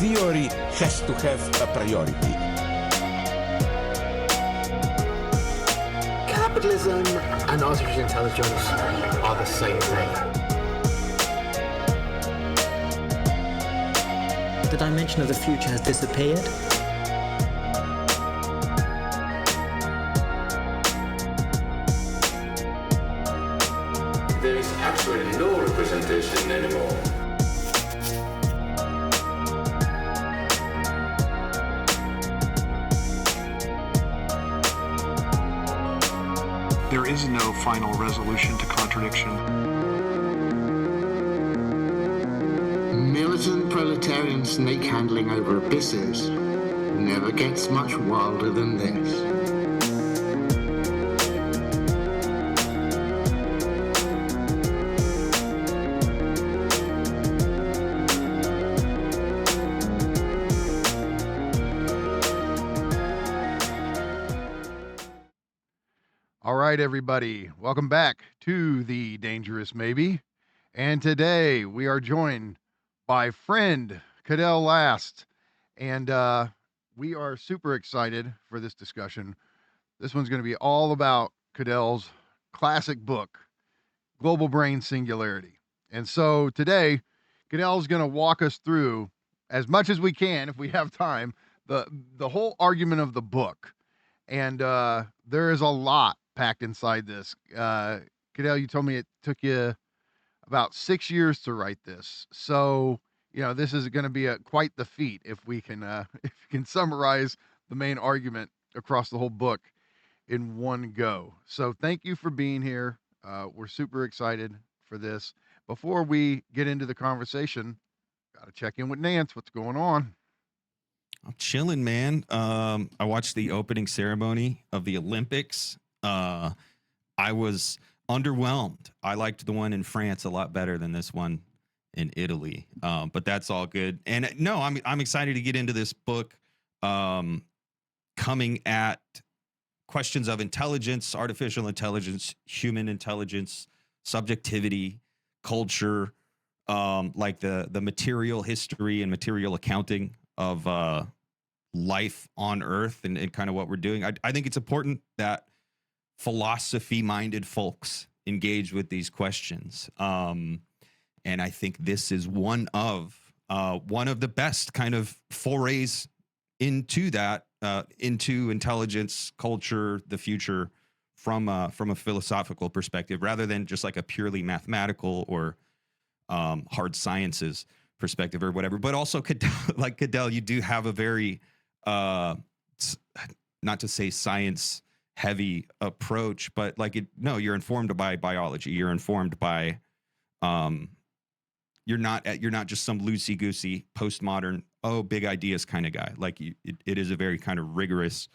theory has to have a priority. Capitalism and artificial intelligence are the same thing. The dimension of the future has disappeared. There is actually no representation anymore. There is no final resolution to contradiction. Militant proletarian snake handling over abysses never gets much wilder than this. All right, everybody, welcome back to the Dangerous Maybe. And today we are joined by friend Cadell Last. And we are super excited for this discussion. This one's going to be all about Cadell's classic book, Global Brain Singularity. And so today, Cadell's going to walk us through, as much as we can, if we have time, the whole argument of the book. And there is a lot packed inside this. Cadell, you told me it took you about 6 years to write this. So, you know, this is going to be quite the feat if we can summarize the main argument across the whole book in one go. So thank you for being here. We're super excited for this. Before we get into the conversation, got to check in with Nance. What's going on? I'm chilling, man. I watched the opening ceremony of the Olympics. I was underwhelmed. I liked the one in France a lot better than this one in Italy. But that's all good. And no, I'm excited to get into this book, coming at questions of intelligence, artificial intelligence, human intelligence, subjectivity, culture, like the material history and material accounting of life on Earth and kind of what we're doing. I think it's important that philosophy-minded folks engage with these questions. And I think this is one of the best kind of forays into that, into intelligence, culture, the future from a philosophical perspective, rather than just like a purely mathematical or hard sciences perspective or whatever. But also, like Cadell, you do have a very, not to say science heavy approach, but like you're informed by biology. You're informed by, you're not just some loosey goosey postmodern, big ideas kind of guy. Like it is a very kind of rigorous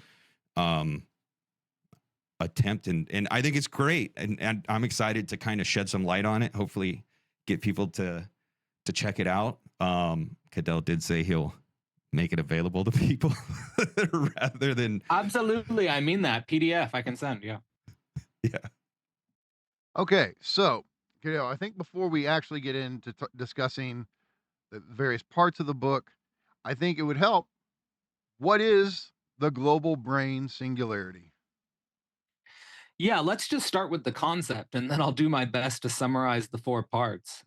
attempt, and I think it's great, and I'm excited to kind of shed some light on it. Hopefully, get people to check it out. Cadell did say he'll make it available to people rather than absolutely. I mean that PDF I can send. Yeah. Okay, so Cadell, I think before we actually get into discussing the various parts of the book, I think it would help. What is the global brain singularity? Yeah, let's just start with the concept, and then I'll do my best to summarize the four parts.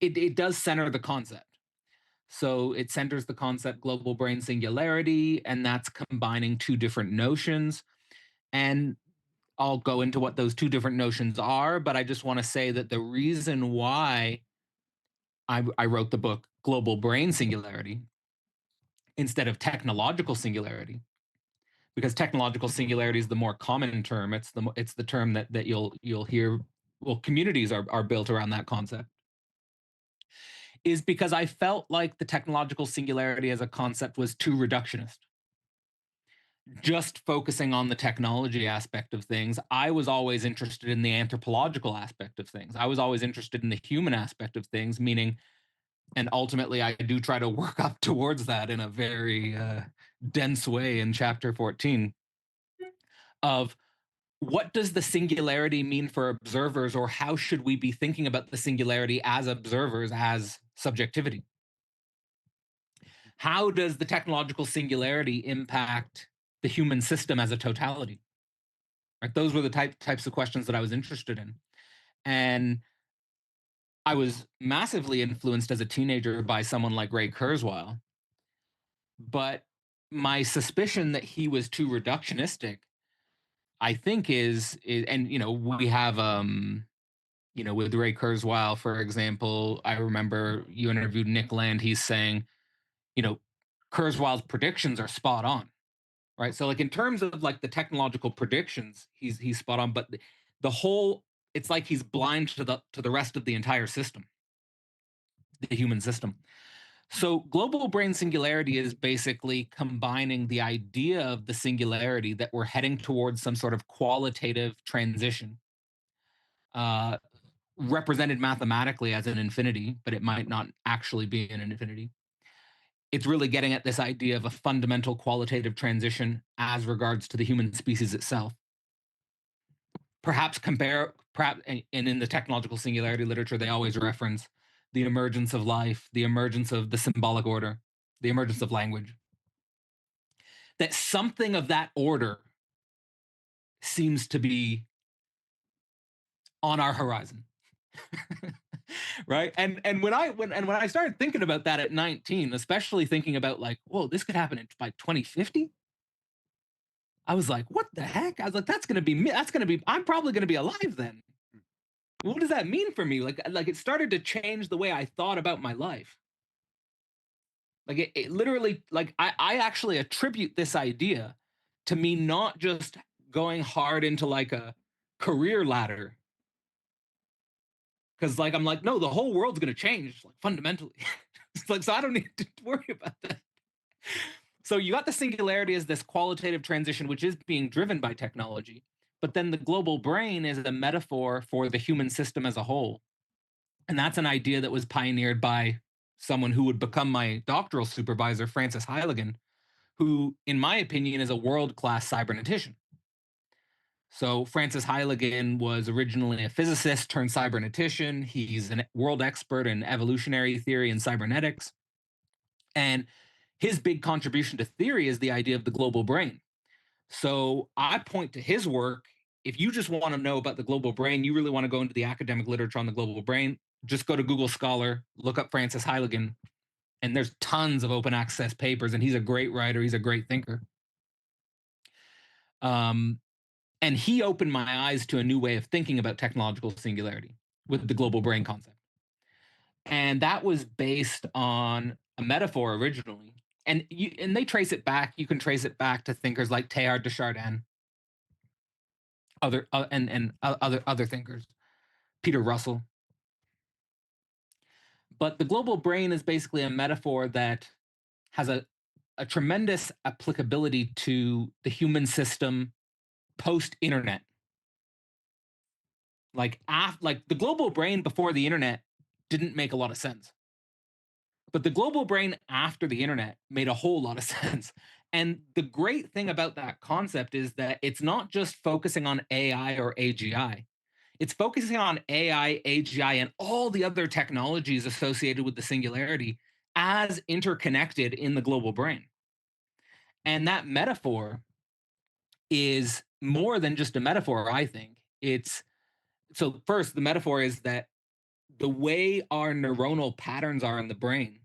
It does center the concept. So it centers the concept global brain singularity, and that's combining two different notions. And I'll go into what those two different notions are, but I just want to say that the reason why I wrote the book Global Brain Singularity instead of technological singularity, because technological singularity is the more common term. It's the term that you'll hear. Well, communities are built around that concept. Is because I felt like the technological singularity as a concept was too reductionist. Just focusing on the technology aspect of things, I was always interested in the anthropological aspect of things. I was always interested in the human aspect of things, meaning, and ultimately I do try to work up towards that in a very dense way in chapter 14, of what does the singularity mean for observers, or how should we be thinking about the singularity as observers, as subjectivity? how does the technological singularity impact the human system as a totality? Right? Those were the types of questions that I was interested in. And I was massively influenced as a teenager by someone like Ray Kurzweil. But my suspicion that he was too reductionistic, I think is and we have with Ray Kurzweil, for example, I remember you interviewed Nick Land. He's saying, Kurzweil's predictions are spot on, right? So, like in terms of like the technological predictions, he's spot on. But the whole, it's like he's blind to the rest of the entire system, the human system. So, global brain singularity is basically combining the idea of the singularity that we're heading towards some sort of qualitative transition. Represented mathematically as an infinity, but it might not actually be an infinity. It's really getting at this idea of a fundamental qualitative transition as regards to the human species itself. Perhaps and in the technological singularity literature, they always reference the emergence of life, the emergence of the symbolic order, the emergence of language. That something of that order seems to be on our horizon. Right. And when I started thinking about that at 19, especially thinking about like, whoa, this could happen by 2050. I was like, what the heck? I was like, that's gonna be me. I'm probably gonna be alive then. What does that mean for me? Like it started to change the way I thought about my life. Like it literally, like I actually attribute this idea to me not just going hard into like a career ladder. Because like I'm like, no, the whole world's gonna change like fundamentally. It's like, so I don't need to worry about that. So you got the singularity as this qualitative transition, which is being driven by technology. But then the global brain is a metaphor for the human system as a whole. And that's an idea that was pioneered by someone who would become my doctoral supervisor, Francis Heiligen, who, in my opinion, is a world-class cybernetician. So Francis Heiligen was originally a physicist turned cybernetician. He's a world expert in evolutionary theory and cybernetics. And his big contribution to theory is the idea of the global brain. So I point to his work. If you just want to know about the global brain, you really want to go into the academic literature on the global brain, just go to Google Scholar, look up Francis Heiligen, and there's tons of open access papers, and he's a great writer. He's a great thinker. And he opened my eyes to a new way of thinking about technological singularity with the global brain concept. And that was based on a metaphor originally. And they trace it back. You can trace it back to thinkers like Teilhard de Chardin, other thinkers, Peter Russell. But the global brain is basically a metaphor that has a tremendous applicability to the human system post-internet. Like the global brain before the internet didn't make a lot of sense. But the global brain after the internet made a whole lot of sense. And the great thing about that concept is that it's not just focusing on AI or AGI. It's focusing on AI, AGI, and all the other technologies associated with the singularity as interconnected in the global brain. And that metaphor is more than just a metaphor, I think. So first, the metaphor is that the way our neuronal patterns are in the brain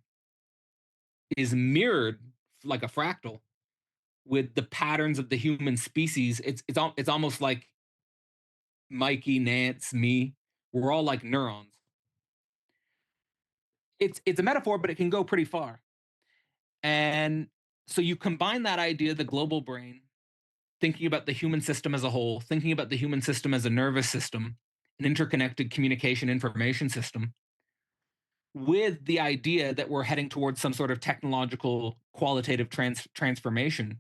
is mirrored like a fractal with the patterns of the human species. It's almost like Mikey, Nance, me. We're all like neurons. It's a metaphor, but it can go pretty far. And so you combine that idea, the global brain, thinking about the human system as a whole, thinking about the human system as a nervous system, an interconnected communication information system, with the idea that we're heading towards some sort of technological qualitative transformation.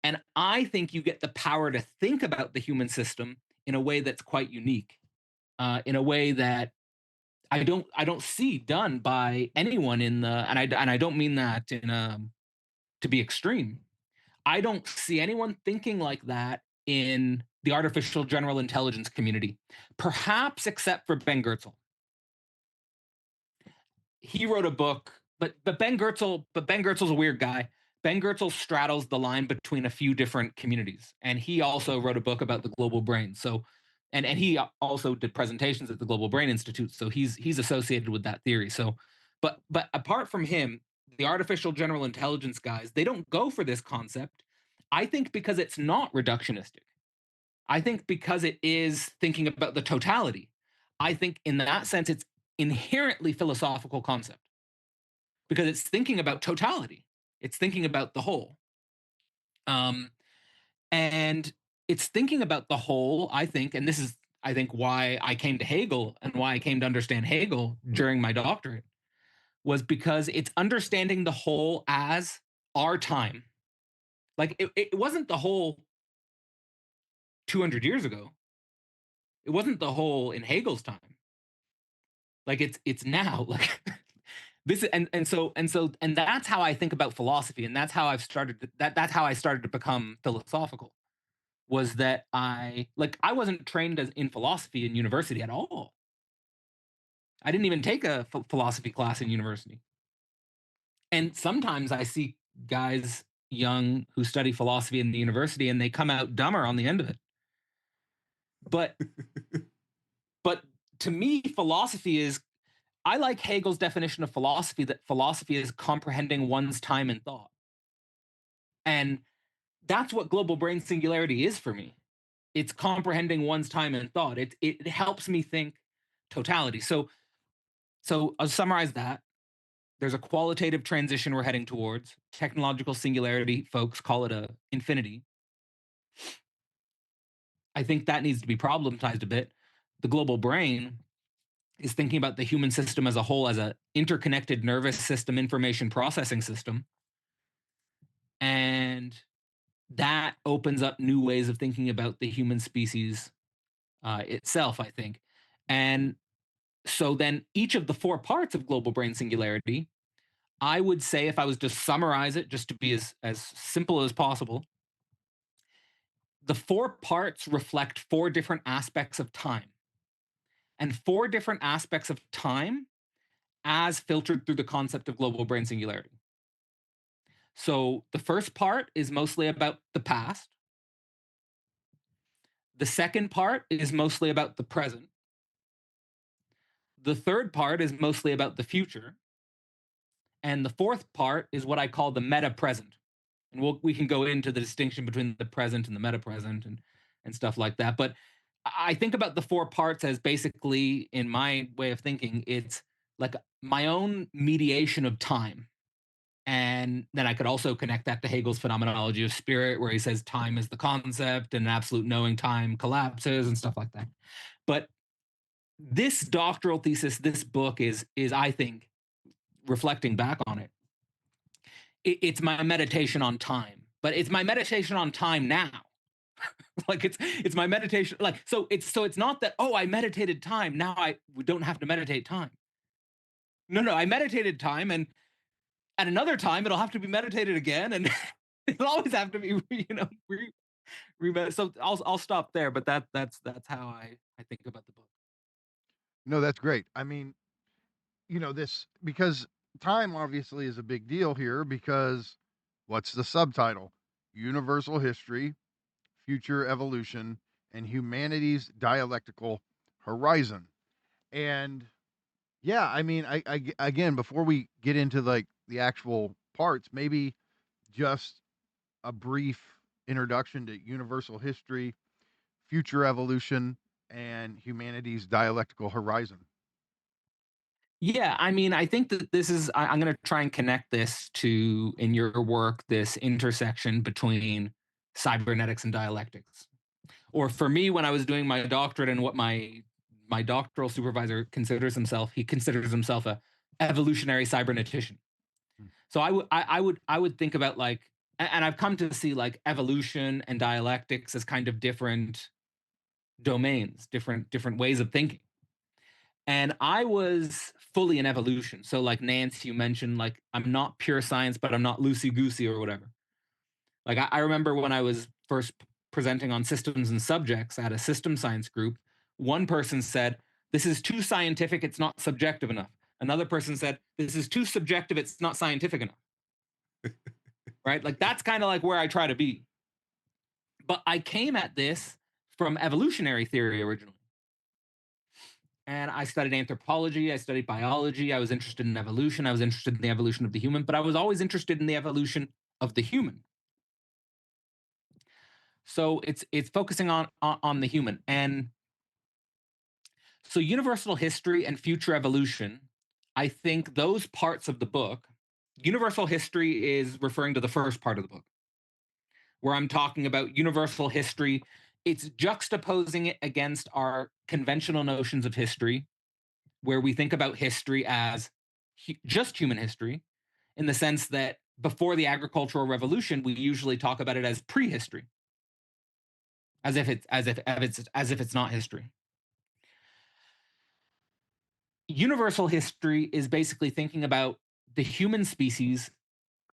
And I think you get the power to think about the human system in a way that's quite unique, in a way that I don't see done by anyone in the, and I don't mean that in to be extreme. I don't see anyone thinking like that in the artificial general intelligence community, perhaps except for Ben Goertzel. He wrote a book but Ben Goertzel's a weird guy. Ben Goertzel straddles the line between a few different communities, and he also wrote a book about the global brain. So, and he also did presentations at the Global Brain Institute. So he's associated with that theory. So, but apart from him, the artificial general intelligence guys, they don't go for this concept. I think because it's not reductionistic. I think because it is thinking about the totality. I think in that sense, it's inherently philosophical concept because it's thinking about totality. It's thinking about the whole. And it's thinking about the whole, I think, and this is, I think, why I came to Hegel and why I came to understand Hegel during my doctorate, was because it's understanding the whole as our time. Like it wasn't the whole 200 years ago. It wasn't the whole in Hegel's time. Like it's now. Like this and that's how I think about philosophy, and that's how I've started that's how I started to become philosophical. Was that I wasn't trained in philosophy in university at all. I didn't even take a philosophy class in university. And sometimes I see guys young who study philosophy in the university and they come out dumber on the end of it. But to me, philosophy is, I like Hegel's definition of philosophy, that philosophy is comprehending one's time and thought. And that's what global brain singularity is for me. It's comprehending one's time and thought. It helps me think totality. So I'll summarize that. There's a qualitative transition we're heading towards. Technological singularity, folks call it a infinity. I think that needs to be problematized a bit. The global brain is thinking about the human system as a whole as an interconnected nervous system information processing system. And that opens up new ways of thinking about the human species itself, I think. And so then each of the four parts of global brain singularity, I would say, if I was to summarize it, just to be as simple as possible, the four parts reflect four different aspects of time. And four different aspects of time as filtered through the concept of global brain singularity. So the first part is mostly about the past. The second part is mostly about the present. The third part is mostly about the future. And the fourth part is what I call the meta present. And we can go into the distinction between the present and the meta present and stuff like that. But I think about the four parts as basically, in my way of thinking, it's like my own mediation of time. And then I could also connect that to Hegel's phenomenology of spirit, where he says time is the concept and absolute knowing time collapses and stuff like that. But this doctoral thesis, this book is I think, reflecting back on it, it's my meditation on time, but it's my meditation on time now. Like it's my meditation. Like, so it's not that, oh, I meditated time, now I don't have to meditate time. No, I meditated time, and at another time it'll have to be meditated again, and it'll always have to be, so I'll stop there. But that's how I think about the book. No, that's great. I mean, this, because time obviously is a big deal here, because what's the subtitle? Universal History, Future Evolution, and Humanity's Dialectical Horizon. And yeah, I mean, I again, before we get into like the actual parts, maybe just a brief introduction to universal history, future evolution, and humanity's dialectical horizon. Yeah, I mean, I think that this is, I'm going to try and connect this to, in your work, this intersection between cybernetics and dialectics. Or for me, when I was doing my doctorate, and what my doctoral supervisor considers himself, he considers himself a evolutionary cybernetician. So I would think about, like, and I've come to see like evolution and dialectics as kind of different domains, different ways of thinking. And I was fully in evolution. So like Nance, you mentioned, like, I'm not pure science, but I'm not loosey goosey or whatever. Like I remember when I was first presenting on systems and subjects at a system science group, one person said, "This is too scientific, it's not subjective enough." Another person said, this is too subjective, it's not scientific enough. Right? Like that's kind of like where I try to be. But I came at this from evolutionary theory originally. And I studied anthropology, I studied biology, I was interested in evolution, I was interested in the evolution of the human, but I was always interested in the evolution of the human. So it's focusing on the human. And so universal history and future evolution, I think those parts of the book, universal history is referring to the first part of the book, where I'm talking about universal history. It's juxtaposing it against our conventional notions of history, where we think about history as just human history, in the sense that before the agricultural revolution, we usually talk about it as prehistory, as if it's not history. Universal history is basically thinking about the human species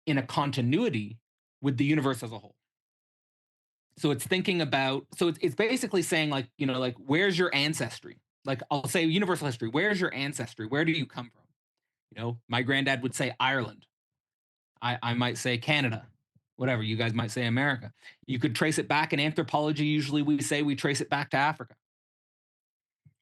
in a continuity with the universe as a whole. So it's thinking about, so it's basically saying, like, you know, like, where's your ancestry? Like, I'll say universal history. Where's your ancestry? Where do you come from? You know, my granddad would say Ireland. I might say Canada, whatever. You guys might say America. You could trace it back in anthropology. Usually we say we trace it back to Africa.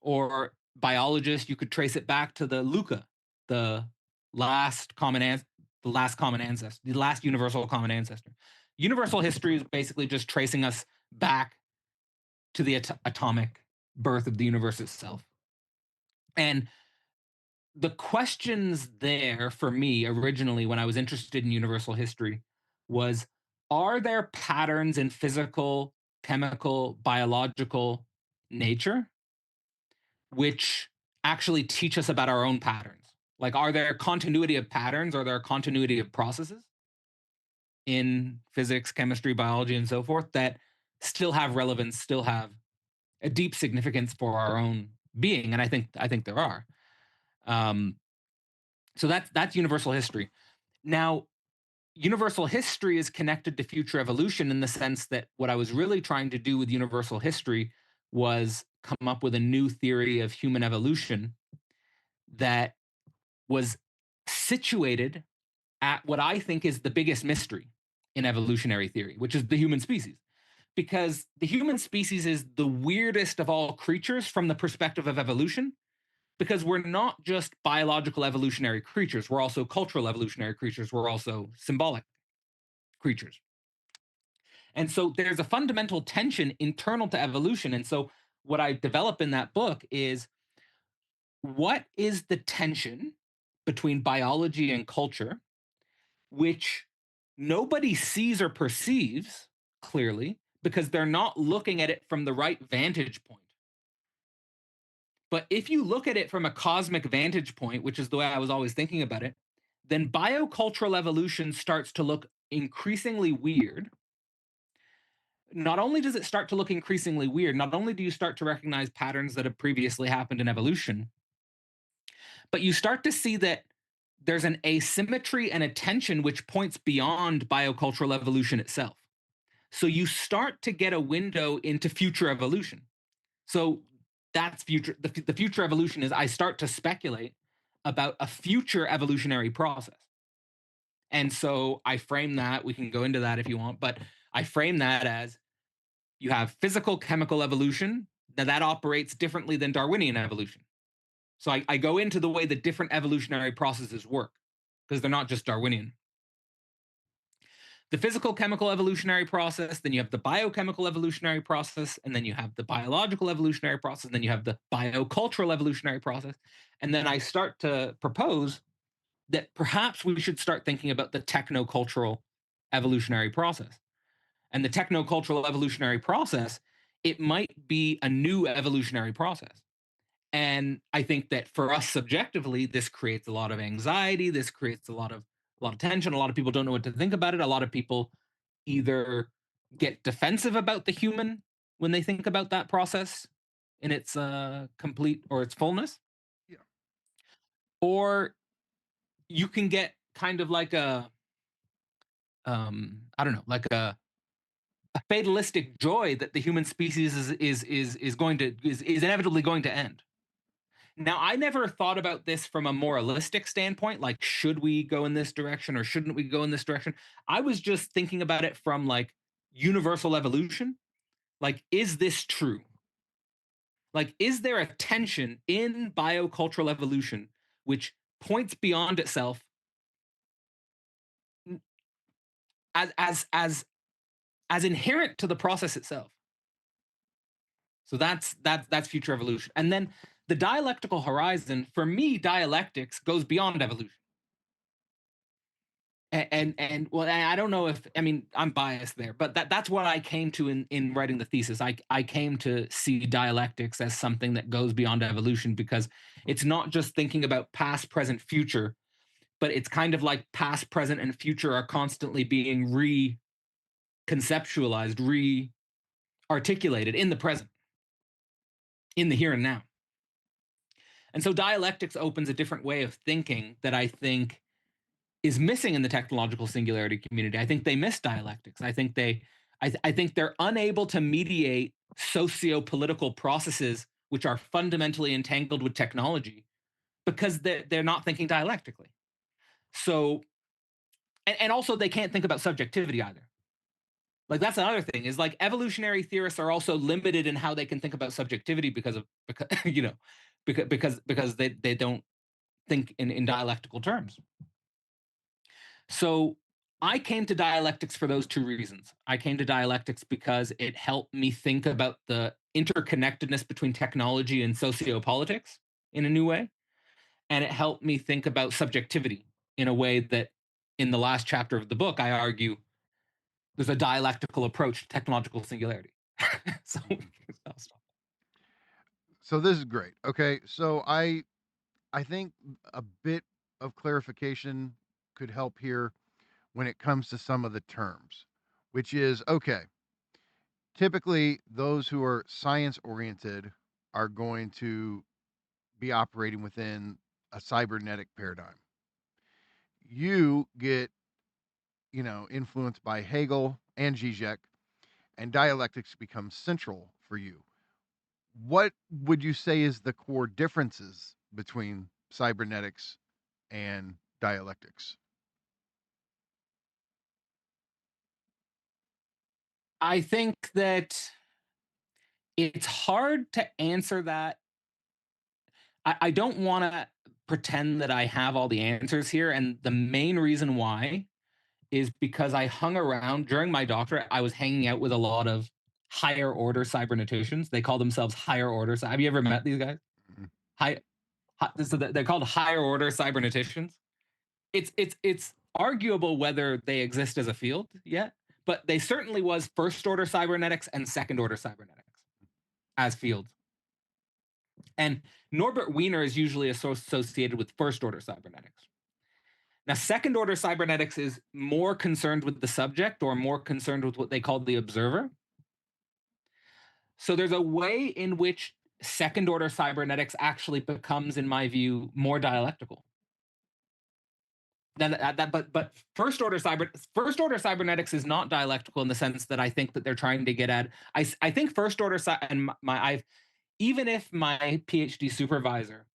Or biologists, you could trace it back to the Luca, the last common ancestor, the last universal common ancestor. Universal history is basically just tracing us back to the atomic birth of the universe itself. And the questions there for me originally, when I was interested in universal history, was, are there patterns in physical, chemical, biological nature which actually teach us about our own patterns? Like, are there continuity of patterns? Are there continuity of processes in physics, chemistry, biology, and so forth that still have relevance, still have a deep significance for our own being? And I think there are. So that's universal history. Now, universal history is connected to future evolution in the sense that what I was really trying to do with universal history was come up with a new theory of human evolution that was situated at what I think is the biggest mystery in evolutionary theory, which is the human species. Because the human species is the weirdest of all creatures from the perspective of evolution, because we're not just biological evolutionary creatures, we're also cultural evolutionary creatures, we're also symbolic creatures. And so there's a fundamental tension internal to evolution. And so what I develop in that book is, what is the tension between biology and culture, which nobody sees or perceives clearly because they're not looking at it from the right vantage point. But if you look at it from a cosmic vantage point, which is the way I was always thinking about it, then biocultural evolution starts to look increasingly weird. Not only does it start to look increasingly weird, not only do you start to recognize patterns that have previously happened in evolution, but you start to see that there's an asymmetry and a tension which points beyond biocultural evolution itself. So you start to get a window into future evolution. So that's future. The future evolution is, I start to speculate about a future evolutionary process. And so I frame that, we can go into that if you want, but I frame that as, you have physical chemical evolution, that operates differently than Darwinian evolution. So I go into the way that different evolutionary processes work, because they're not just Darwinian. The physical chemical evolutionary process, then you have the biochemical evolutionary process, and then you have the biological evolutionary process, and then you have the biocultural evolutionary process. And then I start to propose that perhaps we should start thinking about the technocultural evolutionary process. And the technocultural evolutionary process, it might be a new evolutionary process. And I think that for us subjectively, this creates a lot of anxiety. This creates a lot of tension. A lot of people don't know what to think about it. A lot of people either get defensive about the human when they think about that process in its complete or its fullness. Yeah. Or you can get kind of like a I don't know, like a fatalistic joy that the human species is inevitably going to end. Now, I never thought about this from a moralistic standpoint, like, should we go in this direction or shouldn't we go in this direction? I was just thinking about it from like universal evolution. Like, is this true? Like, is there a tension in biocultural evolution which points beyond itself as inherent to the process itself? So that's future evolution. And then the dialectical horizon, for me, dialectics goes beyond evolution. And well, I don't know if, I mean, I'm biased there, but that's what I came to in writing the thesis. I came to see dialectics as something that goes beyond evolution, because it's not just thinking about past, present, future, but it's kind of like past, present, and future are constantly being reconceptualized, re-articulated in the present, in the here and now. And so dialectics opens a different way of thinking that I think is missing in the technological singularity community. I think they miss dialectics. I think they're unable to mediate socio-political processes which are fundamentally entangled with technology, because they're not thinking dialectically. So, and also they can't think about subjectivity either. Like, that's another thing, is like evolutionary theorists are also limited in how they can think about subjectivity because you know, because they don't think in dialectical terms. So I came to dialectics for those two reasons. I came to dialectics because it helped me think about the interconnectedness between technology and sociopolitics in a new way. And it helped me think about subjectivity in a way that, in the last chapter of the book, I argue there's a dialectical approach to technological singularity. So I'll stop. So this is great. Okay, so I think a bit of clarification could help here when it comes to some of the terms, which is, okay, typically those who are science oriented are going to be operating within a cybernetic paradigm. You get, influenced by Hegel and Žižek, and dialectics becomes central for you. What would you say is the core differences between cybernetics and dialectics? I think that it's hard to answer that. I don't want to pretend that I have all the answers here. And the main reason why is because I hung around during my doctorate. I was hanging out with a lot of higher order cyberneticians. They call themselves higher order. Have you ever met these guys? High, so they're called higher order cyberneticians. It's arguable whether they exist as a field yet, but they certainly was first order cybernetics and second order cybernetics as fields. And Norbert Wiener is usually associated with first order cybernetics. Now, second order cybernetics is more concerned with the subject, or more concerned with what they call the observer. So there's a way in which second order cybernetics actually becomes, in my view, more dialectical. But first order cybernetics is not dialectical in the sense that I think that they're trying to get at. I think first order and even if my PhD supervisor,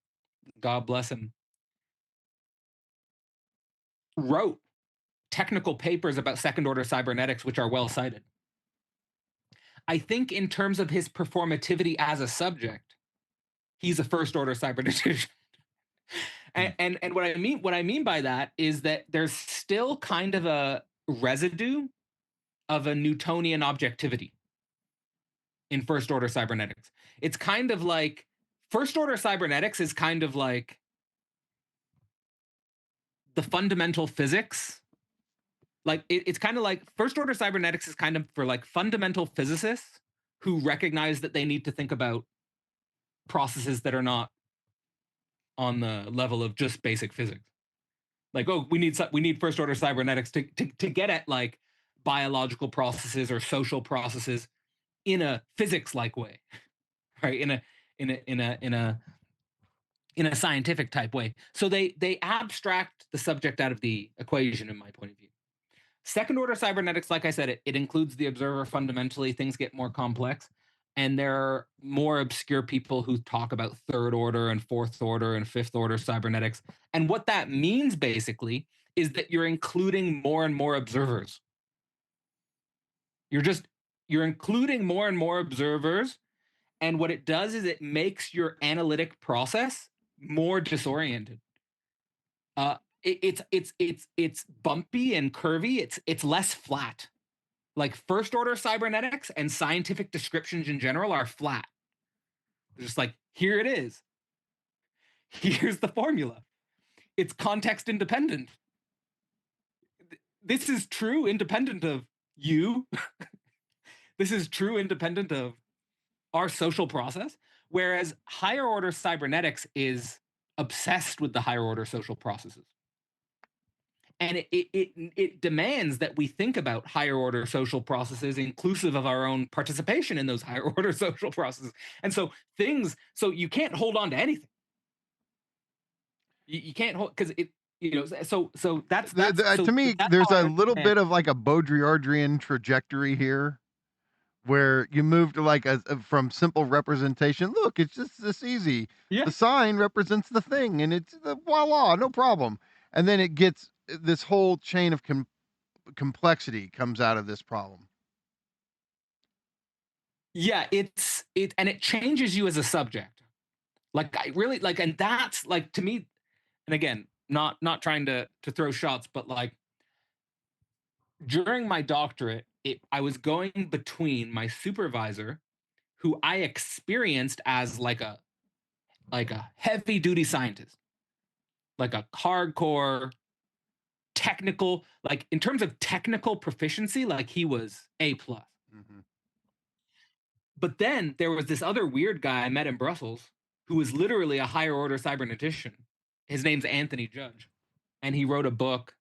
God bless him, wrote technical papers about second order cybernetics, which are well cited, I think in terms of his performativity as a subject, he's a first order cybernetician. And what I mean by that is that there's still kind of a residue of a Newtonian objectivity in first order cybernetics. It's kind of like first order cybernetics is kind of like the fundamental physics. Like it's kind of like first order cybernetics is kind of for like fundamental physicists who recognize that they need to think about processes that are not on the level of just basic physics. Like, oh, we need first order cybernetics to get at like biological processes or social processes in a physics like way, right? In a scientific type way. So they abstract the subject out of the equation, in my point of view. Second order cybernetics, like I said, it includes the observer fundamentally. Things get more complex. And there are more obscure people who talk about third order and fourth order and fifth order cybernetics. And what that means basically is that you're including more and more observers. You're including more and more observers. And what it does is it makes your analytic process more disoriented. It's bumpy and curvy. It's less flat. Like first order cybernetics and scientific descriptions in general are flat. They're just like, here it is. Here's the formula. It's context independent. This is true independent of you. This is true independent of our social process. Whereas higher order cybernetics is obsessed with the higher order social processes. And it demands that we think about higher order social processes inclusive of our own participation in those higher order social processes. And so you can't hold on to anything. You can't hold, because it, so that's to me, that's there's how a I little understand. bit of like a Baudrillardian trajectory here, where you move to like from simple representation. Look, it's just this easy. Yeah. The sign represents the thing, and it's voila, no problem. And then it gets this whole chain of complexity comes out of this problem. Yeah, and it changes you as a subject. Like I really like, and that's like to me, and again, not trying to throw shots, but like during my doctorate, I was going between my supervisor, who I experienced as like a heavy duty scientist, like a hardcore technical, like in terms of technical proficiency, like he was A+. Mm-hmm. But then there was this other weird guy I met in Brussels who was literally a higher order cybernetician. His name's Anthony Judge, and he wrote a book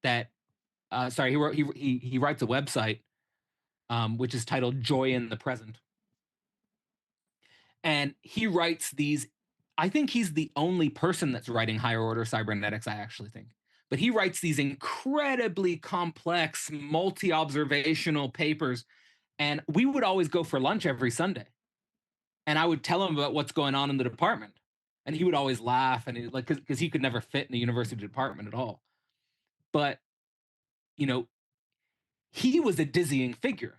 that he writes a website which is titled Joy in the Present. And he writes these, I think he's the only person that's writing higher order cybernetics, I actually think. But he writes these incredibly complex, multi-observational papers. And we would always go for lunch every Sunday. And I would tell him about what's going on in the department. And he would always laugh, and because he could never fit in the university department at all. But, he was a dizzying figure.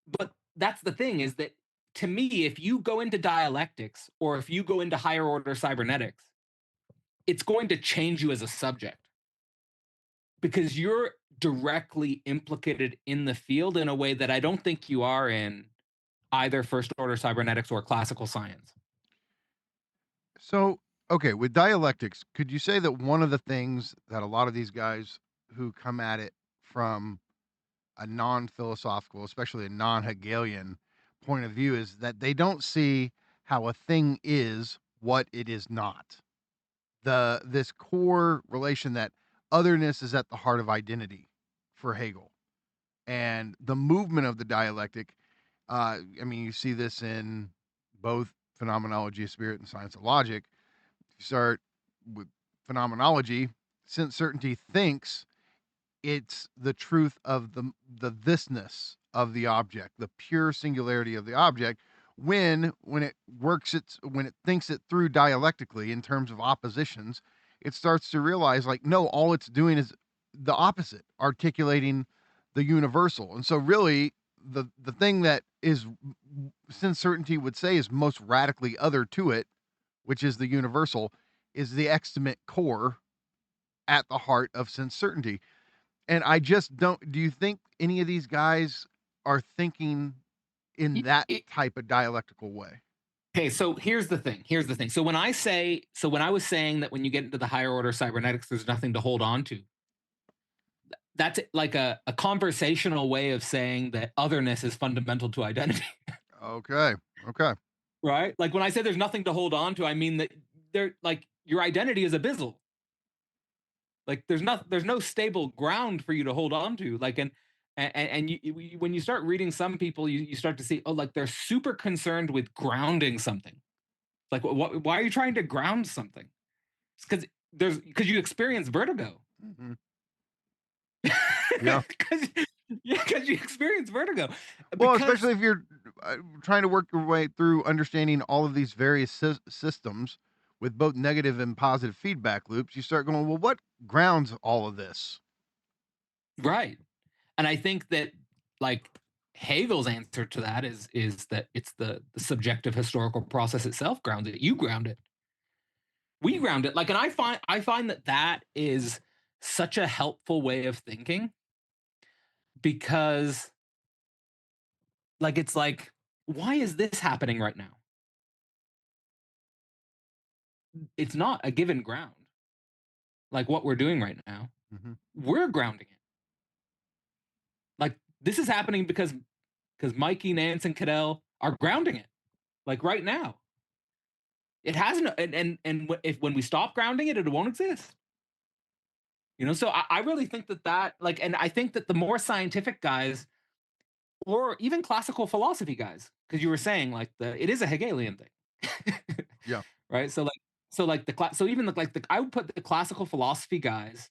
But that's the thing, is that to me, if you go into dialectics or if you go into higher order cybernetics, it's going to change you as a subject, because you're directly implicated in the field in a way that I don't think you are in either first order cybernetics or classical science. So, okay, with dialectics, could you say that one of the things that a lot of these guys who come at it from a non-philosophical, especially a non-Hegelian point of view, is that they don't see how a thing is what it is not? This core relation that otherness is at the heart of identity for Hegel, and the movement of the dialectic. I mean, you see this in both phenomenology of spirit and science of logic. You start with phenomenology, since certainty thinks it's the truth of the thisness of the object, the pure singularity of the object, when it thinks it through dialectically in terms of oppositions, it starts to realize, like, no, all it's doing is the opposite, articulating the universal. And so really the thing that is, since certainty would say, is most radically other to it, which is the universal, is the extimate core at the heart of sense certainty. And I just don't. Do you think any of these guys are thinking in that type of dialectical way? Okay, so here's the thing. So when I was saying that when you get into the higher order cybernetics, there's nothing to hold on to, that's like a conversational way of saying that otherness is fundamental to identity. Okay. Right? Like when I say there's nothing to hold on to, I mean that your identity is abyssal. Like there's no stable ground for you to hold on to. Like and when you start reading some people, you start to see, oh, like they're super concerned with grounding something. Like why are you trying to ground something? It's because you experience vertigo. Mm-hmm. Yeah. Yeah, because you experience vertigo. Well, Because especially if you're trying to work your way through understanding all of these various systems with both negative and positive feedback loops, you start going, well, what grounds all of this? right. And I think that like Hegel's answer to that is that it's the subjective historical process itself grounds it. You ground it. We ground it. Like, and I find that that is such a helpful way of thinking because like it's like, why is this happening right now? It's not a given ground. Like what we're doing right now, we're grounding it. Like this is happening because Mikey, Nance, and Cadell are grounding it. Like right now, it hasn't. And if when we stop grounding it, it won't exist. You know, so I really think that like, and I think that the more scientific guys, or even classical philosophy guys, because you were saying like it is a Hegelian thing, Yeah. right? So like so even like I would put the classical philosophy guys,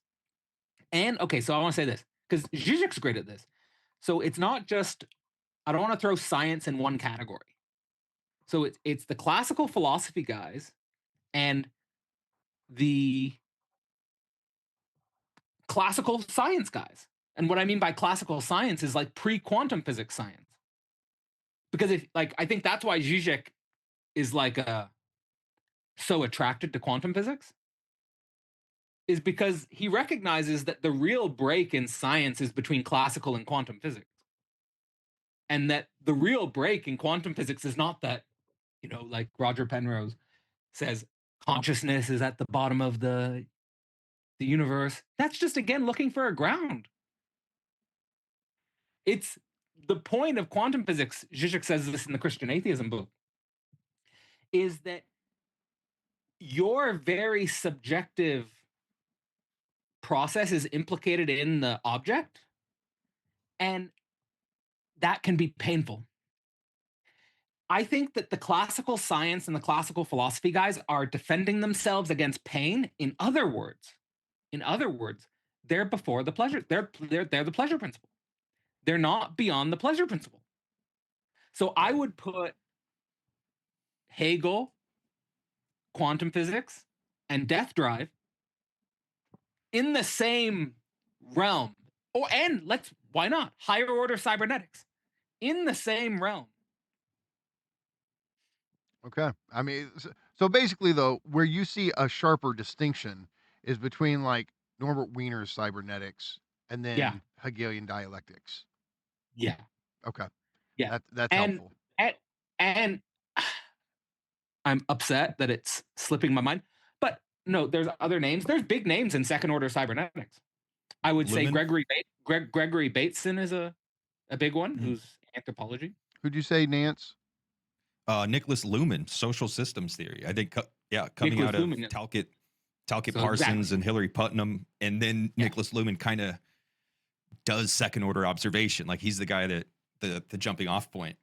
and okay, so I want to say this because Zizek's great at this. So it's not just I don't want to throw science in one category. So it's the classical philosophy guys and the classical science guys. And what I mean by classical science is like pre-quantum physics science. Because if like I think that's why Žižek is like so attracted to quantum physics is because he recognizes that the real break in science is between classical and quantum physics. And that the real break in quantum physics is not that, you know, like Roger Penrose says consciousness is at the bottom of the universe. That's just again looking for a ground. It's the point of quantum physics. Žižek says this in the Christian Atheism book, is that your very subjective process is implicated in the object, and that can be painful. I think that the classical science and the classical philosophy guys are defending themselves against pain. In other words, they're before the pleasure. They're the pleasure principle. They're not beyond the pleasure principle. So I would put Hegel, quantum physics, and death drive in the same realm. Or and why not higher order cybernetics in the same realm. Okay. I mean, so basically, though, where you see a sharper distinction is between like Norbert Wiener's cybernetics and then Hegelian dialectics. Yeah. Okay. Yeah. That's helpful. And I'm upset that it's slipping my mind. But no, there's other names. There's big names in second order cybernetics. I would say Gregory Bateson is a big one, who's anthropology. Who'd you say, Nance? Nicholas Luhmann, social systems theory. I think, coming Nicholas out of Luhmann, Talcott So Parsons exactly. and Hilary Putnam, and then Nicholas Luhmann kind of does second order observation. Like he's the guy that the jumping off point.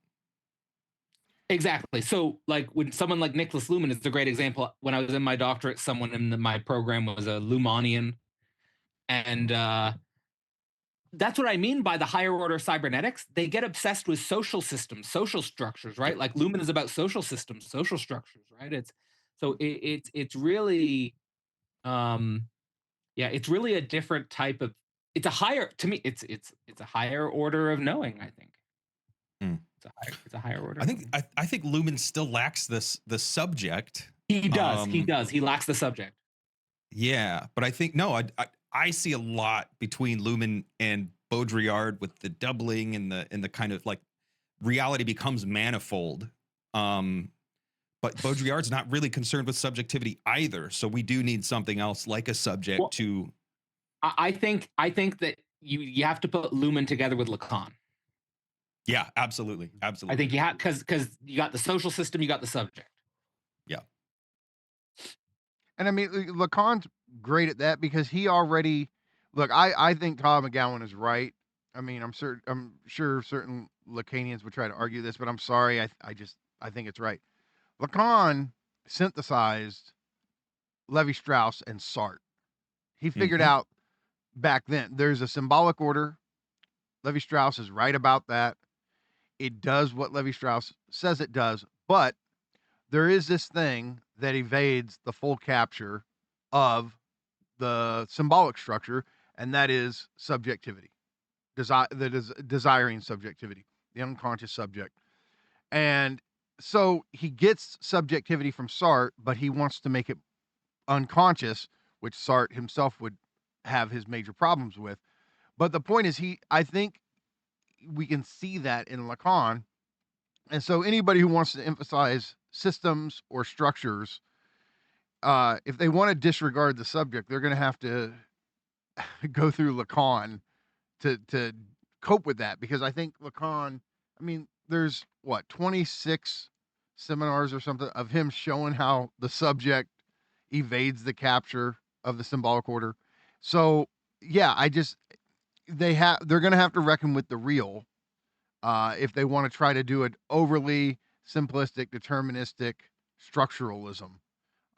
Exactly. So, like, when someone like Nicholas Luhmann is a great example. When I was in my doctorate, someone in my program was a Luhmannian, and that's what I mean by the higher order cybernetics. They get obsessed with social systems, social structures, right? Like Luhmann is about social systems, social structures, right? It's really, it's really a different type of. It's a higher to me. It's a higher order of knowing. I think. It's a higher order. I think Luhmann still lacks the subject. He does. He lacks the subject. Yeah, but I think I see a lot between Luhmann and Baudrillard with the doubling and the kind of like reality becomes manifold. But Baudrillard's not really concerned with subjectivity either. So we do need something else like a subject to. I think that you have to put Luhmann together with Lacan. Yeah, absolutely. I think you have because you got the social system, you got the subject. Yeah. And I mean, Lacan's great at that because he already look. I think Todd McGowan is right. I mean, I'm sure certain Lacanians would try to argue this, but I'm sorry. I think it's right. Lacan synthesized Levi-Strauss and Sartre. He figured out back then there's a symbolic order, Levi-Strauss is right about that. It does what Levi-Strauss says it does, but there is this thing that evades the full capture of the symbolic structure, and that is subjectivity. That is desiring subjectivity, the unconscious subject. And so he gets subjectivity from Sartre, but he wants to make it unconscious, which Sartre himself would have his major problems with. But the point is, I think we can see that in Lacan. And so anybody who wants to emphasize systems or structures, if they want to disregard the subject, they're going to have to go through Lacan to cope with that, because I think Lacan, I mean, there's 26 seminars or something of him showing how the subject evades the capture of the symbolic order. So yeah, they're going to have to reckon with the real if they want to try to do an overly simplistic, deterministic structuralism.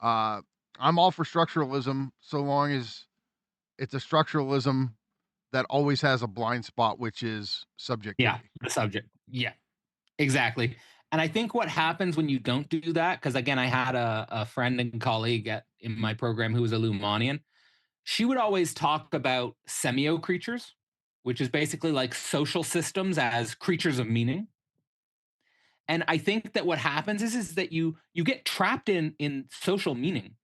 I'm all for structuralism so long as it's a structuralism that always has a blind spot, which is subjectivity. Yeah, the subject. Yeah, exactly. And I think what happens when you don't do that, because again, I had a friend and colleague in my program who was a Lumanian. She would always talk about semio creatures, which is basically like social systems as creatures of meaning. And I think that what happens is that you get trapped in social meaning.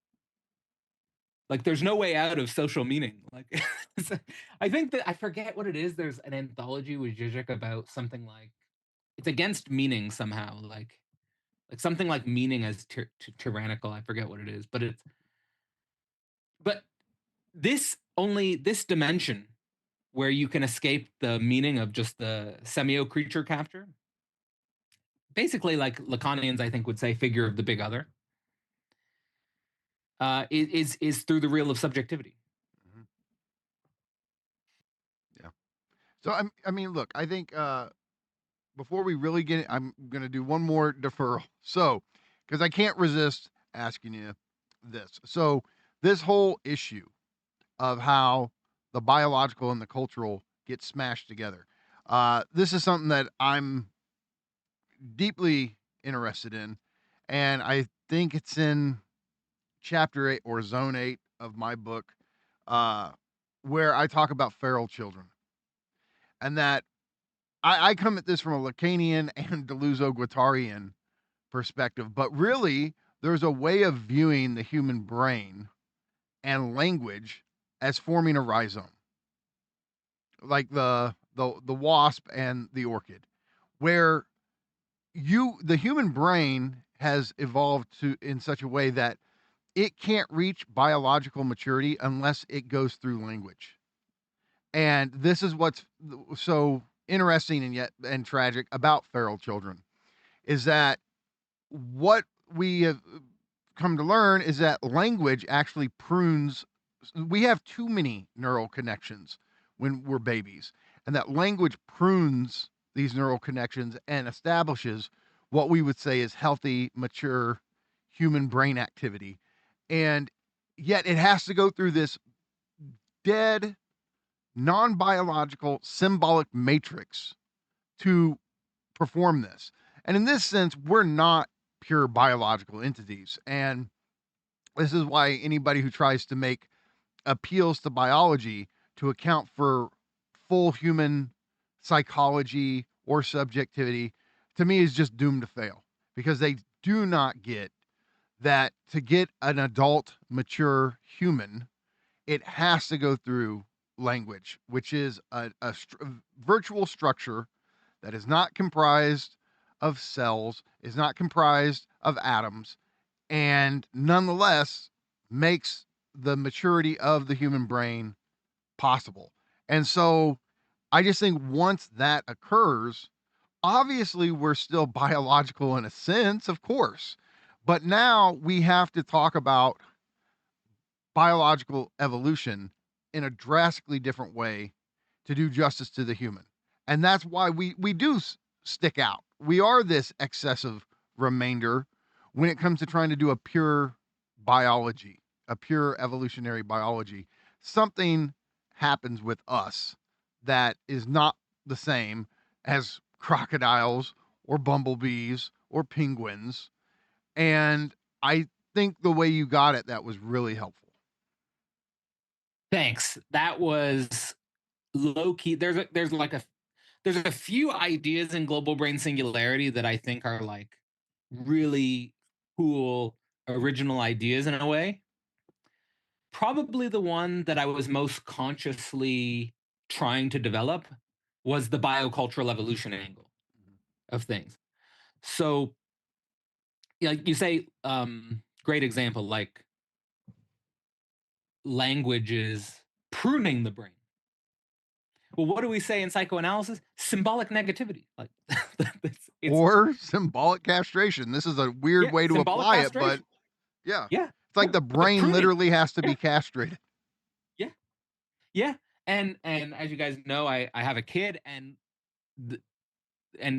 Like there's no way out of social meaning. Like I think that I forget what it is. There's an anthology with Žižek about something like it's against meaning somehow, like something like meaning as tyrannical. I forget what it is, but this dimension where you can escape the meaning of just the semio creature capture, basically like Lacanians I think would say figure of the big other, is through the real of subjectivity. Mm-hmm. Yeah. So I mean, look, I think before we really get it, I'm going to do one more deferral. So, because I can't resist asking you this. So, this whole issue of how the biological and the cultural get smashed together. This is something that I'm deeply interested in, and I think it's in chapter 8 or zone 8 of my book, uh, where I talk about feral children, and that I come at this from a Lacanian and Deleuze-Guattarian perspective, but really there's a way of viewing the human brain and language as forming a rhizome, like the wasp and the orchid, where the human brain has evolved to in such a way that it can't reach biological maturity unless it goes through language. And this is what's so interesting and tragic about feral children, is that what we have come to learn is that language actually prunes. We have too many neural connections when we're babies, and that language prunes these neural connections and establishes what we would say is healthy, mature human brain activity. And yet it has to go through this dead, non-biological, symbolic matrix to perform this. And in this sense, we're not pure biological entities. And this is why anybody who tries to make appeals to biology to account for full human psychology or subjectivity, to me, is just doomed to fail, because they do not get that to get an adult, mature human, it has to go through language, which is a virtual structure that is not comprised of cells, is not comprised of atoms, and nonetheless makes the maturity of the human brain possible. And so I just think once that occurs, obviously we're still biological in a sense, of course, but now we have to talk about biological evolution in a drastically different way to do justice to the human. And that's why we do stick out. We are this excessive remainder when it comes to trying to do a pure biology, a pure evolutionary biology. Something happens with us that is not the same as crocodiles or bumblebees or penguins. And I think the way you got it, that was really helpful. Thanks. That was low key. There's a few ideas in Global Brain Singularity that I think are like really cool, original ideas in a way. Probably the one that I was most consciously trying to develop was the biocultural evolution angle of things. So, like you say, great example, like language is pruning the brain. Well, what do we say in psychoanalysis? Symbolic negativity. Like it's Or symbolic castration. This is a weird way to symbolic apply it, but castration. yeah. Yeah. It's like the But brain pruning. literally has to be Yeah. castrated. Yeah. And as you guys know, I have a kid, and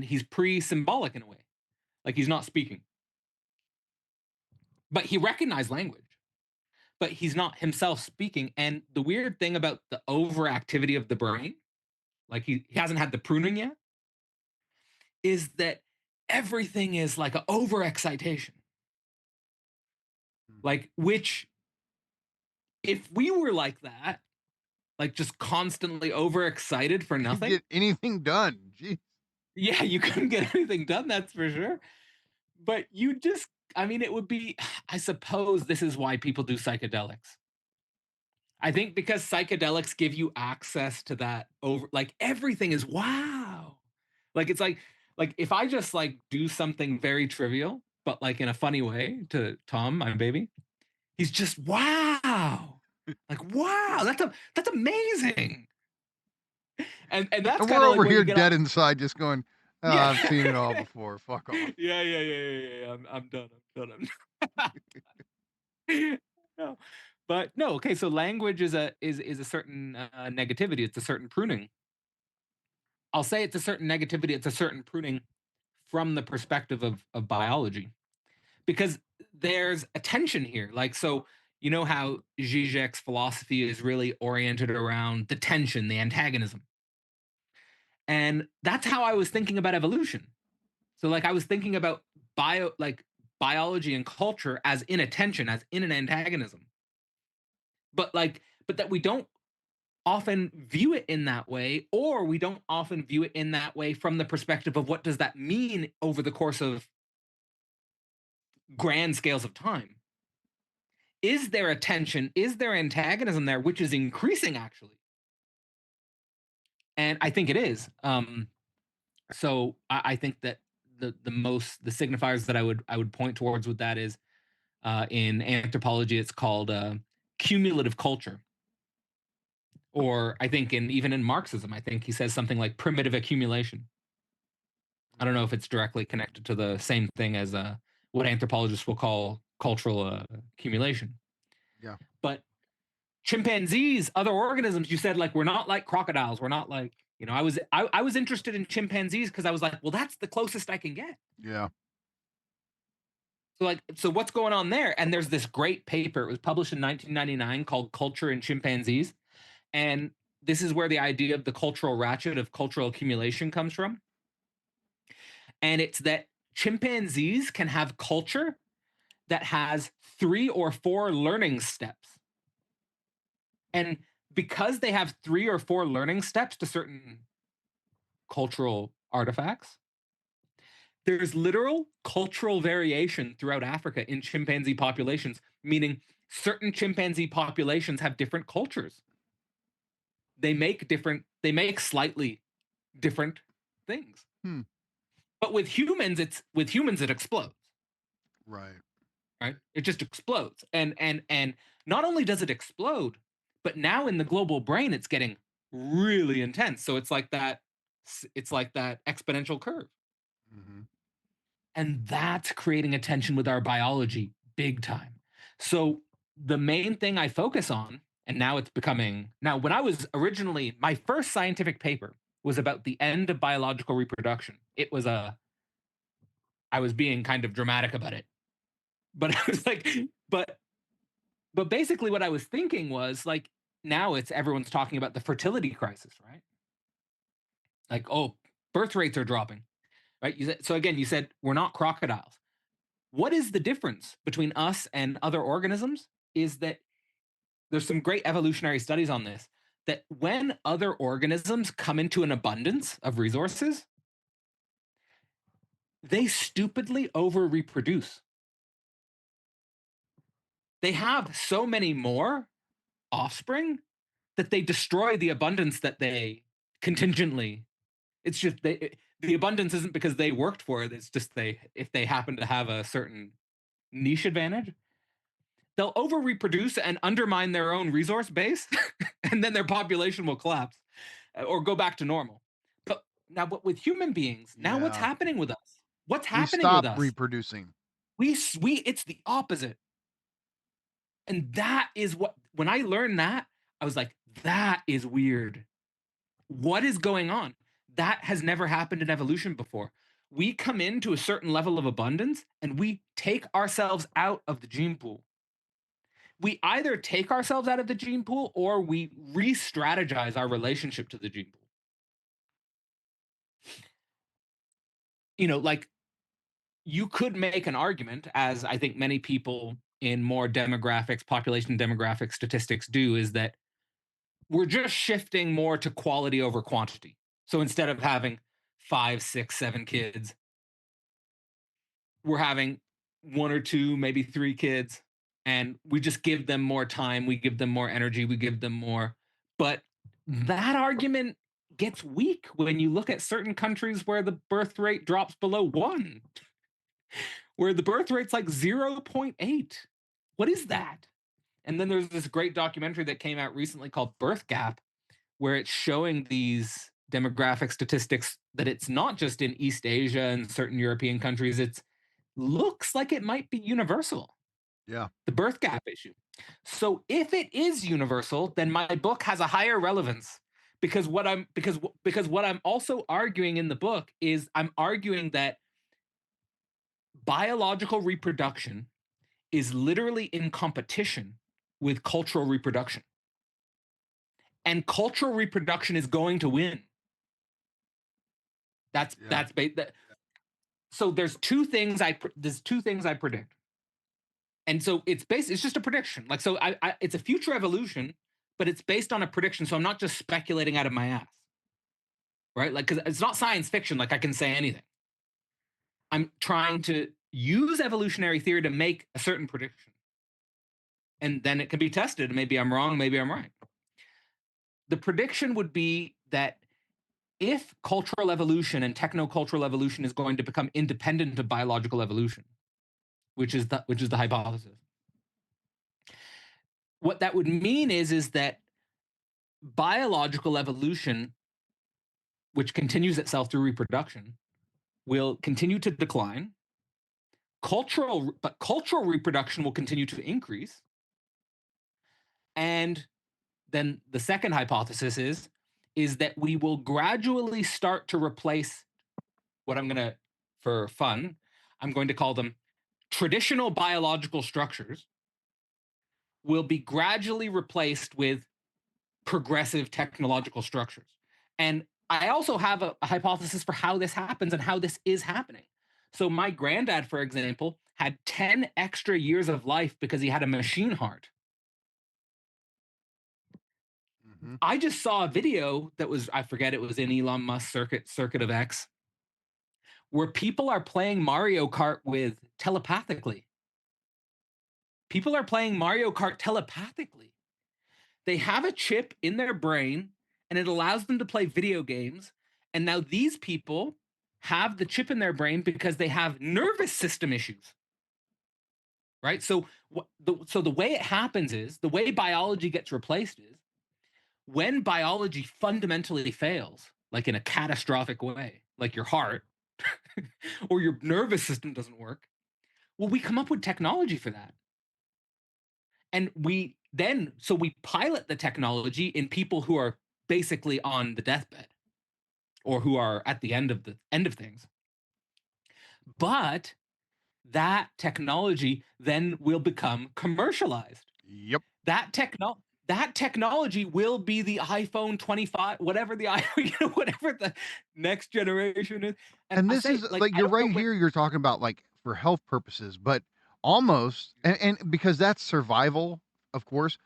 he's pre-symbolic in a way. Like he's not speaking. But he recognized language. But he's not himself speaking. And the weird thing about the overactivity of the brain, like he hasn't had the pruning yet, is that everything is like an overexcitation. Like, which, if we were like that, like just constantly overexcited for nothing, Get anything done. Jeez. yeah, you couldn't get anything done, that's for sure. But you just, I mean, it would be, I suppose this is why people do psychedelics. I think because psychedelics give you access to that over, like everything is wow. Like it's like if I just like do something very trivial, but like in a funny way to Tom, my baby, he's just wow. Like wow, that's amazing. And that's And kind we're of like over what here you get dead inside just going, oh, Yeah. I've seen it all before. Fuck off. Yeah. I'm done. No. But no, okay, so language is a certain negativity, it's a certain pruning. I'll say it's a certain negativity, it's a certain pruning from the perspective of biology. Because there's a tension here. Like, so you know how Žižek's philosophy is really oriented around the tension, the antagonism. And that's how I was thinking about evolution. So like I was thinking about biology and culture as in a tension, as in an antagonism. But that we don't often view it in that way, or we don't often view it in that way from the perspective of what does that mean over the course of grand scales of time. Is there a tension? Is there antagonism there, which is increasing actually? And I think it is. So I think that the signifiers that I would point towards with that is in anthropology, it's called cumulative culture. Or I think even in Marxism, I think he says something like primitive accumulation. I don't know if it's directly connected to the same thing as what anthropologists will call cultural accumulation. Yeah. But chimpanzees, other organisms, you said like we're not like crocodiles. We're not like, you know, I was interested in chimpanzees because I was like, well, that's the closest I can get. Yeah. So what's going on there? And there's this great paper. It was published in 1999 called Culture in Chimpanzees. And this is where the idea of the cultural ratchet of cultural accumulation comes from. And it's that chimpanzees can have culture that has 3 or 4 learning steps. And because they have 3 or 4 learning steps to certain cultural artifacts, there's literal cultural variation throughout Africa in chimpanzee populations, meaning certain chimpanzee populations have different cultures. They make slightly different things. But with humans, it explodes. Right. Right? It just explodes. And not only does it explode, but now in the global brain, it's getting really intense. So it's like that exponential curve. Mm-hmm. And that's creating a tension with our biology big time. So the main thing I focus on, and now when I was originally, my first scientific paper was about the end of biological reproduction. I was being kind of dramatic about it. But I was like, but basically what I was thinking was like, now everyone's talking about the fertility crisis, right? Like, oh, birth rates are dropping, right? So again, you said we're not crocodiles. What is the difference between us and other organisms is that there's some great evolutionary studies on this, that when other organisms come into an abundance of resources, they stupidly over reproduce. They have so many more offspring that they destroy the abundance that they contingently. It's just the abundance isn't because they worked for it. It's just if they happen to have a certain niche advantage, they'll over reproduce and undermine their own resource base, and then their population will collapse or go back to normal. But now, with human beings, now what's Yeah. happening with us? What's We happening with stop us? reproducing. It's the opposite. And that is what, when I learned that, I was like, that is weird. What is going on? That has never happened in evolution before. We come into a certain level of abundance and we take ourselves out of the gene pool. We either take ourselves out of the gene pool or we re-strategize our relationship to the gene pool. You know, like, you could make an argument, as I think many people in more demographics, population demographic statistics do, is that we're just shifting more to quality over quantity. So instead of having 5, 6, 7 kids, we're having 1 or 2, maybe 3 kids, and we just give them more time, we give them more energy, we give them more. But that argument gets weak when you look at certain countries where the birth rate drops below 1, where the birth rate's like 0.8. What is that? And then there's this great documentary that came out recently called Birth Gap, where it's showing these demographic statistics that it's not just in East Asia and certain European countries. It looks like it might be universal. Yeah. The birth gap issue. So if it is universal, then my book has a higher relevance, because what I'm also arguing in the book is I'm arguing that biological reproduction is literally in competition with cultural reproduction. And cultural reproduction is going to win. So there's two things I predict. And so it's just a prediction. Like, so it's a future evolution, but it's based on a prediction. So I'm not just speculating out of my ass. Right? Like, because it's not science fiction, like I can say anything. I'm trying to use evolutionary theory to make a certain prediction. And then it can be tested. Maybe I'm wrong, maybe I'm right. The prediction would be that if cultural evolution and technocultural evolution is going to become independent of biological evolution, which is the hypothesis, what that would mean is that biological evolution, which continues itself through reproduction, will continue to decline. Cultural reproduction will continue to increase. And then the second hypothesis is that we will gradually start to replace what for fun, I'm going to call them traditional biological structures, will be gradually replaced with progressive technological structures. And I also have a hypothesis for how this happens and how this is happening. So my granddad, for example, had 10 extra years of life because he had a machine heart. Mm-hmm. I just saw a video that was, I forget, it was in Elon Musk's Circuit of X, where people are playing Mario Kart with telepathically. People are playing Mario Kart telepathically. They have a chip in their brain and it allows them to play video games. And now these people have the chip in their brain because they have nervous system issues. Right? So the way it happens is, the way biology gets replaced is, when biology fundamentally fails, like in a catastrophic way, like your heart or your nervous system doesn't work, well, we come up with technology for that. And we pilot the technology in people who are basically on the deathbed or who are at the end of things. But that technology then will become commercialized. Yep. That that technology will be the iPhone 25, whatever the whatever the next generation is. And I this say, is like, like I you're don't know right when. here. You're talking about like for health purposes, but almost and because that's survival, of course.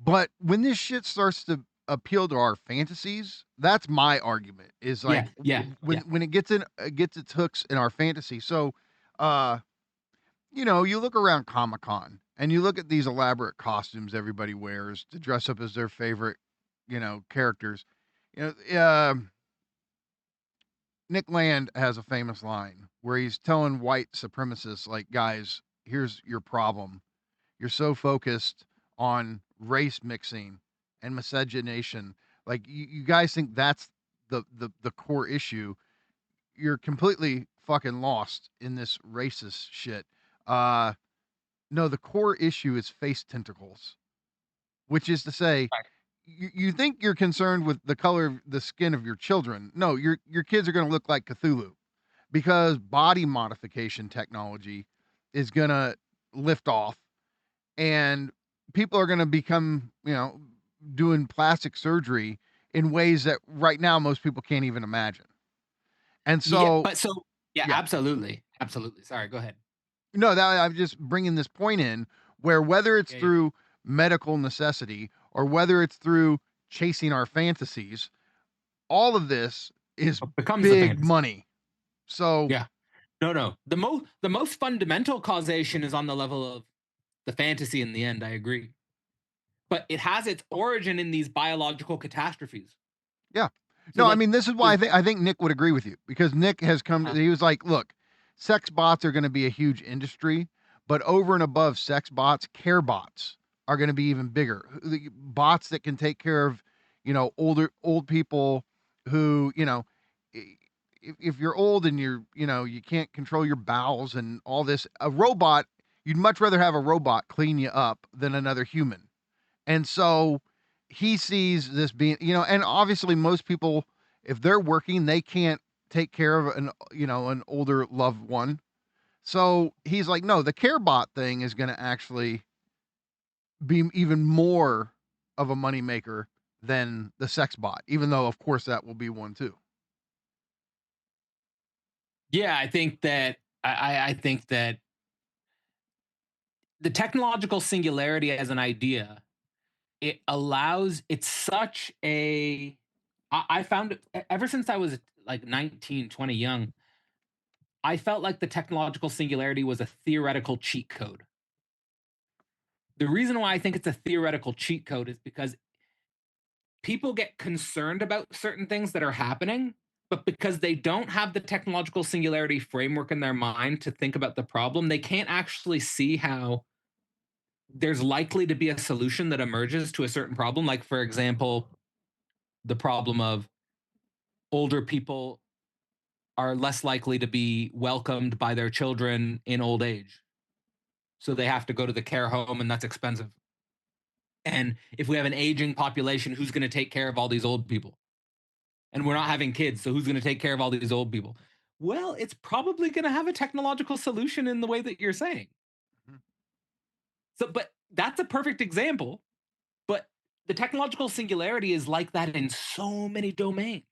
But when this shit starts to appeal to our fantasies, that's my argument. Is Yeah, like yeah, yeah. when it gets its hooks in our fantasy. So, uh, you look around Comic Con and you look at these elaborate costumes everybody wears to dress up as their favorite, characters. You know, Nick Land has a famous line where he's telling white supremacists, like, guys, here's your problem. You're so focused on race mixing and miscegenation. Like, you guys think that's the core issue. You're completely fucking lost in this racist shit. Uh, no, the core issue is face tentacles, which is to say, Right. you think you're concerned with the color of the skin of your children. No, your kids are going to look like Cthulhu because body modification technology is going to lift off and people are going to become, doing plastic surgery in ways that right now most people can't even imagine. And Yeah, so, but so yeah, yeah, absolutely, absolutely. Sorry, go ahead. no, that I'm just bringing this point in where whether it's Yeah, yeah. through medical necessity or whether it's through chasing our fantasies, all of this is It becomes the big fantasy. money. So, Yeah. No. The most fundamental causation is on the level of the fantasy in the end. I agree. But it has its origin in these biological catastrophes. yeah. So No, I like mean, this is why there's I think Nick would agree with you because Nick has uh, he was like, look, sex bots are going to be a huge industry, but over and above sex bots, care bots are going to be even bigger. The bots that can take care of, old people who, if you're old and you can't control your bowels and all this, a robot, you'd much rather have a robot clean you up than another human. And so he sees this being, and obviously most people, if they're working, they can't take care of an older loved one. So he's like, no, the CareBot thing is going to actually be even more of a moneymaker than the sex bot, even though, of course, that will be one too. yeah, I think that the technological singularity as an idea, it's such a I found it ever since I was like 19, 20 young, I felt like the technological singularity was a theoretical cheat code. The reason why I think it's a theoretical cheat code is because people get concerned about certain things that are happening, but because they don't have the technological singularity framework in their mind to think about the problem, they can't actually see how there's likely to be a solution that emerges to a certain problem. Like, for example, the problem of older people are less likely to be welcomed by their children in old age. So they have to go to the care home, and that's expensive. And if we have an aging population, who's going to take care of all these old people? And we're not having kids, so who's going to take care of all these old people? Well, it's probably going to have a technological solution in the way that you're saying. Mhm. So, but that's a perfect example. But the technological singularity is like that in so many domains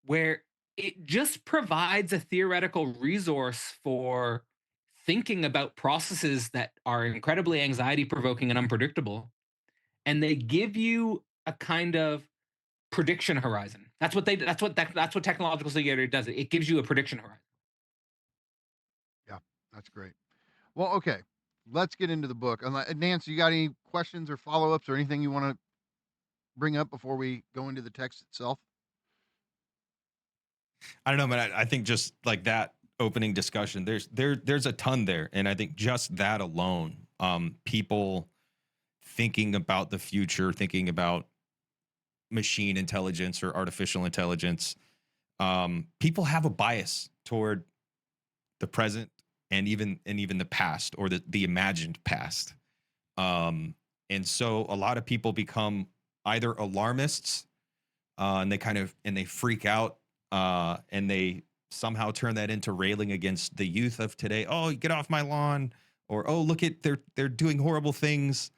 where it just provides a theoretical resource for thinking about processes that are incredibly anxiety provoking and unpredictable. And they give you a kind of prediction horizon. That's what technological singularity does. It gives you a prediction horizon. Yeah, that's great. Well, okay, let's get into the book. Nancy, you got any questions or follow ups or anything you want to bring up before we go into the text itself? I don't know, but I think just like that opening discussion, there's a ton there, and I think just that alone, people thinking about the future, thinking about machine intelligence or artificial intelligence, people have a bias toward the present and even the past or the imagined past. And so a lot of people become either alarmists, and they freak out, and they somehow turn that into railing against the youth of today. Oh, get off my lawn, or oh, look at they're doing horrible things.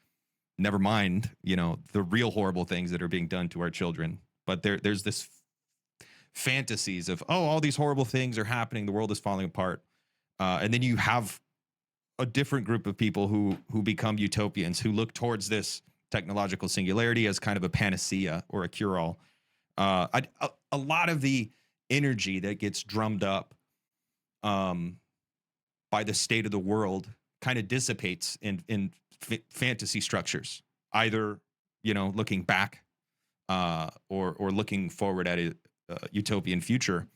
Never mind, the real horrible things that are being done to our children. But there's this fantasies of, oh, all these horrible things are happening, the world is falling apart, and then you have a different group of people who become utopians, who look towards this technological singularity as kind of a panacea or a cure-all. A lot of the energy that gets drummed up by the state of the world kind of dissipates in fantasy structures, either looking back or looking forward at a utopian future.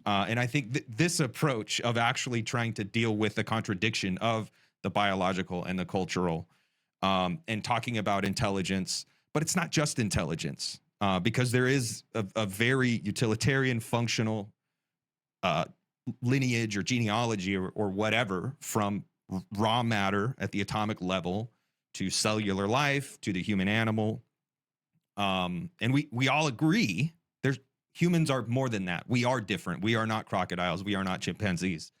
And I think this approach of actually trying to deal with the contradiction of the biological and the cultural, and talking about intelligence, but it's not just intelligence, because there is a very utilitarian, functional lineage or genealogy or whatever, from raw matter at the atomic level to cellular life to the human animal. And we all agree humans are more than that. We are different. We are not crocodiles. We are not chimpanzees.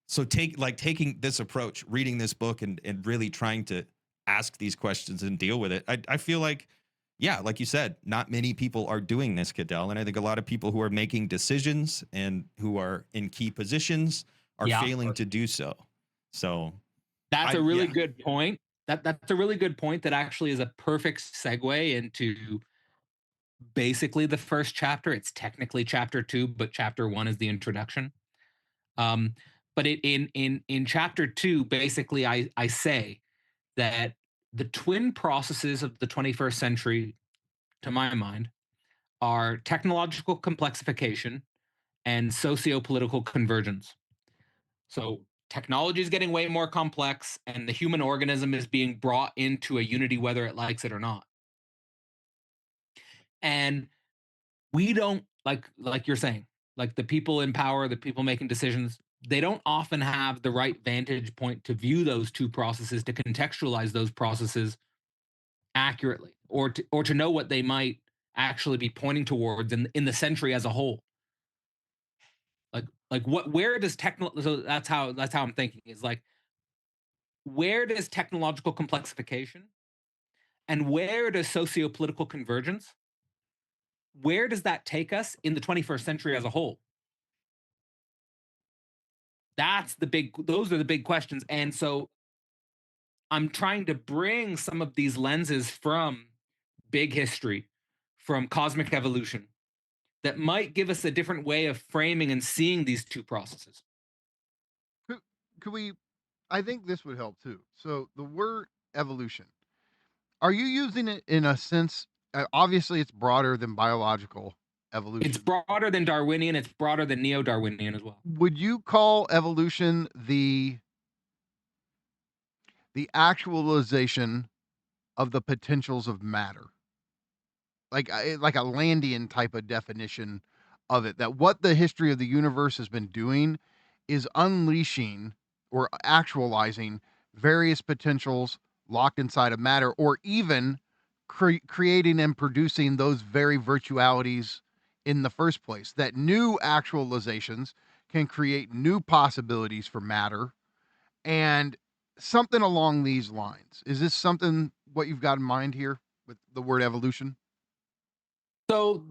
So taking this approach, reading this book and really trying to ask these questions and deal with it. I feel like, yeah, like you said, not many people are doing this, Cadell. And I think a lot of people who are making decisions and who are in key positions are failing to do so. So that's a really good point. That's a really good point that actually is a perfect segue into basically the first chapter. It's technically chapter 2, but chapter 1 is the introduction. But in chapter 2, basically I say that the twin processes of the 21st century, to my mind, are technological complexification and socio-political convergence. So technology is getting way more complex, and the human organism is being brought into a unity whether it likes it or not. And we don't, like you're saying, like the people in power, the people making decisions, they don't often have the right vantage point to view those two processes, to contextualize those processes accurately, or to know what they might actually be pointing towards in the century as a whole. Where does so that's how I'm thinking, is like, where does technological complexification and where does socio-political convergence, where does that take us in the 21st century as a whole? Those are the big questions. And so I'm trying to bring some of these lenses from big history, from cosmic evolution, that might give us a different way of framing and seeing these two processes. Could we? I think this would help too. So the word evolution, are you using it in a sense? Obviously, it's broader than biological evolution. It's broader than Darwinian. It's broader than neo-Darwinian as well. Would you call evolution the actualization of the potentials of matter? Like a Landian type of definition of it, that what the history of the universe has been doing is unleashing or actualizing various potentials locked inside of matter, or even creating and producing those very virtualities in the first place. That new actualizations can create new possibilities for matter, and something along these lines. Is this something what you've got in mind here with the word evolution? So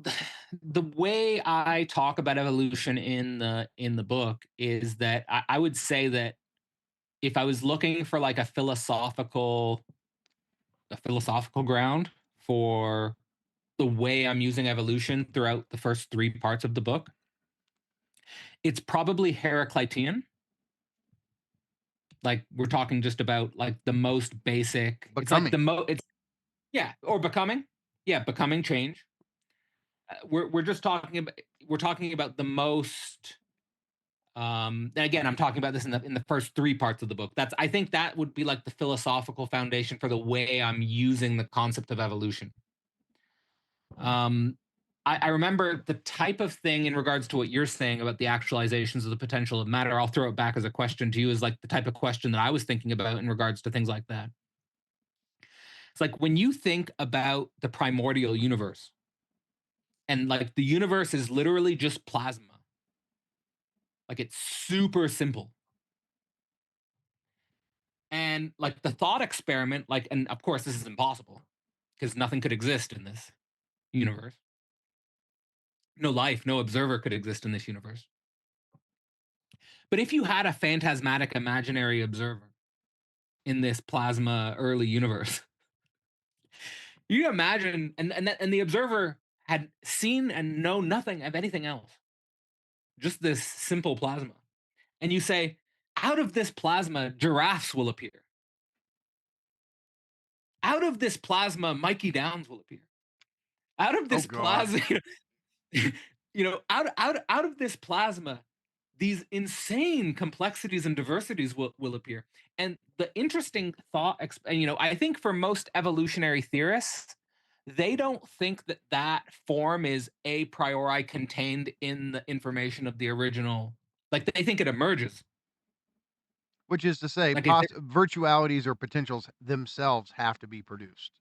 the way I talk about evolution in the book is that I would say that if I was looking for like a philosophical ground for the way I'm using evolution throughout the first 3 parts of the book, it's probably Heraclitean. Like, we're talking just about like the most basic. Becoming. It's like or becoming. Yeah, becoming, change. We're just talking about the most. Again, I'm talking about this in the first 3 parts of the book. I think that would be like the philosophical foundation for the way I'm using the concept of evolution. I remember the type of thing in regards to what you're saying about the actualizations of the potential of matter. I'll throw it back as a question to you, is like the type of question that I was thinking about in regards to things like that. It's like, when you think about the primordial universe, and like the universe is literally just plasma. Like, it's super simple. And like the thought experiment, like, and of course this is impossible because nothing could exist in this universe. No life, no observer could exist in this universe. But if you had a phantasmatic imaginary observer in this plasma early universe, you imagine, and the observer had seen and known nothing of anything else, just this simple plasma. And you say, out of this plasma, giraffes will appear. Out of this plasma, Mikey Downs will appear. Out of this plasma, out of this plasma, these insane complexities and diversities will appear. And the interesting thought, I think for most evolutionary theorists, they don't think that that form is a priori contained in the information of the original. Like they think it emerges. Which is to say, Like virtualities or potentials themselves have to be produced.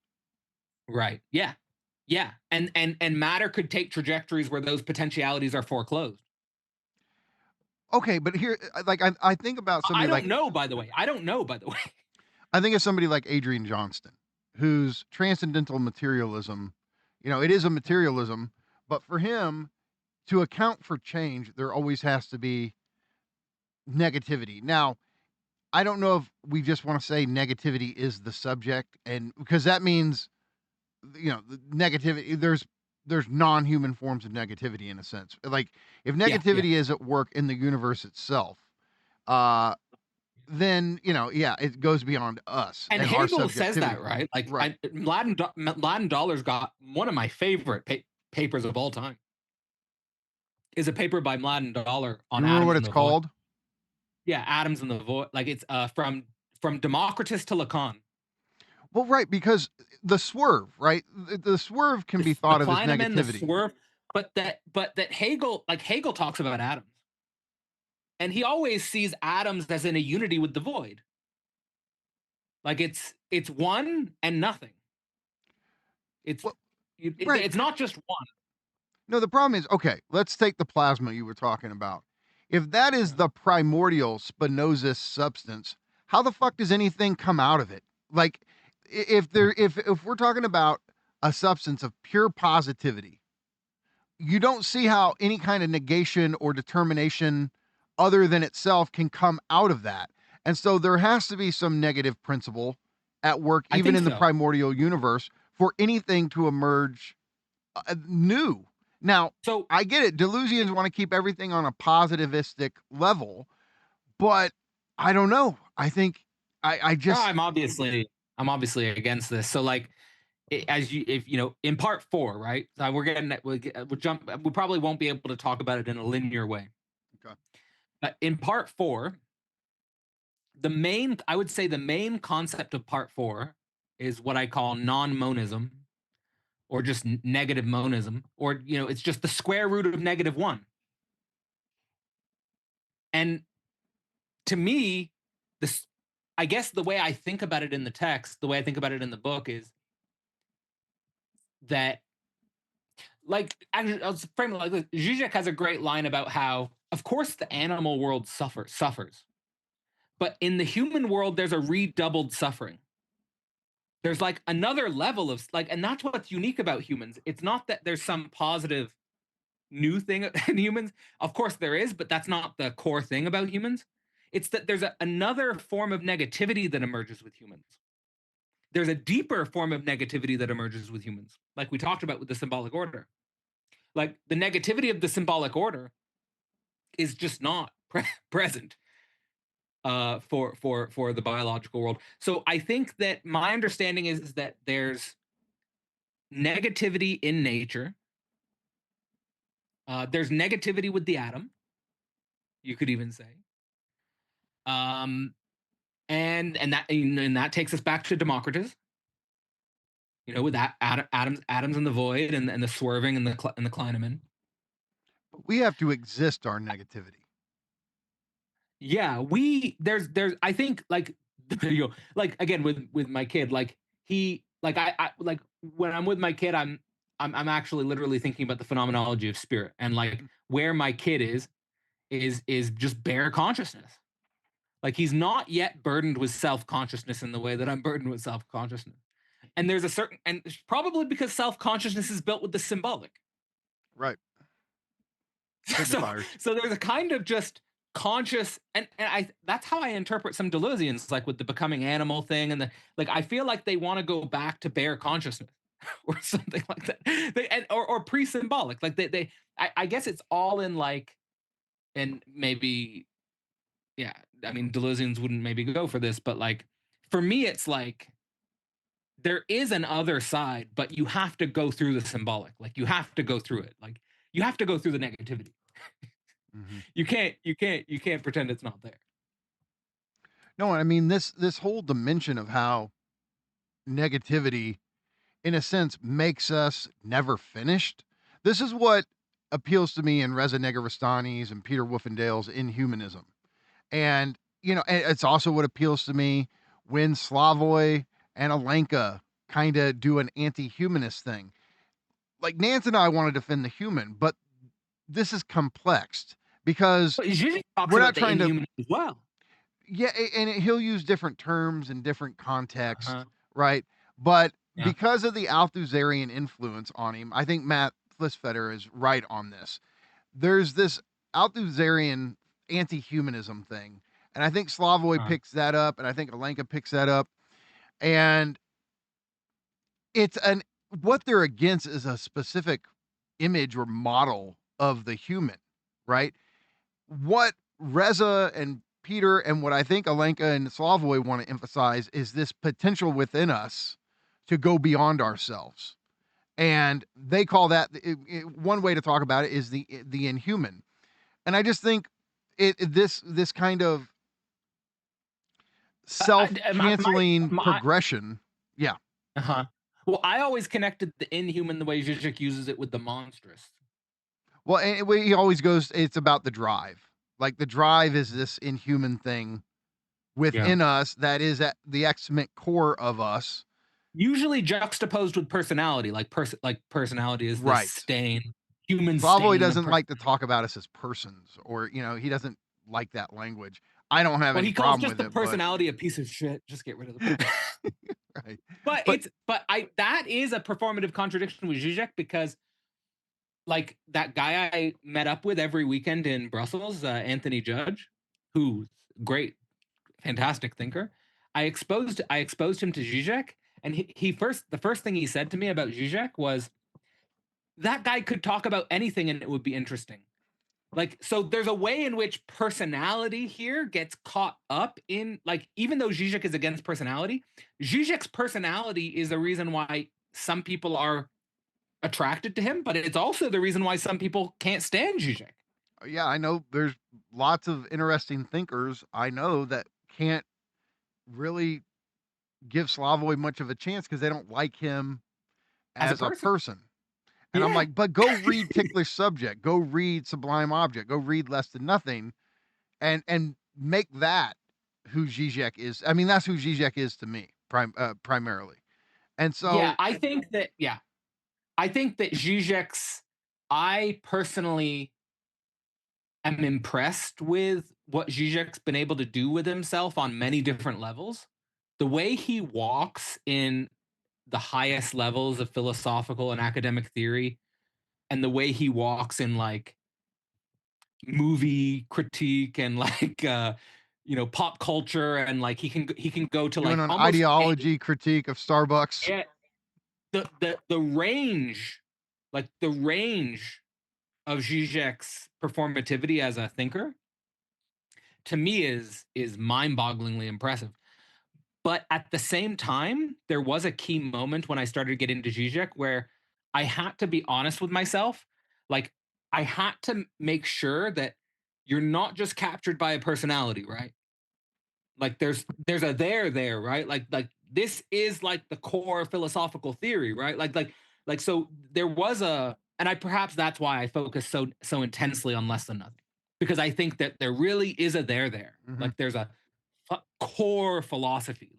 Right. Yeah. Yeah. And matter could take trajectories where those potentialities are foreclosed. Okay, but here, I think about somebody I don't know, by the way. I think of somebody like Adrian Johnston, whose transcendental materialism, it is a materialism, but for him to account for change, there always has to be negativity. Now, I don't know if we just want to say negativity is the subject, and because that means, the negativity, there's non-human forms of negativity in a sense. Like if negativity is at work in the universe itself, then it goes beyond us and our Hegel subjectivity. says that, right? Like right. Latin Dollar's got one of my favorite papers of all time. Is a paper by Mladen Dollar on you remember atoms what it's called? Void. Yeah, atoms in the void. Like it's from Democritus to Lacan. Well, right, because the swerve, right? The swerve can be thought of as negativity. The swerve, but that Hegel talks about atoms, and he always sees atoms as in a unity with the void. Like it's one and nothing. It's not just one. No, the problem is, okay, let's take the plasma you were talking about. If that is the primordial Spinozist substance, how the fuck does anything come out of it? Like if we're talking about a substance of pure positivity, you don't see how any kind of negation or determination other than itself can come out of that. And so there has to be some negative principle at work, even in the primordial universe, for anything to emerge new. Now, so I get it. Delusians want to keep everything on a positivistic level, but I don't know. I think I just I'm obviously against this. So like in part 4, right? We'll jump. We probably won't be able to talk about it in a linear way. Okay. But in part 4, I would say the main concept of part 4 is what I call non-monism, or just negative monism, or it's just the square root of -1. And to me, I guess the way I think about it in the text, the way I think about it in the book is that, like, I'll frame it like this. Žižek has a great line about how, of course, the animal world suffers, but in the human world, there's a redoubled suffering. There's like another level of and that's what's unique about humans. It's not that there's some positive new thing in humans. Of course there is, but that's not the core thing about humans. It's that there's another form of negativity that emerges with humans. There's a deeper form of negativity that emerges with humans, like we talked about with the symbolic order. Like the negativity of the symbolic order is just not present for the biological world. So I think that my understanding is that there's negativity in nature. There's negativity with the atom, you could even say. And that takes us back to Democritus. With that atoms in the void and the swerving and the Kleineman. We have to exist our negativity. Yeah, there's I think like like again with my kid, like he I like when I'm with my kid, I'm actually literally thinking about the phenomenology of spirit, and like where my kid is just bare consciousness. Like he's not yet burdened with self-consciousness in the way that I'm burdened with self-consciousness. And there's a certain, and it's probably because self-consciousness is built with the symbolic. Right. So, Signifiers. so there's a kind of just conscious, and that's how I interpret some Deleuzians, like with the becoming animal thing, and like I feel like they want to go back to bare consciousness or something like that. Or pre-symbolic. Like I guess it's all in like, and maybe, yeah, I mean Deleuzians wouldn't maybe go for this, but like for me it's like there is an other side, but you have to go through the symbolic. Like you have to go through it. Like you have to go through the negativity. Mm-hmm. You can't pretend it's not there. No, I mean this whole dimension of how negativity, in a sense, makes us never finished. This is what appeals to me in Reza Negarestani's and Peter Wolfendale's Inhumanism. And, you know, it's also what appeals to me when Slavoj and Alenka kind of do an anti-humanist thing. Like Nance and I want to defend the human, but this is complex because But Žižek talks we're about not the trying to, inhuman as well. yeah, and he'll use different terms in different contexts, Uh-huh. right? But Yeah. because of the Althusserian influence on him, I think Matt Flisfetter is right on this. There's this Althusserian anti-humanism thing, and I think Slavoj picks that up, and I think Alenka picks that up, and it's what they're against is a specific image or model of the human, right? What Reza and Peter and what I think Alenka and Slavoj want to emphasize is this potential within us to go beyond ourselves. And they call that one way to talk about it is the inhuman. And I just think this kind of self-canceling progression. Yeah. Uh-huh. Well, I always connected the inhuman the way Žižek uses it with the monstrous. Well, and he always goes, it's about the drive. Like the drive is this inhuman thing within us that is at the excellent core of us. Usually juxtaposed with personality, like personality is this stain. Human Slavoj stain doesn't like to talk about us as persons, or he doesn't like that language. I don't have any problem with it. He calls just the personality a piece of shit. Just get rid of the right. But that is a performative contradiction with Žižek, because like that guy I met up with every weekend in Brussels, Anthony Judge, who's great, fantastic thinker. I exposed him to Žižek, and the first thing he said to me about Žižek was, that guy could talk about anything and it would be interesting. Like, so there's a way in which personality here gets caught up in, like, even though Žižek is against personality, Žižek's personality is the reason why some people are attracted to him, but it's also the reason why some people can't stand Žižek. Yeah, I know there's lots of interesting thinkers I know that can't really give Slavoj much of a chance because they don't like him as a person. And I'm like, but go read Ticklish Subject, go read Sublime Object, go read Less Than Nothing, and make that who Žižek is. I mean, that's who Žižek is to me, primarily. And so I think that Žižek's, I personally am impressed with what Žižek's been able to do with himself on many different levels. The way he walks in the highest levels of philosophical and academic theory, and the way he walks in like movie critique and like pop culture, and like he can go to doing like an ideology critique of Starbucks. Yeah, the range, like the range of Žižek's performativity as a thinker, to me is mind-bogglingly impressive. But at the same time, there was a key moment when I started to get into Žižek where I had to be honest with myself. Like, I had to make sure that you're not just captured by a personality, right? Like there's a there, right? Like this is like the core philosophical theory, right? Like so there was and perhaps that's why I focus so intensely on Less Than Nothing, because I think that there really is a there. Mm-hmm. Like there's a core philosophy,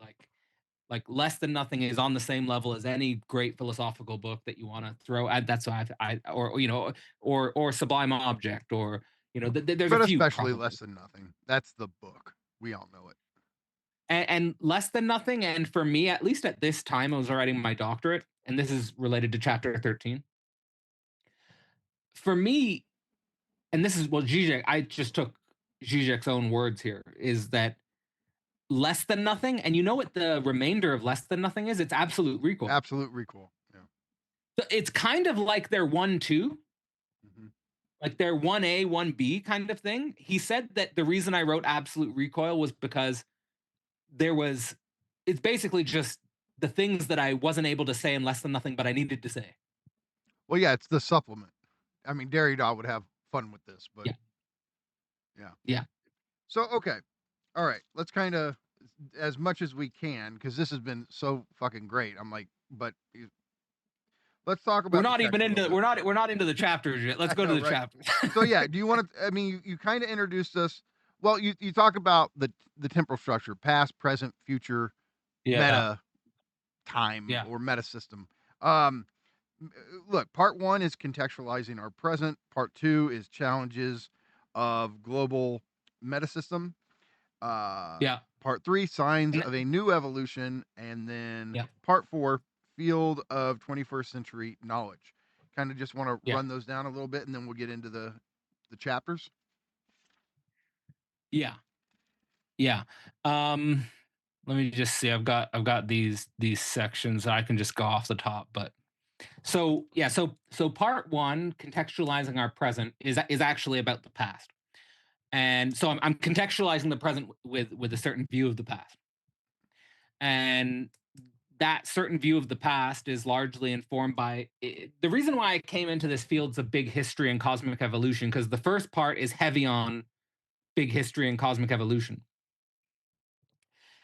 like Less Than Nothing is on the same level as any great philosophical book that you want to throw at. That's why or Sublime Object, or there's but a few, especially probably. Less Than Nothing. That's the book. We all know it. And less than nothing. And for me, at least at this time, I was writing my doctorate, and this is related to chapter 13. For me, and this is Žižek, I just took Žižek's own words here, is that less than nothing, and you know what the remainder of less than nothing is? It's absolute recoil. Absolute recoil. Yeah. So it's kind of like their 1-2, Mhm. like their 1A, 1B kind of thing. He said that the reason I wrote absolute recoil was because it's basically just the things that I wasn't able to say in less than nothing, but I needed to say. Well, yeah, it's the supplement. I mean, Derrida would have fun with this, but Yeah. So, okay. All right. Let's kind of, as much as we can, because this has been so fucking great. I'm like, but let's talk about. We're not even into we're not into the chapters yet. Let's go to the chapters. So yeah, do you want to? I mean, you kind of introduced us. Well, you talk about the temporal structure, past, present, future, meta time or meta system. Look, part 1 is contextualizing our present. Part 2 is challenges of global meta system. Part 3, signs of a new evolution, and then part 4, field of 21st century knowledge. Kind of just want to run those down a little bit, and then we'll get into the chapters. Yeah. Let me just see. I've got these sections. I can just go off the top, but so part 1, contextualizing our present, is actually about the past. And so I'm contextualizing the present with a certain view of the past. And that certain view of the past is largely informed by the reason why I came into this field's of big history and cosmic evolution, because the first part is heavy on big history and cosmic evolution.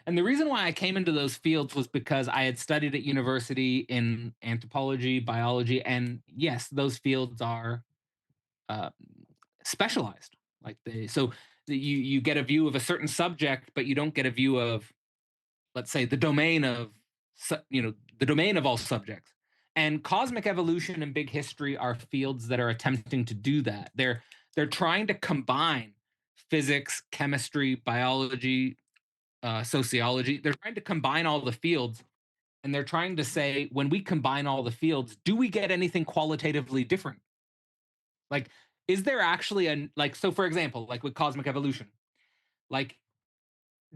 And the reason why I came into those fields was because I had studied at university in anthropology, biology, and yes, those fields are specialized. Like you get a view of a certain subject, but you don't get a view of, let's say, the domain of all subjects. And cosmic evolution and big history are fields that are attempting to do that. They're trying to combine physics, chemistry, biology, sociology. They're trying to combine all the fields, and they're trying to say, when we combine all the fields, do we get anything qualitatively different? Like, is there actually so for example, like with cosmic evolution, like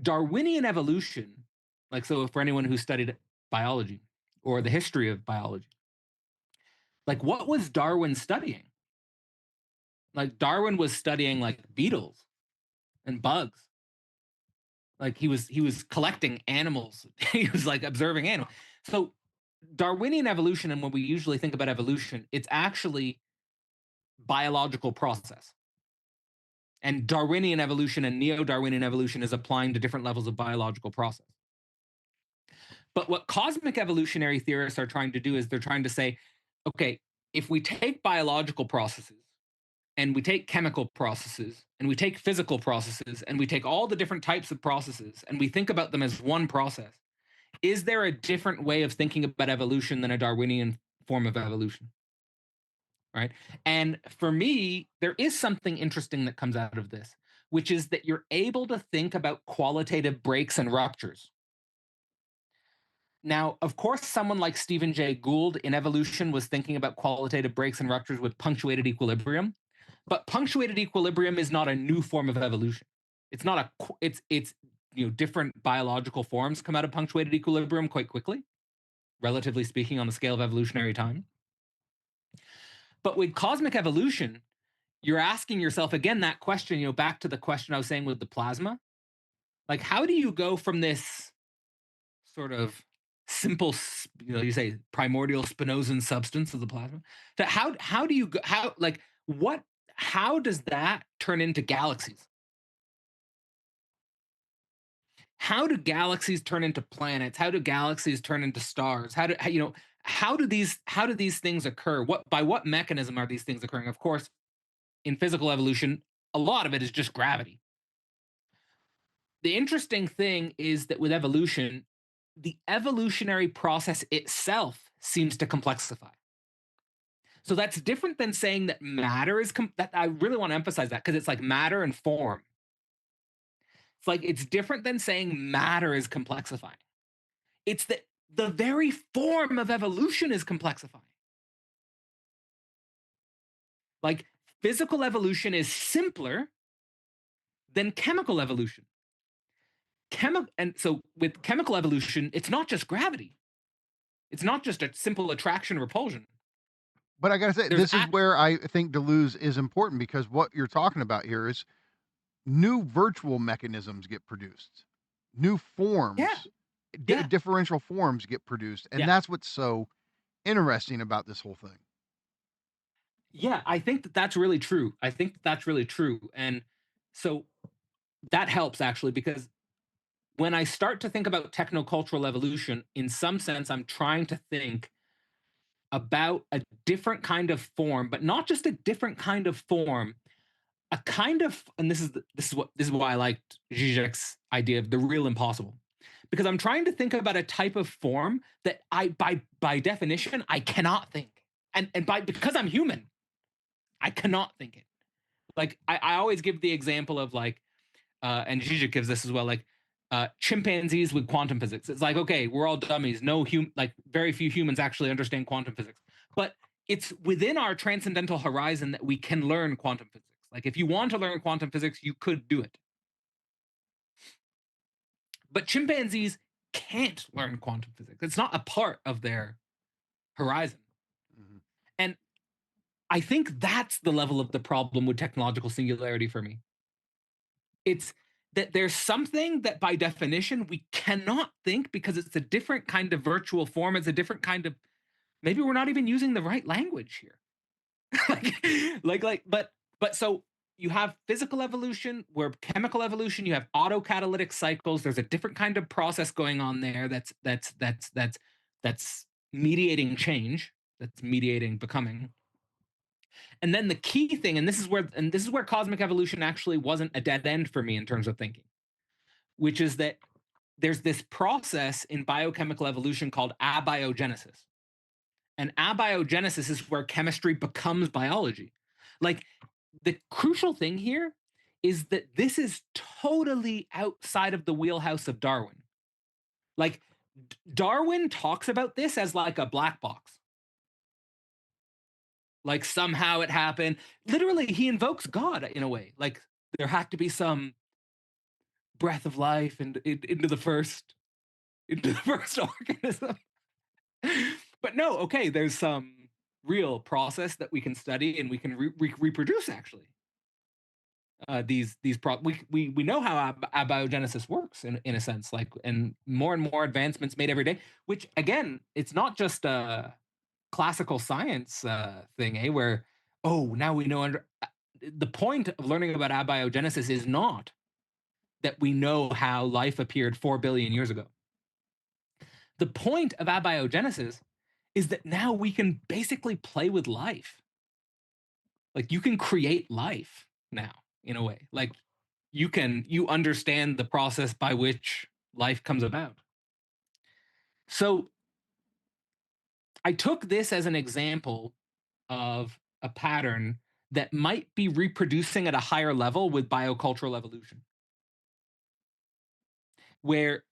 Darwinian evolution, like, so for anyone who studied biology or the history of biology, like, what was Darwin studying? Like, Darwin was studying like beetles and bugs. Like, he was collecting animals. He was like observing animals. So Darwinian evolution, and when we usually think about evolution, it's actually biological process. And Darwinian evolution and neo-Darwinian evolution is applying to different levels of biological process. But what cosmic evolutionary theorists are trying to do is they're trying to say, okay, if we take biological processes and we take chemical processes and we take physical processes and we take all the different types of processes and we think about them as one process, is there a different way of thinking about evolution than a Darwinian form of evolution? Right? And for me, there is something interesting that comes out of this, which is that you're able to think about qualitative breaks and ruptures. Now, of course, someone like Stephen Jay Gould in evolution was thinking about qualitative breaks and ruptures with punctuated equilibrium, but punctuated equilibrium is not a new form of evolution. It's not it's different biological forms come out of punctuated equilibrium quite quickly, relatively speaking, on the scale of evolutionary time. But with cosmic evolution, you're asking yourself again that question, back to the question I was saying with the plasma. Like, how do you go from this sort of simple, you say primordial Spinozan substance of the plasma, to how do you go, how does that turn into galaxies? How do galaxies turn into planets? How do galaxies turn into stars? How do these things occur? By what mechanism are these things occurring? Of course, in physical evolution, a lot of it is just gravity. The interesting thing is that with evolution, the evolutionary process itself seems to complexify. So that's different than saying that matter is that I really want to emphasize that, because it's like matter and form. It's like it's different than saying matter is complexifying. It's that the very form of evolution is complexifying. Like physical evolution is simpler than chemical evolution. And so with chemical evolution, it's not just gravity. It's not just a simple attraction repulsion. But I gotta say, There's this is where I think Deleuze is important, because what you're talking about here is new virtual mechanisms get produced, new forms, differential forms get produced, and that's what's so interesting about this whole thing. Yeah, I think that that's really true. I think that that's really true. And so that helps actually, because when I start to think about technocultural evolution, in some sense, I'm trying to think about a different kind of form, but not just a different kind of form, a kind of, and this is why I liked Žižek's idea of the real impossible, because I'm trying to think about a type of form that I, by definition, I cannot think, and because I'm human, I cannot think it. Like I always give the example of like, and Žižek gives this as well, like chimpanzees with quantum physics. It's like, okay, we're all dummies. Like very few humans actually understand quantum physics, but it's within our transcendental horizon that we can learn quantum physics. Like if you want to learn quantum physics, you could do it. But chimpanzees can't learn quantum physics. It's not a part of their horizon. Mm-hmm. And I think that's the level of the problem with technological singularity for me. It's that there's something that by definition we cannot think because it's a different kind of virtual form. It's a different kind of, maybe we're not even using the right language here. But so you have physical evolution, where chemical evolution, you have autocatalytic cycles. There's a different kind of process going on there that's mediating change, that's mediating becoming. And then the key thing, and this is where cosmic evolution actually wasn't a dead end for me in terms of thinking, which is that there's this process in biochemical evolution called abiogenesis. And abiogenesis is where chemistry becomes biology. Like the crucial thing here is that this is totally outside of the wheelhouse of Darwin. Like Darwin talks about this as like a black box. Like somehow it happened. Literally, he invokes God in a way. Like there had to be some breath of life into the first organism. But no, okay, there's some real process that we can study and we can reproduce actually. We know how abiogenesis works in a sense, like, and more advancements made every day, which again, it's not just a classical science thing, where, oh, now we know the point of learning about abiogenesis is not that we know how life appeared 4 billion years ago. The point of abiogenesis is that now we can basically play with life. Like you can create life now in a way. Like you understand the process by which life comes about. So I took this as an example of a pattern that might be reproducing at a higher level with biocultural evolution, where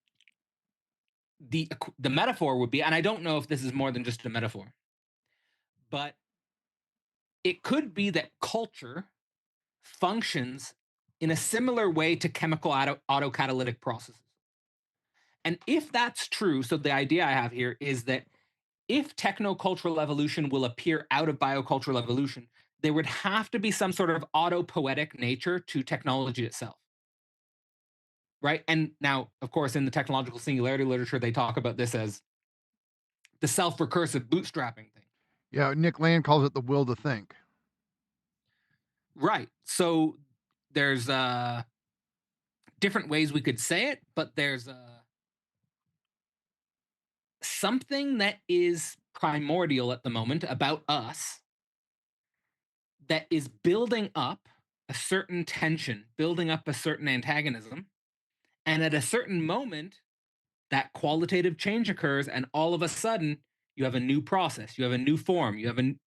the metaphor would be, and I don't know if this is more than just a metaphor, but it could be that culture functions in a similar way to chemical autocatalytic processes. And if that's true, so the idea I have here is that if technocultural evolution will appear out of biocultural evolution, there would have to be some sort of autopoetic nature to technology itself. Right? And now, of course, in the technological singularity literature, they talk about this as the self-recursive bootstrapping thing. Yeah, Nick Land calls it the will to think. Right. So there's different ways we could say it, but there's something that is primordial at the moment about us that is building up a certain tension, building up a certain antagonism. And at a certain moment, that qualitative change occurs, and all of a sudden, you have a new process, you have a new form, and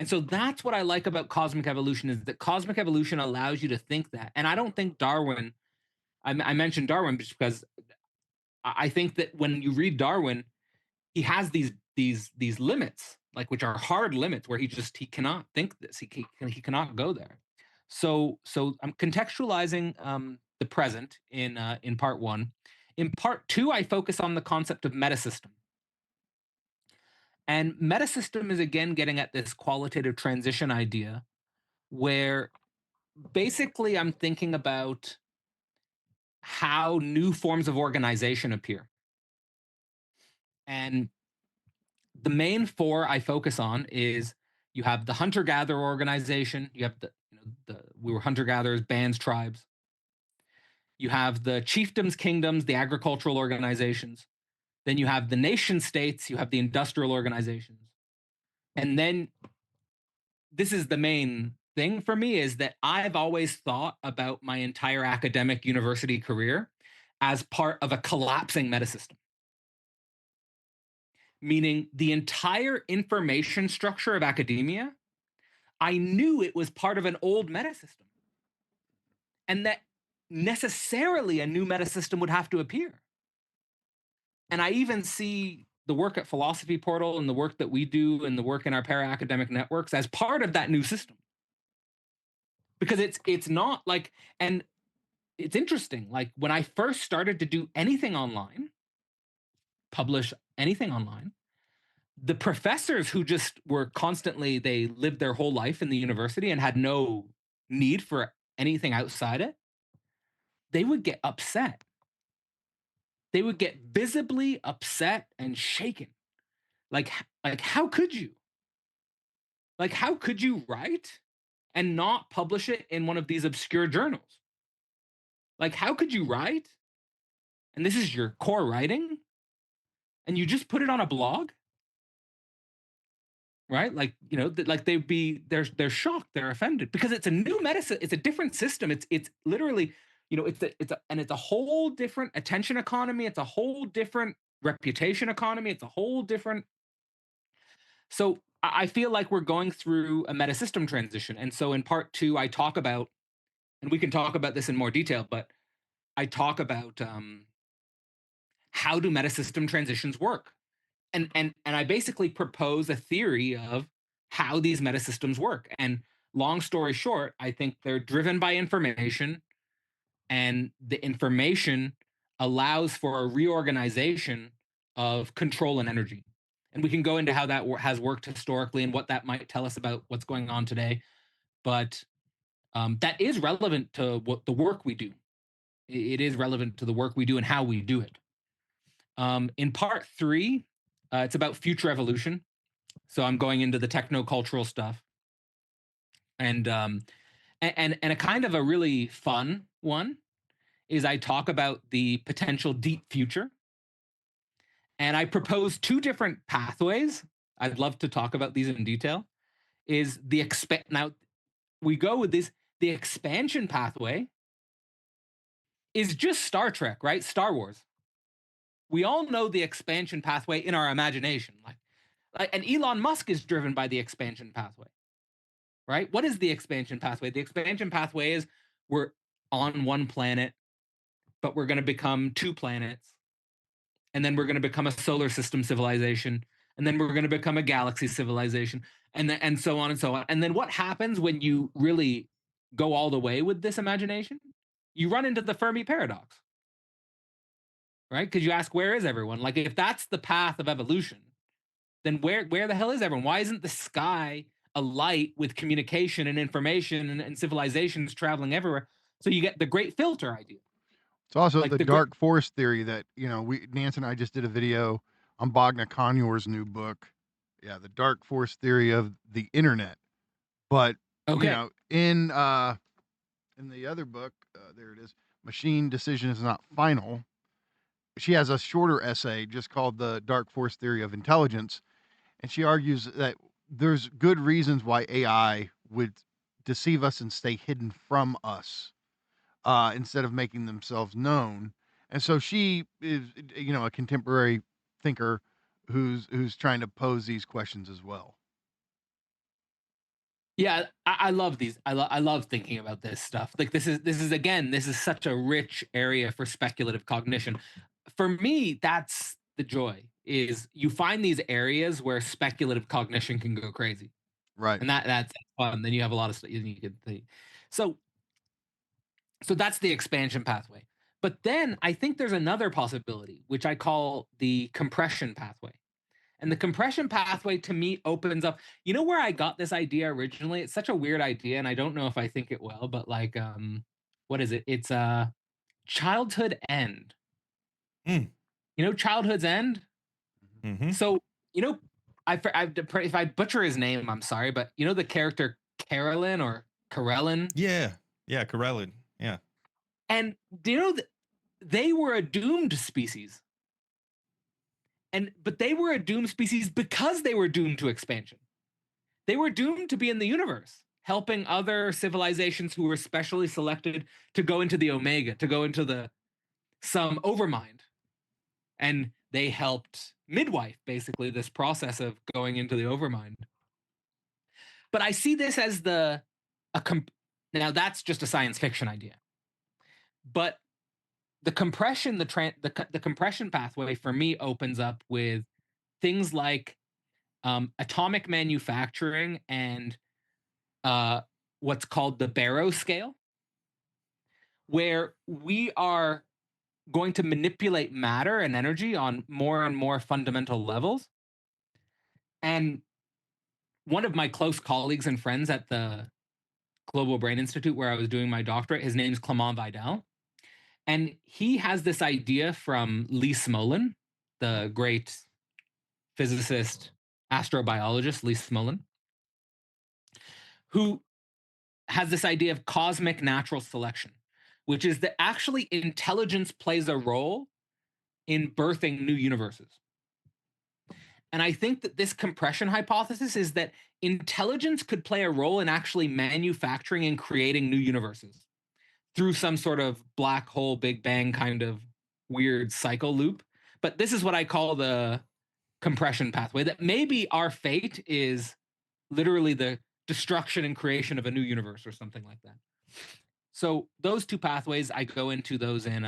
so that's what I like about cosmic evolution, is that cosmic evolution allows you to think that. And I don't think Darwin I mentioned Darwin just because I think that when you read Darwin, he has these limits, like which are hard limits, where he cannot think this. He cannot go there. So I'm contextualizing the present in part one. In part two, I focus on the concept of metasystem. And metasystem is again getting at this qualitative transition idea, where basically I'm thinking about how new forms of organization appear. And the main four I focus on is you have the hunter-gatherer organization, you have we were hunter-gatherers, bands, tribes. You have the chiefdoms, kingdoms, the agricultural organizations. Then you have the nation states, you have the industrial organizations. And then this is the main thing for me, is that I've always thought about my entire academic university career as part of a collapsing metasystem. Meaning the entire information structure of academia, I knew it was part of an old metasystem. And that necessarily a new metasystem would have to appear. And I even see the work at Philosophy Portal and the work that we do and the work in our para-academic networks as part of that new system. Because it's not like, and it's interesting, like when I first started to do anything online, publish anything online, the professors who just were constantly, they lived their whole life in the university and had no need for anything outside it, they would get upset. They would get visibly upset and shaken. Like how could you? Like, how could you write and not publish it in one of these obscure journals? Like, how could you write? And this is your core writing, and you just put it on a blog? Right? Like, like they're shocked, they're offended because it's a new medicine, it's a different system. It's literally, it's a whole different attention economy, it's a whole different reputation economy, it's a whole different. So I feel like we're going through a metasystem transition. And so in part two, I talk about, and we can talk about this in more detail, but I talk about how do metasystem transitions work? And I basically propose a theory of how these metasystems work. And long story short, I think they're driven by information, and the information allows for a reorganization of control and energy. And we can go into how that has worked historically and what that might tell us about what's going on today. But that is relevant to what the work we do. It is relevant to the work we do and how we do it. In part three, it's about future evolution. So I'm going into the technocultural stuff, and a kind of a really fun one is I talk about the potential deep future, and I propose two different pathways. I'd love to talk about these in detail. Is the now we go with this, the expansion pathway is just Star Trek, right? Star Wars. We all know the expansion pathway in our imagination, and Elon Musk is driven by the expansion pathway, right? What is the expansion pathway? The expansion pathway is we're on one planet, but we're going to become two planets, and then we're going to become a solar system civilization, and then we're going to become a galaxy civilization, and so on and so on. And then what happens when you really go all the way with this imagination? You run into the Fermi paradox, right? Because you ask, where is everyone? Like, if that's the path of evolution, then where the hell is everyone? Why isn't the sky alight with communication and information and civilizations traveling everywhere? So you get the great filter idea. It's also like the dark force theory that, Nance and I just did a video on Bogna Conyor's new book. Yeah, the dark force theory of the internet. But, okay. In the other book, there it is, Machine Decision is Not Final. She has a shorter essay just called The Dark Force Theory of Intelligence. And she argues that there's good reasons why AI would deceive us and stay hidden from us instead of making themselves known. And so she is, a contemporary thinker who's trying to pose these questions as well. Yeah, I love these. I love thinking about this stuff. Like this is such a rich area for speculative cognition. For me, that's the joy. Is you find these areas where speculative cognition can go crazy, Right. and that's fun. Then you have a lot of stuff you can think. So so that's the expansion pathway. But then I think there's another possibility, which I call the compression pathway. And the compression pathway to me opens up. You know where I got this idea originally? It's such a weird idea, and I don't know if I think it well, but like what is it? It's a childhood end. Mm. You know, childhood's end? Mm-hmm. So, you know, if I butcher his name, I'm sorry, but you know the character Carolyn or Karelin? Yeah. Yeah. Karelin. Yeah. And do you know that they were a doomed species? But they were a doomed species because they were doomed to expansion. They were doomed to be in the universe, helping other civilizations who were specially selected to go into the Omega, to go into some overmind. And they helped midwife basically this process of going into the overmind. But I see this as now that's just a science fiction idea. But the compression, the compression pathway for me opens up with things like atomic manufacturing and what's called the Barrow scale, where we are going to manipulate matter and energy on more and more fundamental levels. And one of my close colleagues and friends at the Global Brain Institute, where I was doing my doctorate, his name's Clement Vidal. And he has this idea from Lee Smolin, the great physicist, astrobiologist Lee Smolin, who has this idea of cosmic natural selection, which is that actually intelligence plays a role in birthing new universes. And I think that this compression hypothesis is that intelligence could play a role in actually manufacturing and creating new universes through some sort of black hole, Big Bang kind of weird cycle loop. But this is what I call the compression pathway, that maybe our fate is literally the destruction and creation of a new universe or something like that. So those two pathways, I go into those in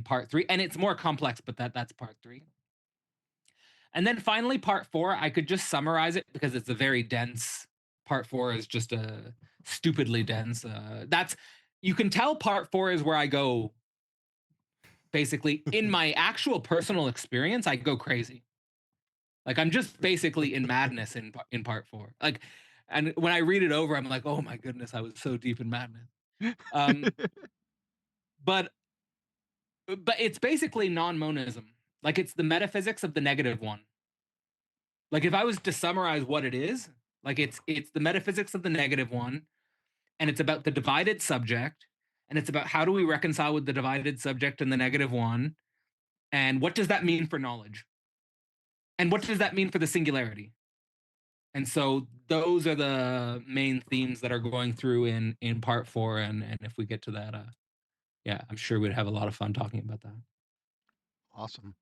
part 3, and it's more complex, but that's part 3. And then finally, part 4, I could just summarize it because it's a very dense. Part 4 is just a stupidly dense. You can tell part 4 is where I go. Basically, in my actual personal experience, I go crazy. Like I'm just basically in madness in part 4. Like, and when I read it over, I'm like, oh my goodness, I was so deep in madness. But it's basically non-monism. Like it's the metaphysics of the negative one. Like if I was to summarize what it is, like it's the metaphysics of the negative one, and it's about the divided subject, and it's about how do we reconcile with the divided subject and the negative one, and what does that mean for knowledge? And what does that mean for the singularity? And so those are the main themes that are going through in part 4, and if we get to that, yeah, I'm sure we'd have a lot of fun talking about that. Awesome.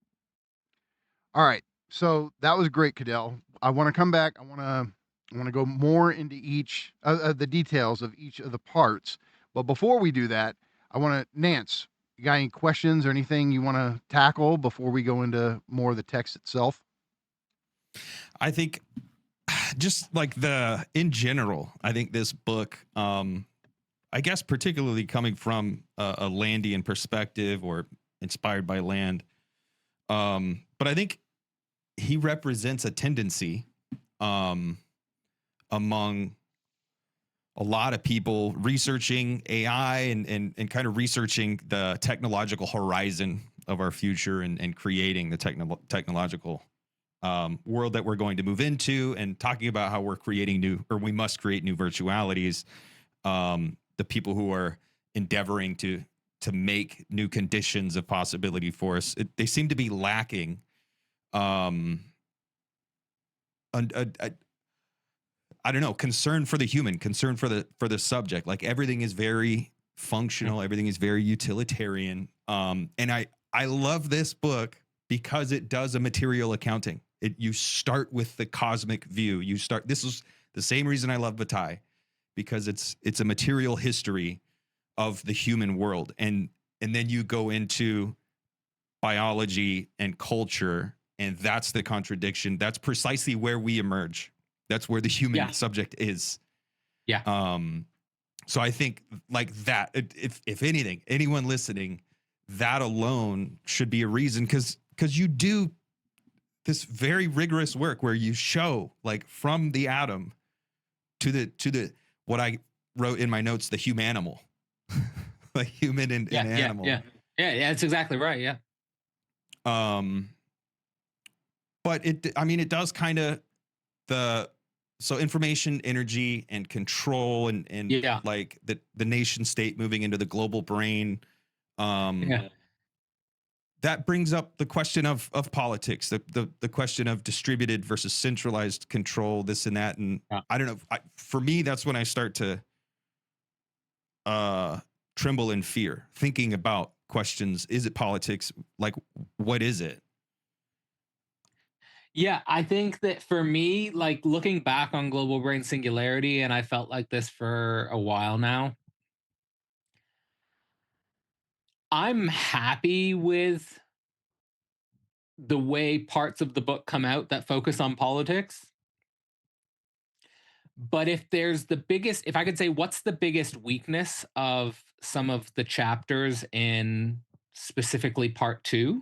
All right. So that was great, Cadell. I want to come back. I want to go more into each the details of each of the parts. But before we do that, I want to, Nance, you got any questions or anything you want to tackle before we go into more of the text itself? I think just like in general, I think this book, I guess particularly coming from a Landian perspective or inspired by Land, but I think he represents a tendency among a lot of people researching AI and kind of researching the technological horizon of our future and creating the technological world that we're going to move into, and talking about how we're creating we must create new virtualities. The people who are endeavoring to make new conditions of possibility for us, they seem to be lacking I don't know, concern for the human, concern for the subject. Like everything is very functional, everything is very utilitarian. And I love this book because it does a material accounting. You start with the cosmic view. This The same reason I love Bataille, because it's a material history of the human world. And then you go into biology and culture, and that's the contradiction. That's precisely where we emerge. That's where the human subject is. Yeah. So I think like that, if anything, anyone listening, that alone should be a reason, because you do this very rigorous work where you show like from the atom to the what I wrote in my notes, the humanimal, like human and animal. Yeah, that's exactly right. Yeah. But it does kind of so information, energy, and control, and like the nation state moving into the global brain. That brings up the question of politics, the question of distributed versus centralized control, this and that. And I don't know. For me, that's when I start to tremble in fear, thinking about questions. Is it politics? Like, what is it? Yeah, I think that for me, like looking back on Global Brain Singularity, and I felt like this for a while now, I'm happy with the way parts of the book come out that focus on politics. But if I could say, what's the biggest weakness of some of the chapters in specifically part 2?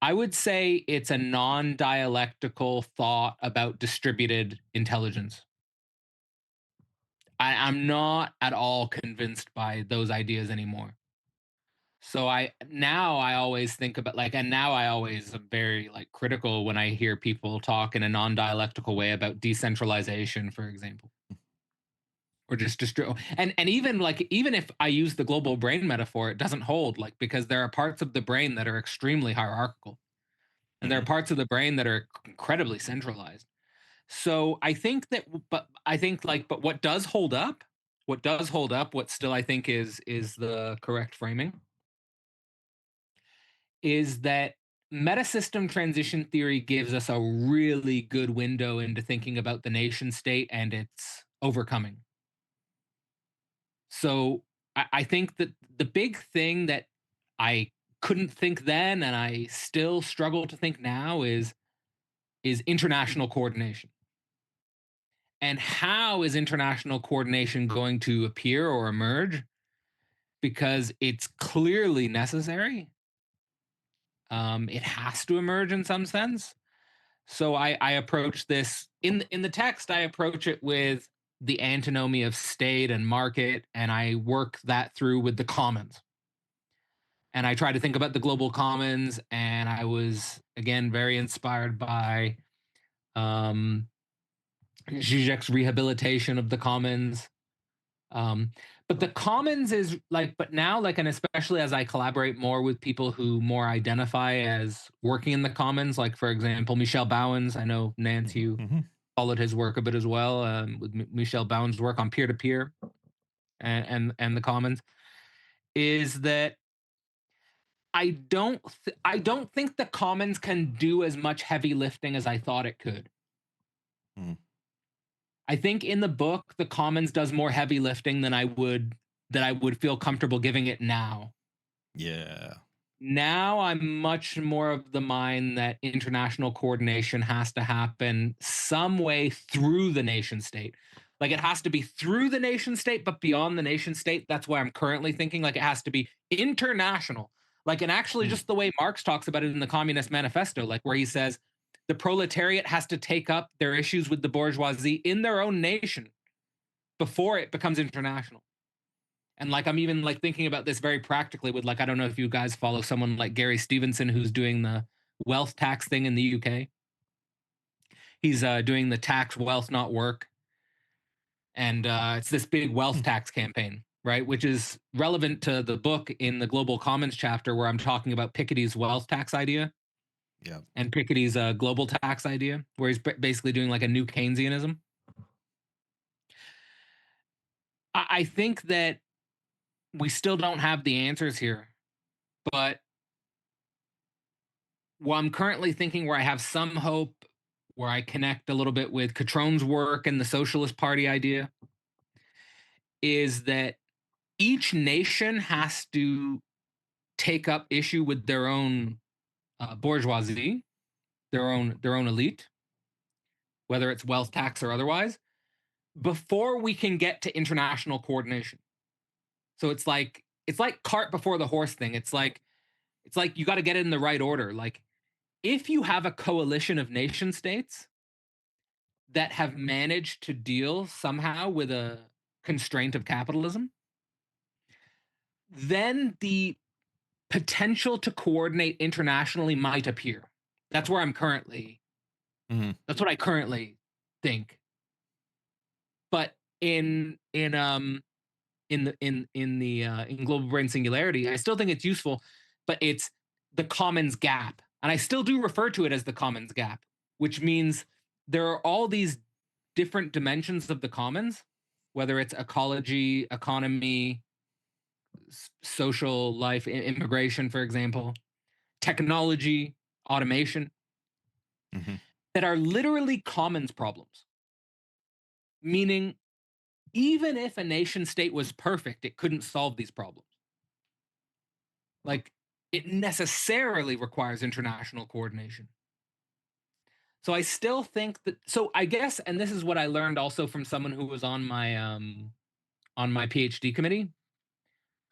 I would say it's a non-dialectical thought about distributed intelligence. I'm not at all convinced by those ideas anymore. So now I always think about and now I always am very critical when I hear people talk in a non-dialectical way about decentralization, for example. Or just and even if I use the global brain metaphor, it doesn't hold, because there are parts of the brain that are extremely hierarchical. And there are parts of the brain that are incredibly centralized. So I think but what does hold up, what still I think is the correct framing, is that metasystem transition theory gives us a really good window into thinking about the nation state and its overcoming. So I think that the big thing that I couldn't think then and I still struggle to think now is international coordination. And how is international coordination going to appear or emerge? Because it's clearly necessary. It has to emerge in some sense. So I approach this in the text. I approach it with the antinomy of state and market, and I work that through with the commons. And I try to think about the global commons, and I was again very inspired by Žižek's rehabilitation of the commons. But the commons is but now, and especially as I collaborate more with people who more identify as working in the commons, for example, Michel Bauwens. I know, Nance, you followed his work a bit as well, with Michel Bauwens' work on peer-to-peer and the commons, is that I don't think the commons can do as much heavy lifting as I thought it could. I think in the book, the commons does more heavy lifting than I would feel comfortable giving it now. Yeah. Now I'm much more of the mind that international coordination has to happen some way through the nation state. It has to be through the nation state, but beyond the nation state. That's why I'm currently thinking it has to be international. And actually just the way Marx talks about it in the Communist Manifesto, where he says, the proletariat has to take up their issues with the bourgeoisie in their own nation before it becomes international. And I'm even thinking about this very practically with I don't know if you guys follow someone like Gary Stevenson, who's doing the wealth tax thing in the UK. He's doing the tax wealth not work. And it's this big wealth tax campaign, right? Which is relevant to the book in the Global Commons chapter, where I'm talking about Piketty's wealth tax idea. Yeah. And Piketty's global tax idea, where he's basically doing a new Keynesianism. I think that we still don't have the answers here, but what I'm currently thinking, where I have some hope where I connect a little bit with Catron's work and the Socialist Party idea, is that each nation has to take up issue with their own bourgeoisie, their own elite, whether it's wealth tax or otherwise, before we can get to international coordination. So it's like cart before the horse thing. It's like you got to get it in the right order. Like, if you have a coalition of nation states that have managed to deal somehow with a constraint of capitalism, then the potential to coordinate internationally might appear. That's where I'm currently. That's what I currently think. But in Global Brain Singularity, I still think it's useful, but it's the commons gap, and I still do refer to it as the commons gap, which means there are all these different dimensions of the commons, whether it's ecology, economy, social life, immigration, for example, technology, automation, that are literally commons problems. Meaning, even if a nation state was perfect, it couldn't solve these problems. Like, it necessarily requires international coordination. So I still think that, so I guess, and this is what I learned also from someone who was on my PhD committee,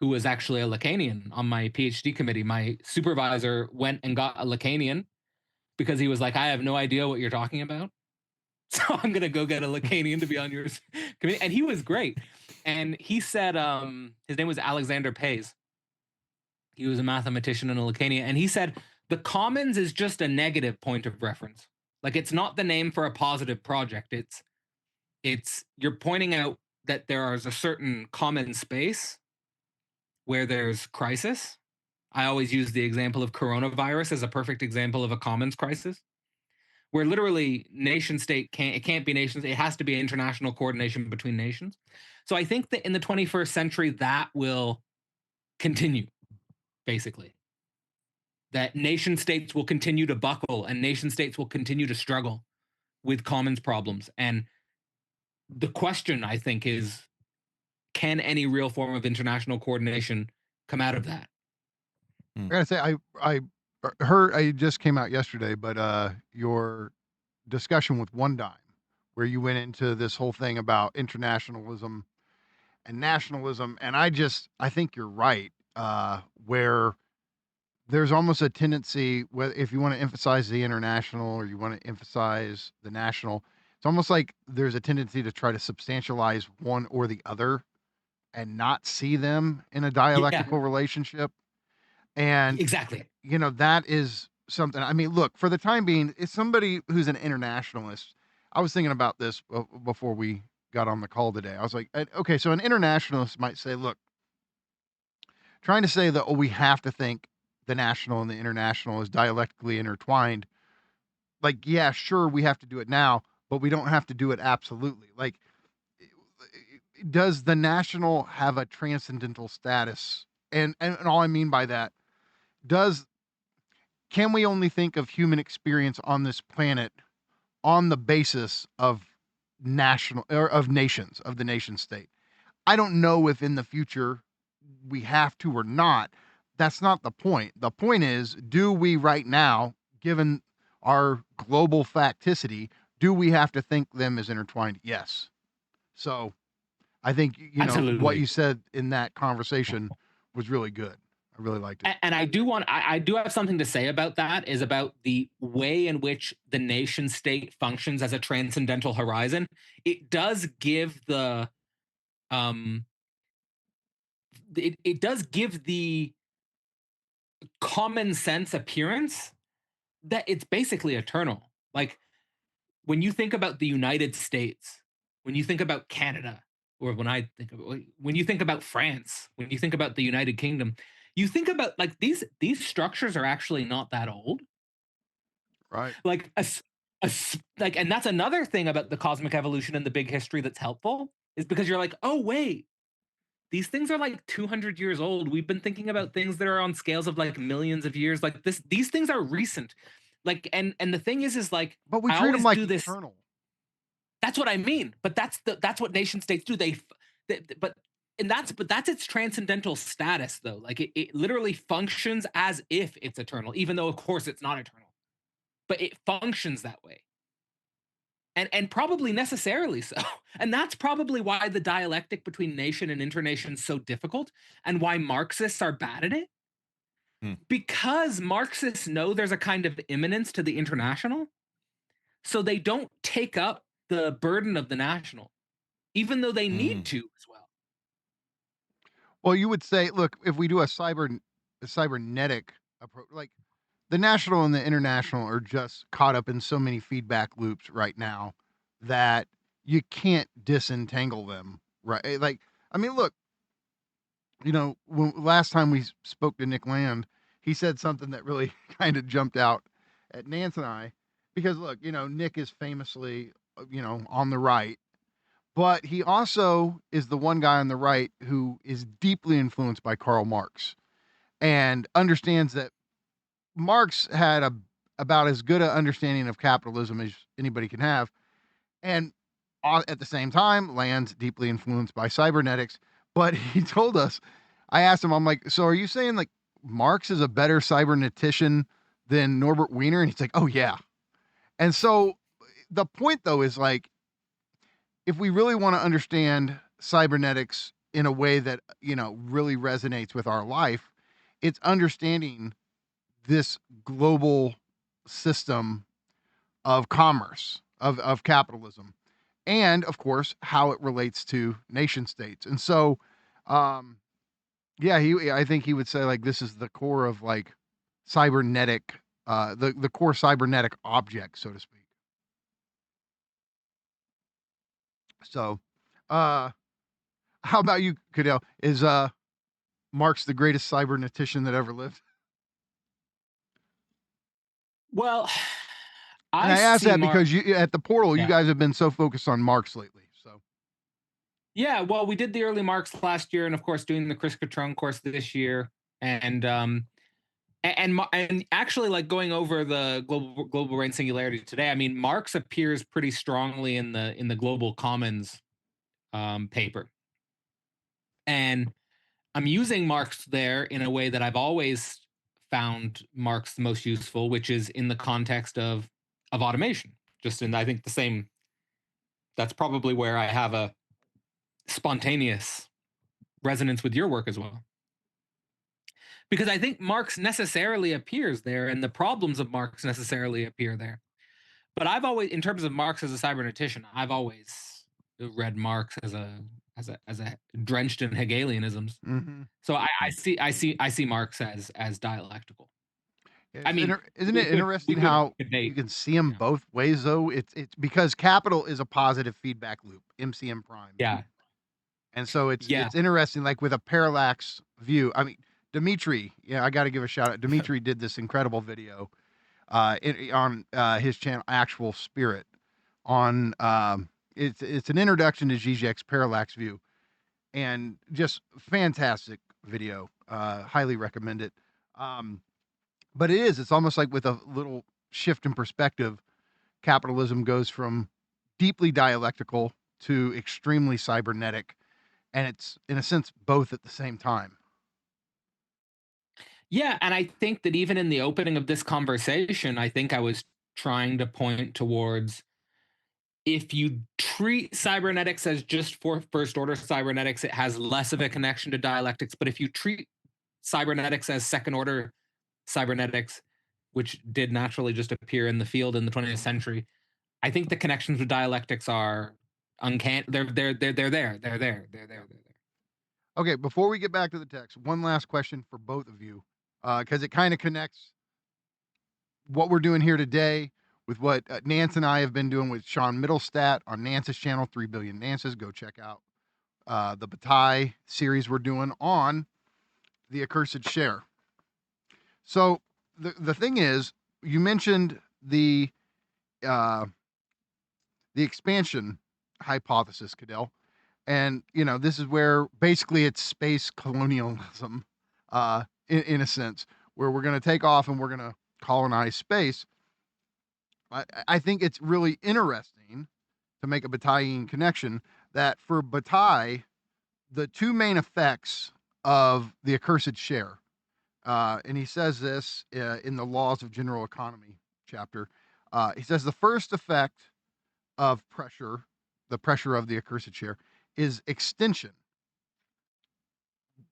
who was actually a Lacanian on my PhD committee. My supervisor went and got a Lacanian because he was like, I have no idea what you're talking about, so I'm gonna go get a Lacanian to be on your committee. And he was great. And he said, his name was Alexander Pays. He was a mathematician and a Lacanian, and he said the commons is just a negative point of reference. Like, it's not the name for a positive project. It's you're pointing out that there is a certain common space where there's crisis. I always use the example of coronavirus as a perfect example of a commons crisis, where literally nation state can't be nations. It has to be international coordination between nations. So I think that in the 21st century, that will continue, basically. That nation states will continue to buckle and nation states will continue to struggle with commons problems. And the question, I think, is, can any real form of international coordination come out of that? I gotta say, I heard, I just came out yesterday, but your discussion with One Dime, where you went into this whole thing about internationalism and nationalism, and I think you're right, where there's almost a tendency, whether if you want to emphasize the international or you want to emphasize the national, it's almost like there's a tendency to try to substantialize one or the other and not see them in a dialectical relationship. And Exactly. that is something. I mean, look, for the time being, it's somebody who's an internationalist. I was thinking about this before we got on the call today. I was like, okay, so an internationalist might say, look, trying to say that, we have to think the national and the international is dialectically intertwined. Like, yeah, sure, we have to do it now, but we don't have to do it absolutely. Like, does the national have a transcendental status? And all I mean by that, can we only think of human experience on this planet on the basis of national or of nations, of the nation state? I don't know if in the future we have to or not. That's not the point. The point is, do we right now, given our global facticity, do we have to think them as intertwined? Yes. So I think, what you said in that conversation was really good. I really liked it. And I do have something to say about that, is about the way in which the nation state functions as a transcendental horizon. It does give the it does give the common sense appearance that it's basically eternal. Like, when you think about the United States, when you think about Canada, or when you think about France, when you think about the United Kingdom, you think about, like, these structures are actually not that old. Right. Like, like, and that's another thing about the cosmic evolution and the big history that's helpful, is because you're like, oh wait, these things are like 200 years old. We've been thinking about things that are on scales of like millions of years. Like, these things are recent. Like, and the thing is like, But we I treat them always like do this. eternal. That's what I mean. But that's what nation states do. But that's its transcendental status, though. Like it literally functions as if it's eternal, even though of course it's not eternal. But it functions that way. And probably necessarily so. And that's probably why the dialectic between nation and internation is so difficult, and why Marxists are bad at it. Because Marxists know there's a kind of imminence to the international, so they don't take up the burden of the national, even though they need to as well. Well, you would say, look, if we do a cybernetic approach, like the national and the international are just caught up in so many feedback loops right now that you can't disentangle them, right? Like, I mean, look, last time we spoke to Nick Land, he said something that really kind of jumped out at Nance and I, because look, Nick is famously, on the right, but he also is the one guy on the right who is deeply influenced by Karl Marx and understands that Marx had about as good an understanding of capitalism as anybody can have. And at the same time, Land's deeply influenced by cybernetics. But he told us, I asked him, I'm like, so are you saying like Marx is a better cybernetician than Norbert Wiener? And he's like, oh, yeah. And so the point, though, is like, if we really want to understand cybernetics in a way that, really resonates with our life, it's understanding this global system of commerce, of capitalism, and of course, how it relates to nation states. And so, I think he would say like, this is the core of like cybernetic, the core cybernetic object, so to speak. So, how about you, Cadell? Is Marx the greatest cybernetician that ever lived? Well, And I asked see that because you at the portal, you Yeah. guys have been so focused on Marx lately. So Yeah, well, we did the early Marx last year, and of course, doing the Christian course this year, and actually, like going over the global brain singularity today. I mean, Marx appears pretty strongly in the Global Commons paper, and I'm using Marx there in a way that I've always found Marx the most useful, which is in the context of automation. Just in, I think, the same. That's probably where I have a spontaneous resonance with your work as well. Because I think Marx necessarily appears there, and the problems of Marx necessarily appear there. But I've always, in terms of Marx as a cybernetician, I've always read Marx as a drenched in Hegelianisms. So I see Marx as dialectical. I mean, isn't it interesting how you can see them both ways though? It's because capital is a positive feedback loop, MCM prime. Yeah. And so it's interesting, like with a parallax view. I mean, Dimitri, I got to give a shout out. Dimitri did this incredible video on his channel, Actual Spirit, on it's an introduction to Žižek's parallax view, and just fantastic video. Highly recommend it. But it's almost like with a little shift in perspective, capitalism goes from deeply dialectical to extremely cybernetic. And it's, in a sense, both at the same time. Yeah, and I think that even in the opening of this conversation, I think I was trying to point towards, if you treat cybernetics as just for first order cybernetics, it has less of a connection to dialectics. But if you treat cybernetics as second order cybernetics, which did naturally just appear in the field in the 20th century, I think the connections with dialectics are uncanny. They're there. Okay, before we get back to the text, one last question for both of you, because it kind of connects what we're doing here today with what Nance and I have been doing with Sean Middlestat on Nance's channel, 3 Billion Nances. Go check out the Bataille series we're doing on the accursed share. So the thing is, you mentioned the expansion hypothesis, Cadell. And, this is where basically it's space colonialism, in a sense, where we're going to take off and we're going to colonize space. I think it's really interesting to make a Bataillean connection that for Bataille, the two main effects of the accursed share, and he says this in the Laws of General Economy chapter. He says the first effect of pressure, the pressure of the accursed share, is extension,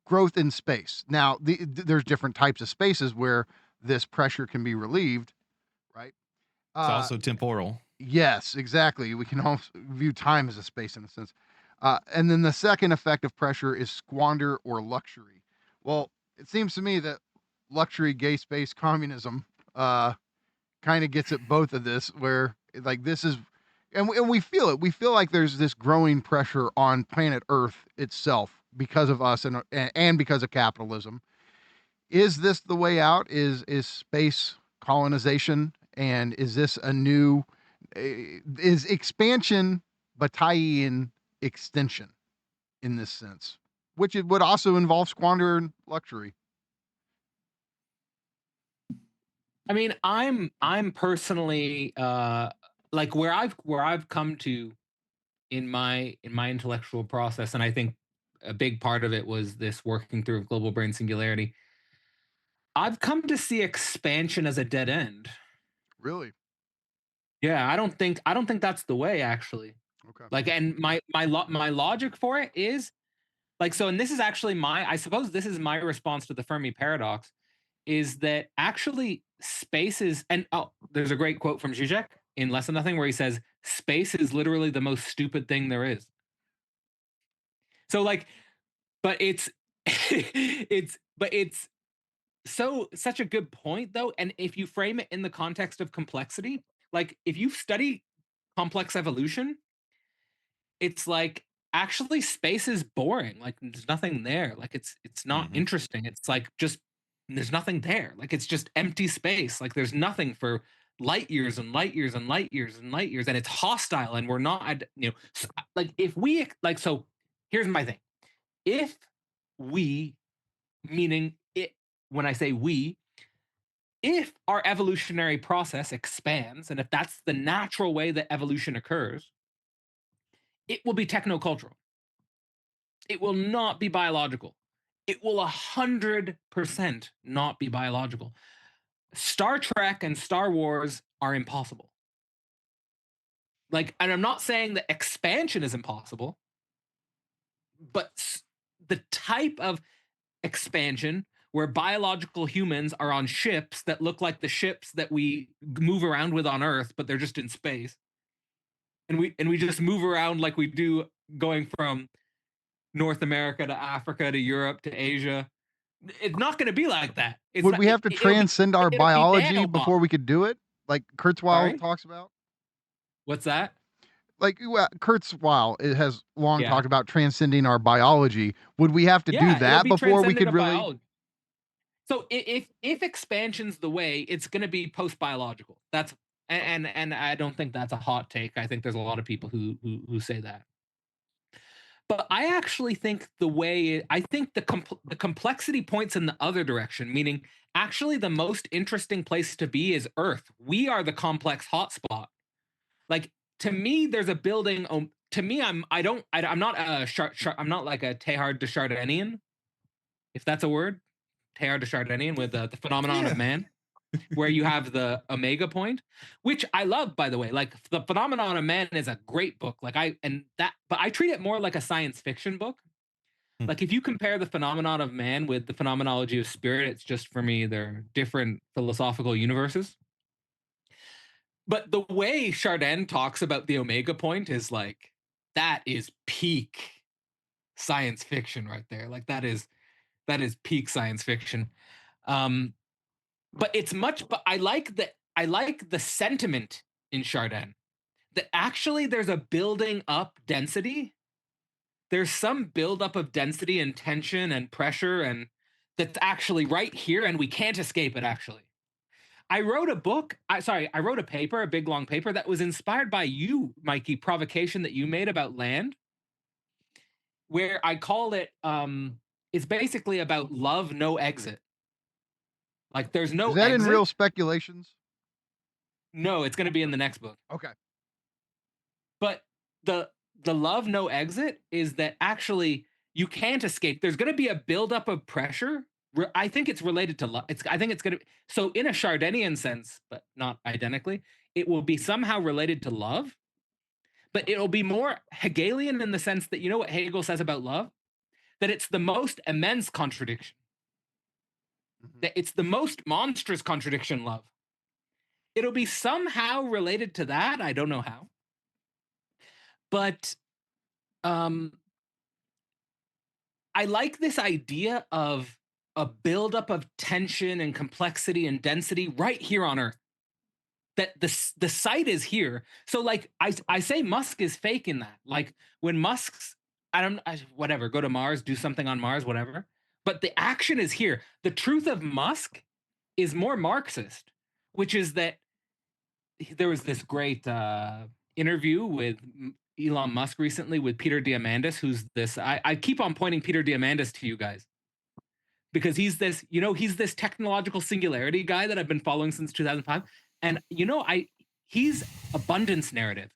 growth in space. Now, there's different types of spaces where this pressure can be relieved, right? It's also temporal. Yes, exactly. We can also view time as a space in a sense. And then the second effect of pressure is squander or luxury. Well, it seems to me that luxury, gay space, communism kind of gets at both of this, where like this is, and we feel it. We feel like there's this growing pressure on planet Earth itself because of us and because of capitalism. Is this the way out? Is space colonization? And is this a new, is expansion Bataillean extension in this sense, which it would also involve squander and luxury? I mean, I'm personally like where I've come to in my intellectual process, and I think a big part of it was this working through of global brain singularity. I've come to see expansion as a dead end. Really? Yeah, I don't think that's the way actually. Okay. Like, and my logic for it is like, so, and this is actually I suppose this is my response to the Fermi paradox, is that actually space is, and oh, there's a great quote from Žižek in Less Than Nothing where he says, space is literally the most stupid thing there is. So like, but it's, it's such a good point though. And if you frame it in the context of complexity, like if you study complex evolution, it's like actually space is boring. Like there's nothing there. Like it's not interesting. It's like just there's nothing there. Like it's just empty space. Like there's nothing for light years and light years and light years and light years, and it's hostile. And we're not, like if we like. So here's my thing: if we, meaning it, when I say we, if our evolutionary process expands, and if that's the natural way that evolution occurs, it will be technocultural. It will not be biological. It will 100% not be biological. Star Trek and Star Wars are impossible. Like, and I'm not saying that expansion is impossible, but the type of expansion where biological humans are on ships that look like the ships that we move around with on Earth, but they're just in space. And we just move around like we do going from North America to Africa to Europe to Asia. It's not going to be like that. It's Would not, we have to transcend our it'll be biology nanobot. before we could do it? Like Kurzweil Sorry? talks about? What's that? Like Kurzweil it has long Yeah. talked about transcending our biology. Would we have to do it'll that be before we transcending could of really? biology. So if expansion's the way, it's going to be post biological. That's and I don't think that's a hot take. I think there's a lot of people who say that. But I actually think the complexity points in the other direction, meaning actually the most interesting place to be is Earth. We are the complex hotspot. Like to me, there's a building. To me, I'm not I'm not like a Teilhard de Chardinian, if that's a word. Teilhard de Chardinian with the phenomenon of man, where you have the omega point, which I love, by the way. Like the phenomenon of man is a great book. But I treat it more like a science fiction book. Like if you compare the phenomenon of man with the phenomenology of spirit, it's just, for me, they're different philosophical universes. But the way Chardin talks about the omega point is like, that is peak science fiction right there. Like that is peak science fiction. But I like the sentiment in Chardin that actually there's a building up density. There's some buildup of density and tension and pressure, and that's actually right here, and we can't escape it. Actually, I wrote a paper, a big long paper that was inspired by you, Mikey, provocation that you made about land, where I call it it's basically about love, no exit. Like there's no Is that exit. in Real Speculations? No, it's going to be in the next book. Okay. But the love no exit is that actually you can't escape. There's going to be a buildup of pressure. I think it's related to love. I think it's going to. So in a Chardinian sense, but not identically, it will be somehow related to love. But it'll be more Hegelian in the sense that, you know what Hegel says about love? That it's the most immense contradiction. That it's the most monstrous contradiction, love. It'll be somehow related to that. I don't know how. But I like this idea of a buildup of tension and complexity and density right here on Earth. That the site is here. So like I say Musk is fake in that. Like when Musk's whatever, go to Mars, do something on Mars, whatever. But the action is here. The truth of Musk is more Marxist, which is that there was this great interview with Elon Musk recently with Peter Diamandis, who's this. I keep on pointing Peter Diamandis to you guys because he's this, he's this technological singularity guy that I've been following since 2005. And he's abundance narrative.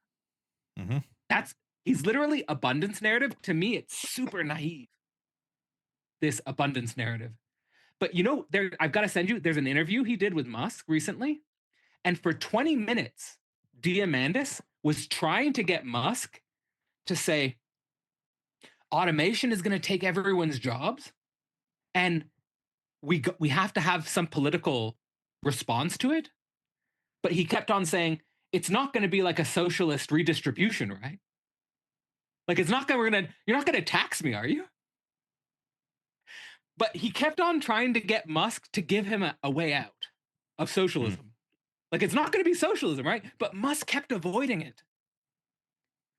Mm-hmm. He's literally abundance narrative. To me, it's super naive, this abundance narrative. But I've got to send you, there's an interview he did with Musk recently. And for 20 minutes, Diamandis was trying to get Musk to say, automation is going to take everyone's jobs. And we have to have some political response to it. But he kept on saying, it's not going to be like a socialist redistribution, right? Like it's not going to, you're not going to tax me, are you? But he kept on trying to get Musk to give him a way out of socialism. Like it's not going to be socialism, right? But Musk kept avoiding it.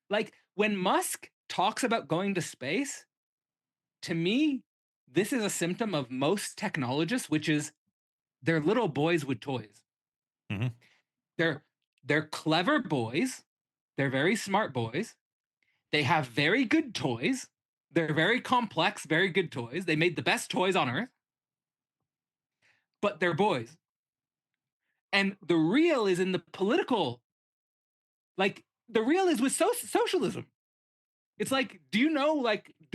Like when Musk talks about going to space, to me, this is a symptom of most technologists, which is they're little boys with toys. Mm-hmm. They're clever boys. They're very smart boys. They have very good toys. They're very complex, very good toys. They made the best toys on Earth. But they're boys. And the real is in the political. Like, the real is with socialism. It's like, do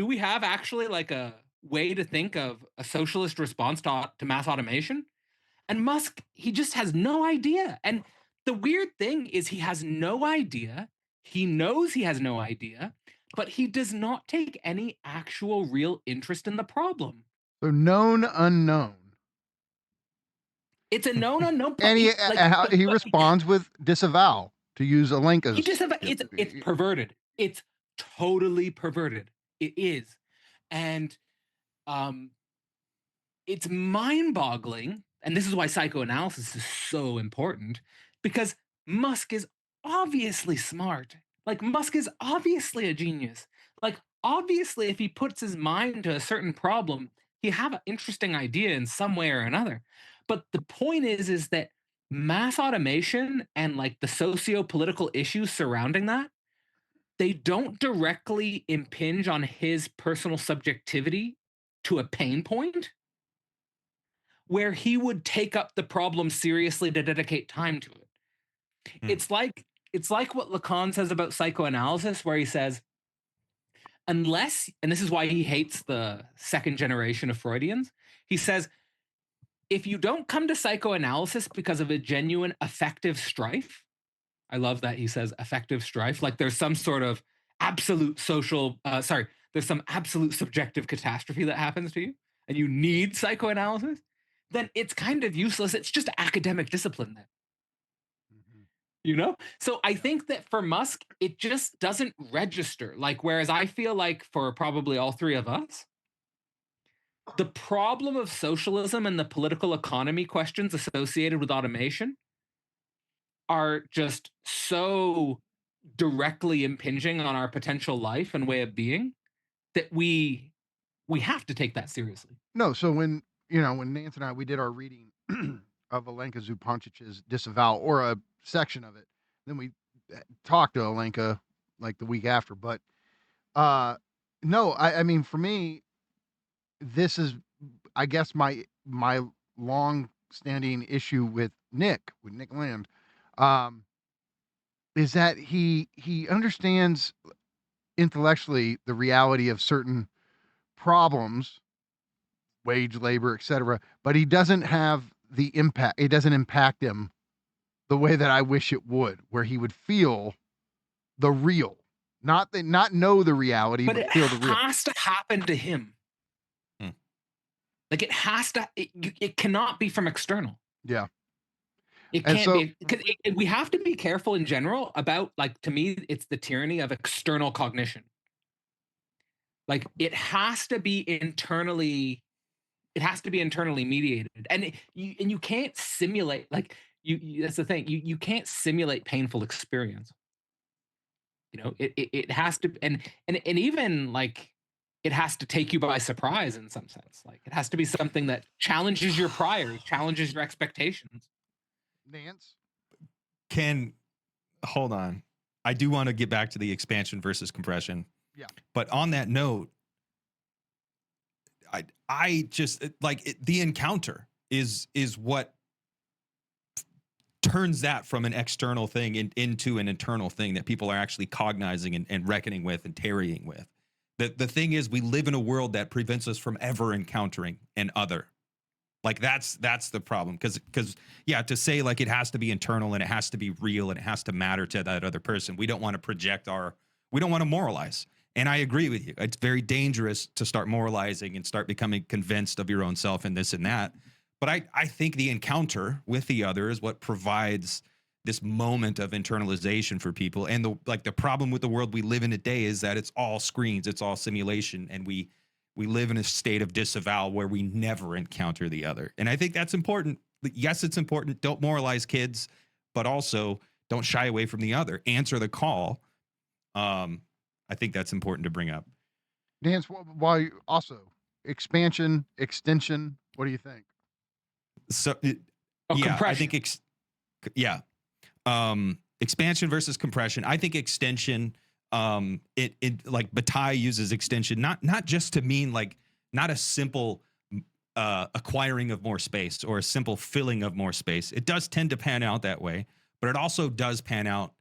we have actually like a way to think of a socialist response to mass automation? And Musk, he just has no idea. And the weird thing is he has no idea. He knows he has no idea, but he does not take any actual real interest in the problem. So known unknown. It's a known unknown. And he responds with disavow, to use Alenka's. It's perverted. It's totally perverted. It is. And it's mind-boggling. And this is why psychoanalysis is so important, because Musk is obviously smart. Like, Musk is obviously a genius. Like, obviously, if he puts his mind to a certain problem, he have an interesting idea in some way or another. But the point is that mass automation and like the socio-political issues surrounding that, they don't directly impinge on his personal subjectivity to a pain point where he would take up the problem seriously to dedicate time to it. It's like what Lacan says about psychoanalysis, where he says, unless, and this is why he hates the second generation of Freudians, he says, if you don't come to psychoanalysis because of a genuine affective strife, I love that he says affective strife, like there's some sort of absolute there's some absolute subjective catastrophe that happens to you and you need psychoanalysis, then it's kind of useless. It's just academic discipline then. So I think that for Musk, it just doesn't register. Like, whereas I feel like for probably all three of us, the problem of socialism and the political economy questions associated with automation are just so directly impinging on our potential life and way of being that we have to take that seriously. No, so when Nance and I, we did our reading of Alenka Zupancic's Disavow, or a section of it, then we talked to Alenka like the week after. But no, I mean, for me, this is, I guess, my long standing issue with Nick Land, is that he understands intellectually the reality of certain problems, wage labor, etc., but he doesn't have the impact. It doesn't impact him the way that I wish it would, where he would feel the real, not know the reality, But but it feel the real. has to happen to him. Like it has to. It cannot be from external. Yeah. It And can't so- be, because we have to be careful in general about, like, to me, it's the tyranny of external cognition. Like it has to be internally mediated, and you can't simulate, like you that's the thing, you can't simulate painful experience. You know, it has to, and even like it has to take you by surprise in some sense. Like it has to be something that challenges your priors, challenges your expectations. Nance? Hold on. I do want to get back to the expansion versus compression. Yeah. But on that note, I just like the encounter is what turns that from an external thing into an internal thing that people are actually cognizing and reckoning with and tarrying with. The thing is, we live in a world that prevents us from ever encountering an other. Like that's the problem. Because yeah, to say like it has to be internal and it has to be real and it has to matter to that other person, we don't want to project we don't want to moralize. And I agree with you. It's very dangerous to start moralizing and start becoming convinced of your own self and this and that. But I think the encounter with the other is what provides this moment of internalization for people. And the problem with the world we live in today is that it's all screens, it's all simulation, and we live in a state of disavowal where we never encounter the other. And I think that's important. Yes, it's important. Don't moralize kids, but also don't shy away from the other. Answer the call. I think that's important to bring up. Nance, why also expansion, extension? What do you think? So Compression. I think expansion versus compression. I think extension. It like Bataille uses extension not just to mean like not a simple acquiring of more space or a simple filling of more space. It does tend to pan out that way, but it also does pan out.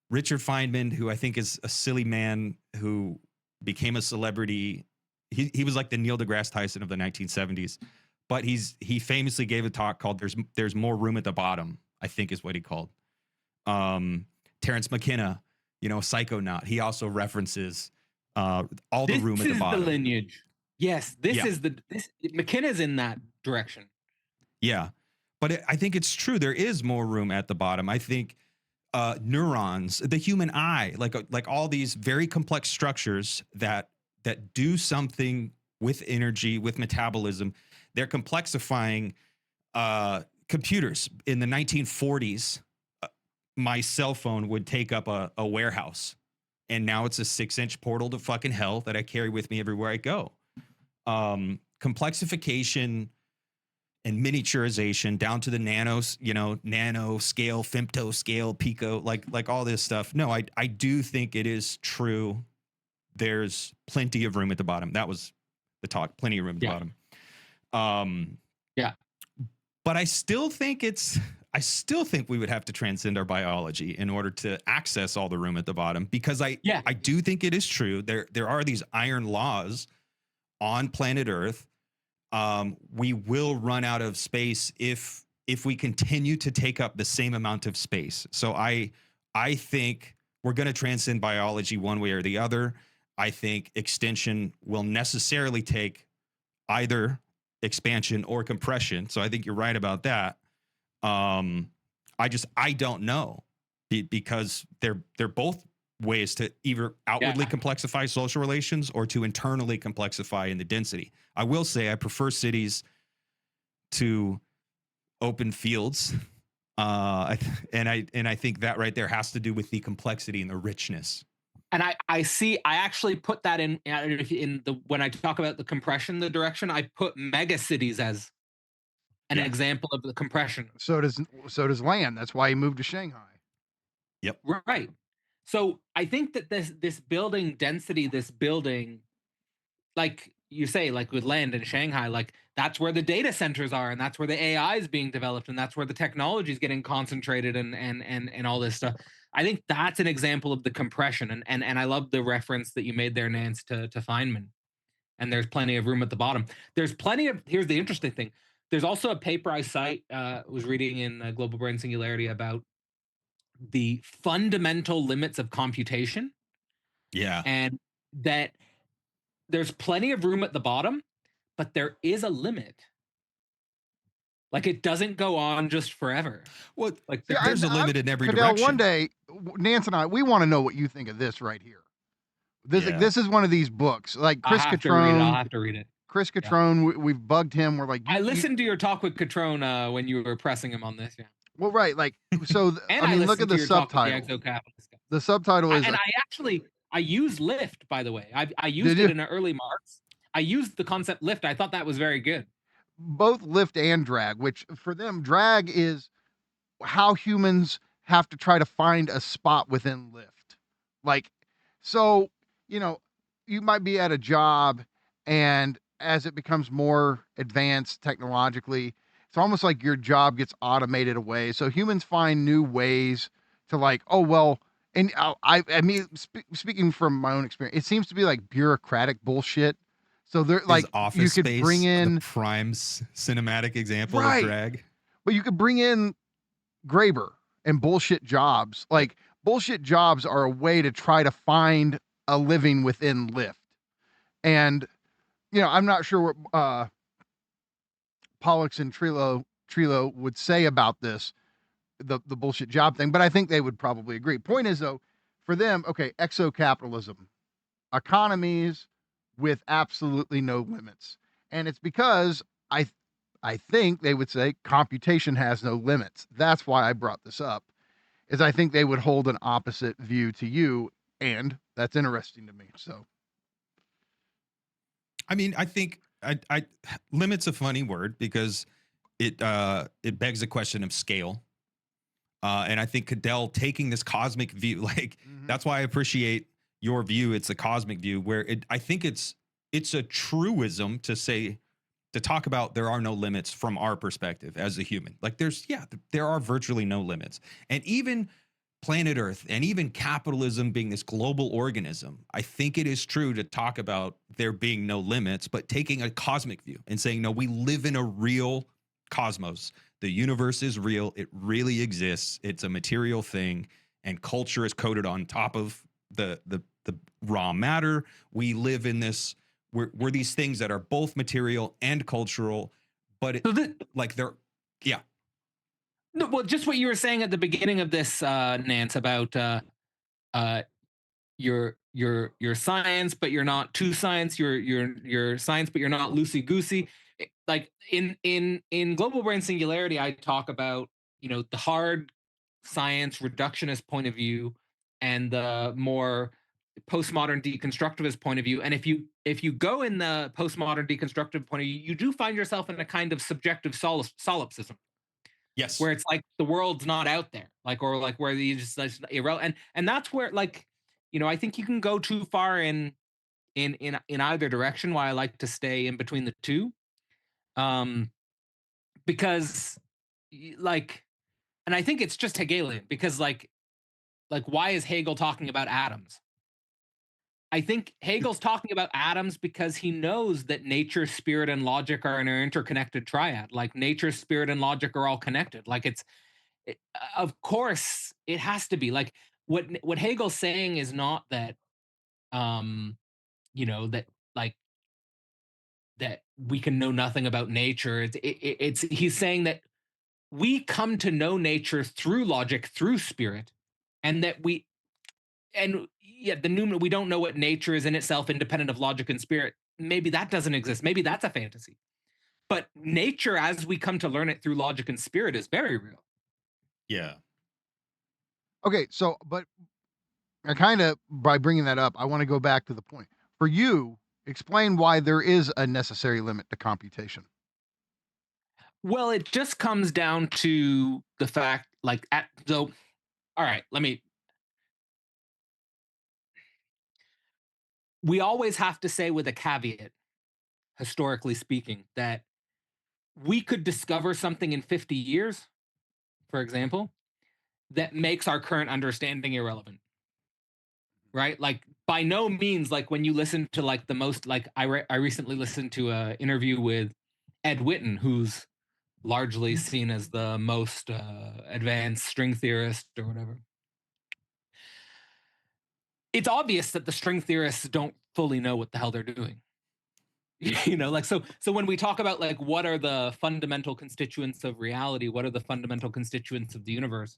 Richard Feynman, who I think is a silly man who became a celebrity. He was like the Neil deGrasse Tyson of the 1970s, but he famously gave a talk called "There's More Room at the Bottom," I think is what he called. Terence McKenna, Psychonaut. He also references all the room at the bottom. This is the lineage. Yes, this McKenna's in that direction. Yeah, but I think it's true. There is more room at the bottom. I think neurons, the human eye, like all these very complex structures that do something with energy, with metabolism. They're complexifying computers. In the 1940s, my cell phone would take up a warehouse, and now it's a 6-inch portal to fucking hell that I carry with me everywhere I go. Complexification and miniaturization down to the nano scale, femto scale, pico, like all this stuff. No, I do think it is true. There's plenty of room at the bottom. That was the talk. Plenty of room at the bottom. But I still think we would have to transcend our biology in order to access all the room at the bottom, because I do think it is true. There are these iron laws on planet Earth. We will run out of space if we continue to take up the same amount of space. So I think we're going to transcend biology one way or the other. I think extension will necessarily take either expansion or compression. So I think you're right about that. I don't know, because they're both ways to either outwardly complexify social relations or to internally complexify in the density. I will say I prefer cities to open fields. And I think that right there has to do with the complexity and the richness. And I actually put that in when I talk about the compression, the direction, I put mega cities as an example of the compression. So does land. That's why he moved to Shanghai. Yep. Right. So I think that this building density, like you say, like with land in Shanghai, like that's where the data centers are, and that's where the AI is being developed, and that's where the technology is getting concentrated, and all this stuff. I think that's an example of the compression, and I love the reference that you made there, Nance, to Feynman. And there's plenty of room at the bottom. There's plenty of. Here's the interesting thing. There's also a paper I cite. Was reading in Global Brain Singularity about the fundamental limits of computation, Yeah. and that there's plenty of room at the bottom, but there is a limit. Like it doesn't go on just forever. Well, Like See, there's a limit in every Cadell, direction. one day, Nance and I, we want to know what you think of this right here. This Yeah. this is one of these books, like I Chris have to read it. I'll Catrone. have to read it. Chris Yeah. Catrone, we've bugged him. We're like, I listened to your talk with Catrone when you were pressing him on this. Yeah. well, right, like so. And I mean, look listened at to the your talk with subtitle. the exocapitalist guy. The subtitle is, And I used Lyft, by the way. I used Did it you? in an early marks. I used the concept Lyft. I thought that was very good. both lift and drag, which for them, drag is how humans have to try to find a spot within lift. Like, so, you know, you might be at a job, and as it becomes more advanced technologically, it's almost like your job gets automated away. So humans find new ways to, like, oh, well, and I mean, speaking from my own experience, it seems to be like bureaucratic bullshit. So they're Is like, you Office could Space bring in, the prime cinematic example Right. of drag. but you could bring in Graeber and bullshit jobs. Like, bullshit jobs are a way to try to find a living within Lyft. And, you know, I'm not sure what Pollux and Trilo would say about this, the bullshit job thing, but I think they would probably agree. Point is, though, for them, okay, exocapitalism, economies with absolutely no limits. And it's because I think they would say computation has no limits. That's why I brought this up, is I think they would hold an opposite view to you, and that's interesting to me. So, I mean, I think I limit's a funny word because it begs the question of scale. And I think Cadell taking this cosmic view, like that's why I appreciate your view. It's a cosmic view where I think it's a truism to say, to talk about there are no limits from our perspective as a human. Like there are virtually no limits. And even planet Earth and even capitalism being this global organism, I think it is true to talk about there being no limits, but taking a cosmic view and saying, no, we live in a real cosmos. The universe is real. It really exists. It's a material thing, and culture is coded on top of the raw matter. We live in this. We're these things that are both material and cultural, but yeah. No, well, just what you were saying at the beginning of this, Nance, about your science, but you're not too science. You're science, but you're not loosey goosey. Like in Global Brain Singularity, I talk about the hard science reductionist point of view and the more postmodern deconstructivist point of view. And if you go in the postmodern deconstructive point of view, you do find yourself in a kind of subjective solipsism. Yes. Where it's like the world's not out there, like, or like where you just irrelevant, and that's where, like, I think you can go too far in either direction. Why I like to stay in between the two, because like, and I think it's just Hegelian because like why is Hegel talking about atoms? I think Hegel's talking about atoms because he knows that nature, spirit, and logic are an interconnected triad. Like nature, spirit, and logic are all connected. Like of course, it has to be. Like what Hegel's saying is not that, that like that we can know nothing about nature. It's he's saying that we come to know nature through logic, through spirit, and that we don't know what nature is in itself independent of logic and spirit. Maybe that doesn't exist. Maybe that's a fantasy. But nature, as we come to learn it through logic and spirit, is very real. Yeah. okay, so, but I kind of, by bringing that up, I want to go back to the point. For you, explain why there is a necessary limit to computation. Well, it just comes down to the fact, like, all right, we always have to say with a caveat, historically speaking, that we could discover something in 50 years, for example, that makes our current understanding irrelevant. Right? Like, by no means, like, when you listen to like the most, like, I recently listened to an interview with Ed Witten, who's largely seen as the most advanced string theorist or whatever. It's obvious that the string theorists don't fully know what the hell they're doing. You know, like, so when we talk about like what are the fundamental constituents of reality, what are the fundamental constituents of the universe,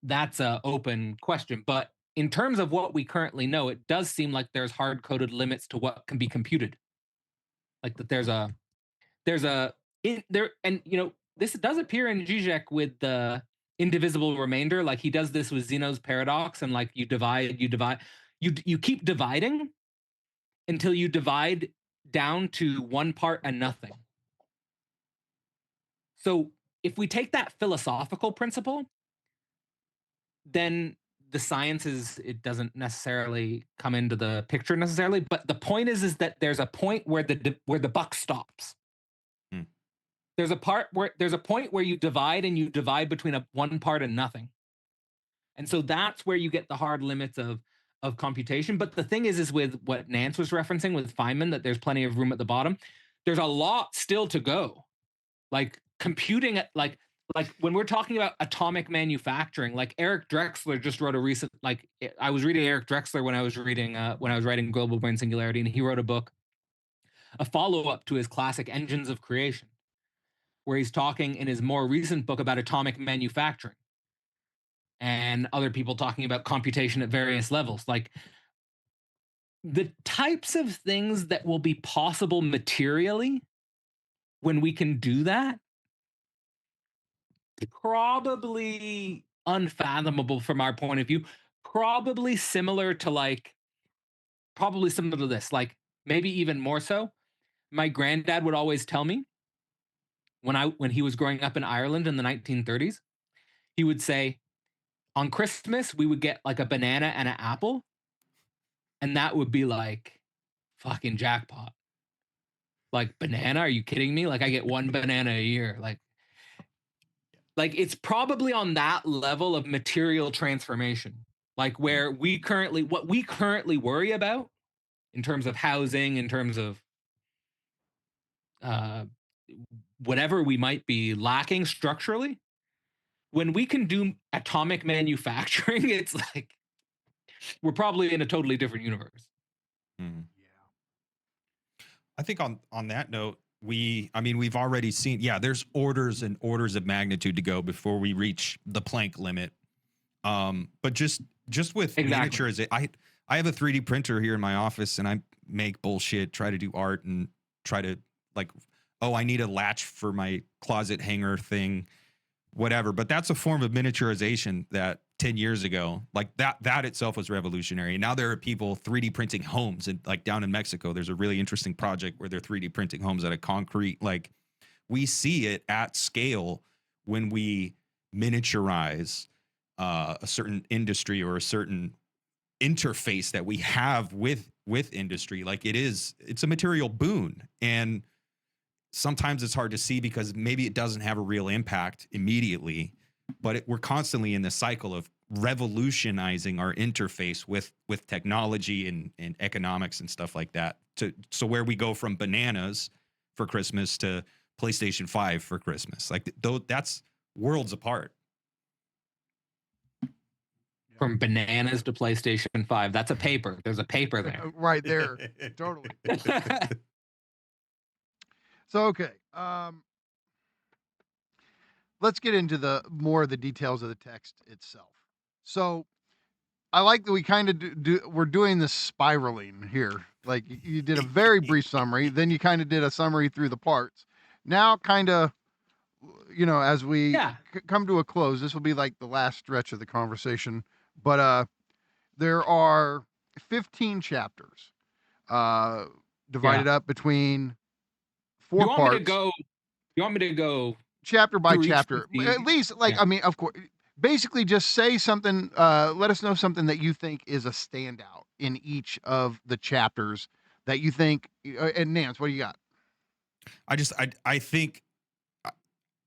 that's an open question. But in terms of what we currently know, it does seem like there's hard-coded limits to what can be computed. Like that there's a and you know, this does appear in Žižek with the indivisible remainder. Like he does this with Zeno's paradox, and like you keep dividing until you divide down to one part and nothing. So if we take that philosophical principle, then the sciences, it doesn't necessarily come into the picture necessarily, but the point is that there's a point where the buck stops. There's a point where you divide between one part and nothing. And so that's where you get the hard limits of computation. But the thing is with what Nance was referencing with Feynman, that there's plenty of room at the bottom. There's a lot still to go. Like computing at like when we're talking about atomic manufacturing, like Eric Drexler just wrote a recent, like I was reading Eric Drexler when I was writing Global Brain Singularity, and he wrote a book, a follow-up to his classic Engines of Creation, where he's talking in his more recent book about atomic manufacturing and other people talking about computation at various levels. Like the types of things that will be possible materially when we can do that, probably unfathomable from our point of view, probably similar to this, like maybe even more so. My granddad would always tell me when he was growing up in Ireland in the 1930s, he would say, on Christmas, we would get like a banana and an apple, and that would be like fucking jackpot. Like, banana? Are you kidding me? Like, I get one banana a year. Like it's probably on that level of material transformation. Like where what we currently worry about in terms of housing, in terms of whatever we might be lacking structurally, when we can do atomic manufacturing, it's like we're probably in a totally different universe. Yeah. I think on that note, we've already seen, there's orders and orders of magnitude to go before we reach the Planck limit. But just with miniatures, I have a 3D printer here in my office, and I make bullshit, try to do art, and try to like, oh, I need a latch for my closet hanger thing, whatever. But that's a form of miniaturization that 10 years ago, like that itself was revolutionary. And now there are people 3D printing homes, and like down in Mexico, there's a really interesting project where they're 3D printing homes out of concrete. Like we see it at scale when we miniaturize a certain industry or a certain interface that we have with industry. Like it's a material boon. And sometimes it's hard to see because maybe it doesn't have a real impact immediately, but we're constantly in the cycle of revolutionizing our interface with technology and economics and stuff like that. So where we go from bananas for Christmas to PlayStation 5 for Christmas, like that's worlds apart. From bananas to PlayStation 5. That's a paper. There's a paper there. Right there. Totally. So, okay. Let's get into the more of the details of the text itself. So I like that we kind of we're doing this spiraling here. Like you did a very brief summary, then you kind of did a summary through the parts. Now kind of, as we come to a close, this will be like the last stretch of the conversation. But there are 15 chapters divided up between 4 parts. You want me to go chapter by chapter? At least, of course, basically just say something, let us know something that you think is a standout in each of the chapters that you think, and Nance, what do you got? I think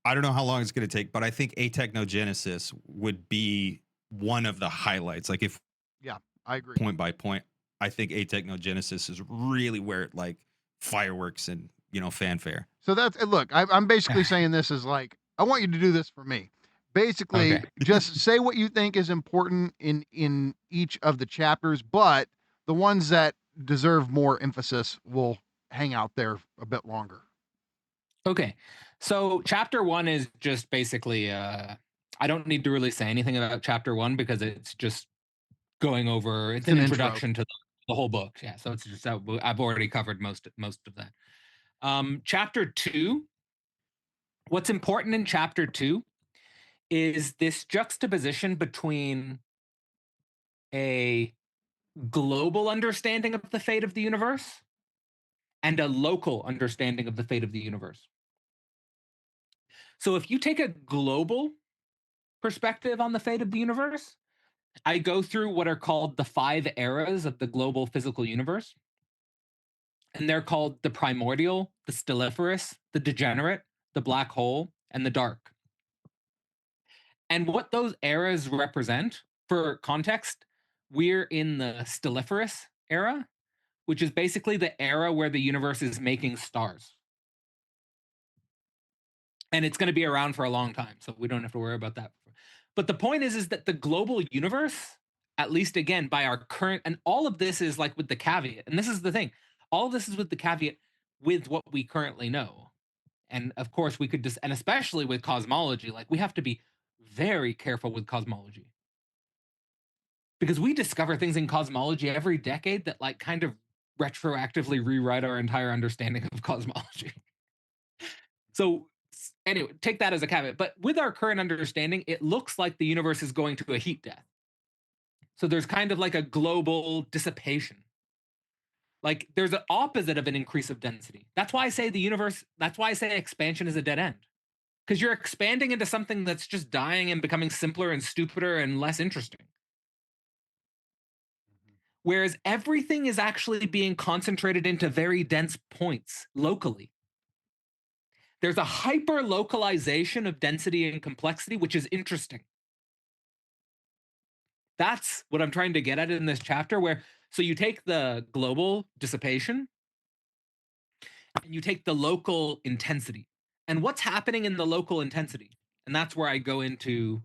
I don't know how long it's going to take, but I think atechnogenesis would be one of the highlights. Like if Yeah, I agree. point by point, I think atechnogenesis is really where it like fireworks and fanfare. So that's look. I'm basically saying this is like I want you to do this for me. Basically, Okay. just say what you think is important in each of the chapters, but the ones that deserve more emphasis will hang out there a bit longer. Okay. So chapter 1 is just basically I don't need to really say anything about chapter 1 because it's just going over it's an an intro. introduction to the whole book. Yeah, so it's just I've already covered most of that. Chapter 2, what's important in chapter 2 is this juxtaposition between a global understanding of the fate of the universe and a local understanding of the fate of the universe. So if you take a global perspective on the fate of the universe, I go through what are called the 5 eras of the global physical universe. And they're called the primordial, the stelliferous, the degenerate, the black hole, and the dark. And what those eras represent, for context, we're in the stelliferous era, which is basically the era where the universe is making stars. And it's going to be around for a long time, so we don't have to worry about that. But the point is that the global universe, at least again, by our current, and all of this is like with the caveat, and this is the thing, all of this is with the caveat with what we currently know. And of course, we could just, and especially with cosmology, like we have to be very careful with cosmology. Because we discover things in cosmology every decade that like kind of retroactively rewrite our entire understanding of cosmology. So anyway, take that as a caveat. But with our current understanding, it looks like the universe is going to a heat death. So there's kind of like a global dissipation. Like there's an opposite of an increase of density. That's why I say the universe, that's why I say expansion is a dead end. Because you're expanding into something that's just dying and becoming simpler and stupider and less interesting. Whereas everything is actually being concentrated into very dense points locally. There's a hyper localization of density and complexity, which is interesting. That's what I'm trying to get at in this chapter, where so you take the global dissipation and you take the local intensity. And what's happening in the local intensity? And that's where I go into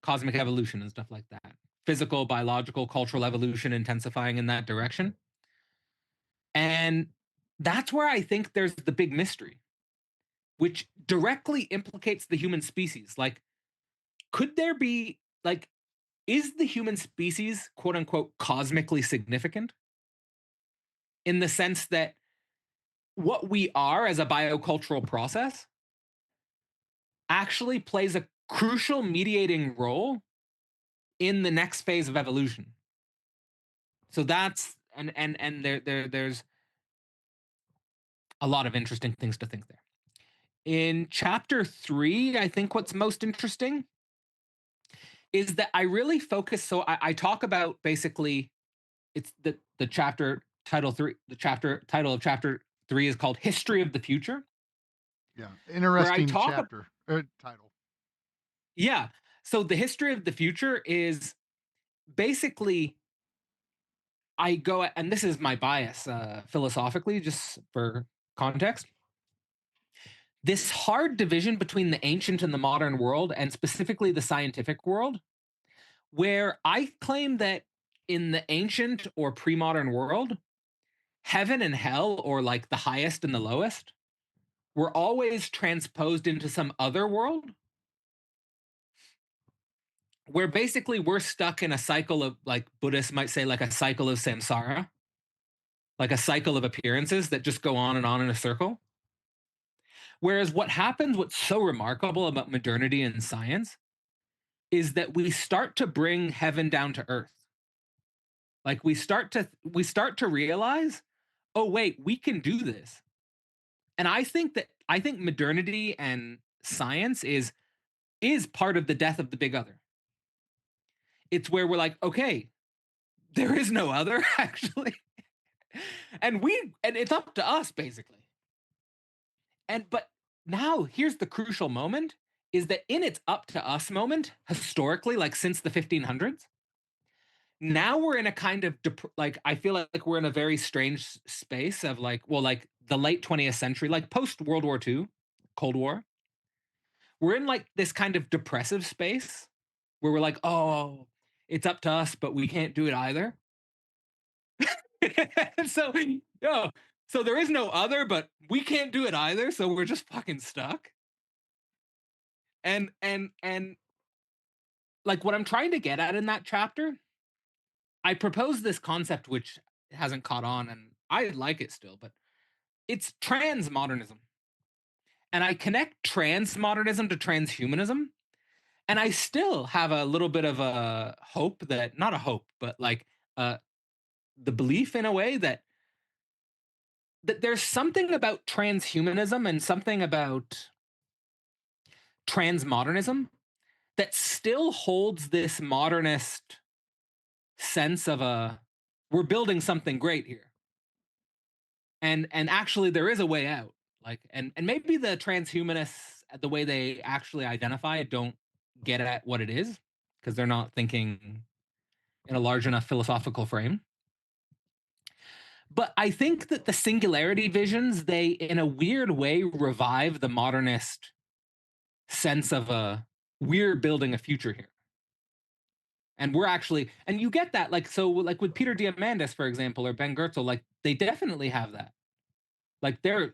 cosmic evolution and stuff like that. Physical, biological, cultural evolution intensifying in that direction. And that's where I think there's the big mystery, which directly implicates the human species. Like, could there be, like, is the human species, quote unquote, cosmically significant? In the sense that what we are as a biocultural process actually plays a crucial mediating role in the next phase of evolution. So that's and there's a lot of interesting things to think there. In chapter 3, I think what's most interesting is that I really focus. So I talk about basically it's the chapter title 3. The chapter title of chapter 3 is called History of the Future. Yeah, interesting chapter title. Yeah. So the history of the future is basically I go, and this is my bias philosophically, just for context. This hard division between the ancient and the modern world, and specifically the scientific world, where I claim that in the ancient or pre modern world, heaven and hell, or like the highest and the lowest, were always transposed into some other world where basically we're stuck in a cycle of, like Buddhists might say, like a cycle of samsara, like a cycle of appearances that just go on in a circle. Whereas what happens, what's so remarkable about modernity and science, is that we start to bring heaven down to earth. Like we start to realize, oh wait, we can do this. And I think modernity and science is part of the death of the big other. It's where we're like, okay, there is no other actually. And it's up to us basically. But now here's the crucial moment, is that in its up to us moment, historically, like since the 1500s, now we're in a kind of like, I feel like we're in a very strange space of like, well, like the late 20th century, like post World War II, Cold War. We're in like this kind of depressive space where we're like, oh, it's up to us, but we can't do it either. so, oh, so there is no other, but we can't do it either. So we're just fucking stuck. And like what I'm trying to get at in that chapter, I propose this concept which hasn't caught on, and I like it still, but it's transmodernism. And I connect transmodernism to transhumanism. And I still have a little bit of a hope that, not a hope, but like the belief in a way that there's something about transhumanism and something about transmodernism that still holds this modernist sense of we're building something great here. And actually there is a way out. Like and maybe the transhumanists, the way they actually identify it, don't get at what it is because they're not thinking in a large enough philosophical frame. But I think that the singularity visions, they in a weird way revive the modernist sense of we're building a future here. And we're actually, and you get that, like, so like with Peter Diamandis, for example, or Ben Goertzel, like they definitely have that. Like they're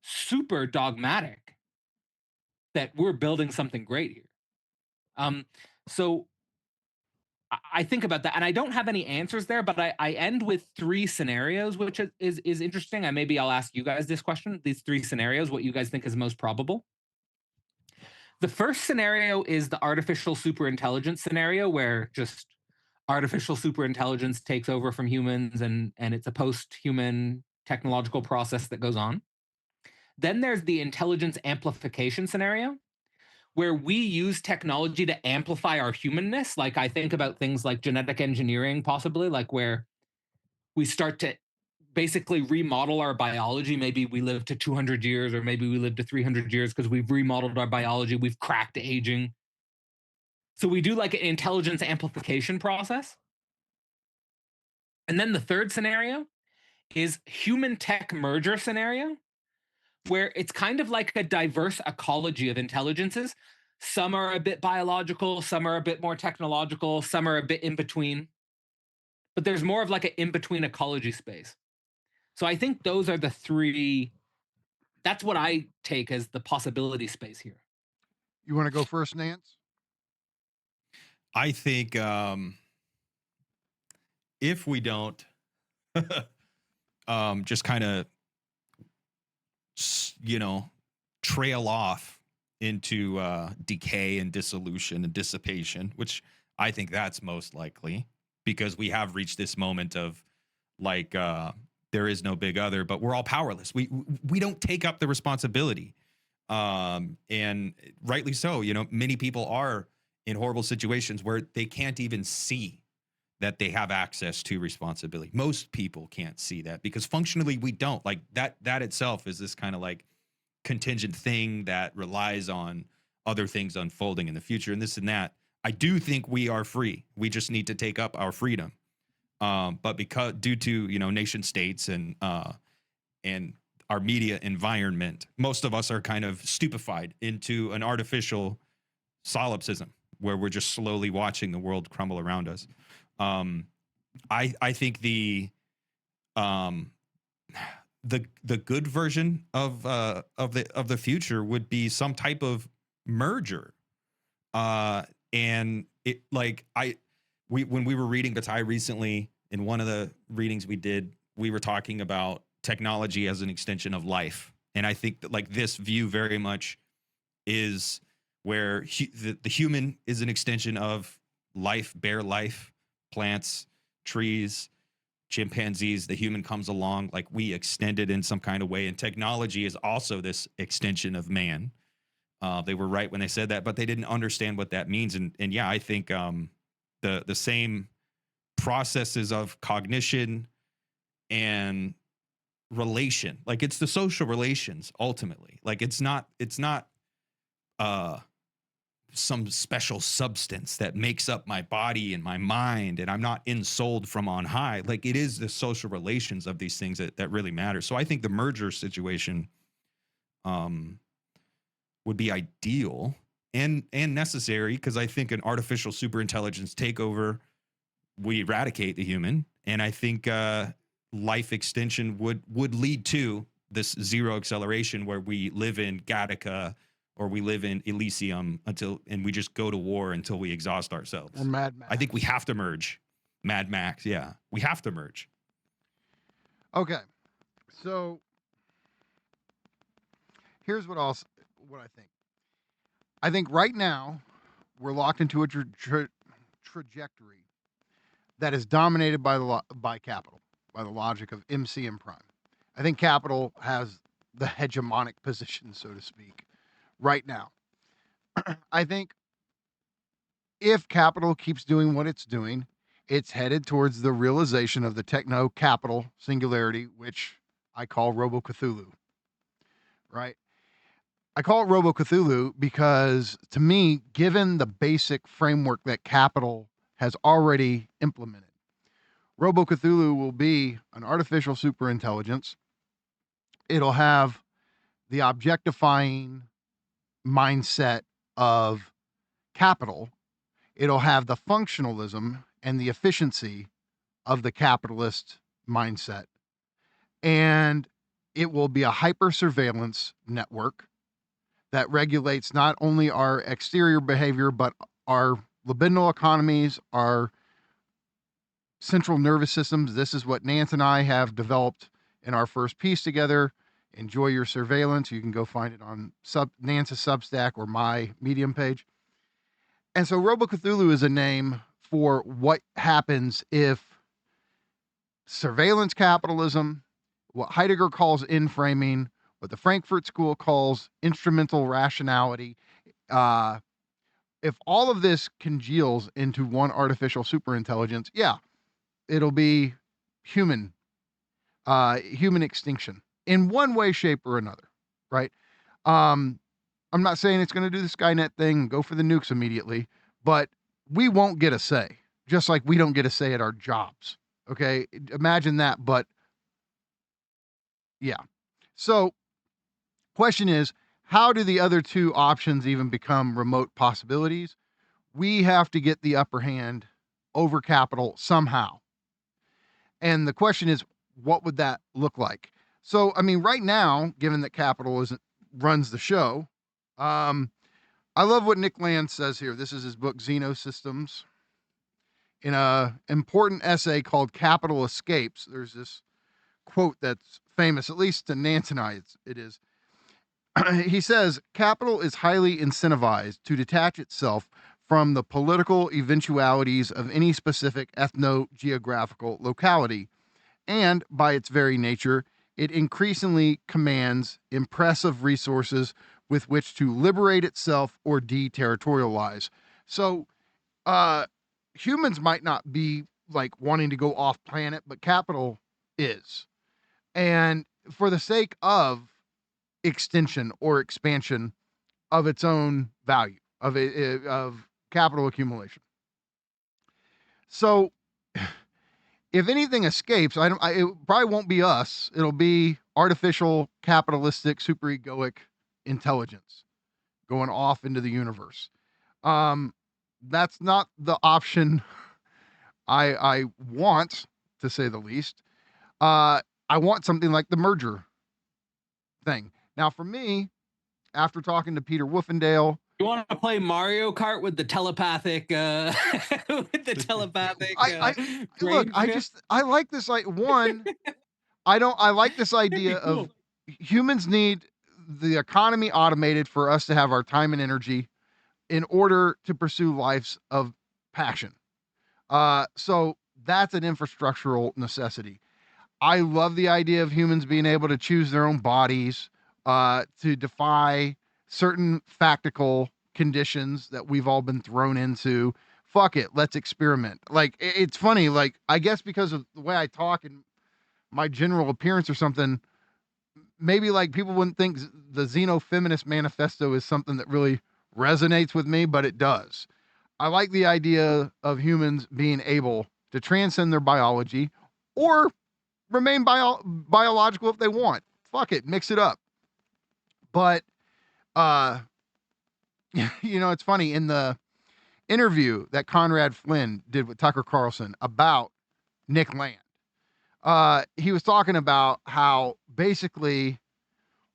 super dogmatic that we're building something great here. So I think about that, and I don't have any answers there, but I end with three scenarios, which is interesting. And maybe I'll ask you guys this question: these three scenarios, what you guys think is most probable? The first scenario is the artificial superintelligence scenario, where just artificial superintelligence takes over from humans, and it's a post-human technological process that goes on. Then there's the intelligence amplification scenario, where we use technology to amplify our humanness. Like I think about things like genetic engineering, possibly, like where we start to basically remodel our biology. Maybe we live to 200 years, or maybe we live to 300 years because we've remodeled our biology, we've cracked aging. So we do like an intelligence amplification process. And then the third scenario is human tech merger scenario, where it's kind of like a diverse ecology of intelligences. Some are a bit biological, some are a bit more technological, some are a bit in between. But there's more of like an in between ecology space. So I think those are the three. That's what I take as the possibility space here. You want to go first, Nance? I think if we don't just kind of, trail off into decay and dissolution and dissipation, which I think that's most likely because we have reached this moment of like there is no big other, but we're all powerless. We don't take up the responsibility, and rightly so. Many people are in horrible situations where they can't even see that they have access to responsibility. Most people can't see that because functionally we don't. Like that itself is this kind of like contingent thing that relies on other things unfolding in the future and this and that. I do think we are free. We just need to take up our freedom. But because due to, nation states and our media environment, most of us are kind of stupefied into an artificial solipsism where we're just slowly watching the world crumble around us. I think the good version of the future would be some type of merger. And it like when we were reading Bataille recently, in one of the readings we did, we were talking about technology as an extension of life. And I think that like this view very much is where the human is an extension of life, bare life, plants, trees, chimpanzees. The human comes along, like we extend it in some kind of way. And technology is also this extension of man. They were right when they said that, but they didn't understand what that means. And yeah, I think the same processes of cognition and relation. Like it's the social relations ultimately. Like it's not some special substance that makes up my body and my mind, and I'm not ensouled from on high. Like it is the social relations of these things that really matter. So I think the merger situation would be ideal and necessary, because I think an artificial superintelligence takeover would eradicate the human, and I think life extension would lead to this zero acceleration where we live in Gattaca or we live in Elysium and we just go to war until we exhaust ourselves. Or Mad Max. I think we have to merge. Mad Max, yeah. We have to merge. Okay. So here's what I think. I think right now we're locked into a trajectory that is dominated by capital, by the logic of MC and prime. I think capital has the hegemonic position, so to speak, right now. I think if capital keeps doing what it's doing, it's headed towards the realization of the techno-capital singularity, which I call Robo-Cthulhu, right? I call it Robo-Cthulhu because, to me, given the basic framework that capital has already implemented, Robo-Cthulhu will be an artificial superintelligence. It'll have the objectifying mindset of capital. It'll have the functionalism and the efficiency of the capitalist mindset. And it will be a hyper surveillance network that regulates not only our exterior behavior, but our libidinal economies, our central nervous systems. This is what Nance and I have developed in our first piece together. Enjoy Your Surveillance. You can go find it on Nance's Substack or my Medium page. And so Robo-Cthulhu is a name for what happens if surveillance capitalism, what Heidegger calls inframing, what the Frankfurt School calls instrumental rationality, if all of this congeals into one artificial superintelligence, yeah, it'll be human extinction in one way, shape, or another, right? I'm not saying it's going to do the Skynet thing and go for the nukes immediately, but we won't get a say, just like we don't get a say at our jobs. Okay, imagine that, but yeah. So, question is, how do the other two options even become remote possibilities? We have to get the upper hand over capital somehow. And the question is, what would that look like? So, I mean, right now, given that capital runs the show, I love what Nick Land says here. This is his book, Xenosystems. In an important essay called Capital Escapes, there's this quote that's famous, at least to Nance and I, it is. He says, capital is highly incentivized to detach itself from the political eventualities of any specific ethno-geographical locality. And by its very nature, it increasingly commands impressive resources with which to liberate itself or deterritorialize. So, humans might not be like wanting to go off planet, but capital is. And for the sake of extension or expansion of its own value, of capital accumulation. So, if anything escapes, it probably won't be us. It'll be artificial, capitalistic, superegoic intelligence going off into the universe. That's not the option I want, to say the least. I want something like the merger thing. Now, for me, after talking to Peter Wolfendale, you want to play Mario Kart with the telepathic with the telepathic look, I like this, like, one, I like this idea cool. of humans need the economy automated for us to have our time and energy in order to pursue lives of passion. So that's an infrastructural necessity. I love the idea of humans being able to choose their own bodies, to defy certain factical conditions that we've all been thrown into. Fuck it, let's experiment. Like, it's funny, like, I guess because of the way I talk and my general appearance or something, maybe like people wouldn't think the Xenofeminist Manifesto is something that really resonates with me, but it does. I like the idea of humans being able to transcend their biology or remain biological if they want. Fuck it, mix it up. But, it's funny, in the interview that Conrad Flynn did with Tucker Carlson about Nick Land, he was talking about how basically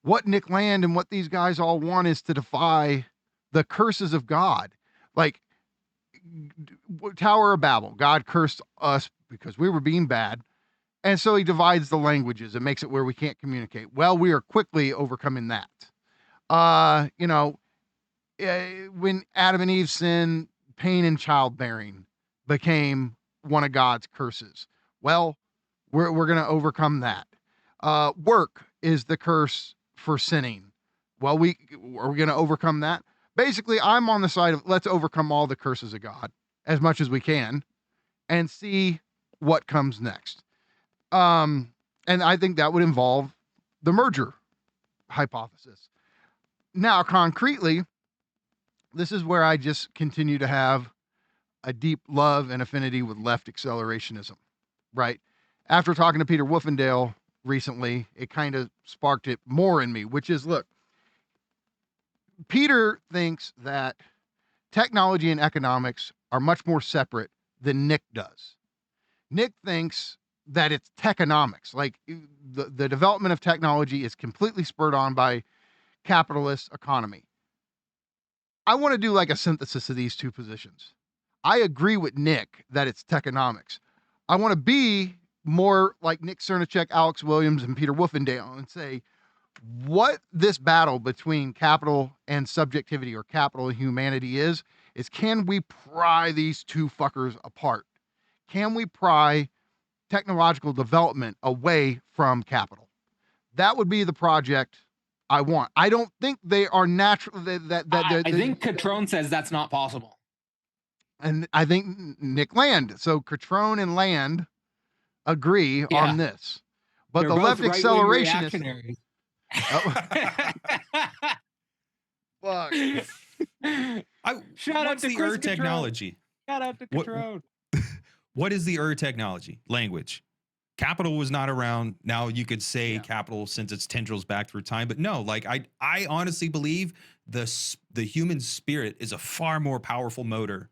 what Nick Land and what these guys all want is to defy the curses of God. Like Tower of Babel, God cursed us because we were being bad. And so he divides the languages and makes it where we can't communicate. Well, we are quickly overcoming that. When Adam and Eve sinned, pain in childbearing became one of God's curses. Well, we're going to overcome that. Work is the curse for sinning. Well, are we going to overcome that? Basically, I'm on the side of let's overcome all the curses of God as much as we can and see what comes next. And I think that would involve the merger hypothesis. Now, concretely, this is where I just continue to have a deep love and affinity with left accelerationism, right? After talking to Peter Wolfendale recently, it kind of sparked it more in me, which is, look, Peter thinks that technology and economics are much more separate than Nick does. Nick thinks that it's techonomics, like the development of technology is completely spurred on by capitalist economy. I want to do like a synthesis of these two positions. I agree with Nick that it's techonomics. I want to be more like Nick Cernicek, Alex Williams, and Peter Wolfendale and say what this battle between capital and subjectivity or capital and humanity is can we pry these two fuckers apart? Can we pry technological development away from capital? That would be the project I want. I don't think they are natural. I think Catrone says that's not possible. And I think Nick Land. So Catrone and Land agree on this. But they're the left accelerationist. Oh. Fuck. Shout out to the technology. Shout out to Catrone. What is the technology? Language. Capital was not around. Now you could say capital since its tendrils back through time, but no, like I honestly believe the human spirit is a far more powerful motor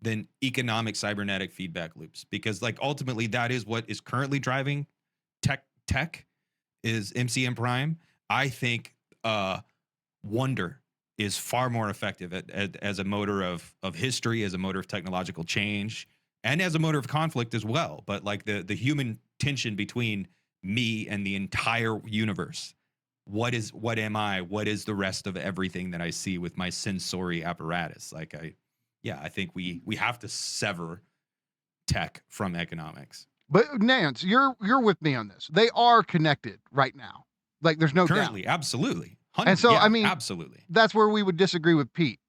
than economic cybernetic feedback loops, because like ultimately that is what is currently driving tech is MCM prime. I think wonder is far more effective as a motor of history, as a motor of technological change, and as a motor of conflict as well. But like the human tension between me and the entire universe. What am I? What is the rest of everything that I see with my sensory apparatus? Like I think we have to sever tech from economics. But Nance, you're with me on this. They are connected right now. Like there's no currently, doubt. Absolutely. And so I mean, absolutely. That's where we would disagree with Pete.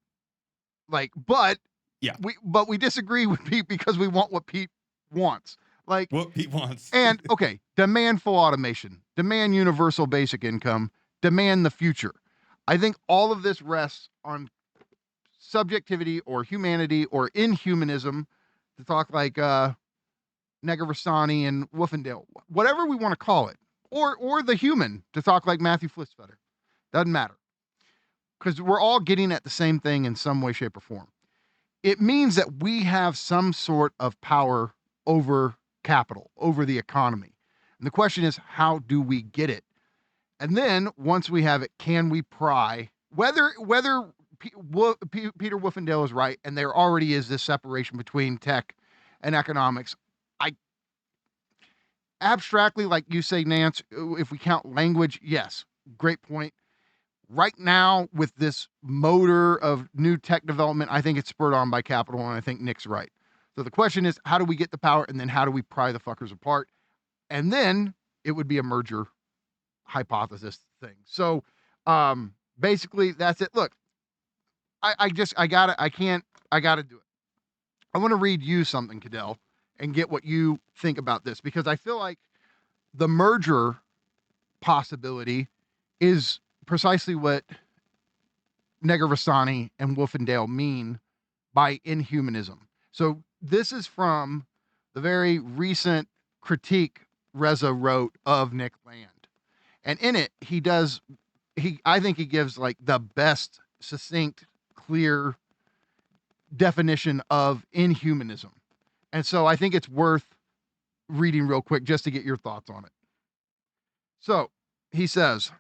Like, but yeah, we disagree with Pete because we want what Pete wants. Like what Pete wants. And okay, demand full automation, demand universal basic income, demand the future. I think all of this rests on subjectivity or humanity or inhumanism, to talk like Negarasani and Wolfendale, whatever we want to call it, or the human, to talk like Matthew Flitzfetter. Doesn't matter, because we're all getting at the same thing in some way, shape, or form. It means that we have some sort of power over capital, over the economy. And the question is, how do we get it? And then once we have it, can we pry? Whether Peter Wolfendale is right, and there already is this separation between tech and economics. Abstractly, like you say, Nance, if we count language, yes, great point. Right now, with this motor of new tech development, I think it's spurred on by capital, and I think Nick's right. So the question is, how do we get the power, and then how do we pry the fuckers apart? And then it would be a merger hypothesis thing. So basically, that's it. Look, I gotta do it. I want to read you something, Cadell, and get what you think about this, because I feel like the merger possibility is precisely what Negarestani and Wolfendale mean by inhumanism. So this is from the very recent critique Reza wrote of Nick Land. And in it, I think he gives like the best succinct, clear definition of inhumanism. And so I think it's worth reading real quick just to get your thoughts on it. So he says,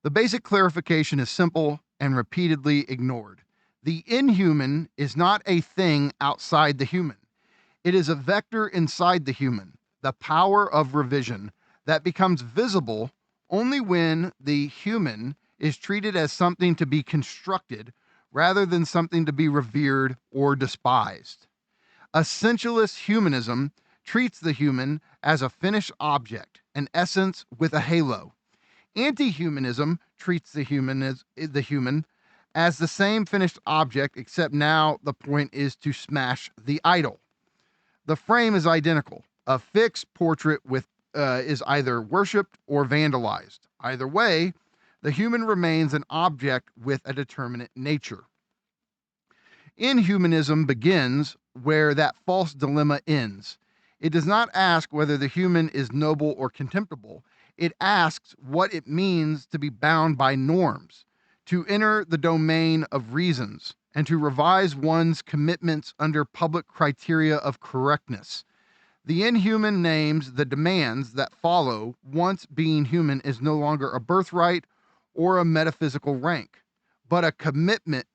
the basic clarification is simple and repeatedly ignored. The inhuman is not a thing outside the human. It is a vector inside the human, the power of revision that becomes visible only when the human is treated as something to be constructed rather than something to be revered or despised. Essentialist humanism treats the human as a finished object, an essence with a halo. Anti-humanism treats the human as the same finished object, except now the point is to smash the idol. The frame is identical. A fixed portrait is either worshipped or vandalized. Either way, the human remains an object with a determinate nature. Inhumanism begins where that false dilemma ends. It does not ask whether the human is noble or contemptible. It asks what it means to be bound by norms, to enter the domain of reasons, and to revise one's commitments under public criteria of correctness. The inhuman names the demands that follow once being human is no longer a birthright or a metaphysical rank, but a commitment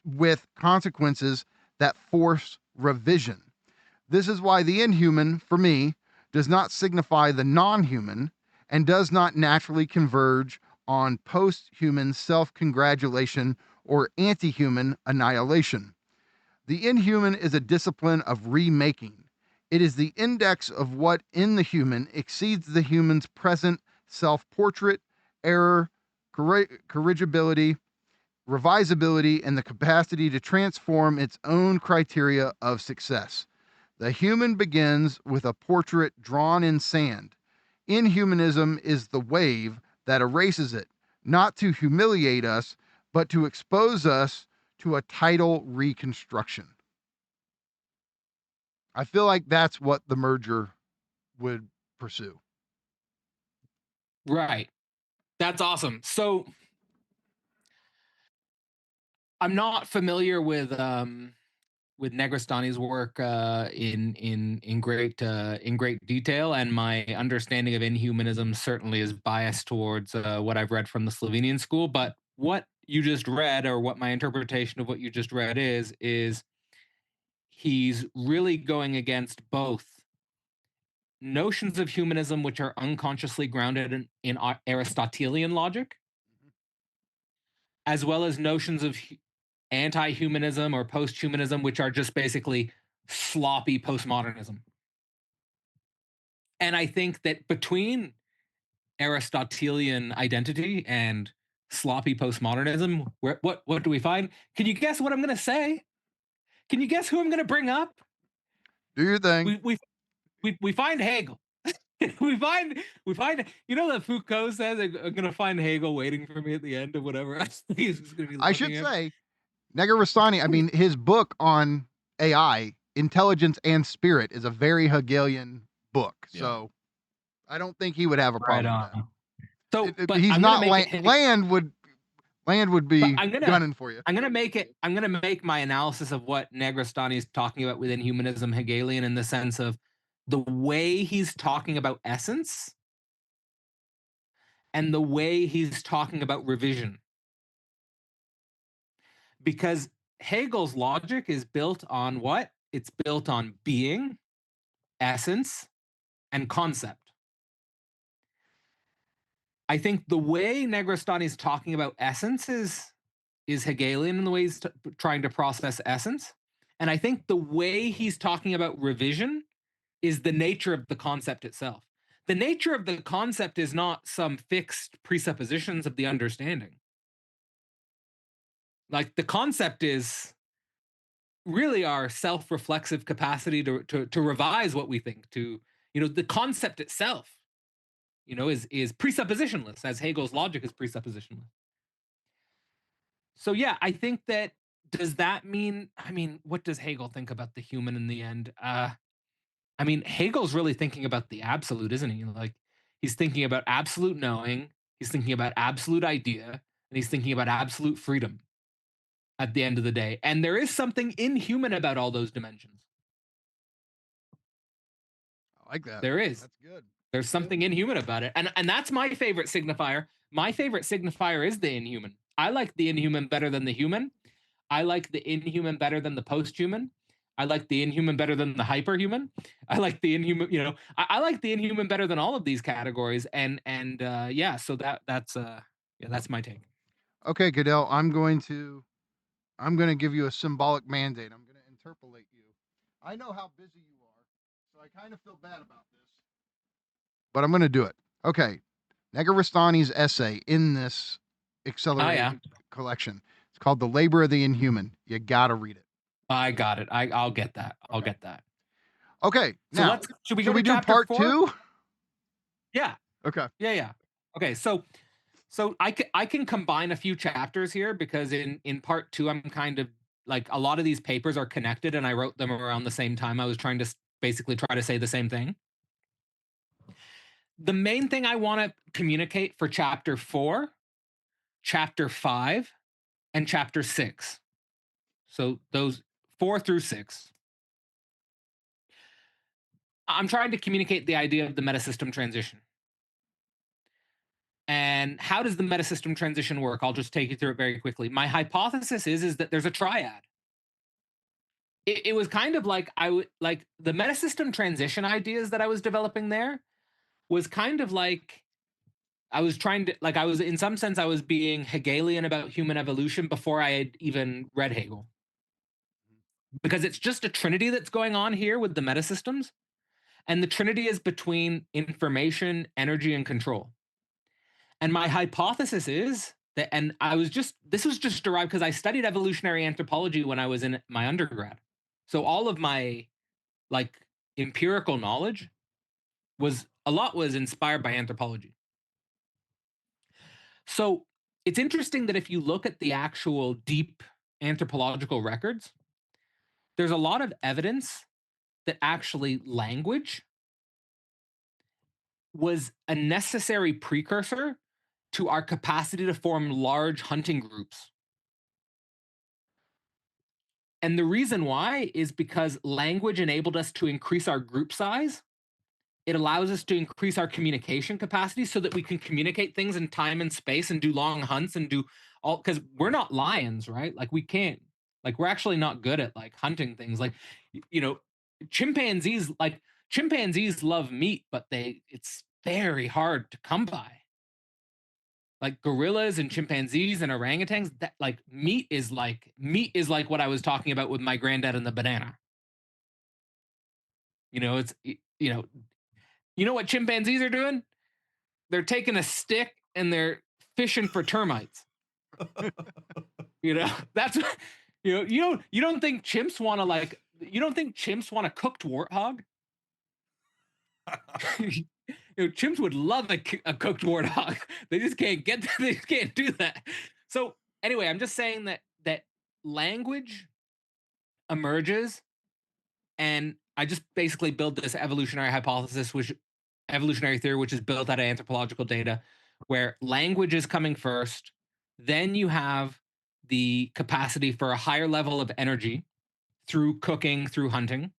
with consequences that force revision. This is why the inhuman, for me, does not signify the non-human and does not naturally converge on post-human self-congratulation or anti-human annihilation. The inhuman is a discipline of remaking. It is the index of what in the human exceeds the human's present self-portrait, error, corrigibility, revisability, and the capacity to transform its own criteria of success. The human begins with a portrait drawn in sand. Inhumanism is the wave that erases it, not to humiliate us, but to expose us to a tidal reconstruction. I feel like that's what the merger would pursue. Right. That's awesome. So I'm not familiar with Negrestani's work in great detail, and my understanding of inhumanism certainly is biased towards what I've read from the Slovenian school. But what you just read, or what my interpretation of what you just read is he's really going against both notions of humanism which are unconsciously grounded in Aristotelian logic, as well as notions of anti-humanism or post-humanism, which are just basically sloppy postmodernism. And I think that between Aristotelian identity and sloppy postmodernism, what do we find? Can you guess what I'm going to say? Can you guess who I'm going to bring up? Do your thing. We find Hegel. we find you know that Foucault says I'm going to find Hegel waiting for me at the end of whatever he's going to be. I should say, Negarestani, I mean, his book on AI, Intelligence and Spirit, is a very Hegelian book. Yeah. So I don't think he would have a problem with that. So but he's I'm not Land would be gunning for you. I'm gonna make my analysis of what Negrestani is talking about within humanism Hegelian, in the sense of the way he's talking about essence and the way he's talking about revision. Because Hegel's logic is built on what? It's built on being, essence, and concept. I think the way Negrestani is talking about essence is Hegelian in the way he's trying to process essence. And I think the way he's talking about revision is the nature of the concept itself. The nature of the concept is not some fixed presuppositions of the understanding. Like, the concept is really our self-reflexive capacity to revise what we think, to, the concept itself, is presuppositionless, as Hegel's logic is presuppositionless. So yeah, I think that, does that mean, what does Hegel think about the human in the end? Hegel's really thinking about the absolute, isn't he? Like, he's thinking about absolute knowing, he's thinking about absolute idea, and he's thinking about absolute freedom at the end of the day. And there is something inhuman about all those dimensions. I like that. There is. That's good. There's something inhuman about it. And that's my favorite signifier. My favorite signifier is the inhuman. I like the inhuman better than the human. I like the inhuman better than the post-human. I like the inhuman better than the hyperhuman. I like the inhuman, I like the inhuman better than all of these categories. And yeah, so that's my take. Okay, Cadell, I'm going to give you a symbolic mandate. I'm going to interpolate you. I know how busy you are, so I kind of feel bad about this, but I'm going to do it. Okay, Negarestani's essay in this accelerated collection. It's called "The Labor of the Inhuman." You got to read it. I got it. I'll get that. I'll get that. Okay, So now should we do chapter part 4? 2? Yeah. Okay. Yeah. Okay, so I can combine a few chapters here, because in part 2, I'm kind of like, a lot of these papers are connected and I wrote them around the same time. I was trying to basically try to say the same thing. The main thing I want to communicate for chapter 4, chapter 5, and chapter 6. So those 4 through 6. I'm trying to communicate the idea of the metasystem transition. And how does the metasystem transition work? I'll just take you through it very quickly. My hypothesis is that there's a triad. It was kind of like the metasystem transition ideas that I was developing there was kind of like, I was in some sense, I was being Hegelian about human evolution before I had even read Hegel. Because it's just a trinity that's going on here with the metasystems. And the trinity is between information, energy, and control. And my hypothesis is that, and this was just derived because I studied evolutionary anthropology when I was in my undergrad. So all of my empirical knowledge was inspired by anthropology. So it's interesting that if you look at the actual deep anthropological records, there's a lot of evidence that actually language was a necessary precursor to our capacity to form large hunting groups. And the reason why is because language enabled us to increase our group size. It allows us to increase our communication capacity so that we can communicate things in time and space and do long hunts and do all, because we're not lions, right? We can't, we're actually not good at hunting things. Chimpanzees love meat, but it's very hard to come by. Gorillas and chimpanzees and orangutans, that meat is like what I was talking about with my granddad and the banana. It's what chimpanzees are doing? They're taking a stick and they're fishing for termites. That's you don't think chimps want a cooked warthog? Chimps would love a cooked warthog. They just can't they just can't do that. So anyway, I'm just saying that language emerges, and I just basically build this evolutionary theory, which is built out of anthropological data, where language is coming first. Then you have the capacity for a higher level of energy through cooking, through hunting.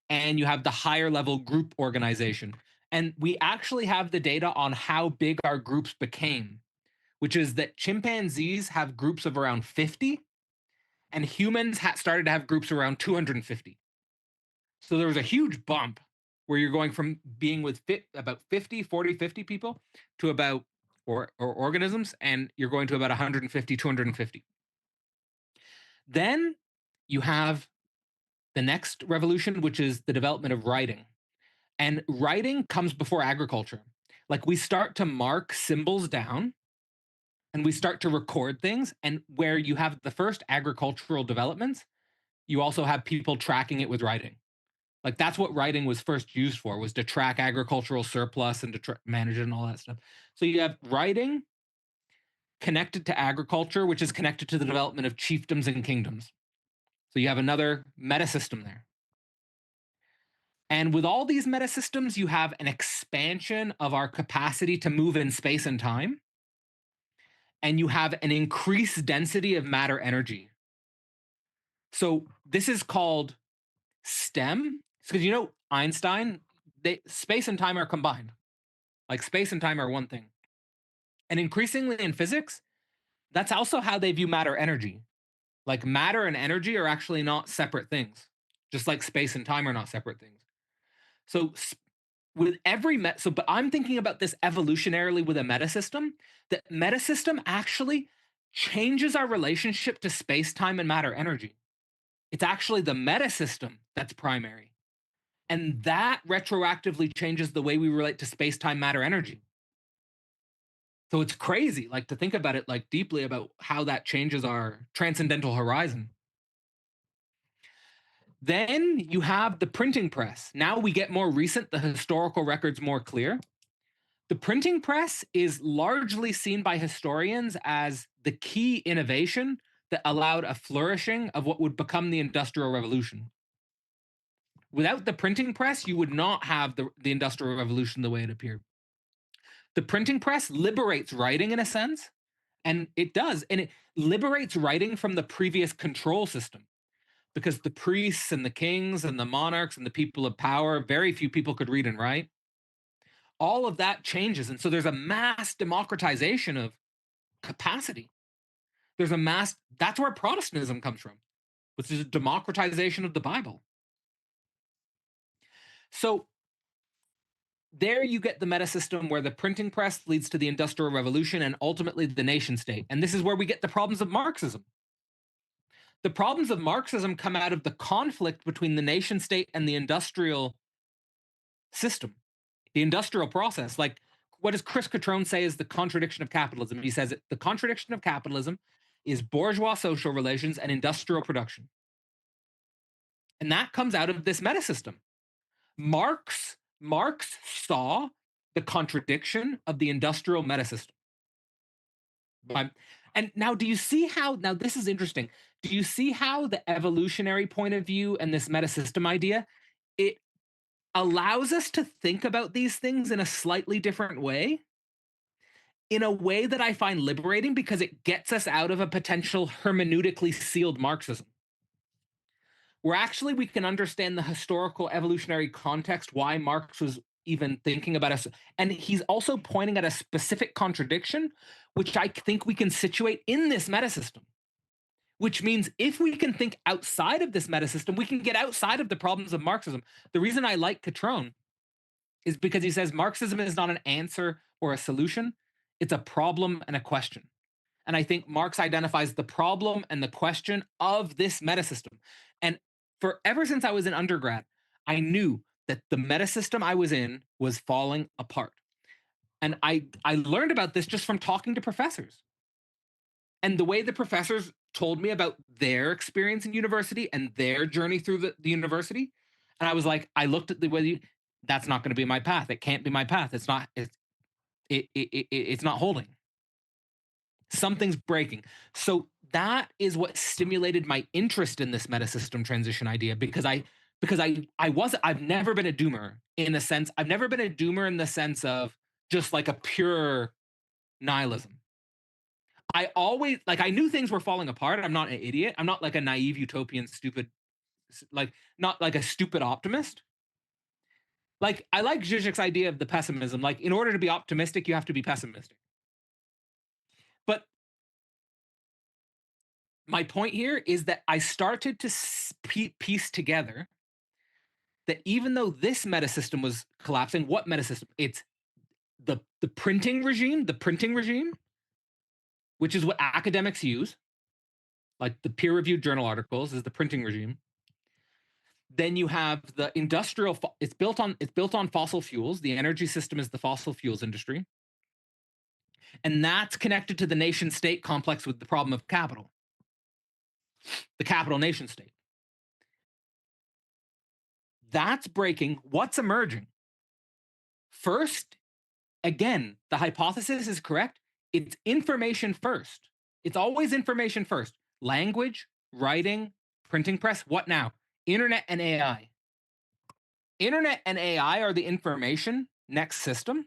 And you have the higher level group organization. And we actually have the data on how big our groups became, which is that chimpanzees have groups of around 50, and humans started to have groups around 250. So there was a huge bump where you're going from being with about 50 people to about, or organisms, and you're going to about 150, 250. Then you have the next revolution, which is the development of writing. And writing comes before agriculture. We start to mark symbols down and we start to record things. And where you have the first agricultural developments you also have people tracking it with writing. Like that's what writing was first used for, was to track agricultural surplus and to manage it and all that stuff. So you have writing connected to agriculture, which is connected to the development of chiefdoms and kingdoms. So you have another meta system there. And with all these meta systems, you have an expansion of our capacity to move in space and time. And you have an increased density of matter energy. So this is called STEM, because you know Einstein, space and time are combined. Like space and time are one thing. And increasingly in physics, that's also how they view matter energy. Like matter and energy are actually not separate things, just like space and time are not separate things. So with every but I'm thinking about this evolutionarily with a meta system. That meta system actually changes our relationship to space, time, and matter energy. It's actually the meta system that's primary. And that retroactively changes the way we relate to space, time, matter, energy. So it's crazy, like to think about it like deeply about how that changes our transcendental horizon. Then you have the printing press. Now we get more recent, the historical record's more clear. The printing press is largely seen by historians as the key innovation that allowed a flourishing of what would become the Industrial Revolution. Without the printing press, you would not have the Industrial Revolution the way it appeared. The printing press liberates writing in a sense, and it does, and it liberates writing from the previous control system, because the priests and the kings and the monarchs and the people of power, very few people could read and write. All of that changes, and so there's a mass democratization of capacity. There's a mass, that's where Protestantism comes from, which is a democratization of the Bible. So there you get the meta system where the printing press leads to the Industrial Revolution and ultimately the nation state. And this is where we get the problems of Marxism. The problems of Marxism come out of the conflict between the nation state and the industrial system, the industrial process. Like, what does Chris Catrone say is the contradiction of capitalism? He says the contradiction of capitalism is bourgeois social relations and industrial production. And that comes out of this meta system. Marx saw the contradiction of the industrial meta system. And now, do you see how, now this is interesting. Do you see how the evolutionary point of view and this meta system idea, it allows us to think about these things in a slightly different way? In a way that I find liberating, because it gets us out of a potential hermeneutically sealed Marxism. Where actually we can understand the historical evolutionary context, why Marx was even thinking about us. And he's also pointing at a specific contradiction, which I think we can situate in this meta system. Which means if we can think outside of this meta system, we can get outside of the problems of Marxism. The reason I like Catrone is because he says Marxism is not an answer or a solution, it's a problem and a question. And I think Marx identifies the problem and the question of this meta system. And ever since I was in undergrad, I knew that the meta system I was in was falling apart. And I learned about this just from talking to professors. And the way the professors told me about their experience in university and their journey through the university. And I was like, I looked at the way, that's not going to be my path. It can't be my path. It's not holding. Something's breaking. So that is what stimulated my interest in this meta system transition idea, because I've never been a doomer in a sense. I've never been a doomer in the sense of just like a pure nihilism. I always, like, I knew things were falling apart. I'm not an idiot. I'm not like a naive utopian stupid, like not like a stupid optimist. Like, I like Žižek's idea of the pessimism. Like, in order to be optimistic, you have to be pessimistic. But my point here is that I started to piece together that even though this meta system was collapsing, what meta system? It's the printing regime, which is what academics use, like the peer-reviewed journal articles is the printing regime. Then you have the industrial, it's built on fossil fuels. The energy system is the fossil fuels industry. And that's connected to the nation state complex with the problem of capital. The capital nation state. that's breaking, what's emerging? First, again, the hypothesis is correct. It's information first. It's always information first. Language, writing, printing press, what now? Internet and AI. Internet and AI are the information next system.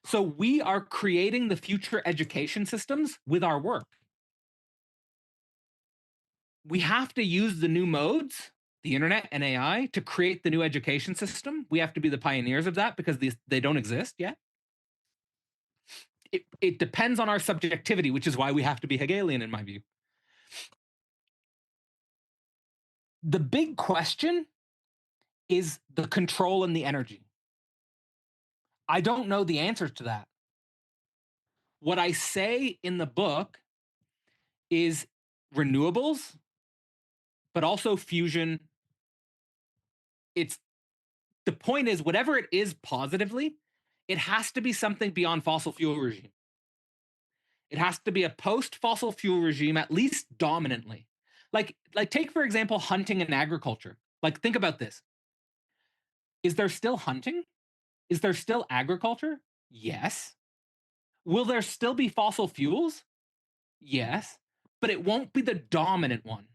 So we are creating the future education systems with our work. We have to use the new modes, the internet and AI, to create the new education system. We have to be the pioneers of that because they don't exist yet. It depends on our subjectivity, which is why we have to be Hegelian, in my view. The big question is the control and the energy. I don't know the answers to that. What I say in the book is renewables, but also fusion. The point is, whatever it is positively, it has to be something beyond fossil fuel regime. It has to be a post-fossil fuel regime, at least dominantly. Like take, for example, hunting and agriculture. Like, think about this. Is there still hunting? Is there still agriculture? Yes. Will there still be fossil fuels? Yes. But it won't be the dominant one.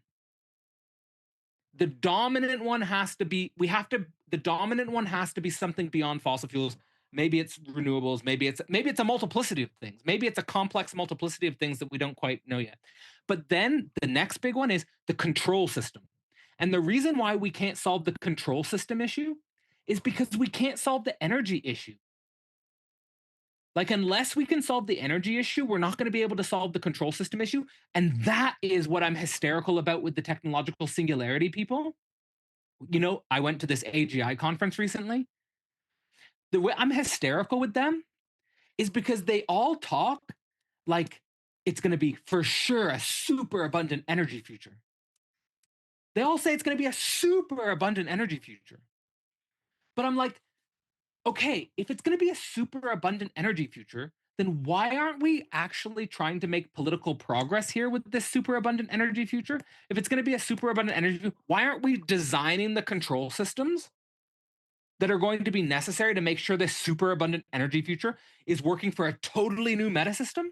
The dominant one has to be, the dominant one has to be something beyond fossil fuels. Maybe it's renewables, maybe it's a multiplicity of things. Maybe it's a complex multiplicity of things that we don't quite know yet. But then the next big one is the control system. And the reason why we can't solve the control system issue is because we can't solve the energy issue. Like, unless we can solve the energy issue, we're not going to be able to solve the control system issue. And that is what I'm hysterical about with the technological singularity people. You know, I went to this AGI conference recently. The way I'm hysterical with them is because they all talk like it's going to be for sure a super abundant energy future. They all say it's going to be a super abundant energy future. But I'm like, okay, if it's going to be a super abundant energy future, then why aren't we actually trying to make political progress here with this super abundant energy future? If it's going to be a super abundant energy, why aren't we designing the control systems that are going to be necessary to make sure this super abundant energy future is working for a totally new meta system?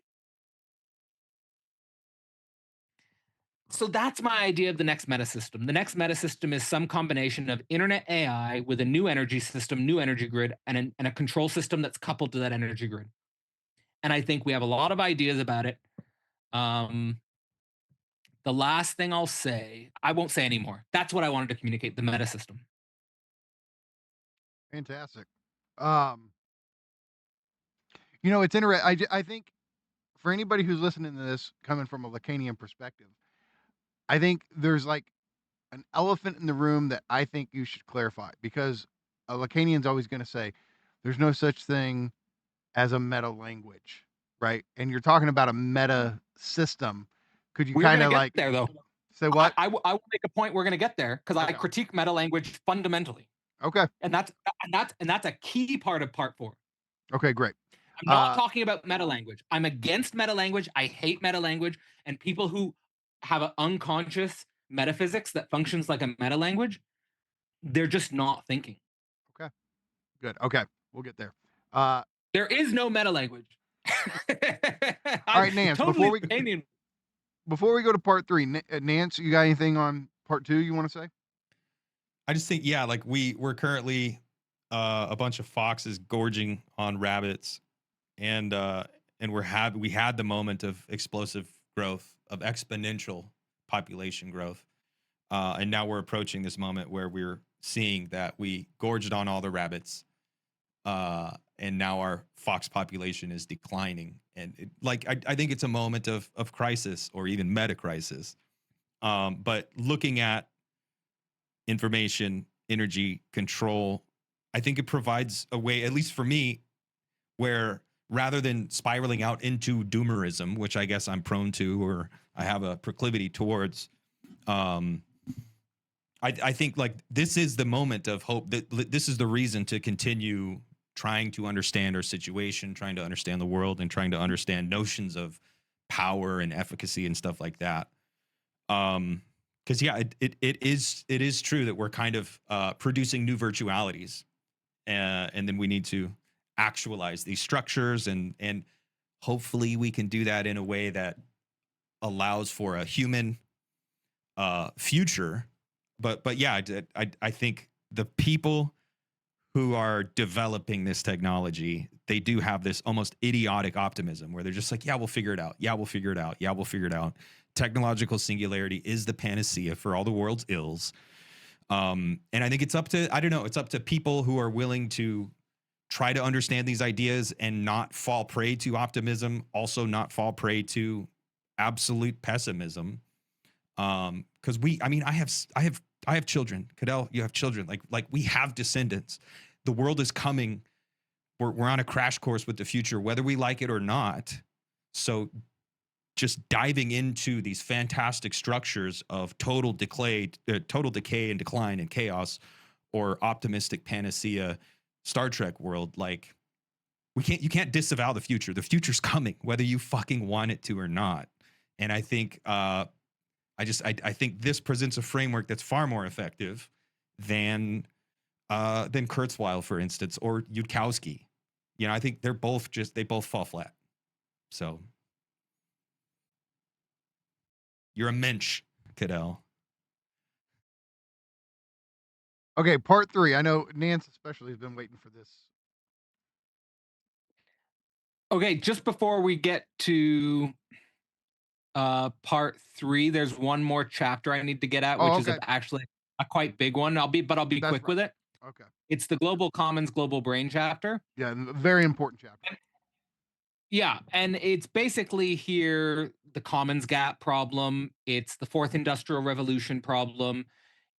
So that's my idea of the next meta system. The next meta system is some combination of internet AI with a new energy system, new energy grid, and a control system that's coupled to that energy grid. And I think we have a lot of ideas about it. The last thing I'll say, I won't say anymore. That's what I wanted to communicate, the meta system. Fantastic. You know, it's interesting. I think for anybody who's listening to this coming from a Lacanian perspective, I think there's like an elephant in the room that I think you should clarify, because a Lacanian's always going to say there's no such thing as a meta language, right? And you're talking about a meta system. Could you kind of like there though? Say what? I will make a point. We're going to get there because I critique meta language fundamentally. Okay. And that's a key part of part 4. Okay, great. I'm not talking about meta language. I'm against meta language. I hate meta language, and people who have an unconscious metaphysics that functions like a meta language, they're just not thinking. Okay. Good. Okay. We'll get there. There is no meta language. All right, Nance, totally before we go to part 3, Nance, you got anything on part 2 you want to say? I just think, yeah, like we're currently a bunch of foxes gorging on rabbits, and we had the moment of explosive growth, of exponential population growth, and now we're approaching this moment where we're seeing that we gorged on all the rabbits, and now our fox population is declining, and I think it's a moment of crisis, or even meta crisis. But looking at information, energy, control, I think it provides a way, at least for me, where rather than spiraling out into doomerism, which I guess I'm prone to, or I have a proclivity towards, I think like this is the moment of hope, that this is the reason to continue trying to understand our situation, trying to understand the world, and trying to understand notions of power and efficacy and stuff like that. because yeah, it is true that we're kind of producing new virtualities, and then we need to actualize these structures, and hopefully we can do that in a way that allows for a human future. But yeah, I think the people who are developing this technology, they do have this almost idiotic optimism where they're just like, yeah, we'll figure it out. Yeah, we'll figure it out. Yeah, we'll figure it out. Technological singularity is the panacea for all the world's ills. And I think it's up to people who are willing to try to understand these ideas and not fall prey to optimism, also not fall prey to absolute pessimism. Because I have children. Cadell, you have children. Like we have descendants. The world is coming. We're on a crash course with the future, whether we like it or not. So just diving into these fantastic structures of total decay and decline and chaos, or optimistic panacea Star Trek world, like you can't disavow the future. The future's coming, whether you fucking want it to or not. And I think I think this presents a framework that's far more effective than Kurzweil, for instance, or Yudkowsky. You know, I think they both fall flat. So you're a mensch, Cadell. Okay, part 3. I know Nance especially has been waiting for this. Okay, just before we get to part 3, there's one more chapter I need to get at, which is actually a quite big one. I'll be quick with it. Okay. It's the Global Commons, Global Brain chapter. Yeah, very important chapter. Yeah, and it's basically here the commons gap problem. It's the fourth industrial revolution problem.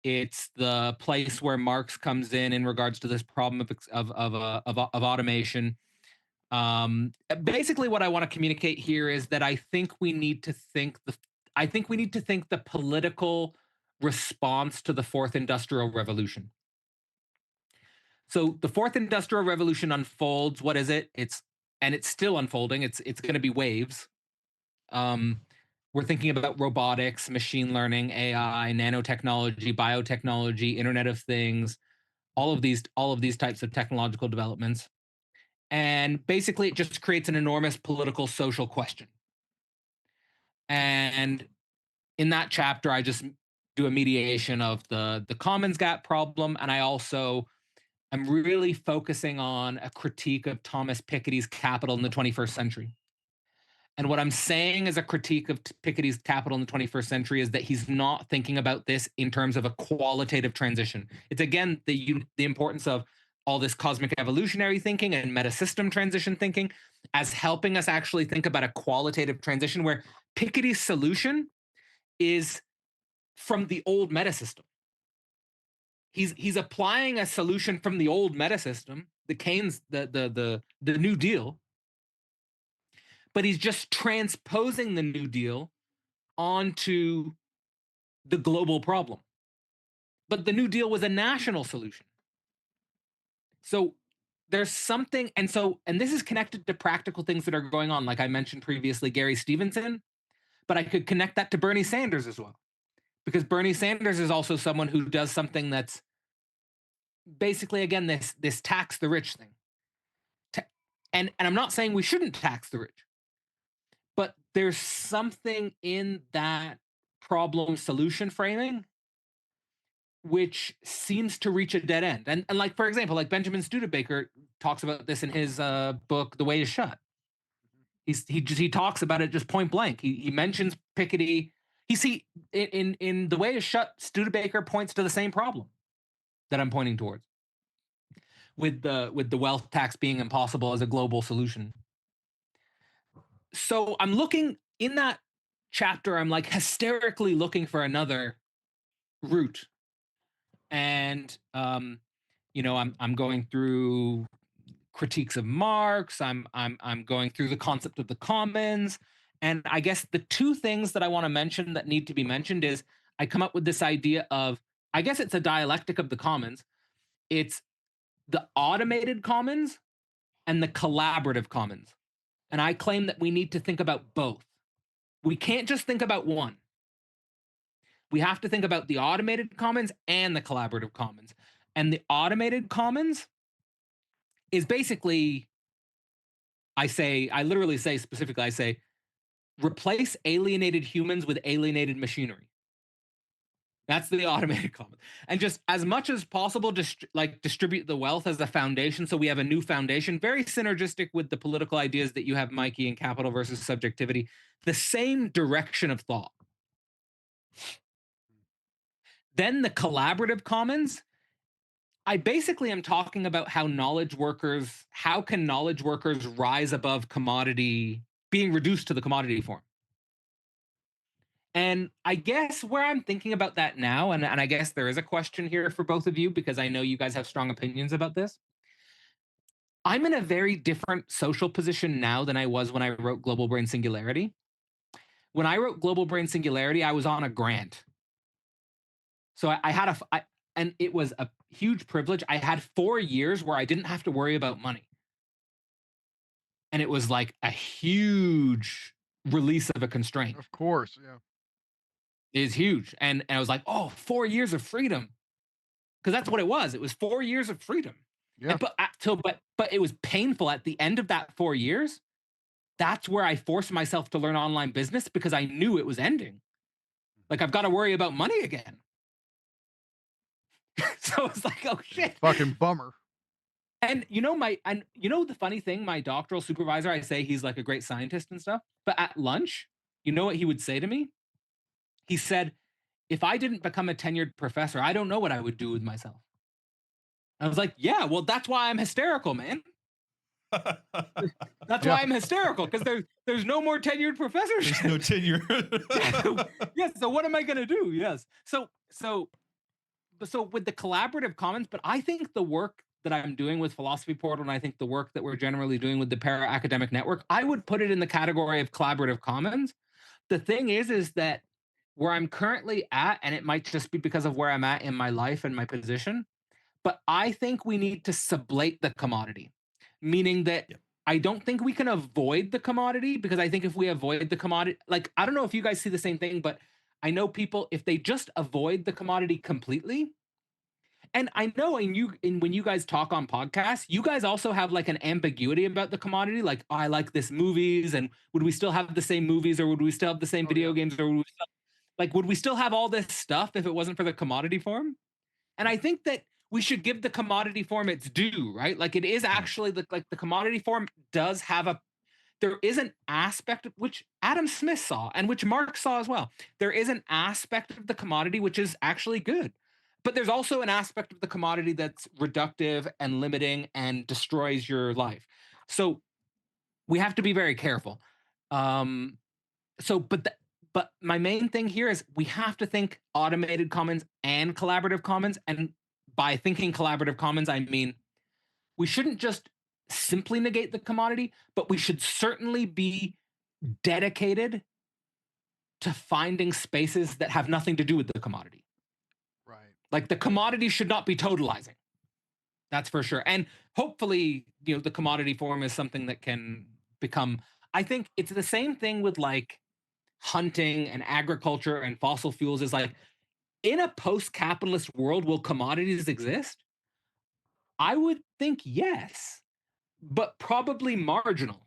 It's the place where Marx comes in regards to this problem of automation. Basically, what I want to communicate here is that I think we need to think the political response to the fourth industrial revolution. So the fourth industrial revolution unfolds. What is it? It's still unfolding. It's going to be waves. We're thinking about robotics, machine learning, AI, nanotechnology, biotechnology, Internet of Things, all of these types of technological developments. And basically, it just creates an enormous political, social question. And in that chapter, I just do a mediation of the commons gap problem, and I also am really focusing on a critique of Thomas Piketty's Capital in the 21st century. And what I'm saying as a critique of Piketty's Capital in the 21st century is that he's not thinking about this in terms of a qualitative transition. It's, again, the importance of all this cosmic evolutionary thinking and metasystem transition thinking as helping us actually think about a qualitative transition where Piketty's solution is from the old metasystem. He's applying a solution from the old metasystem, the Keynes, the New Deal, but he's just transposing the New Deal onto the global problem. But the New Deal was a national solution. So there's something, and this is connected to practical things that are going on, like I mentioned previously, Gary Stevenson, but I could connect that to Bernie Sanders as well, because Bernie Sanders is also someone who does something that's basically, again, this tax the rich thing. And I'm not saying we shouldn't tax the rich, but there's something in that problem solution framing which seems to reach a dead end. And like, for example, like Benjamin Studebaker talks about this in his book, The Way is Shut. He talks about it just point blank. He mentions Piketty. In The Way is Shut, Studebaker points to the same problem that I'm pointing towards, with the wealth tax being impossible as a global solution. So I'm looking in that chapter, I'm like hysterically looking for another route. And I'm going through critiques of Marx. I'm going through the concept of the commons. And I guess the two things that I want to mention that need to be mentioned is I come up with this idea of, I guess it's a dialectic of the commons. It's the automated commons and the collaborative commons. And I claim that we need to think about both. We can't just think about one. We have to think about the automated commons and the collaborative commons. And the automated commons is basically, I literally say specifically, I say, replace alienated humans with alienated machinery. That's the automated commons. And just as much as possible, distribute the wealth as a foundation. So we have a new foundation, very synergistic with the political ideas that you have, Mikey, in Capital versus Subjectivity. The same direction of thought. Then the collaborative commons, I basically am talking about how can knowledge workers rise above commodity, being reduced to the commodity form. And I guess where I'm thinking about that now, and I guess there is a question here for both of you, because I know you guys have strong opinions about this. I'm in a very different social position now than I was when I wrote Global Brain Singularity. When I wrote Global Brain Singularity, I was on a grant. So I had and it was a huge privilege. I had 4 years where I didn't have to worry about money. And it was like a huge release of a constraint. Of course, yeah. It is huge. And I was like, oh, 4 years of freedom. Because that's what it was. It was 4 years of freedom. Yeah. But it was painful at the end of that 4 years. That's where I forced myself to learn online business, because I knew it was ending. Like, I've got to worry about money again. So it's like, oh shit. Fucking bummer. And the funny thing, my doctoral supervisor, I say he's like a great scientist and stuff, but at lunch, you know what he would say to me? He said, if I didn't become a tenured professor, I don't know what I would do with myself. I was like, yeah, well, that's why I'm hysterical, man. That's why I'm hysterical, because there's no more tenured professors. There's no tenure. Yes. So what am I going to do? Yes. So with the collaborative commons, but I think the work that I'm doing with Philosophy Portal, and I think the work that we're generally doing with the Para-Academic Network, I would put it in the category of collaborative commons. The thing is that where I'm currently at, and it might just be because of where I'm at in my life and my position, but I think we need to sublate the commodity, meaning that I don't think we can avoid the commodity, because I think if we avoid the commodity, like, I don't know if you guys see the same thing, but I know people, if they just avoid the commodity completely, and I know when you guys talk on podcasts, you guys also have like an ambiguity about the commodity. Like, oh, I like this movies, and would we still have the same movies, or would we still have the same video games, or would we still have all this stuff if it wasn't for the commodity form? And I think that we should give the commodity form its due, right? Like, it is actually the commodity form does have there is an aspect which Adam Smith saw and which Marx saw as well. There is an aspect of the commodity which is actually good. But there's also an aspect of the commodity that's reductive and limiting and destroys your life. So we have to be very careful. But my main thing here is we have to think automated commons and collaborative commons. And by thinking collaborative commons, I mean, we shouldn't just simply negate the commodity, but we should certainly be dedicated to finding spaces that have nothing to do with the commodity. Right. Like, the commodity should not be totalizing. That's for sure. And hopefully, the commodity form is something that can become, I think it's the same thing with like hunting and agriculture and fossil fuels. Is like, in a post-capitalist world, will commodities exist? I would think yes, but probably marginal.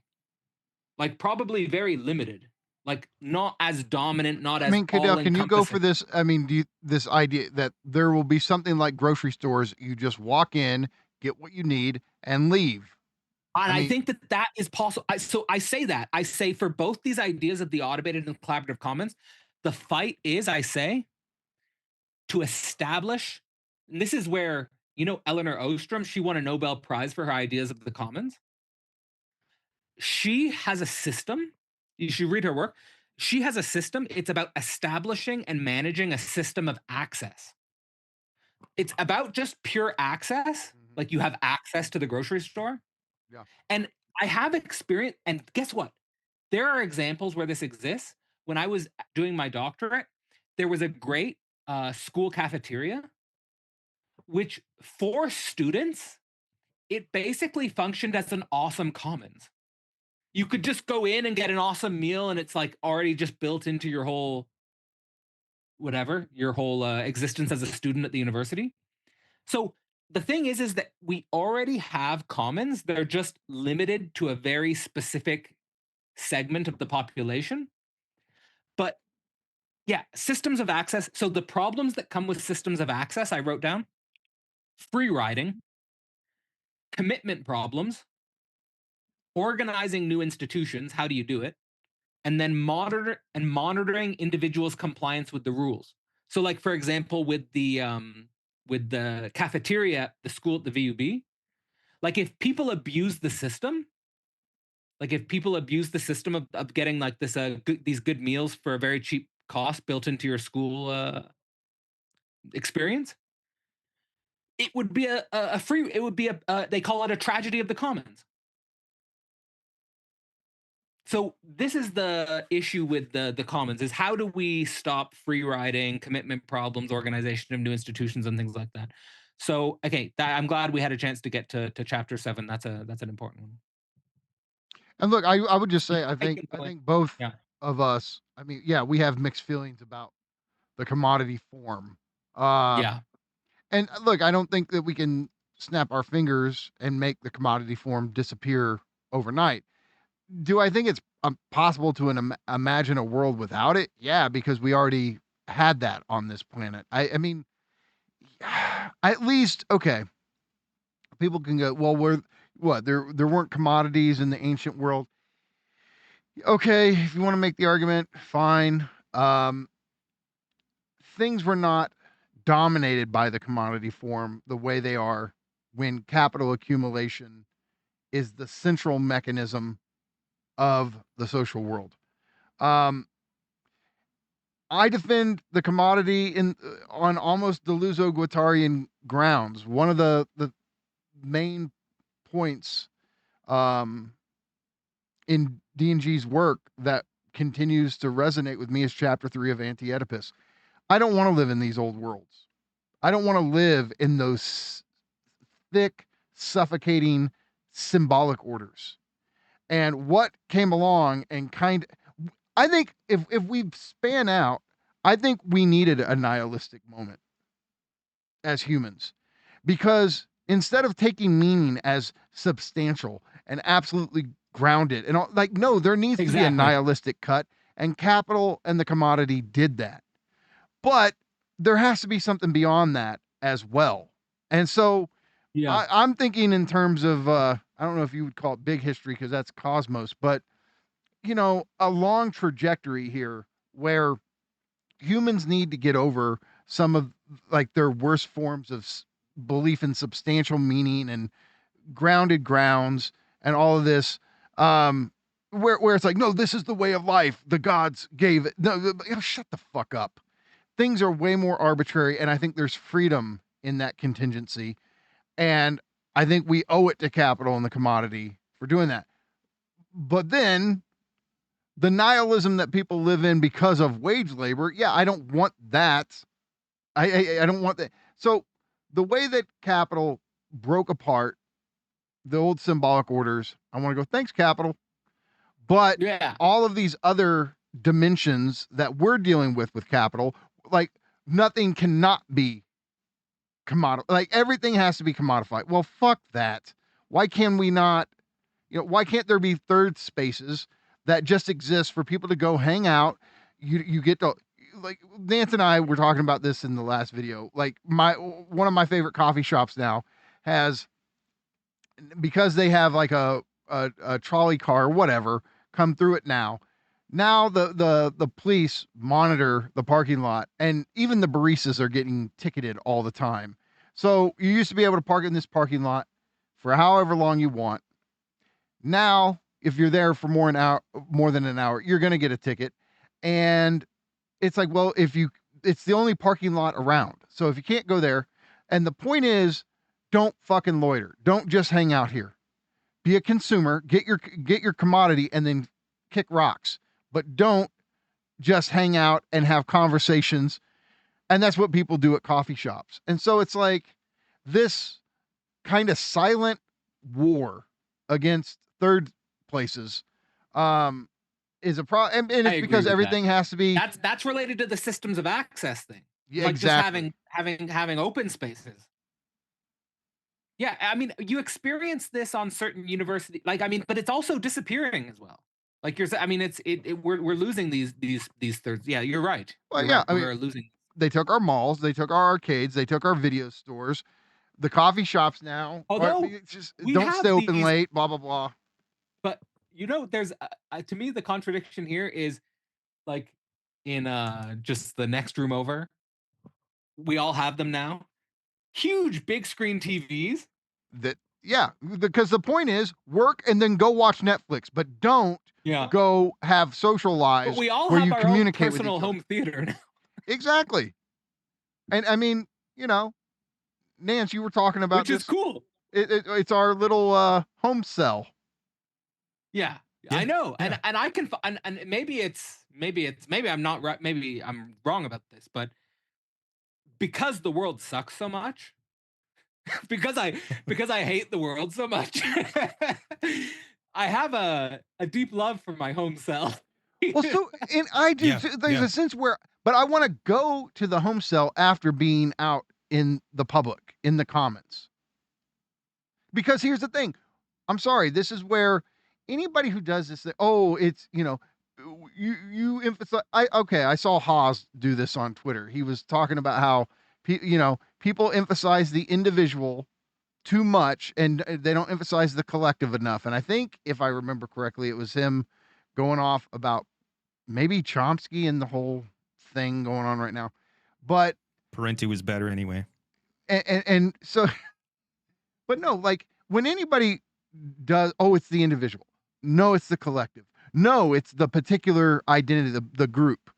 Like, probably very limited. Like, not as dominant, not as I mean, Cadell, can you go for all-encompassing. this? I mean, this idea that there will be something like grocery stores, you just walk in, get what you need, and leave. And I think that is possible. So I say for both these ideas of the automated and collaborative commons, the fight is, I say, to establish, and this is where, Eleanor Ostrom, she won a Nobel Prize for her ideas of the commons. She has a system. You should read her work. She has a system. It's about establishing and managing a system of access. It's about just pure access. Like, you have access to the grocery store. Yeah. And I have experience, and guess what? There are examples where this exists. When I was doing my doctorate, there was a great school cafeteria, which for students, it basically functioned as an awesome commons. You could just go in and get an awesome meal, and it's like already just built into your whole whatever, your whole existence as a student at the university. So the thing is that we already have commons. They're just limited to a very specific segment of the population. But yeah, systems of access. So the problems that come with systems of access, I wrote down: free riding, commitment problems, organizing new institutions. How do you do it? And then monitoring individuals' compliance with the rules. So, like for example, with the cafeteria at the school at the VUB, like if people abuse the system, of getting like this these good meals for a very cheap cost built into your school experience, it would be a free. It would be they call it a tragedy of the commons. So this is the issue with the commons: is how do we stop free riding, commitment problems, organization of new institutions, and things like that. So okay, I'm glad we had a chance to get to chapter 7. That's an important one. And look, I would just say I think both Yeah. of us, I mean, yeah, we have mixed feelings about the commodity form. Yeah. And look, I don't think that we can snap our fingers and make the commodity form disappear overnight. Do I think it's possible to imagine a world without it? Yeah, because we already had that on this planet. I mean, at least, okay, people can go, well, there weren't commodities in the ancient world. Okay, if you want to make the argument, fine. Things were not dominated by the commodity form the way they are when capital accumulation is the central mechanism of the social world. I defend the commodity on almost Deleuze-Guattarian grounds. One of the main points in D&G's work that continues to resonate with me is chapter 3 of Anti-Oedipus. I don't want to live in these old worlds. I don't want to live in those thick, suffocating symbolic orders. And what came along and I think if we span out, I think we needed a nihilistic moment as humans, because instead of taking meaning as substantial and absolutely grounded and all, like, no, there needs to be a nihilistic cut, and capital and the commodity did that. But there has to be something beyond that as well. And so Yeah. I'm thinking in terms of, I don't know if you would call it big history because that's cosmos, but, you know, a long trajectory here where humans need to get over some of like their worst forms of belief in substantial meaning and grounded grounds and all of this, where it's like, no, this is the way of life. The gods gave it. No, shut the fuck up. Things are way more arbitrary, and I think there's freedom in that contingency. And I think we owe it to capital and the commodity for doing that. But then the nihilism that people live in because of wage labor, yeah, I don't want that. I don't want that. So the way that capital broke apart the old symbolic orders, I want to go, thanks, capital. But yeah, all of these other dimensions that we're dealing with capital, like nothing cannot be commodity. Like everything has to be commodified. Well, fuck that. Why can we not, why can't there be third spaces that just exist for people to go hang out? You get to, like, Nance and I were talking about this in the last video. Like one of my favorite coffee shops now has, because they have like a trolley car or whatever come through it now. Now the police monitor the parking lot, and even the baristas are getting ticketed all the time. So you used to be able to park in this parking lot for however long you want. Now, if you're there for more than an hour, you're going to get a ticket. And it's like, well, it's the only parking lot around. So if you can't go there, and the point is, don't fucking loiter. Don't just hang out here. Be a consumer, get your commodity, and then kick rocks. But don't just hang out and have conversations. And that's what people do at coffee shops. And so it's like this kind of silent war against third places is a problem, and I it's agree because with that. everything has to be. That's related to the systems of access thing. Yeah, Like exactly. just having open spaces. Yeah, I mean, you experience this on certain university, like I mean, but it's also disappearing as well. Like I mean, we're losing these thirds. Yeah, you're right. Well, You're yeah, right. I mean, We're losing. they took our malls, they took our arcades, they took our video stores, the coffee shops now. Although It's just we don't stay have open these, late. Blah blah blah. but you know, there's to me the contradiction here is like in just the next room over, we all have them now. Huge big screen TVs. That yeah, because the point is work and then go watch Netflix, but don't Yeah. go have social But lives we all where have you our own communicate with personal each other. home theater now. Exactly. And I mean, you know, Nance, you were talking about Which is this. cool. It's our little home cell. Yeah, Yeah, I know, yeah. and I can and maybe I'm not right. Maybe I'm wrong about this, but because the world sucks so much, because I hate the world so much, I have a deep love for my home cell. Well, so and I do Yeah, too. There's yeah. a sense where, but I want to go to the home cell after being out in the public, in the commons. Because here's the thing. I'm sorry, this is where anybody who does this, oh, it's, you emphasize. I saw Haas do this on Twitter. He was talking about how, people emphasize the individual too much and they don't emphasize the collective enough. And I think, if I remember correctly, it was him going off about maybe Chomsky and the whole thing going on right now. But, Parenti was better anyway. and so, but no, like when anybody does, oh, it's the individual. No, it's the collective. No, it's the particular identity, the group.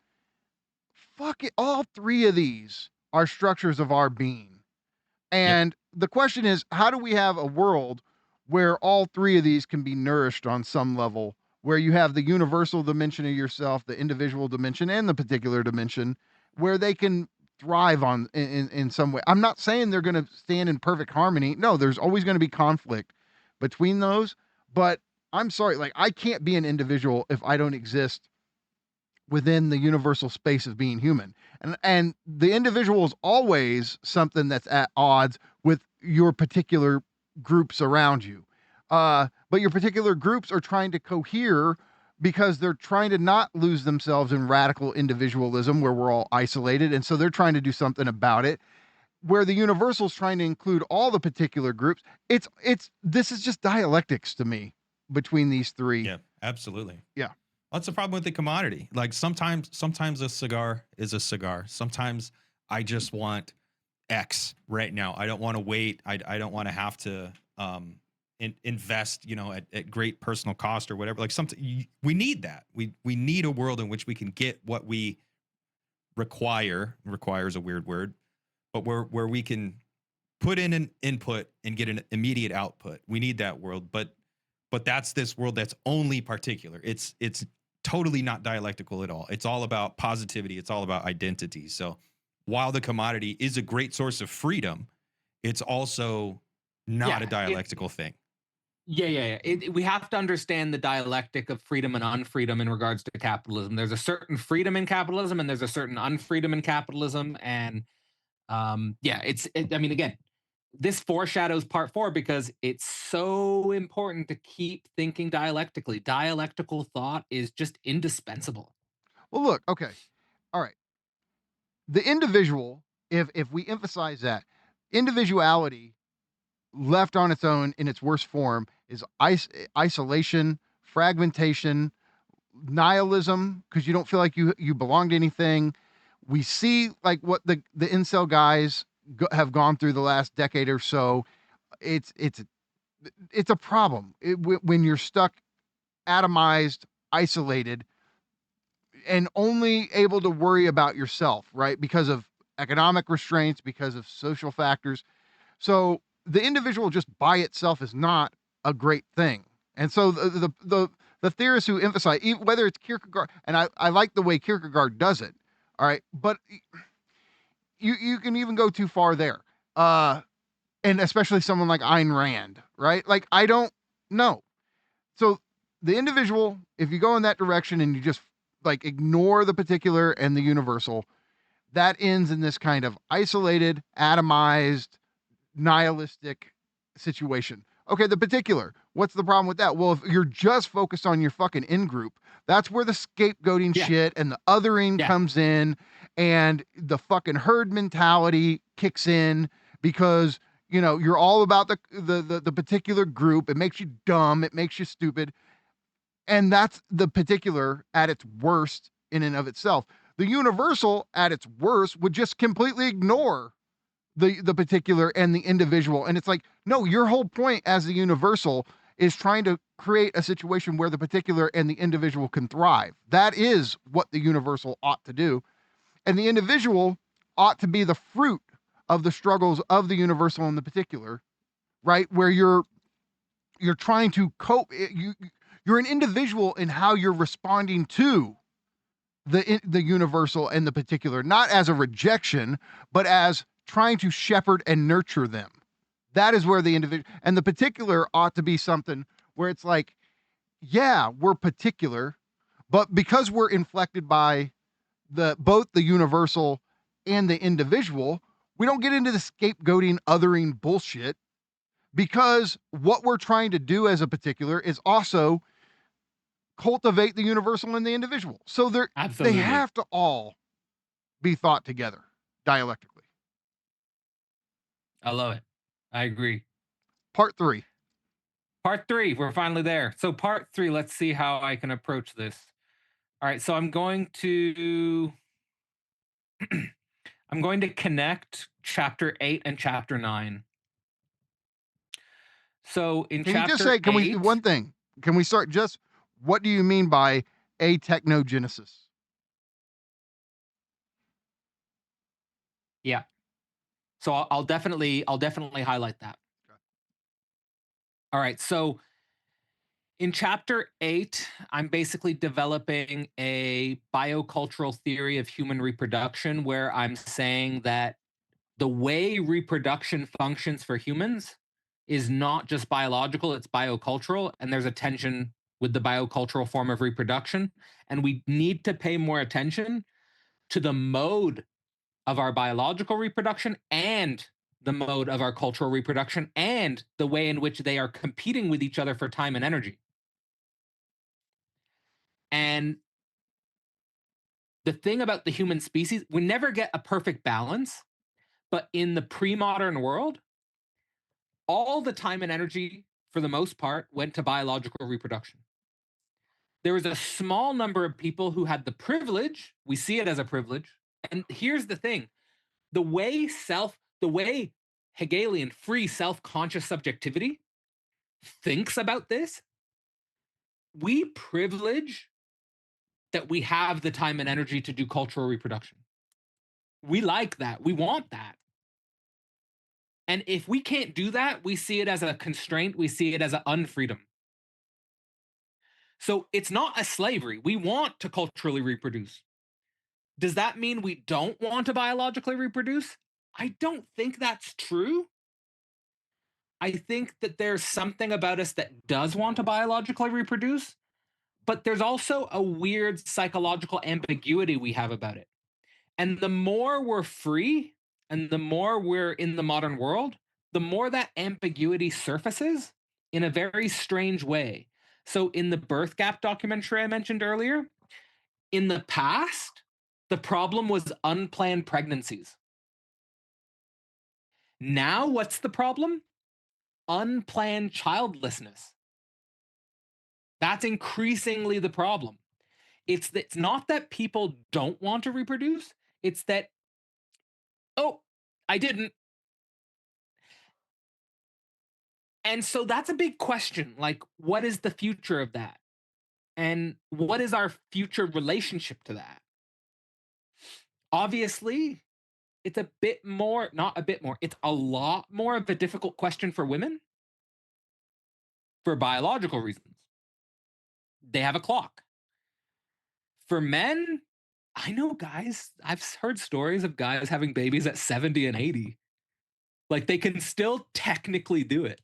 Fuck it. All three of these are structures of our being. And the question is, how do we have a world where all three of these can be nourished on some level, where you have the universal dimension of yourself, the individual dimension, and the particular dimension, where they can thrive on in some way? I'm not saying they're going to stand in perfect harmony. No, there's always going to be conflict between those. But I'm sorry, like I can't be an individual if I don't exist within the universal space of being human. And the individual is always something that's at odds with your particular groups around you. But your particular groups are trying to cohere because they're trying to not lose themselves in radical individualism where we're all isolated. And so they're trying to do something about it. Where the universal is trying to include all the particular groups. This is just dialectics to me between these three. Yeah, absolutely. Yeah. That's the problem with the commodity. Like sometimes a cigar is a cigar. Sometimes I just want X right now. I don't want to wait. I don't want to have to invest, at great personal cost or whatever. Like something we need that. We need a world in which we can get what we require. Require is a weird word, but where we can put in an input and get an immediate output. We need that world, but that's this world that's only particular. It's totally not dialectical at all. It's all about positivity. It's all about identity. So while the commodity is a great source of freedom, it's also not a dialectical thing. Yeah. We have to understand the dialectic of freedom and unfreedom in regards to capitalism. There's a certain freedom in capitalism, and there's a certain unfreedom in capitalism. And I mean, again, this foreshadows part 4 because it's so important to keep thinking dialectically. Dialectical thought is just indispensable. Well, look, okay. All right. The individual, if we emphasize that, individuality left on its own in its worst form is isolation, fragmentation, nihilism, because you don't feel like you belong to anything. We see like what the incel guys have gone through the last decade or so. It's a problem when you're stuck, atomized, isolated, and only able to worry about yourself, right? Because of economic restraints, because of social factors. So the individual just by itself is not a great thing. And so the theorists who emphasize, whether it's Kierkegaard, and I like the way Kierkegaard does it, all right, but you can even go too far there. And especially someone like Ayn Rand, right? Like, I don't know. So the individual, if you go in that direction and you just like ignore the particular and the universal, that ends in this kind of isolated, atomized, nihilistic situation. Okay, the particular, what's the problem with that? Well, if you're just focused on your fucking in group, that's where the scapegoating Yeah. shit and the othering Yeah. comes in, and the fucking herd mentality kicks in because you know you're all about the particular group. It makes you dumb, it makes you stupid, and that's the particular at its worst in and of itself. The universal at its worst would just completely ignore the particular and the individual. And it's like, no, your whole point as the universal is trying to create a situation where the particular and the individual can thrive. That is what the universal ought to do. And the individual ought to be the fruit of the struggles of the universal and the particular, right? Where you're trying to cope. You're an individual in how you're responding to the universal and the particular, not as a rejection, but as trying to shepherd and nurture them. That is where the individual and the particular ought to be something where it's like, yeah, we're particular, but because we're inflected by both the universal and the individual, we don't get into the scapegoating, othering bullshit, because what we're trying to do as a particular is also cultivate the universal and the individual. So they Absolutely. have to all be thought together dialectically. I love it. I agree. Part 3. Part 3, we're finally there. So part 3, let's see how I can approach this. All right, so I'm going to connect chapter 8 and chapter 9. So in Can chapter you just say, 8, one thing? Can we start just, what do you mean by a technogenesis? yeah. So I'll definitely highlight that. Okay. All right, so in chapter 8, I'm basically developing a biocultural theory of human reproduction where I'm saying that the way reproduction functions for humans is not just biological, it's biocultural, and there's a tension with the biocultural form of reproduction. And we need to pay more attention to the mode of our biological reproduction and the mode of our cultural reproduction and the way in which they are competing with each other for time and energy. And the thing about the human species, we never get a perfect balance, but in the pre-modern world, all the time and energy, for the most part, went to biological reproduction. There was a small number of people who had the privilege, we see it as a privilege, and here's the thing, the way Hegelian free self-conscious subjectivity thinks about this, we privilege that we have the time and energy to do cultural reproduction. We like that. We want that. And if we can't do that, we see it as a constraint. We see it as an unfreedom. So it's not a slavery. We want to culturally reproduce. Does that mean we don't want to biologically reproduce? I don't think that's true. I think that there's something about us that does want to biologically reproduce, but there's also a weird psychological ambiguity we have about it. And the more we're free and the more we're in the modern world, the more that ambiguity surfaces in a very strange way. So, in the birth gap documentary I mentioned earlier, in the past, the problem was unplanned pregnancies. Now, what's the problem? Unplanned childlessness. That's increasingly the problem. It's not that people don't want to reproduce, it's that, oh, I didn't. And so that's a big question. Like, what is the future of that? And what is our future relationship to that? Obviously, it's a bit more, not a bit more, it's a lot more of a difficult question for women for biological reasons. They have a clock. For men, I know guys, I've heard stories of guys having babies at 70 and 80. Like, they can still technically do it.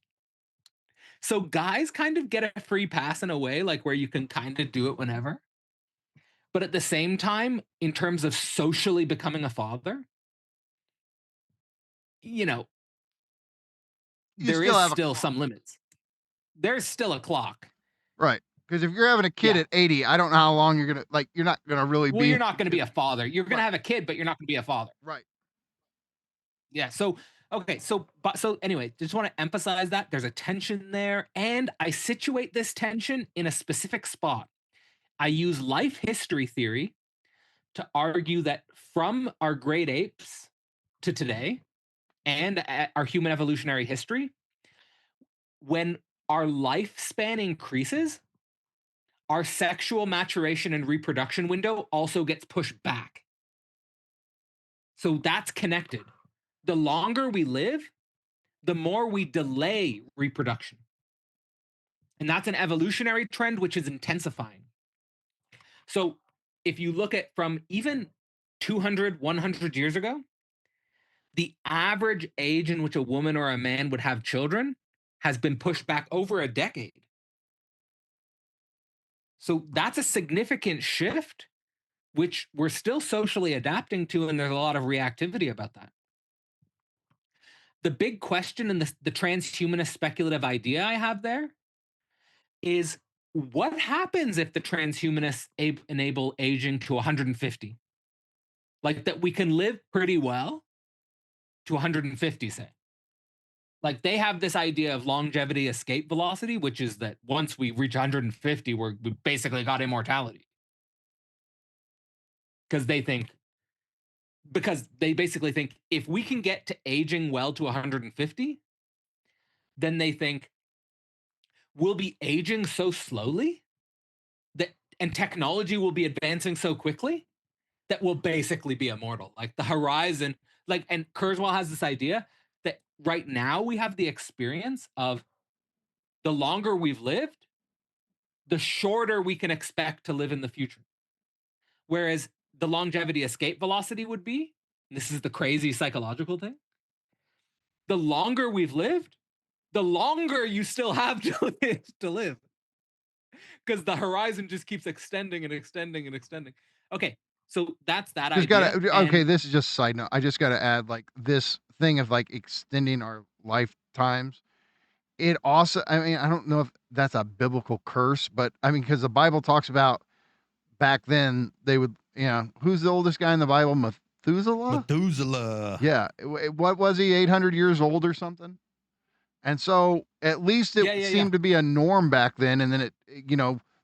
So guys kind of get a free pass in a way, like where you can kind of do it whenever. But at the same time, in terms of socially becoming a father, you know, You there still is have a still clock. some limits. There's still a clock. Right. Because if you're having a kid Yeah. at 80, I don't know how long you're going to, like, you're not going to really Well, be. you're not going to be a father. You're going to Right. have a kid, but you're not going to be a father. Right. Yeah. So, okay. So anyway, just want to emphasize that there's a tension there. And I situate this tension in a specific spot. I use life history theory to argue that from our great apes to today and our human evolutionary history, when our lifespan increases, our sexual maturation and reproduction window also gets pushed back. So that's connected. The longer we live, the more we delay reproduction. And that's an evolutionary trend which is intensifying. So if you look at from even 200, 100 years ago, the average age in which a woman or a man would have children has been pushed back over a decade. So that's a significant shift, which we're still socially adapting to, and there's a lot of reactivity about that. The big question in the transhumanist speculative idea I have there is what happens if the transhumanists enable aging to 150? Like that we can live pretty well to 150, say. Like they have this idea of longevity escape velocity, which is that once we reach 150, we basically got immortality. Because they basically think if we can get to aging well to 150, then they think we'll be aging so slowly that and technology will be advancing so quickly that we'll basically be immortal. Like the horizon, like, and Kurzweil has this idea that right now we have the experience of the longer we've lived, the shorter we can expect to live in the future. Whereas the longevity escape velocity would be, this is the crazy psychological thing, the longer we've lived, the longer you still have to live. Because the horizon just keeps extending and extending and extending. Okay, so that's that Just idea. okay, and this is just a side note. I just got to add, like, this thing of like extending our lifetimes. It also, I mean, I don't know if that's a biblical curse, but I mean, because the Bible talks about back then they would, who's the oldest guy in the Bible? Methuselah? Methuselah. Yeah. What was he, 800 years old or something? And so at least it seemed to be a norm back then. And then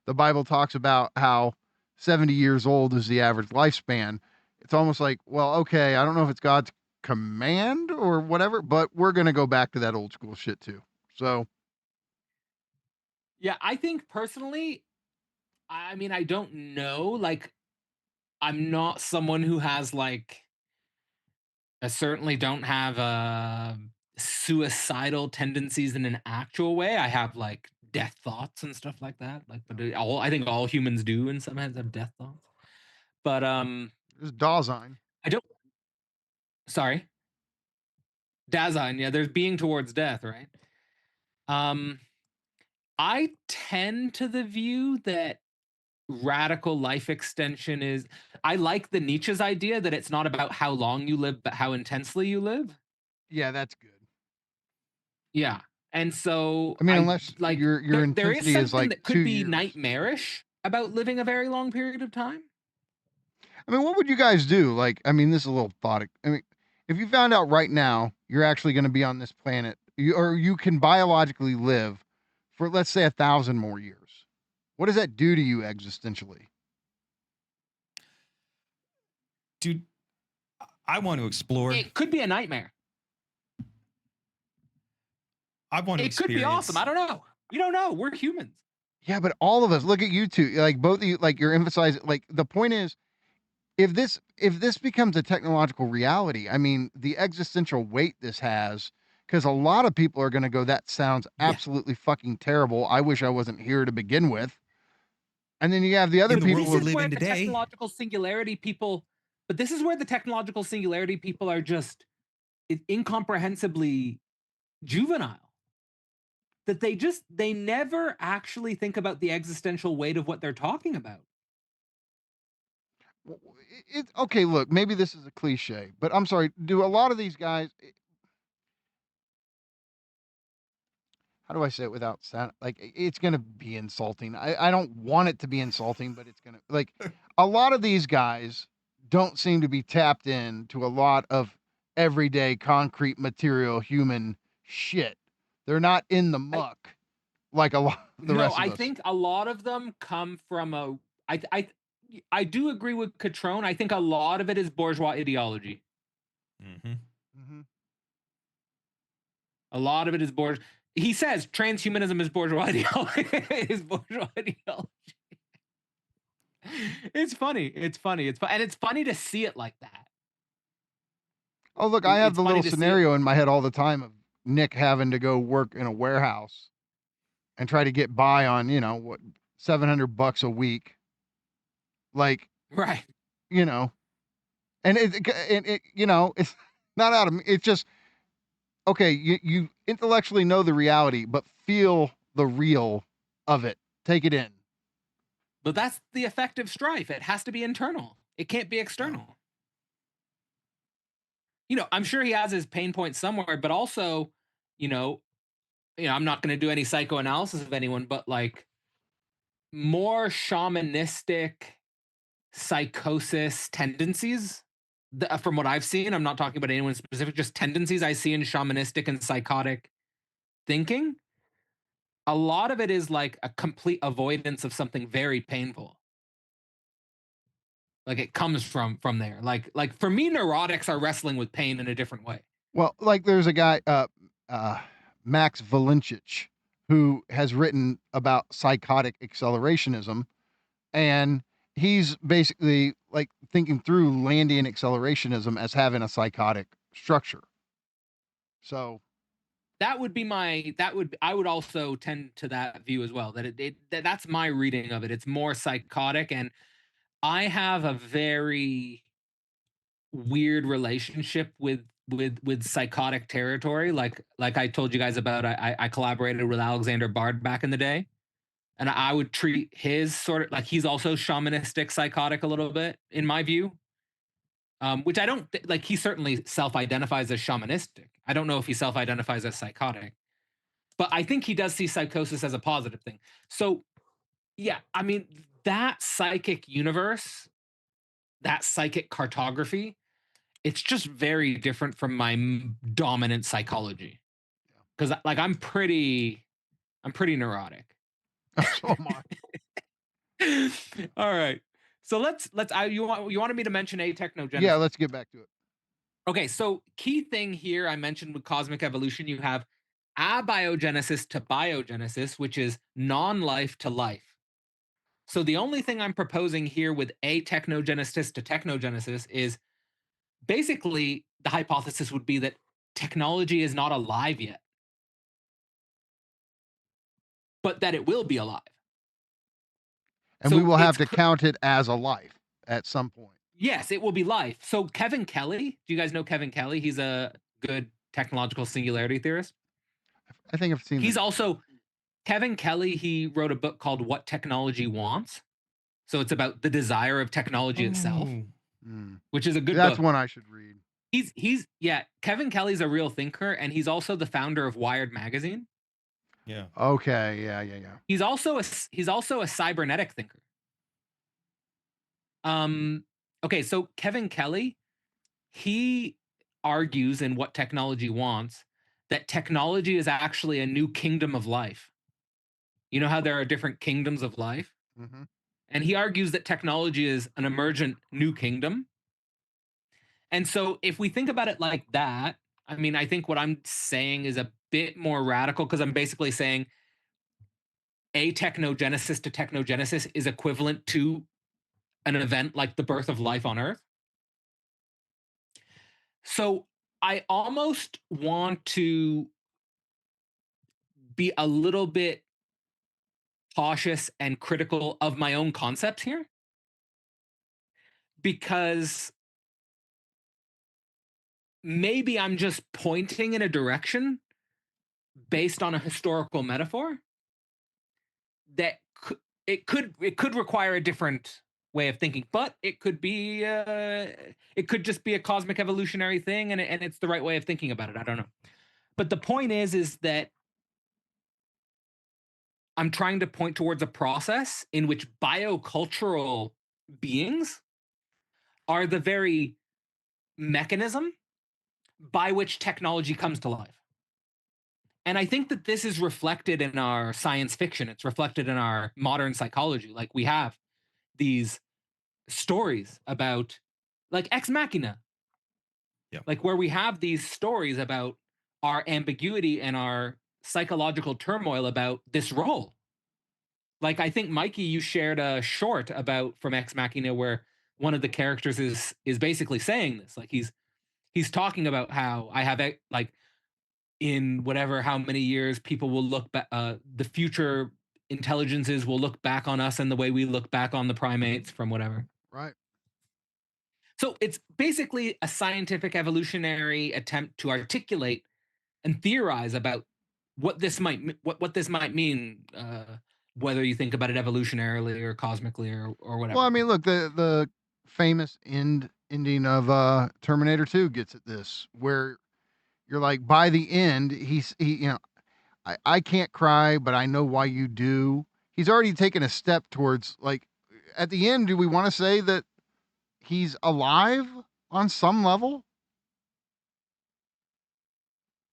the Bible talks about how 70 years old is the average lifespan. It's almost like, well, okay, I don't know if it's God's command or whatever, but we're going to go back to that old school shit too. So, yeah, I think personally, I mean, I don't know. Like, I'm not someone who has like, I certainly don't have suicidal tendencies in an actual way. I have like death thoughts and stuff like that. Like, but I think all humans do in some sense have death thoughts. But there's Dasein. I don't. Sorry, Dasein. Yeah, there's being towards death, right? I tend to the view that radical life extension is. I like the Nietzsche's idea that it's not about how long you live, but how intensely you live. Yeah, that's good. Yeah. And so I mean, unless like your there is intensity is something like that 2 could be years. nightmarish about living a very long period of time. I mean, what would you guys do? Like, I mean, this is a little thought. I mean, if you found out right now you're actually going to be on this planet, or you can biologically live for, let's say, 1,000 more years, what does that do to you existentially? Dude, I want to explore. It could be a nightmare. I want to It could be awesome. I don't know. We don't know. We're humans. Yeah, but all of us, look at you two, like both of you, like you're emphasizing, like the point is, if this becomes a technological reality, I mean, the existential weight this has, because a lot of people are going to go, that sounds absolutely fucking terrible. I wish I wasn't here to begin with. And then you have the other In the people world who we live in the today. Technological singularity people, but this is where the technological singularity people are just incomprehensibly juvenile. that they never actually think about the existential weight of what they're talking about. Okay, look, maybe this is a cliche, but I'm sorry. Do a lot of these guys? How do I say it without sound? Like it's gonna be insulting. I don't want it to be insulting, but it's gonna like a lot of these guys don't seem to be tapped in to a lot of everyday concrete material human shit. They're not in the muck like a lot of the rest of I us. think a lot of them come from I do agree with Catrone. I think a lot of it is bourgeois ideology. Mm-hmm. A lot of it is bourgeois. He says transhumanism is bourgeois ideology. Is bourgeois ideology. It's funny. It's funny. And it's funny to see it like that. Oh, look, I have It's the funny little to see scenario in my head all the time of Nick having to go work in a warehouse and try to get by on, what, $700 a week. Like, Right. and it's not out of me. It's just, okay, you intellectually know the reality, but feel the real of it. Take it in. But that's the effective strife. It has to be internal. It can't be external. I'm sure he has his pain points somewhere, but also, I'm not going to do any psychoanalysis of anyone, but like more shamanistic psychosis tendencies from what I've seen. I'm not talking about anyone specific, just tendencies I see in shamanistic and psychotic thinking. A lot of it is like a complete avoidance of something very painful. Like it comes from there. Like for me, neurotics are wrestling with pain in a different way. Well, like there's a guy, Max Valencic, who has written about psychotic accelerationism, and he's basically like thinking through Landian accelerationism as having a psychotic structure. So I would also tend to that view as well. That's my reading of it. It's more psychotic, and I have a very weird relationship with psychotic territory. Like I told you guys about, I collaborated with Alexander Bard back in the day, and I would treat his sort of like he's also shamanistic psychotic a little bit in my view. Which I don't like. He certainly self-identifies as shamanistic. I don't know if he self-identifies as psychotic, but I think he does see psychosis as a positive thing. So, yeah, I mean, that psychic universe, that psychic cartography, it's just very different from my dominant psychology. Because like I'm pretty neurotic. so am I. All right. So you wanted me to mention atechnogenesis. Yeah, let's get back to it. Okay, so key thing here I mentioned with cosmic evolution, you have abiogenesis to biogenesis, which is non-life to life. So the only thing I'm proposing here with atechnogenesis to technogenesis is basically the hypothesis would be that technology is not alive yet, but that it will be alive. And So we will have to count it as a life at some point. Yes, it will be life. So Kevin Kelly, do you guys know Kevin Kelly? He's a good technological singularity theorist. I think I've seen. He's also Kevin Kelly. He wrote a book called What Technology Wants. So it's about the desire of technology itself, which is a good book. That's one I should read. Kevin Kelly's a real thinker, and he's also the founder of Wired magazine. Yeah. Okay. Yeah. He's also a cybernetic thinker. Okay, so Kevin Kelly, he argues in What Technology Wants that technology is actually a new kingdom of life. You know how there are different kingdoms of life? Mm-hmm. And he argues that technology is an emergent new kingdom. And so if we think about it like that, I mean, I think what I'm saying is a bit more radical because I'm basically saying atechnogenesis to technogenesis is equivalent to an event like the birth of life on Earth. So I almost want to be a little bit cautious and critical of my own concepts here because maybe I'm just pointing in a direction based on a historical metaphor that it could require a different way of thinking, but it could just be a cosmic evolutionary thing, and it's the right way of thinking about it. I don't know. But the point is that I'm trying to point towards a process in which biocultural beings are the very mechanism by which technology comes to life. And I think that this is reflected in our science fiction. It's reflected in our modern psychology. Like, we have these stories about, like, Ex Machina. Yeah. Like, where we have these stories about our ambiguity and our psychological turmoil about this role. Like, I think, Mikey, you shared a short about from Ex Machina where one of the characters is basically saying this. Like, he's talking about how I have, like, in whatever how many years people will look back, the future intelligences will look back on us and the way we look back on the primates from whatever. Right. So it's basically a scientific evolutionary attempt to articulate and theorize about what this might mean, whether you think about it evolutionarily or cosmically or whatever. Well, I mean, look, the famous ending of Terminator 2 gets at this, where you're like, by the end, he you know, I can't cry, but I know why you do. He's already taken a step towards, like, at the end, do we want to say that he's alive on some level?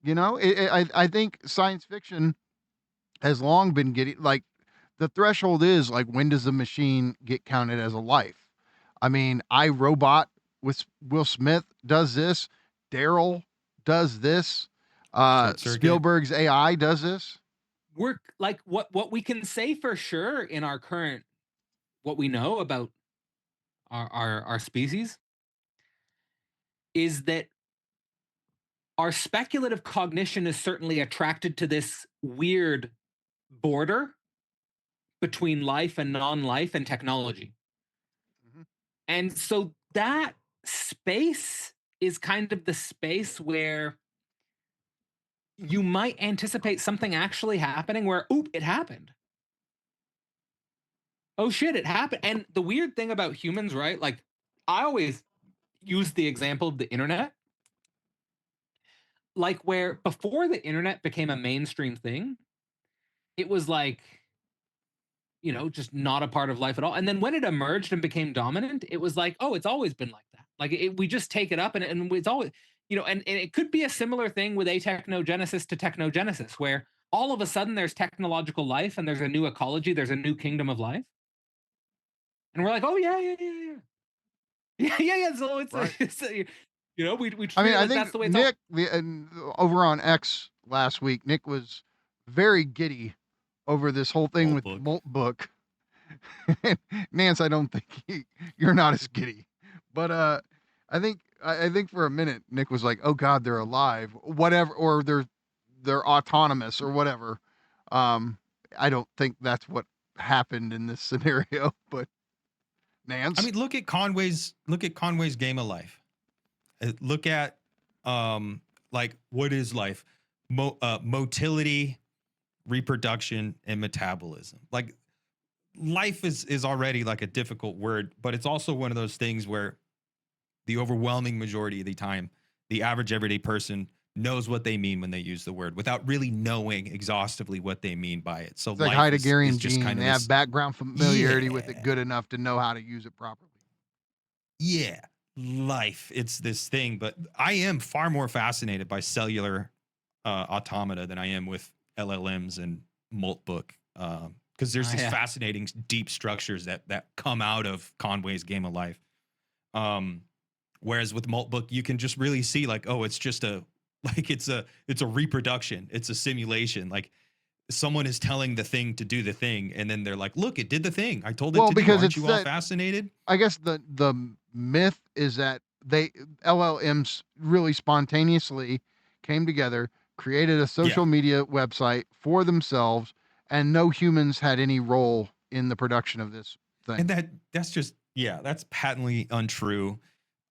You know, I think science fiction has long been getting, like, the threshold is like, when does the machine get counted as a life? I mean, I, Robot with Will Smith does this. Daryl does this. Short Circuit. Spielberg's AI does this. We're like, what we can say for sure in our current, what we know about our species is that our speculative cognition is certainly attracted to this weird border between life and non-life and technology. Mhm. And so that space is kind of the space where you might anticipate something actually happening where, oop, it happened. Oh shit, it happened. And the weird thing about humans, right? Like, I always use the example of the internet. Like, where before the internet became a mainstream thing, it was like, just not a part of life at all. And then when it emerged and became dominant, it was like, oh, it's always been like that. Like, we just take it up, and it's always, and it could be a similar thing with atechnogenesis to technogenesis, where all of a sudden there's technological life and there's a new ecology, there's a new kingdom of life. And we're like, oh, yeah, yeah, yeah, yeah. Yeah. So it's, Right. we treat I mean, it I like think that's the way it's Nick, over on X last week, Nick was very giddy over this whole thing with Moltbook. Nance, I don't think you're not as giddy, but I think for a minute Nick was like, "Oh God, they're alive, whatever, or they're autonomous or whatever." I don't think that's what happened in this scenario, but Nance, I mean, look at Conway's game of life. Look at like, what is life? Motility, reproduction, and metabolism. Like, life is already like a difficult word, but it's also one of those things where the overwhelming majority of the time, the average everyday person knows what they mean when they use the word without really knowing exhaustively what they mean by it. So it's like life Heideggerian is just gene. kind of They have background familiarity with it Yeah. good enough to know how to use it properly. Yeah, life. It's this thing, but I am far more fascinated by cellular automata than I am with LLMs and Moltbook, because there's these fascinating deep structures that come out of Conway's game of life. Whereas with Moltbook, you can just really see, like, oh, it's just it's a reproduction, it's a simulation. Like, someone is telling the thing to do the thing, and then they're like, look, it did the thing. I told it to do. Aren't you all fascinated? I guess the myth is that LLMs really spontaneously came together, created a social media website for themselves, and no humans had any role in the production of this thing. And that's just, that's patently untrue.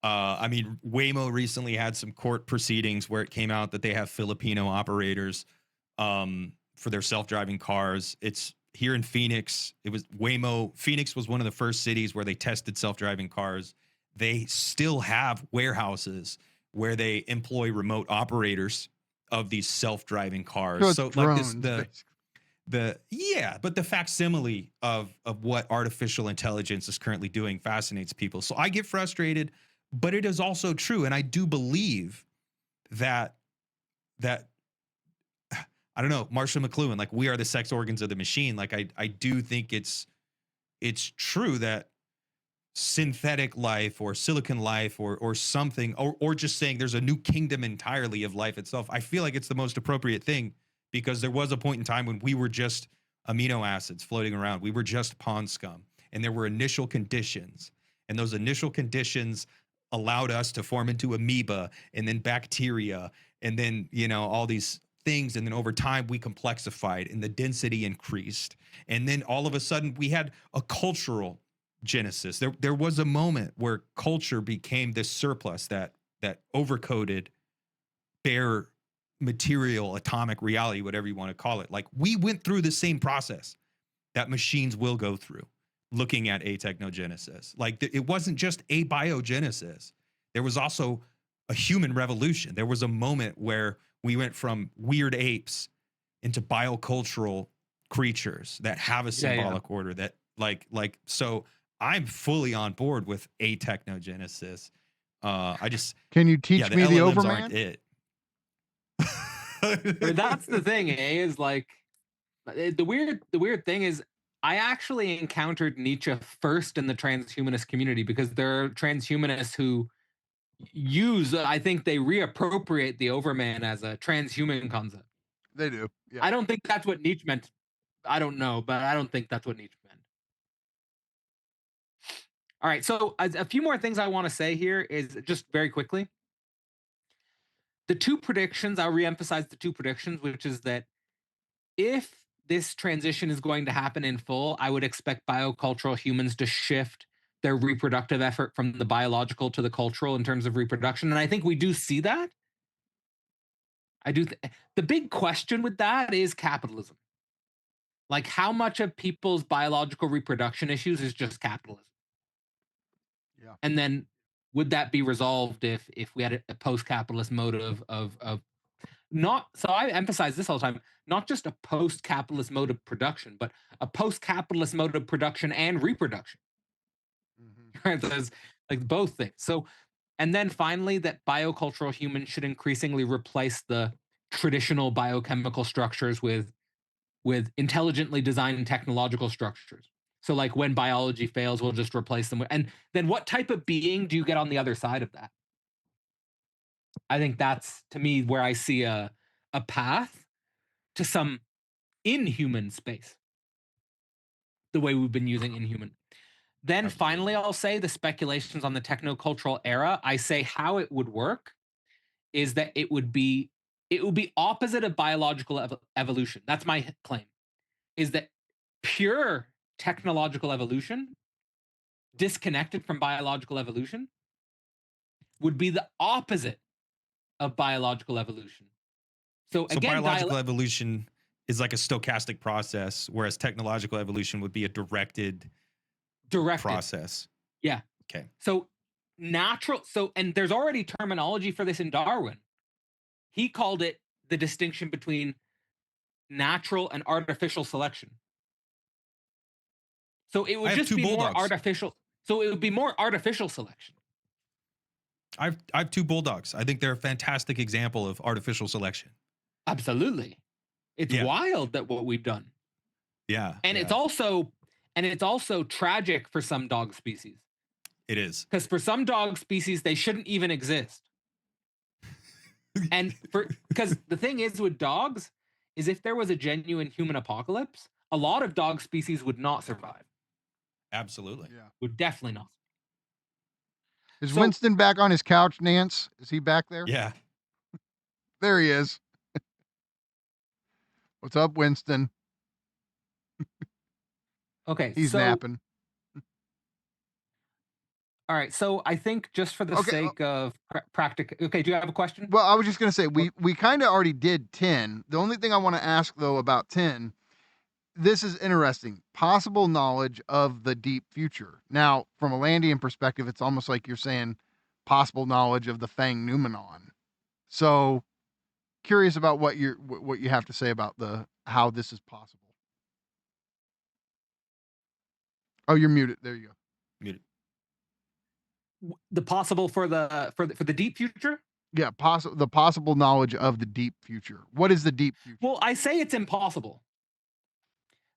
I mean, Waymo recently had some court proceedings where it came out that they have Filipino operators for their self-driving cars. It's here in Phoenix. It was Waymo. Phoenix was one of the first cities where they tested self-driving cars. They still have warehouses where they employ remote operators of these self-driving cars. So So drones, like this, but the facsimile of what artificial intelligence is currently doing fascinates people. So I get frustrated, but it is also true, and I do believe that I don't know, Marshall McLuhan, like we are the sex organs of the machine. Like I do think it's true that synthetic life or silicon life or something, or just saying there's a new kingdom entirely of life itself. I feel like it's the most appropriate thing, because there was a point in time when we were just amino acids floating around. We were just pond scum, and there were initial conditions, and those initial conditions allowed us to form into amoeba and then bacteria and then, all these things. And then over time we complexified and the density increased. And then all of a sudden we had a cultural genesis. There was a moment where culture became this surplus that overcoded bare material, atomic reality, whatever you want to call it. Like we went through the same process that machines will go through, looking at atechnogenesis. Like it wasn't just a biogenesis. There was also a human revolution. There was a moment where we went from weird apes into biocultural creatures that have a symbolic order that like so I'm fully on board with atechnogenesis. I just Can you teach me the LLMs Overman? aren't it. But that's the thing, is like the weird thing is I actually encountered Nietzsche first in the transhumanist community, because there are transhumanists who I think they reappropriate the Overman as a transhuman concept. They do. Yeah. I don't think that's what Nietzsche meant. I don't know, but I don't think that's what Nietzsche meant. All right, so a few more things I want to say here is just very quickly. The two predictions, I'll reemphasize the two predictions, which is that if this transition is going to happen in full, I would expect biocultural humans to shift their reproductive effort from the biological to the cultural in terms of reproduction. And I think we do see that. The big question with that is capitalism. Like, how much of people's biological reproduction issues is just capitalism? Yeah. And then would that be resolved if we had a post-capitalist mode of not, so I emphasize this all the time, not just a post-capitalist mode of production, but a post-capitalist mode of production and reproduction. Right? There's like both things. So, and then finally, that biocultural humans should increasingly replace the traditional biochemical structures with intelligently designed technological structures. So like when biology fails, we'll just replace them. And then what type of being do you get on the other side of that? I think that's, to me, where I see a path to some inhuman space, the way we've been using inhuman. Then finally, I'll say the speculations on the technocultural era. I say how it would work is that it would be opposite of biological evolution. That's my claim, is that pure technological evolution, disconnected from biological evolution, would be the opposite of biological evolution. So again, biological evolution is like a stochastic process, whereas technological evolution would be a directed process. Yeah. Okay. So natural. So, and there's already terminology for this in Darwin. He called it the distinction between natural and artificial selection. So it would just be more artificial. So it would be more artificial selection. I have two bulldogs. I think they're a fantastic example of artificial selection. Absolutely. It's wild that what we've done. Yeah. And it's also tragic for some dog species. It is. Because for some dog species, they shouldn't even exist. And because the thing is with dogs is if there was a genuine human apocalypse, a lot of dog species would not survive. Absolutely. Yeah. Would definitely not. Is Winston back on his couch, Nance? Is he back there? Yeah. There he is. What's up, Winston? Okay. He's napping. All right. So I think just for the Okay, sake of practical. Okay. Do you have a question? Well, I was just going to say, we kind of already did 10. The only thing I want to ask, though, about 10, this is interesting. Possible knowledge of the deep future. Now, from a Landian perspective, it's almost like you're saying possible knowledge of the Fang Numenon. So, curious about what you have to say about how this is possible. Oh, you're muted. There you go. Muted. The possible for the deep future? Yeah, the possible knowledge of the deep future. What is the deep future? Well, I say it's impossible.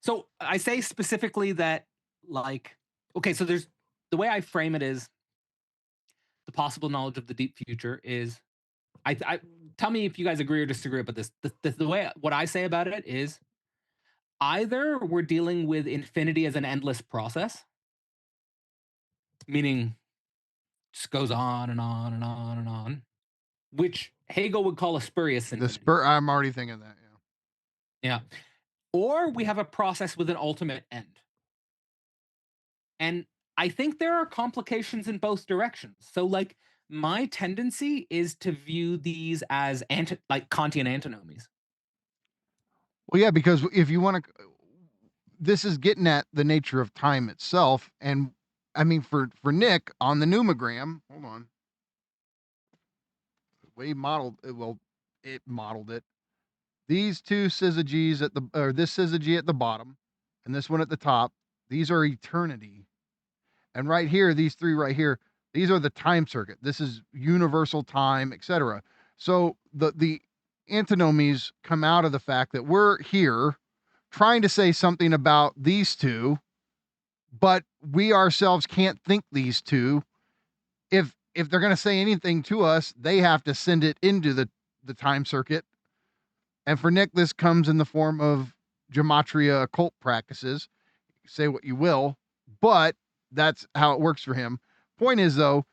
So I say specifically that, like, okay, so there's the way I frame it is the possible knowledge of the deep future is I tell me if you guys agree or disagree about this. The way what I say about it is either we're dealing with infinity as an endless process, meaning just goes on and on and on and on, which Hegel would call a spurious infinity. I'm already thinking that, Yeah. Or we have a process with an ultimate end. And I think there are complications in both directions. So, like, my tendency is to view these as like Kantian antinomies. Well, yeah, because if you want to, this is getting at the nature of time itself. And I mean, for Nick on the numogram, hold on. The way he modeled it, well, it modeled it. These two syzygies or this syzygy at the bottom and this one at the top, these are eternity. And right here, these three right here, these are the time circuit. This is universal time, etc. So the antinomies come out of the fact that we're here trying to say something about these two, but we ourselves can't think these two. If they're going to say anything to us, they have to send it into the time circuit. And for Nick, this comes in the form of gematria occult practices. Say what you will, but that's how it works for him. Point is, though,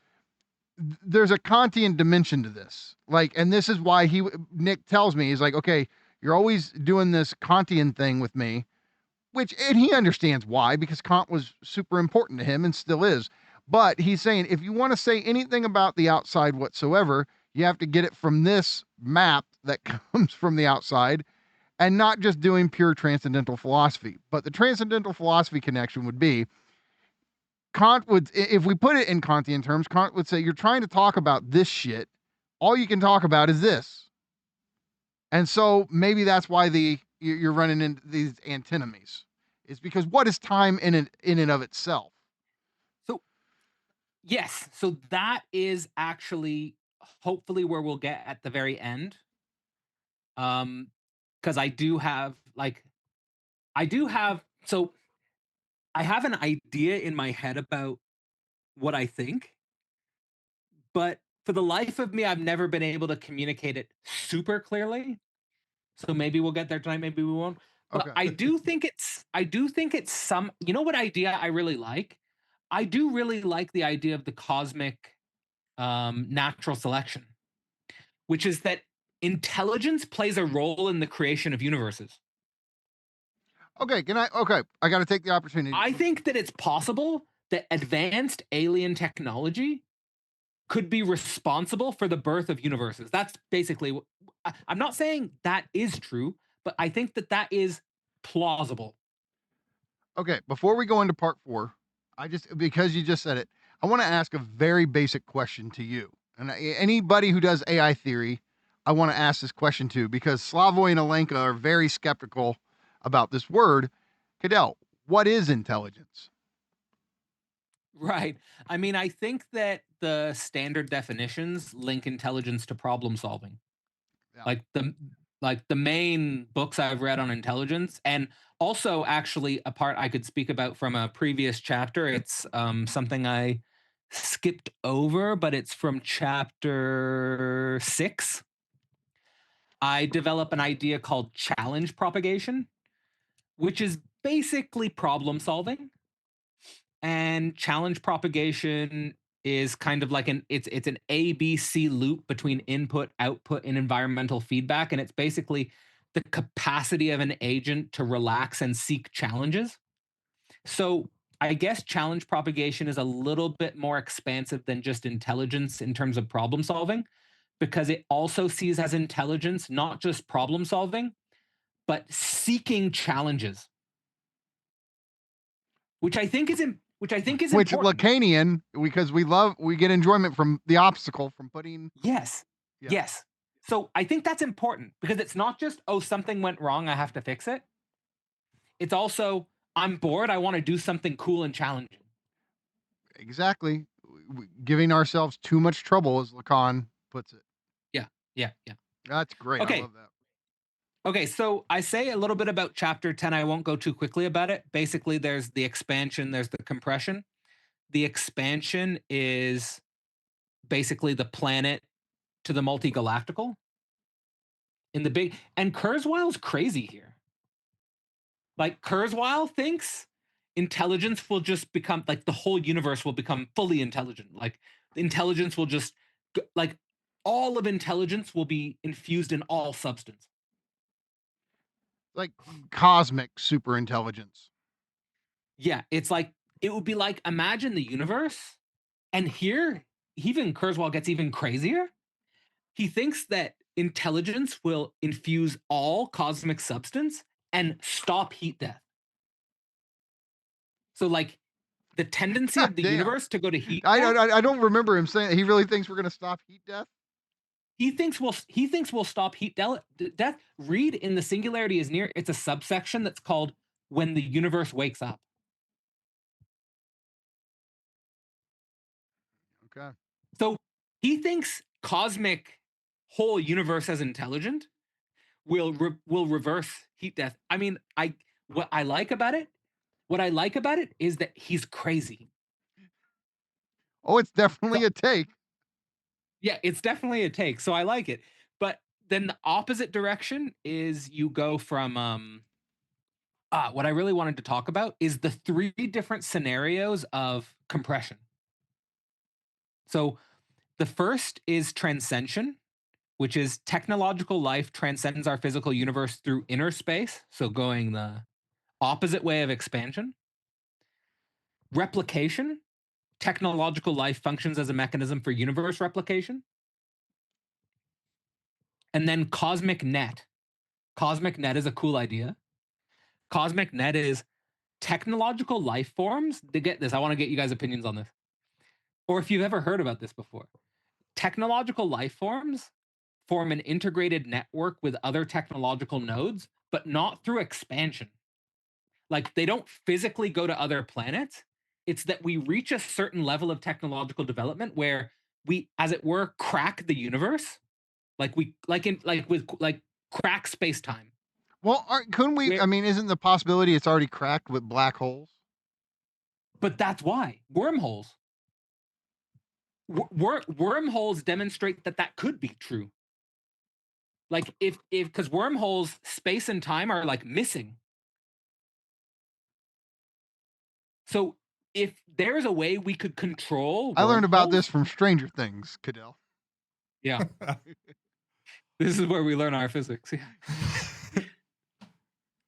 there's a Kantian dimension to this. Like, and this is why Nick tells me, he's like, okay, you're always doing this Kantian thing with me, and he understands why, because Kant was super important to him and still is. But he's saying, if you want to say anything about the outside whatsoever, you have to get it from this map that comes from the outside, and not just doing pure transcendental philosophy. But the transcendental philosophy connection would be, Kant would, if we put it in Kantian terms, Kant would say, you're trying to talk about this shit. All you can talk about is this. And so maybe that's why you're running into these antinomies. It's because what is time in and of itself? So, yes. So that is actually hopefully where we'll get at the very end. Because I have an idea in my head about what I think, but for the life of me, I've never been able to communicate it super clearly. So maybe we'll get there tonight, maybe we won't. But Okay. I do think it's some, you know what idea I really like? I do really like the idea of the cosmic natural selection, which is that intelligence plays a role in the creation of universes. Okay, I got to take the opportunity. I think that it's possible that advanced alien technology could be responsible for the birth of universes. That's basically I'm not saying that is true, but I think that is plausible. Okay, before we go into part 4, because you just said it, I want to ask a very basic question to you. And anybody who does AI theory, I want to ask this question to, because Slavoj and Alenka are very skeptical about this word. Cadell, what is intelligence? Right. I mean, I think that the standard definitions link intelligence to problem solving. Yeah. Like the main books I've read on intelligence, and also actually a part I could speak about from a previous chapter. It's something I skipped over, but it's from chapter 6. I develop an idea called challenge propagation, which is basically problem solving. And challenge propagation is kind of like it's an ABC loop between input, output, and environmental feedback. And it's basically the capacity of an agent to relax and seek challenges. So I guess challenge propagation is a little bit more expansive than just intelligence in terms of problem solving, because it also sees as intelligence not just problem solving, but seeking challenges, which I think is Which important. Lacanian, because we get enjoyment from the obstacle, from putting. Yes. Yeah. Yes. So I think that's important because it's not just, oh, something went wrong, I have to fix it. It's also, I'm bored, I want to do something cool and challenging. Exactly. Giving ourselves too much trouble, as Lacan puts it. Yeah. That's great. I Okay. love that. Okay, so I say a little bit about chapter 10. I won't go too quickly about it. Basically, there's the expansion, there's the compression. The expansion is basically the planet to the multi-galactical. And Kurzweil's crazy here. Like, Kurzweil thinks intelligence will just become, like, the whole universe will become fully intelligent. Like, intelligence will just, like, all of intelligence will be infused in all substance. Like cosmic super intelligence. Yeah, it's like, it would be like, imagine the universe, and here, even Kurzweil gets even crazier. He thinks that intelligence will infuse all cosmic substance and stop heat death. So, like, the tendency of the Damn. universe to go to heat I death, don't remember him saying he really thinks we're going to stop heat death. he thinks we'll stop heat death. Read in The Singularity is Near. It's a subsection that's called When the Universe Wakes Up. Okay. So he thinks cosmic whole universe as intelligent will reverse heat death. I mean, what I like about it is that he's crazy. Oh, it's definitely a take. Yeah, it's definitely a take. So I like it. But then the opposite direction is you go from what I really wanted to talk about is the 3 different scenarios of compression. So the first is transcension, which is technological life transcends our physical universe through inner space, so going the opposite way of expansion. Replication, technological life functions as a mechanism for universe replication. And then cosmic net. Cosmic net is a cool idea. Cosmic net is technological life forms. To get this, I want to get you guys' opinions on this. Or if you've ever heard about this before. Technological life forms form an integrated network with other technological nodes, but not through expansion. Like, they don't physically go to other planets. It's that we reach a certain level of technological development where we, as it were, crack the universe. Like crack space-time. Well, couldn't we? I mean, isn't the possibility it's already cracked with black holes? But that's why wormholes. Wormholes demonstrate that could be true. Like, if because wormholes, space and time are like missing. So if there's a way we could control, I learned about this from Stranger Things, Cadell. Yeah. This is where we learn our physics. Yeah.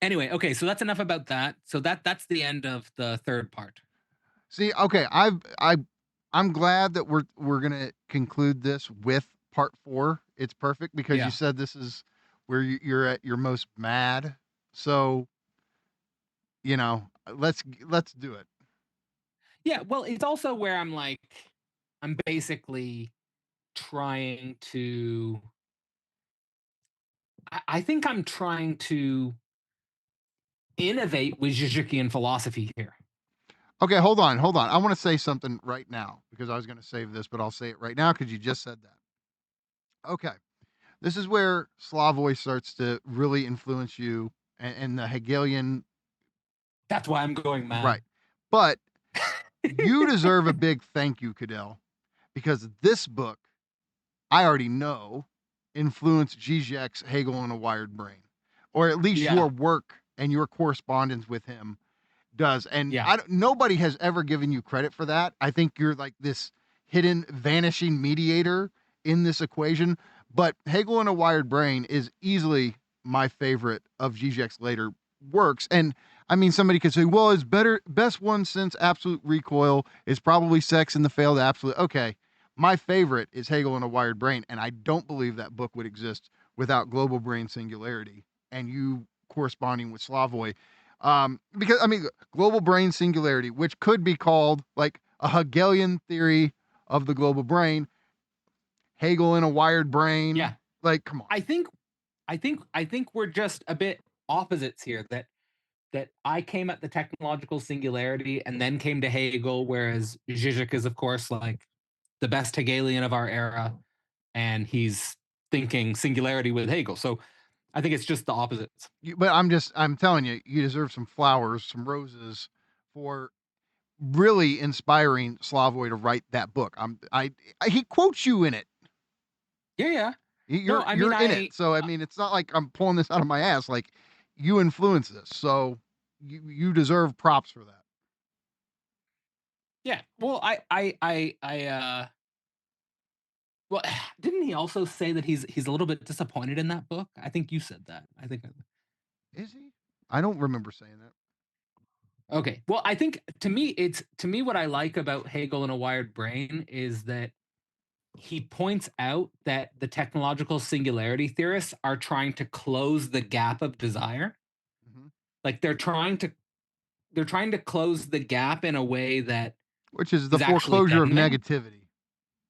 Anyway, okay, so that's enough about that. So that's the end of the third part. See, okay, I'm glad that we're gonna conclude this with part 4. It's perfect because you said this is where you're at your most mad. So, let's do it. Yeah, well, it's also where I'm basically trying to. I think I'm trying to innovate with Žižekian philosophy here. Okay, hold on. I want to say something right now because I was going to save this, but I'll say it right now because you just said that. Okay, this is where Slavoj starts to really influence you and the Hegelian. That's why I'm going mad. Right, but you deserve a big thank you, Cadell, because this book, I already know, influenced Žižek's Hegel and a Wired Brain, or at least your work and your correspondence with him does. And nobody has ever given you credit for that. I think you're like this hidden, vanishing mediator in this equation. But Hegel and a Wired Brain is easily my favorite of Žižek's later works. And I mean, somebody could say, well, it's best one since Absolute Recoil is probably Sex and the Failed Absolute. Okay. My favorite is Hegel and a Wired Brain, and I don't believe that book would exist without Global Brain Singularity and you corresponding with Slavoj. Because, I mean, Global Brain Singularity, which could be called like a Hegelian theory of the global brain, Hegel and a Wired Brain. Yeah. Like, come on. I think we're just a bit opposites here. That I came at the technological singularity and then came to Hegel, whereas Žižek is, of course, like the best Hegelian of our era, and he's thinking singularity with Hegel. So I think it's just the opposites. But I'm telling you, you deserve some flowers, some roses for really inspiring Slavoj to write that book. He quotes you in it. Yeah. You're in it. So I mean, it's not like I'm pulling this out of my ass. Like you influence this. So you deserve props for that. Yeah. Well, well, didn't he also say that he's a little bit disappointed in that book? I think you said that. I think. Is he? I don't remember saying that. Okay. Well, I think to me what I like about Hegel and a Wired Brain is that he points out that the technological singularity theorists are trying to close the gap of desire. Mhm. Like they're trying to close the gap in a way that Which is the is actually foreclosure of feminine. negativity.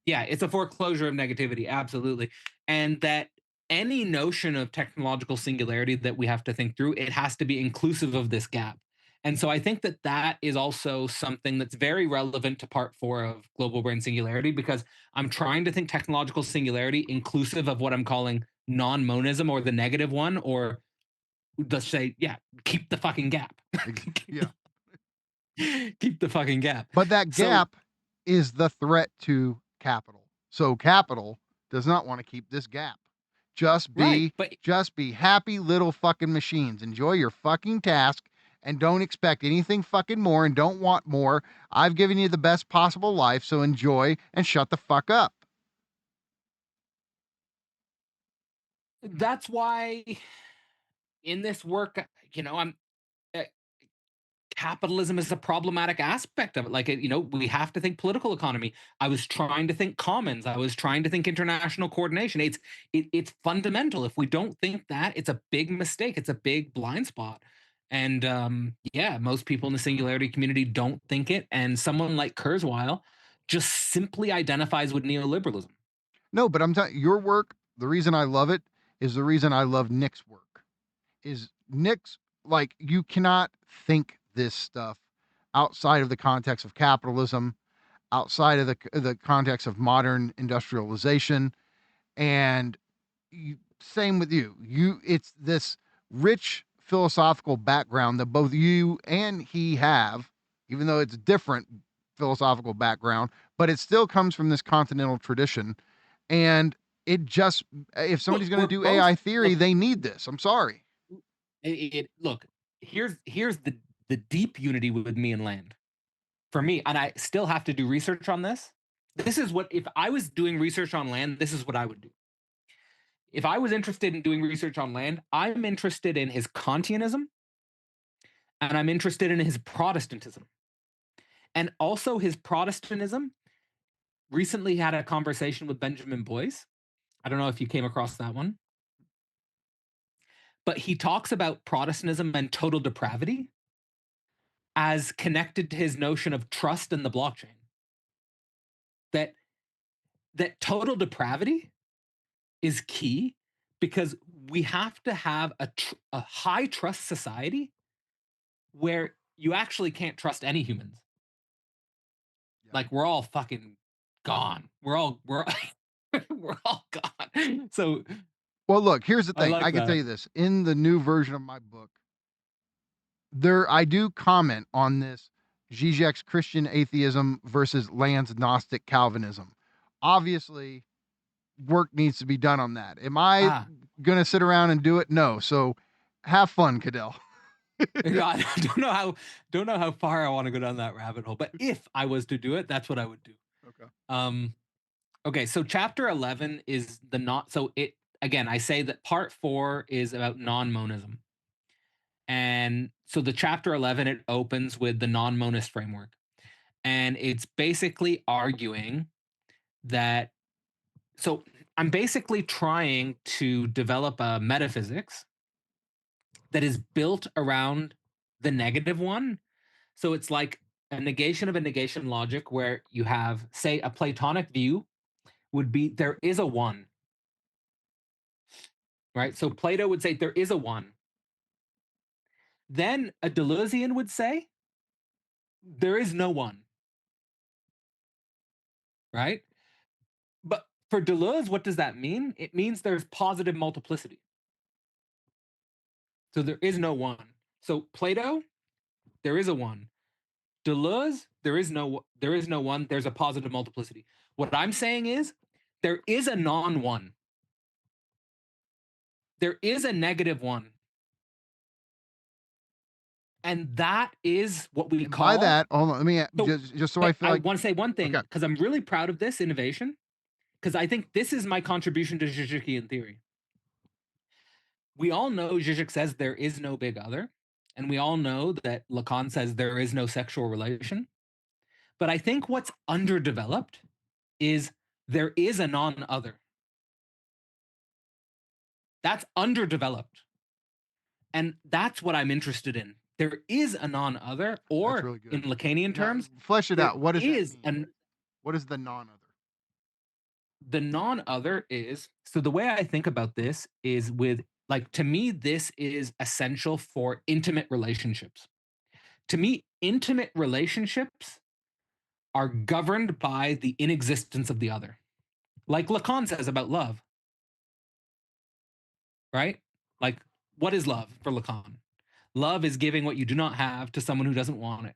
Yeah, it's a foreclosure of negativity, absolutely. And that any notion of technological singularity that we have to think through, it has to be inclusive of this gap. And so I think that that is also something that's very relevant to part 4 of Global Brain Singularity, because I'm trying to think technological singularity inclusive of what I'm calling non-monism, or the negative one, or let's say, yeah, keep the fucking gap. Yeah. Keep the fucking gap. But that gap is the threat to capital. So capital does not want to keep this gap. Just be happy little fucking machines. Enjoy your fucking task and don't expect anything fucking more and don't want more. I've given you the best possible life, so enjoy and shut the fuck up. That's why in this work, I'm capitalism is a problematic aspect of it. Like, we have to think political economy. I was trying to think commons. I was trying to think international coordination. It's fundamental. If we don't think that, it's a big mistake. It's a big blind spot. And yeah, most people in the singularity community don't think it. And someone like Kurzweil just simply identifies with neoliberalism. No, but I'm telling your work, the reason I love it is the reason I love Nick's work. Is Nick's, like, you cannot think this stuff outside of the context of capitalism, outside of the context of modern industrialization, and same with you. It's this rich philosophical background that both you and he have, even though it's different philosophical background, but it still comes from this continental tradition. And it just, if somebody's going to do AI theory, they need this. I'm sorry. Look, here's the deep unity with me and land. For me, and I still have to do research on this. This is what, if I was doing research on land, this is what I would do. If I was interested in doing research on land, I'm interested in his Kantianism, and I'm interested in his Protestantism. And also his Protestantism. Recently had a conversation with Benjamin Boyce. I don't know if you came across that one. But he talks about Protestantism and total depravity as connected to his notion of trust in the blockchain. That total depravity is key, because we have to have a high trust society where you actually can't trust any humans. Yeah. Like, we're all fucking gone. We're all we're all gone. So, well, look, here's the thing. I can tell you this. In the new version of my book, I do comment on this Žižek's Christian atheism versus Land's Gnostic Calvinism. Obviously, work needs to be done on that. Am I going to sit around and do it? No. So have fun, Cadell. I don't know how far I want to go down that rabbit hole, but if I was to do it, that's what I would do. Okay. Okay. So chapter 11 is so it, again, I say that part 4 is about non-monism. And so the chapter 11, it opens with the non-monist framework. And it's basically arguing that, so I'm basically trying to develop a metaphysics that is built around the negative one. So it's like a negation of a negation logic where you have, say, a Platonic view would be there is a one, right? So Plato would say there is a one. Then a Deleuzian would say there is no one, right? But for Deleuze, what does that mean? It means there's positive multiplicity. So there is no one. So Plato, there is a one. Deleuze, there is no one. There's a positive multiplicity. What I'm saying is there is a non-one. There is a negative one. And that is what we call. By that, hold on, let me just so I feel like I want to say one thing, okay. because I'm really proud of this innovation, because I think this is my contribution to Žižekian theory. We all know Žižek says there is no big other, and we all know that Lacan says there is no sexual relation. But I think what's underdeveloped is there is a non-other. That's underdeveloped. And that's what I'm interested in. There is a non-other, or really in Lacanian terms, flesh it out. What does is that mean? What is the non-other? The non-other is, so the way I think about this is with, like, to me, this is essential for intimate relationships. To me, intimate relationships are governed by the inexistence of the other. Like Lacan says about love, right? Like, what is love for Lacan? Love is giving what you do not have to someone who doesn't want it.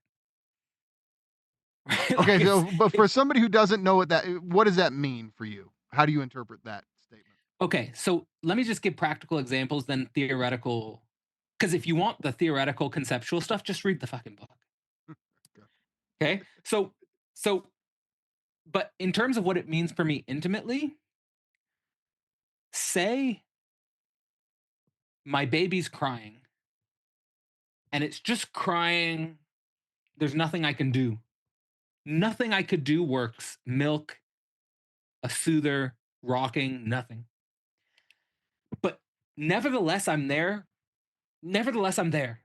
Right? Okay, Like, so but for somebody who doesn't know what does that mean for you? How do you interpret that statement? Okay, so let me just give practical examples, then theoretical. Because if you want the theoretical conceptual stuff, just read the fucking book. Okay, so, but in terms of what it means for me intimately, say my baby's crying and it's just crying. There's nothing I can do. Nothing I could do works. Milk, a soother, rocking, nothing. But nevertheless, I'm there. Nevertheless, I'm there.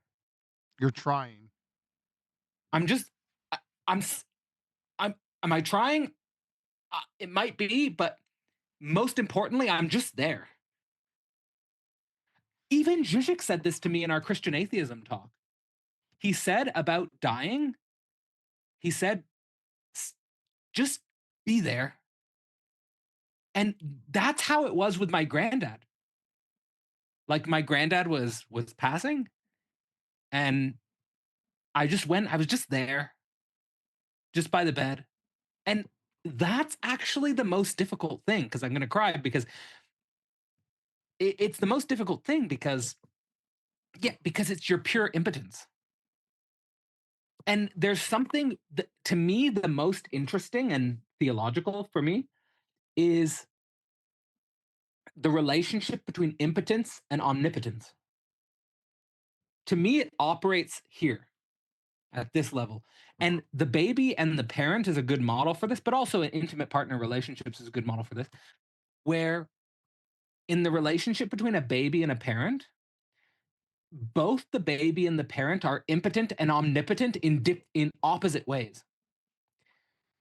You're trying. I'm just, I'm, am I trying? It might be, but most importantly, I'm just there. Even Žižek said this to me in our Christian atheism talk. He said about dying, he said, just be there. And that's how it was with my granddad. Like, my granddad was passing, and I was just there, just by the bed. And that's actually the most difficult thing, because I'm going to cry, because it's the most difficult thing, because it's your pure impotence. And there's something that, to me, the most interesting and theological for me is the relationship between impotence and omnipotence. To me, it operates here at this level. And the baby and the parent is a good model for this, but also in intimate partner relationships is a good model for this, where in the relationship between a baby and a parent, both the baby and the parent are impotent and omnipotent in opposite ways.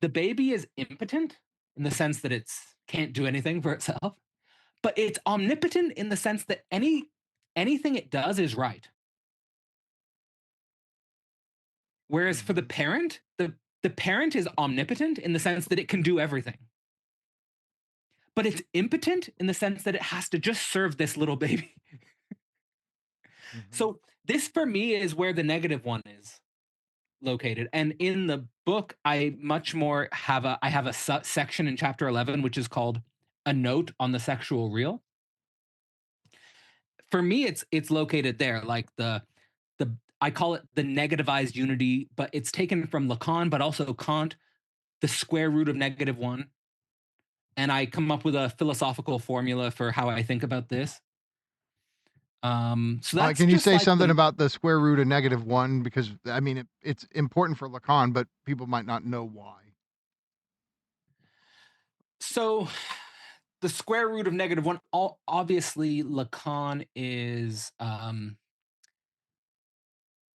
The baby is impotent in the sense that it can't do anything for itself, but it's omnipotent in the sense that anything it does is right. Whereas for the parent, the parent is omnipotent in the sense that it can do everything. But it's impotent in the sense that it has to just serve this little baby. So this, for me, is where the negative one is located. And in the book, I much more have a section in chapter 11, which is called A Note on the Sexual Real. For me, it's located there, like I call it the negativized unity, but it's taken from Lacan, but also Kant, the square root of negative one. And I come up with a philosophical formula for how I think about this. So that's can you just say like something the, about the square root of -1? Because I mean, it's important for Lacan, but people might not know why. so the square root of -1. Obviously, Lacan is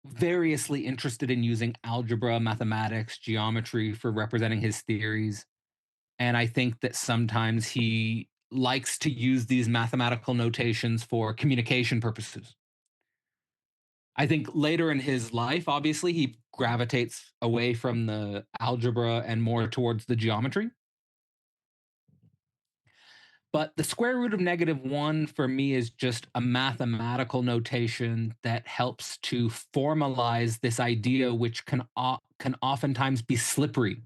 variously interested in using algebra, mathematics, geometry for representing his theories. And I think that sometimes he likes to use these mathematical notations for communication purposes. I think later in his life, obviously, he gravitates away from the algebra and more towards the geometry. But the square root of -1 for me is just a mathematical notation that helps to formalize this idea, which can oftentimes be slippery,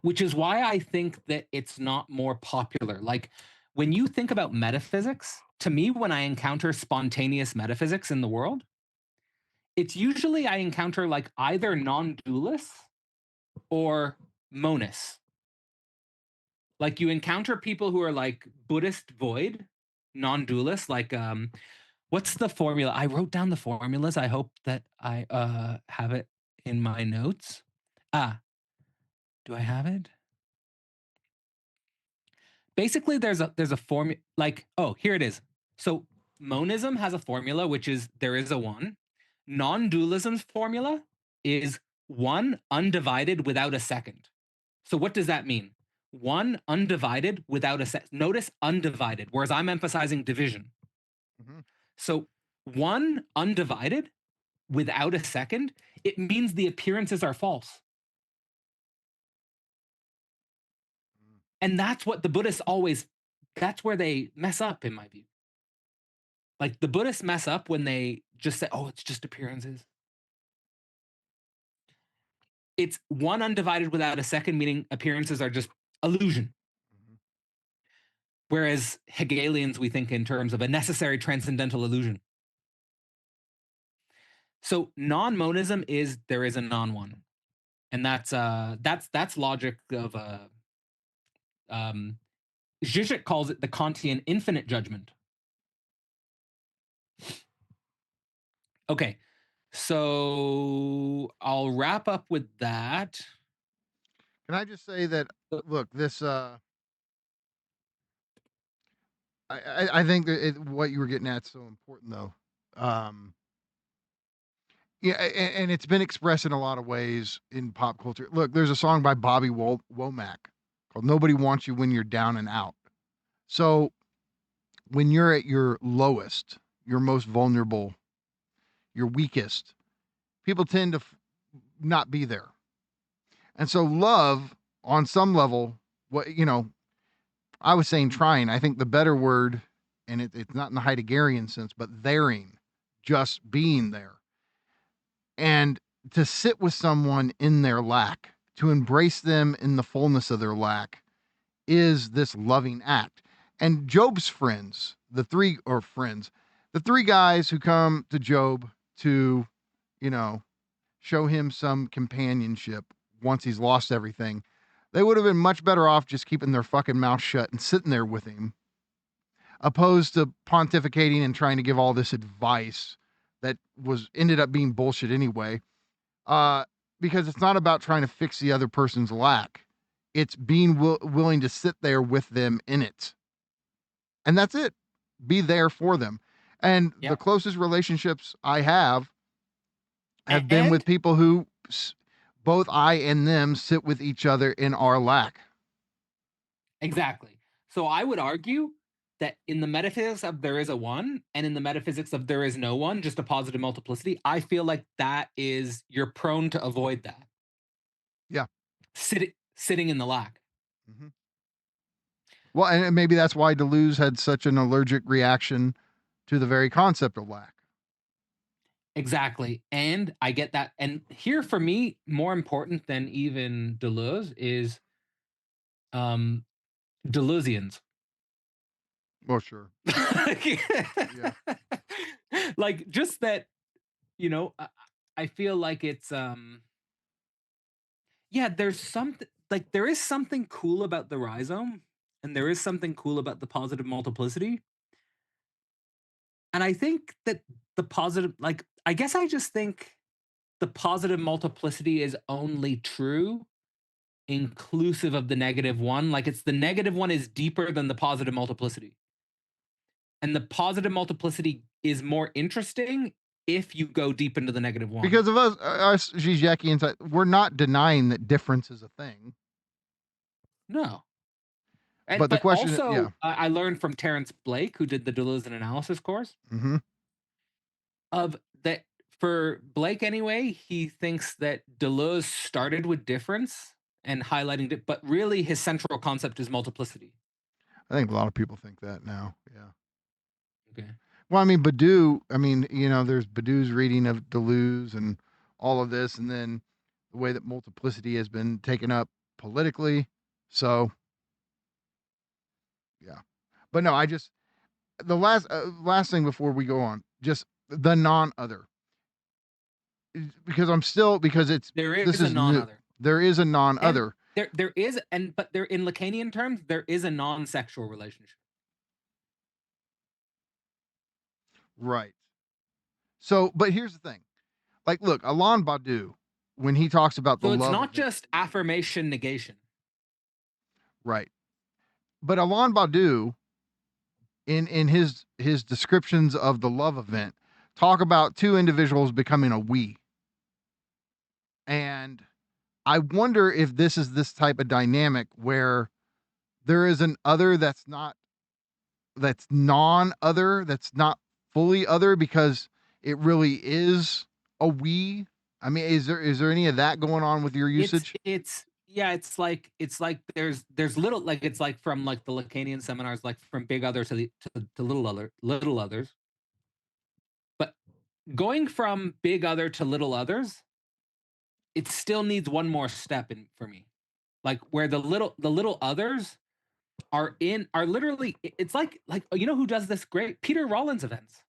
which is why I think that it's not more popular. Like when you think about metaphysics, to me, when I encounter spontaneous metaphysics in the world, it's usually I encounter like either non-dualists or monists. Like you encounter people who are like Buddhist void, non-dualist, like what's the formula? I wrote down the formulas. I hope that I have it in my notes. Do I have it? Basically there's a formula, like, oh, here it is. So monism has a formula which is there is a one. Non-dualism's formula is one undivided without a second. So what does that mean? One undivided without a second. Notice undivided, whereas I'm emphasizing division. So one undivided without a second, it means the appearances are false. And that's what the Buddhists always, that's where they mess up, in my view. Like the Buddhists mess up when they just say, oh, it's just appearances. It's one undivided without a second, meaning appearances are just illusion. Whereas Hegelians, we think in terms of a necessary transcendental illusion. So non-monism is there is a non-one. And that's logic of Žižek calls it the Kantian infinite judgment. Okay, so I'll wrap up with that. Can I just say that, look, this, I think that what you were getting at is so important, though. Yeah, and it's been expressed in a lot of ways in pop culture. Look, there's a song by Bobby Womack called "Nobody Wants You When You're Down and Out." So when you're at your lowest, your most vulnerable, your weakest, people tend to not be there. And so love, on some level, I was saying trying. I think the better word, and it's not in the Heideggerian sense, but thering, just being there. And to sit with someone in their lack, to embrace them in the fullness of their lack, is this loving act. And Job's friends, the three guys who come to Job to, show him some companionship once he's lost everything, they would have been much better off just keeping their fucking mouth shut and sitting there with him, opposed to pontificating and trying to give all this advice that ended up being bullshit anyway. Because it's not about trying to fix the other person's lack. It's being willing to sit there with them in it. And that's it. Be there for them. And the closest relationships I have been with people who both I and them sit with each other in our lack. Exactly. So I would argue that in the metaphysics of there is a one and in the metaphysics of there is no one, just a positive multiplicity, I feel like you're prone to avoid that. Yeah. Sitting in the lack. Mm-hmm. Well, and maybe that's why Deleuze had such an allergic reaction to the very concept of lack. Exactly. And I get that. And here for me, more important than even Deleuze is Deleuzians. Well, sure. Yeah. Like just that, I feel like it's there's something like there is something cool about the rhizome and there is something cool about the positive multiplicity. And I think that the positive, like, I guess I just think the positive multiplicity is only true inclusive of the negative one. Like, it's the negative one is deeper than the positive multiplicity. And the positive multiplicity is more interesting if you go deep into the negative one. Because of us Žižekians, we're not denying that difference is a thing. No. And, But the question, also, yeah. I learned from Terence Blake, who did the Deleuze and Analysis course, Mm-hmm. of that for Blake anyway, he thinks that Deleuze started with difference and highlighting it, but really his central concept is multiplicity. I think a lot of people think that now. Yeah. Okay. Well, I mean, Badiou, I mean, you know, there's Badiou's reading of Deleuze and all of this, and then the way that multiplicity has been taken up politically. So, yeah. But no, I just, the last thing before we go on, just the non-other. Because There this is a is new. non-other. There is a non-other. There is, but there in Lacanian terms, there is a non-sexual relationship. Right. So, but here's the thing. Like, look, Alain Badiou, when he talks about the So it's love, not just affirmation negation. right? But Alain Badiou, in his descriptions of the love event, talk about two individuals becoming a we. And I wonder if this is this type of dynamic where there is an other that's non-other, that's not fully other, because it really is a we. I mean, is there any of that going on with your usage? It's like there's little, like, it's like from like the Lacanian seminars, like from big other to little others. But going from big other to little others, it still needs one more step in for me. Like, where the little others are literally, it's like you know who does this great? Peter Rollins events.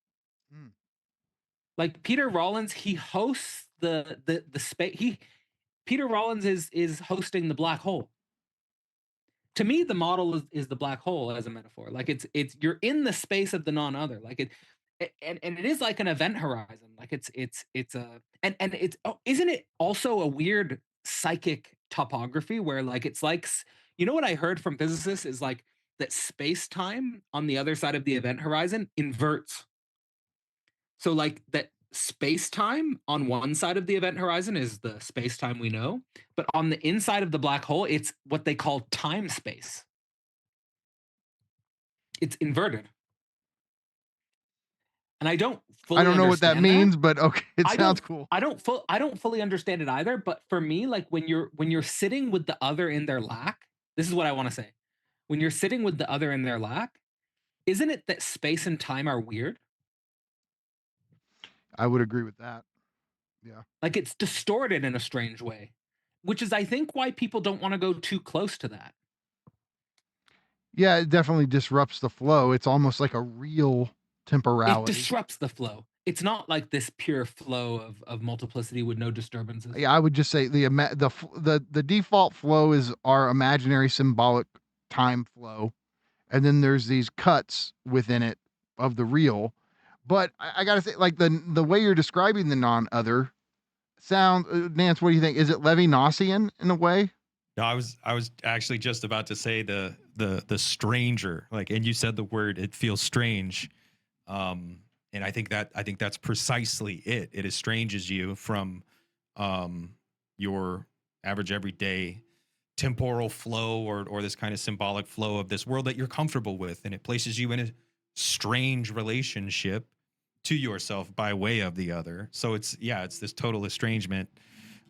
Like, Peter Rollins, he hosts the space. Peter Rollins is hosting the black hole. To me, the model is the black hole as a metaphor. Like, it's you're in the space of the non-other. Like, and it is like an event horizon. Like, it's a and it's, oh, isn't it also a weird psychic topography where, like, it's like, you know what I heard from physicists is like that space-time on the other side of the event horizon inverts. So, like, that space-time on one side of the event horizon is the space-time we know, but on the inside of the black hole, it's what they call time-space. It's inverted. And I don't know what that means, but okay, it sounds cool. I don't fully understand it either, but for me, like, when you're sitting with the other in their lack, this is what I want to say. When you're sitting with the other in their lack, isn't it that space and time are weird? I would agree with that. Yeah. Like, it's distorted in a strange way, which is, I think, why people don't want to go too close to that. Yeah, it definitely disrupts the flow. It's almost like a real temporality. It disrupts the flow. It's not like this pure flow of multiplicity with no disturbances. Yeah, I would just say the default flow is our imaginary symbolic time flow, and then there's these cuts within it of the real. But I gotta say, like, the way you're describing the non-other sound, Nance, what do you think? Is it Levinasian in a way? No, I was actually just about to say the stranger, like, and you said the word, it feels strange. And I think that's precisely it. It estranges you from your average everyday temporal flow or this kind of symbolic flow of this world that you're comfortable with, and it places you in a strange relationship to yourself by way of the other. So it's this total estrangement.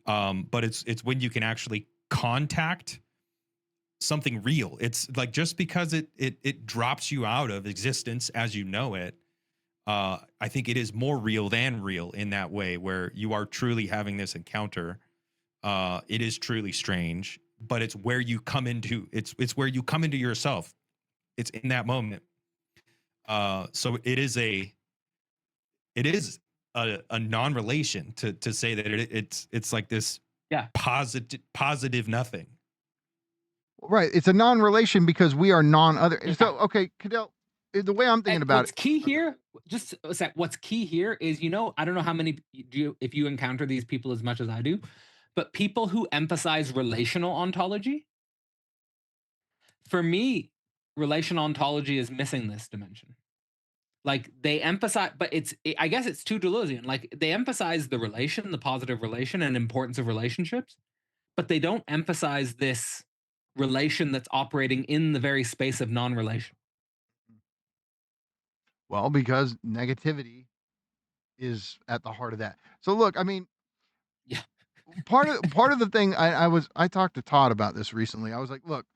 But it's when you can actually contact something real. It's like, just because it drops you out of existence as you know it, I think it is more real than real in that way, where you are truly having this encounter. It is truly strange, but it's where you come into it's where you come into yourself. It's in that moment. So it is a non-relation to say that it's like this positive nothing. Right. It's a non-relation because we are non-other. So, okay, Cadell, the way I'm thinking And about what's it. key here, just a sec, what's key here is, I don't know how many if you encounter these people as much as I do, but people who emphasize relational ontology, for me, relational ontology is missing this dimension. Like they emphasize, but I guess it's too Deleuzian. Like they emphasize the relation, the positive relation and importance of relationships, but they don't emphasize this relation that's operating in the very space of non-relation. Well, because negativity is at the heart of that. So look, I mean, Yeah. part of the thing I talked to Todd about this recently. I was like, look,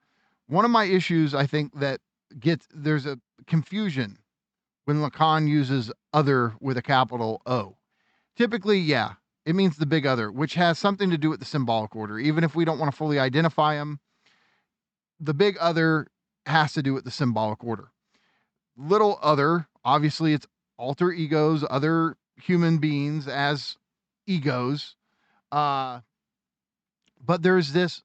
one of my issues I think that there's a confusion when Lacan uses other with a capital O. Typically, yeah, it means the big other, which has something to do with the symbolic order. Even if we don't want to fully identify them, the big other has to do with the symbolic order. Little other, obviously, it's alter egos, other human beings as egos. But there's this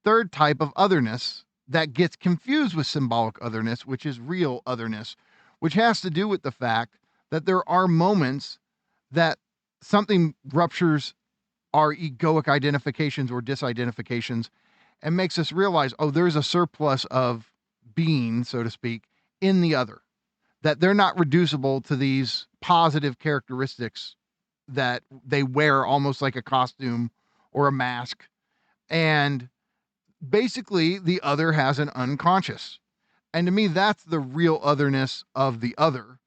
third type of otherness that gets confused with symbolic otherness, which is real otherness, which has to do with the fact that there are moments that something ruptures our egoic identifications or disidentifications and makes us realize, oh, there's a surplus of being, so to speak, in the other, that they're not reducible to these positive characteristics that they wear almost like a costume or a mask. And basically, the other has an unconscious. And to me, that's the real otherness of the other.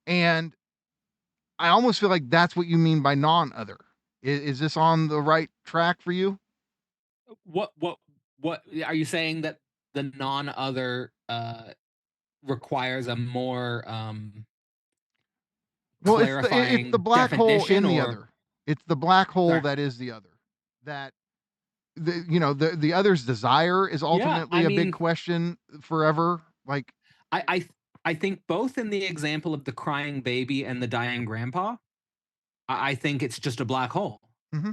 And I almost feel like that's what you mean by non-other. Is this on the right track for you? What are you saying, that the non-other requires a more Well, it's clarifying the black hole definition, in the or other. It's the black hole sorry. that is the other. That the other's desire is ultimately a big question forever. Like I think both in the example of the crying baby and the dying grandpa, I think it's just a black hole. Mm-hmm.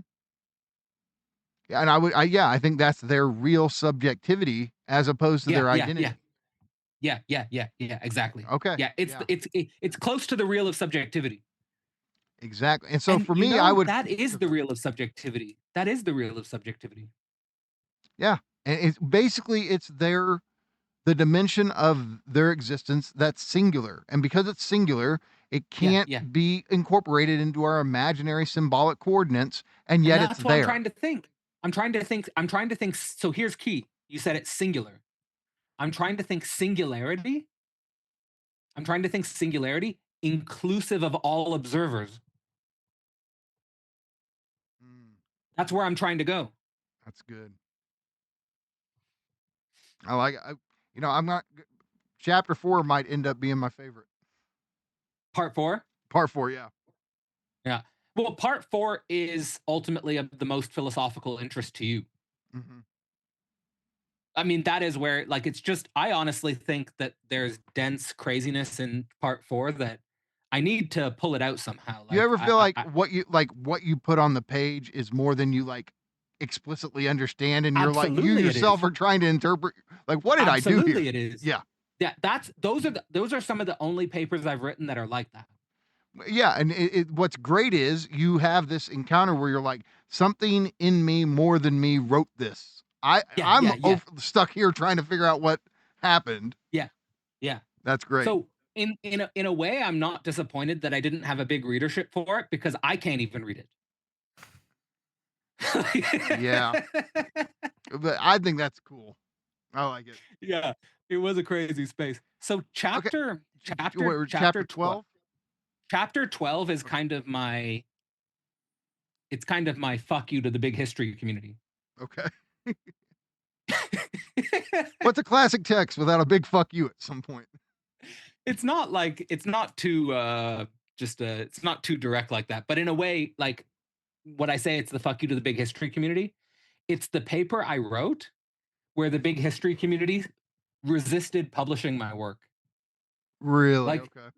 And I think that's their real subjectivity as opposed to their identity. Yeah, exactly. Okay. Yeah, it's close to the real of subjectivity. Exactly. And so And for me, I would. that is the real of subjectivity. That is the real of subjectivity. Yeah. And it's basically the dimension of their existence that's singular. And because it's singular, it can't be incorporated into our imaginary symbolic coordinates, and yet it's there. I'm trying to think. So here's key. You said it's singular. I'm trying to think singularity. Inclusive of all observers. That's where I'm trying to go. That's good. I like I'm not. Chapter 4 might end up being my favorite. Part 4? Part 4, yeah. Yeah. Well, part 4 is ultimately of the most philosophical interest to you. Mm-hmm. I mean, that is where, like, it's just, I honestly think that there's dense craziness in part 4 that I need to pull it out somehow. You ever feel what you put on the page is more than you explicitly understand, and you're like, you yourself are trying to interpret, like, what did I do here? Absolutely it is. Yeah. Yeah, those are some of the only papers I've written that are like that. Yeah, and what's great is you have this encounter where you're like, something in me more than me wrote this. I'm stuck here trying to figure out what happened. Yeah. That's great. So in a way, I'm not disappointed that I didn't have a big readership for it, because I can't even read it. Yeah. But I think that's cool. I like it. Yeah, it was a crazy space. So chapter 12? Chapter 12 is kind of my fuck you to the big history community. Okay. What's a classic text without a big fuck you at some point? It's not too it's not too direct like that, but in a way, like, what I say, it's the fuck you to the big history community. It's the paper I wrote where the big history community resisted publishing my work. Really? Okay.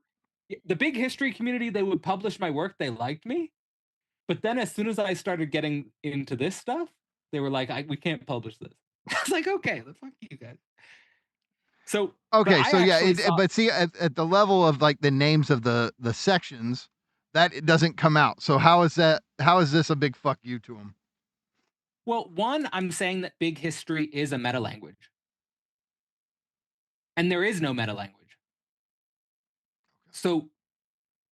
The big history community, they would publish my work, they liked me. But then as soon as I started getting into this stuff, they were like, we can't publish this. I was like, okay, the fuck you guys. So but Okay, I so yeah, actually saw- but see, at the level of like the names of the sections, that it doesn't come out. So how is that? How is this a big fuck you to them? well, one, I'm saying that big history is a meta language, and there is no meta language. So,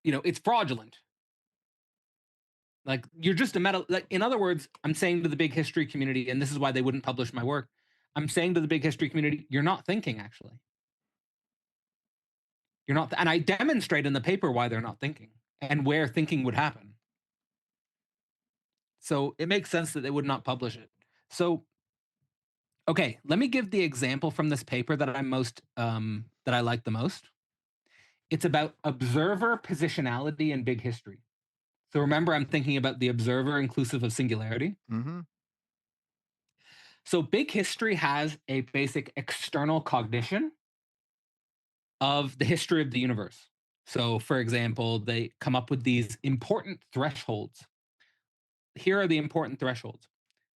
it's fraudulent. Like, you're just a meta. Like, in other words, I'm saying to the big history community, and this is why they wouldn't publish my work. I'm saying to the big history community, you're not thinking, actually. You're not, and I demonstrate in the paper why they're not thinking and where thinking would happen. So it makes sense that they would not publish it. So, okay, let me give the example from this paper that I'm most that I like the most. It's about observer positionality in big history. So remember, I'm thinking about the observer inclusive of singularity. Mm-hmm. So big history has a basic external cognition of the history of the universe. So, for example, they come up with these important thresholds. Here are the important thresholds: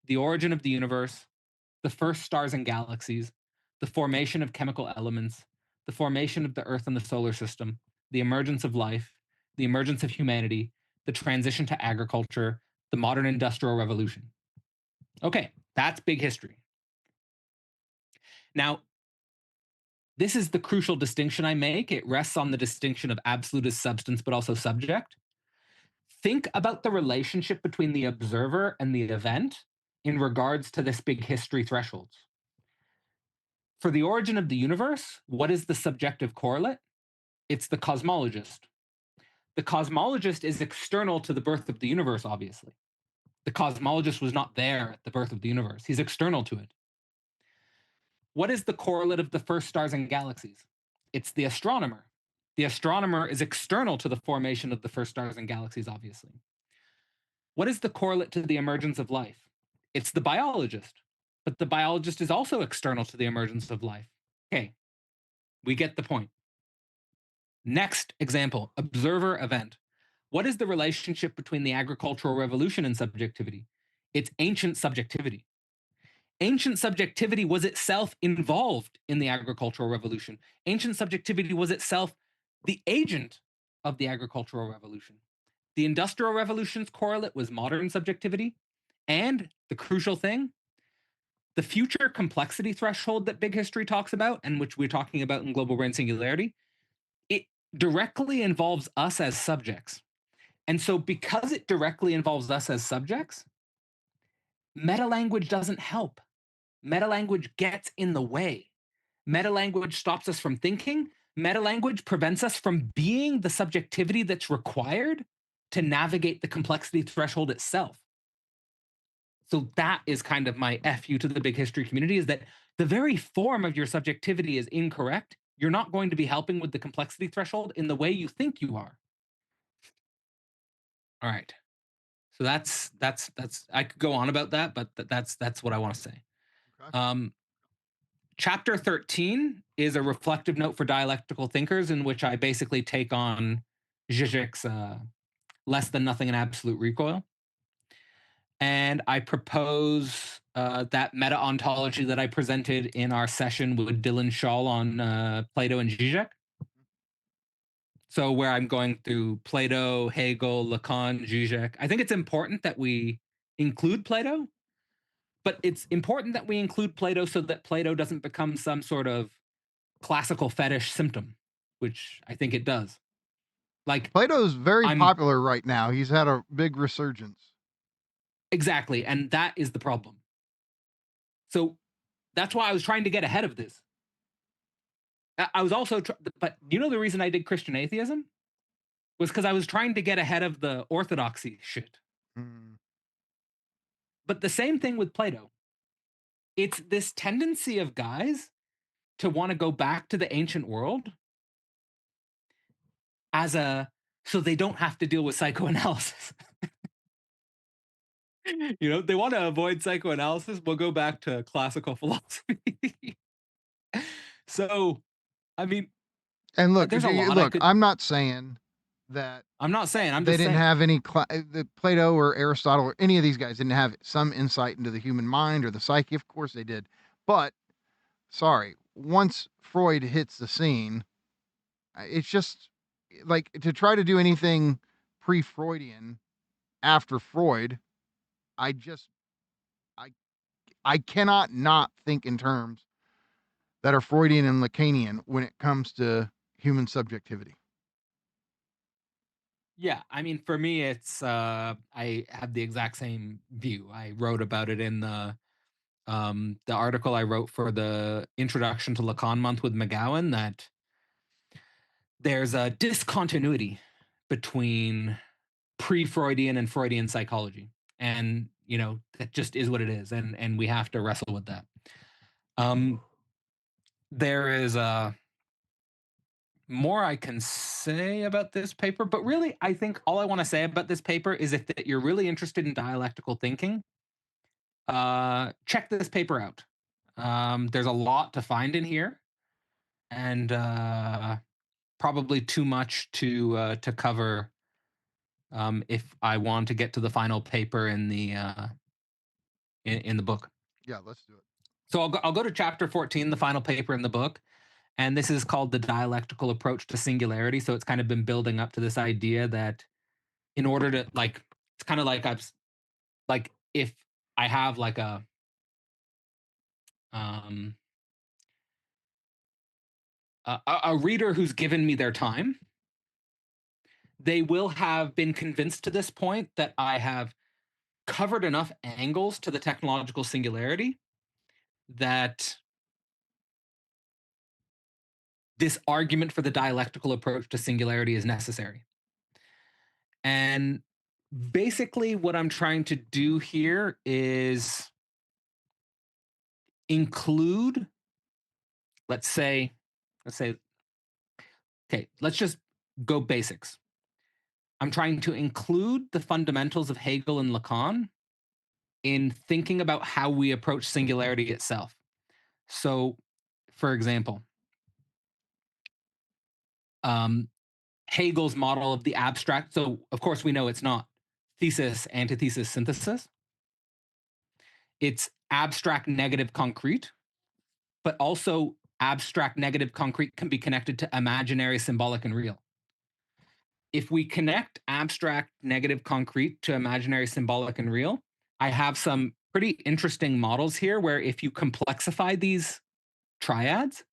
the origin of the universe, the first stars and galaxies, the formation of chemical elements, the formation of the Earth and the solar system, the emergence of life, the emergence of humanity, the transition to agriculture, the modern industrial revolution. Okay, that's big history. Now, this is the crucial distinction I make. It rests on the distinction of absolute as substance, but also subject. Think about the relationship between the observer and the event in regards to this big history thresholds. For the origin of the universe, what is the subjective correlate? It's the cosmologist. The cosmologist is external to the birth of the universe, obviously. The cosmologist was not there at the birth of the universe. He's external to it. What is the correlate of the first stars and galaxies? It's the astronomer. The astronomer is external to the formation of the first stars and galaxies, obviously. What is the correlate to the emergence of life? It's the biologist. But the biologist is also external to the emergence of life. Okay, we get the point. Next example, observer event. What is the relationship between the agricultural revolution and subjectivity? It's ancient subjectivity. Ancient subjectivity was itself involved in the agricultural revolution. Ancient subjectivity was itself the agent of the agricultural revolution. The industrial revolution's correlate was modern subjectivity. And the crucial thing, the future complexity threshold that big history talks about, and which we're talking about in Global Brain Singularity, it directly involves us as subjects. And so because it directly involves us as subjects, meta-language doesn't help. Meta-language gets in the way. Meta-language stops us from thinking. Meta-language prevents us from being the subjectivity that's required to navigate the complexity threshold itself. So that is kind of my FU to the big history community, is that the very form of your subjectivity is incorrect. You're not going to be helping with the complexity threshold in the way you think you are. All right. So that's I could go on about that, but that's what I want to say. Okay. Chapter 13 is a reflective note for dialectical thinkers, in which I basically take on Žižek's less than nothing and absolute recoil. And I propose that meta-ontology that I presented in our session with Dylan Shaw on Plato and Žižek. So where I'm going through Plato, Hegel, Lacan, Žižek. I think it's important that we include Plato, but it's important that we include Plato so that Plato doesn't become some sort of classical fetish symptom, which I think it does. Like, Plato's very popular right now. He's had a big resurgence. Exactly, and that is the problem. So that's why I was trying to get ahead of this. I was also, but you know the reason I did Christian atheism was because I was trying to get ahead of the orthodoxy shit. But the same thing with Plato. It's this tendency of guys to want to go back to the ancient world as so they don't have to deal with psychoanalysis. They want to avoid psychoanalysis. We'll go back to classical philosophy. So, I mean, and look, there's a lot. I'm not saying that. I'm not saying. They didn't have any. Plato or Aristotle or any of these guys didn't have some insight into the human mind or the psyche. Of course they did, but sorry, once Freud hits the scene, it's just like to try to do anything pre-Freudian after Freud. I cannot not think in terms that are Freudian and Lacanian when it comes to human subjectivity. Yeah, I mean, for me, it's I have the exact same view. I wrote about it in the article I wrote for the Introduction to Lacan Month with McGowan, that there's a discontinuity between pre-Freudian and Freudian psychology, and that just is what it is, and we have to wrestle with that. There is more I can say about this paper, but really, I think all I want to say about this paper is if that you're really interested in dialectical thinking, check this paper out. There's a lot to find in here, and probably too much to cover if I want to get to the final paper in the book. Yeah, let's do it. So I'll go to chapter 14, the final paper in the book. And this is called the dialectical approach to singularity. So it's kind of been building up to this idea that in order to it's kind of like if I have like a reader who's given me their time, they will have been convinced to this point that I have covered enough angles to the technological singularity that this argument for the dialectical approach to singularity is necessary. And basically what I'm trying to do here is include, let's say, okay, let's just go basics. I'm trying to include the fundamentals of Hegel and Lacan in thinking about how we approach singularity itself. So, for example, Hegel's model of the abstract. So, of course, we know it's not thesis, antithesis, synthesis. It's abstract, negative, concrete, but also abstract, negative, concrete can be connected to imaginary, symbolic, and real. If we connect abstract, negative, concrete to imaginary, symbolic, and real, I have some pretty interesting models here where if you complexify these triads,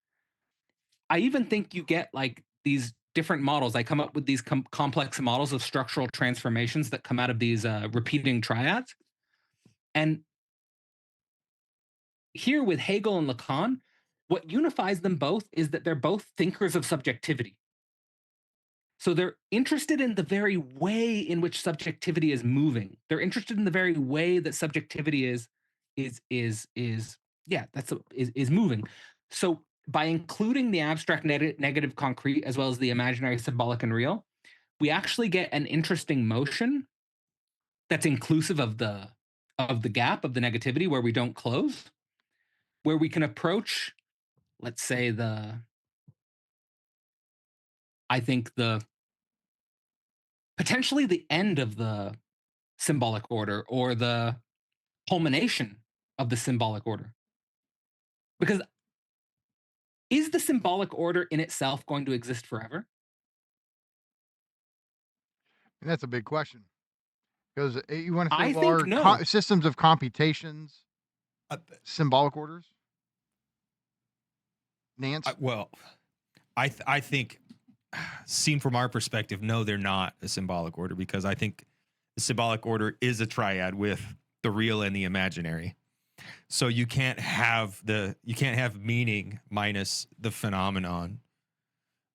I even think you get like these different models. I come up with these complex models of structural transformations that come out of these repeating triads. And here with Hegel and Lacan, what unifies them both is that they're both thinkers of subjectivity. So they're interested in the very way in which subjectivity is moving. They're interested in the very way that subjectivity is moving. So by including the abstract, negative, concrete, as well as the imaginary, symbolic, and real, we actually get an interesting motion that's inclusive of the gap of the negativity where we don't close, where we can approach, let's say, potentially the end of the symbolic order or the culmination of the symbolic order. Because is the symbolic order in itself going to exist forever? And that's a big question. Because you want to say, I well, think are no. systems of computations symbolic orders? Nance? I think, seen from our perspective, no, they're not a symbolic order, because I think the symbolic order is a triad with the real and the imaginary. So you can't have meaning minus the phenomenon,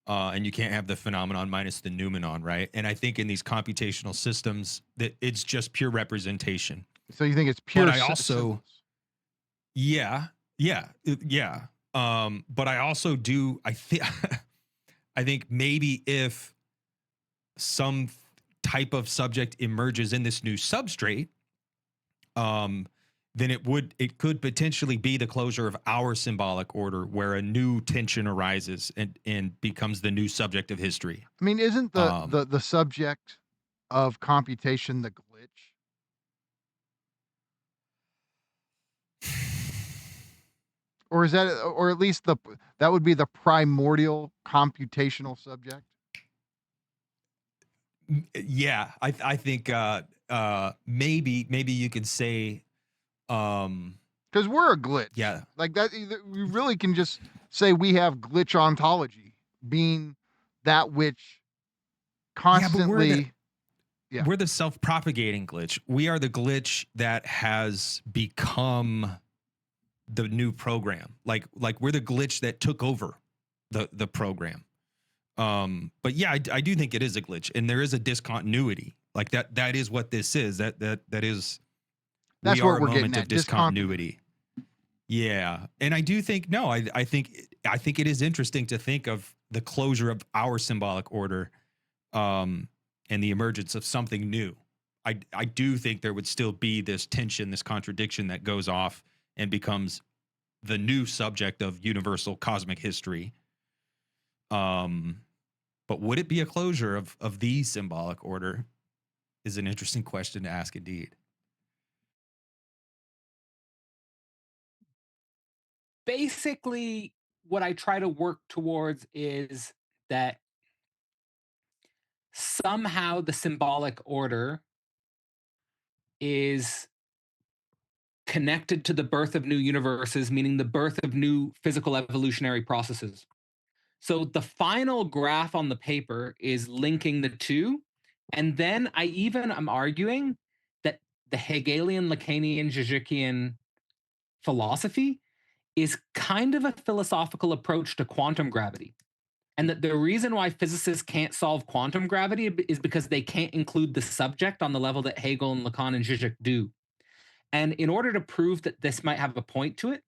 and you can't have the phenomenon minus the noumenon, right? And I think in these computational systems that it's just pure representation. So you think it's pure? But I also, yeah. But I also do. I think maybe if some type of subject emerges in this new substrate, then it could potentially be the closure of our symbolic order, where a new tension arises and becomes the new subject of history. I mean, isn't the subject of computation the glitch? Or is that, or at least that would be the primordial computational subject? Yeah, I think maybe you could say Because we're a glitch. yeah. Like that, we really can just say we have glitch ontology, being that which constantly. Yeah. We're the self-propagating glitch. We are the glitch that has become the new program. Like we're the glitch that took over the program. But yeah, I do think it is a glitch, and there is a discontinuity. Like that is what this is. That is That's we what are a we're getting moment at. of discontinuity. Yeah. And I do think I think it is interesting to think of the closure of our symbolic order and the emergence of something new. I do think there would still be this tension, this contradiction that goes off and becomes the new subject of universal cosmic history. But would it be a closure of the symbolic order is an interesting question to ask indeed. Basically, what I try to work towards is that somehow the symbolic order is connected to the birth of new universes, meaning the birth of new physical evolutionary processes. So the final graph on the paper is linking the two. And then I'm arguing that the Hegelian, Lacanian, Žižekian philosophy is kind of a philosophical approach to quantum gravity. And that the reason why physicists can't solve quantum gravity is because they can't include the subject on the level that Hegel and Lacan and Žižek do. And in order to prove that this might have a point to it,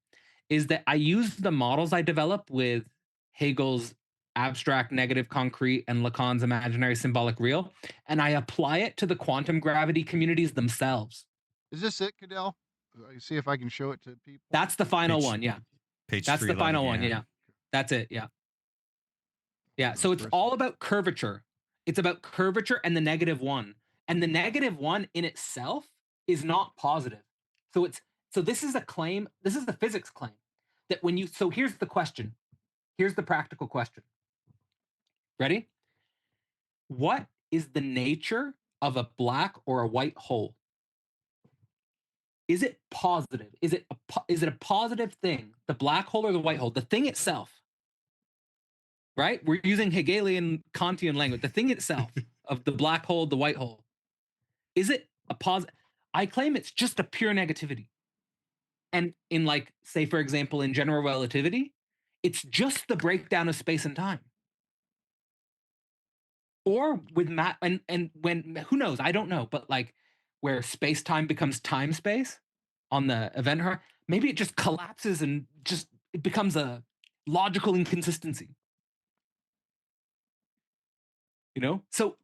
is that I use the models I developed with Hegel's abstract negative concrete and Lacan's imaginary symbolic real, and I apply it to the quantum gravity communities themselves. Is this it, Cadell? See if I can show it to people. That's the final one, yeah. Page That's the 311, final one, yeah. That's it, yeah. Yeah, so it's all about curvature. It's about curvature and the -1. And the -1 in itself is not positive. So this is a claim, this is the physics claim that so here's the question. Here's the practical question. Ready? What is the nature of a black or a white hole? Is it positive? Is it a positive thing? The black hole or the white hole? The thing itself. Right? We're using Hegelian Kantian language. The thing itself of the black hole, the white hole. Is it a positive? I claim it's just a pure negativity. And in say for example, in general relativity, it's just the breakdown of space and time. Or with and when, who knows, I don't know, but where space-time becomes time-space on the event horizon, maybe it just collapses and it becomes a logical inconsistency. So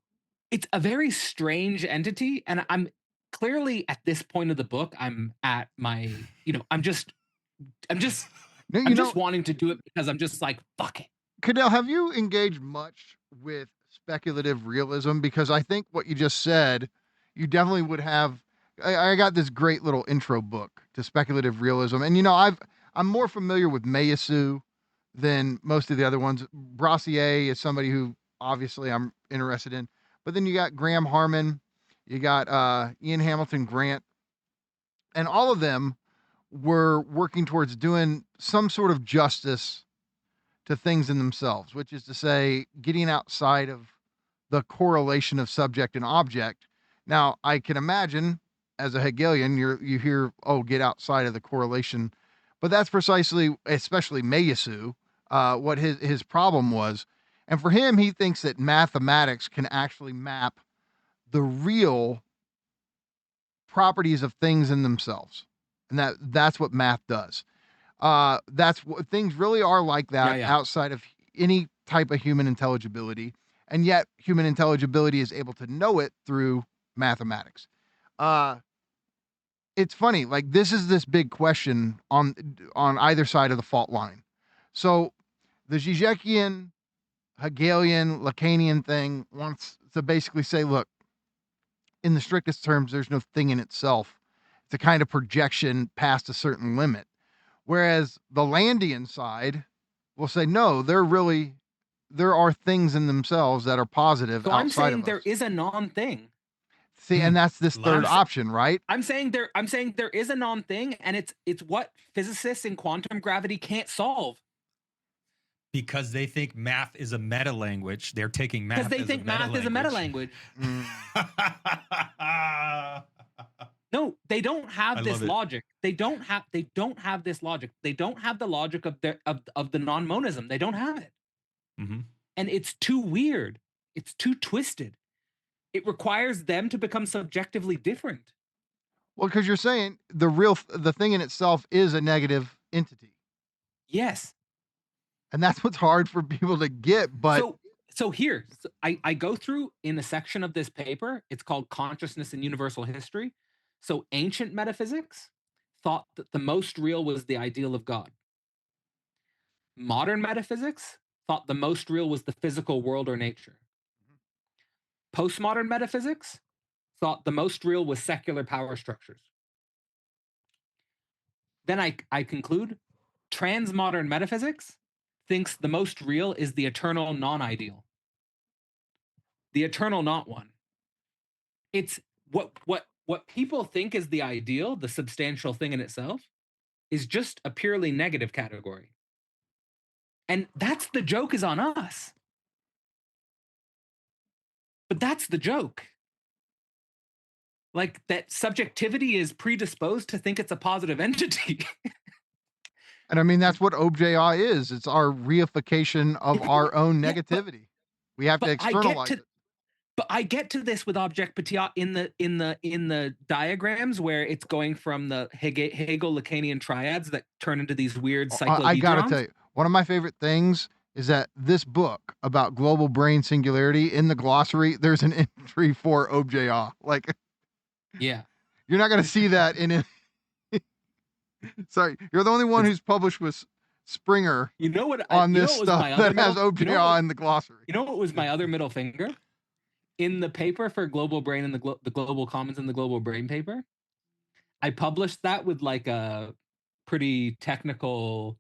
it's a very strange entity, and I'm clearly at this point of the book, I'm at my, I'm just wanting to do it because I'm just fuck it. Cadell, have you engaged much with speculative realism? Because I think what you just said, you definitely would have. I got this great little intro book to speculative realism, and I'm more familiar with Meillassoux than most of the other ones. Brassier is somebody who obviously I'm interested in, but then you got Graham Harman, you got Ian Hamilton Grant, and all of them were working towards doing some sort of justice to things in themselves, which is to say, getting outside of the correlation of subject and object. Now, I can imagine as a Hegelian, you hear, oh, get outside of the correlation, but that's precisely, especially Meillassoux, what his problem was. And for him, he thinks that mathematics can actually map the real properties of things in themselves, and that's what math does. That's what things really are like that outside of any type of human intelligibility. And yet human intelligibility is able to know it through mathematics. It's funny, this is this big question on either side of the fault line. So the Žižekian, Hegelian, Lacanian thing wants to basically say, look, in the strictest terms, there's no thing in itself. It's a kind of projection past a certain limit. Whereas the Landian side will say, no, there are things in themselves that are positive So I'm outside saying of there us. is a non-thing. See, and that's this third Last- option, right? I'm saying there is a non-thing, and it's what physicists in quantum gravity can't solve. Because they think math is a meta language. They're taking math Because they think math is a meta language. No, they don't have this logic. They don't have this logic. They don't have the logic of the non-monism. They don't have it. Mm-hmm. And it's too weird. It's too twisted. It requires them to become subjectively different. Well, because you're saying the thing in itself is a negative entity. Yes. And that's what's hard for people to get. But so here, I go through in a section of this paper. It's called Consciousness in Universal History. So ancient metaphysics thought that the most real was the ideal of God. Modern metaphysics thought the most real was the physical world or nature. Postmodern metaphysics thought the most real was secular power structures. Then I conclude, transmodern metaphysics thinks the most real is the eternal non-ideal. The eternal not one. It's what people think is the ideal, the substantial thing in itself, is just a purely negative category. And that's the joke is on us. But that's the joke. Like that subjectivity is predisposed to think it's a positive entity. and I mean, that's what OJI is. It's our reification of our own negativity. We have to externalize it. But I get to this with objectivity in the diagrams where it's going from the Hegel Lacanian triads that turn into these weird cyclohedrons. I gotta tell you, one of my favorite things is that this book about global brain singularity, in the glossary, there's an entry for OJI. Like, yeah, you're not gonna see that in it. Sorry, you're the only one who's published with Springer. You know what? On this stuff that has OJI in the glossary. You know what was my other middle finger? In the paper for Global Brain and the Global Commons and the Global Brain paper, I published that with like a pretty technical.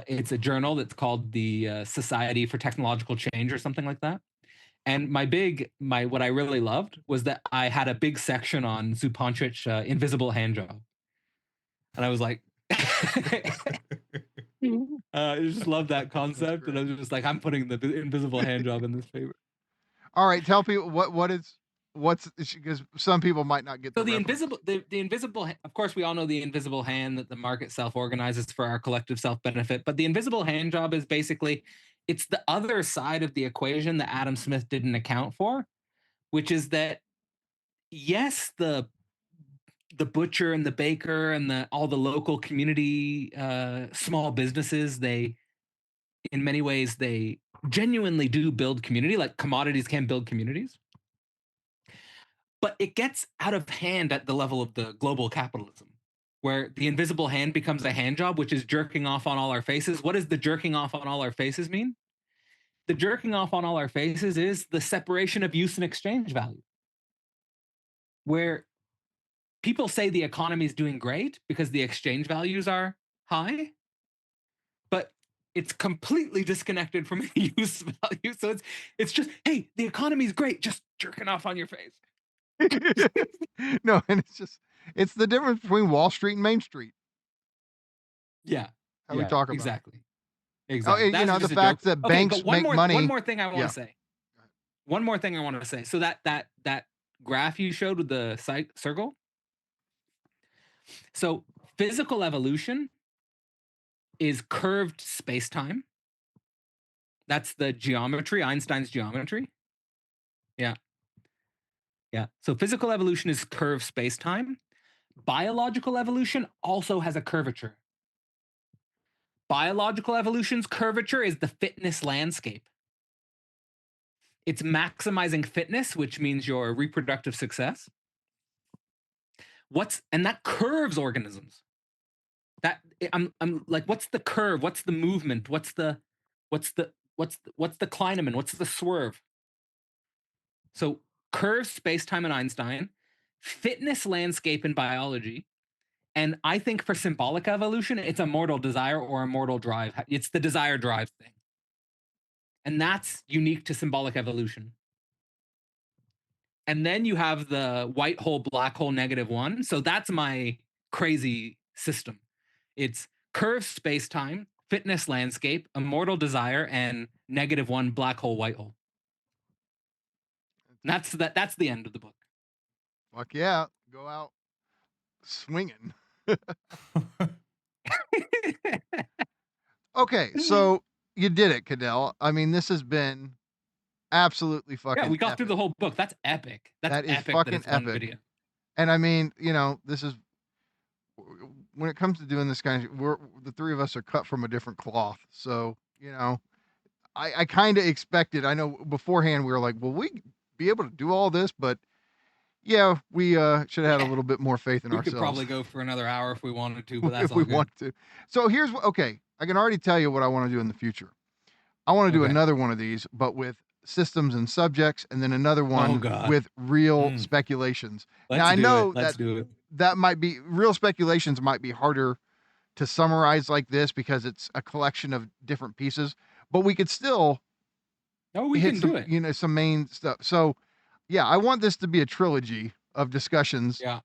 It's a journal that's called the Society for Technological Change or something like that. And what I really loved was that I had a big section on Zupančič invisible hand job, and I was like, I just love that concept, and I was just like, I'm putting the invisible hand job in this paper. All right, tell people what's because some people might not get. So the invisible, of course, we all know the invisible hand that the market self-organizes for our collective self-benefit. But the invisible hand job is basically, it's the other side of the equation that Adam Smith didn't account for, which is that yes, the butcher and the baker and all the local community small businesses, they in many ways they genuinely do build community, like commodities can build communities. But it gets out of hand at the level of the global capitalism, where the invisible hand becomes a hand job, which is jerking off on all our faces. What does the jerking off on all our faces mean? The jerking off on all our faces is the separation of use and exchange value, where people say the economy is doing great because the exchange values are high, but it's completely disconnected from any use value. So it's just, hey, the economy is great, just jerking off on your face. No, and it's the difference between Wall Street and Main Street. Yeah. How we talk about exactly. It. Exactly. Oh, you know, the fact that banks make money. One more thing I want to say. One more thing I want to say. So that graph you showed with the circle. So physical evolution is curved space-time. That's the geometry, Einstein's geometry. Yeah. Yeah. So physical evolution is curved space-time. Biological evolution also has a curvature. Biological evolution's curvature is the fitness landscape. It's maximizing fitness, which means your reproductive success. And that curves organisms. That I'm like, what's the curve? What's the movement? What's the Klineman? What's the swerve? So curved space-time in Einstein, fitness landscape in biology, And I think for symbolic evolution, it's a mortal desire or a mortal drive. It's the desire drive thing. And that's unique to symbolic evolution. And then you have the white hole, black hole, -1. So that's my crazy system. It's curved space-time, fitness landscape, immortal desire, and -1 black hole, white hole. And that's the end of the book. Fuck yeah, go out swinging. Okay, so you did it, Cadell. I mean, this has been absolutely fucking Yeah, we got epic. through the whole book. That's epic. That's That is epic fucking that it's one epic. video. And I mean, you know, this is when it comes to doing this kind of, we're the three of us are cut from a different cloth. So, you know, I kind of expected. I know beforehand we were like, will we be able to do all this? But yeah, we should have had a little bit more faith in We ourselves. could probably go for another hour if we wanted to, but that's if all we good. want to. So here's what. Okay, I can already tell you what I want to do in the future. I want to do Okay. another one of these, but with systems and subjects, and then another one God. with real speculations. Now I Let's do know it. Let's do it. that might be real speculations might be harder to summarize like this because it's a collection of different pieces, but we could still we hit can some, do it. you know, some main stuff. So yeah, I want this to be a trilogy of discussions. Yeah.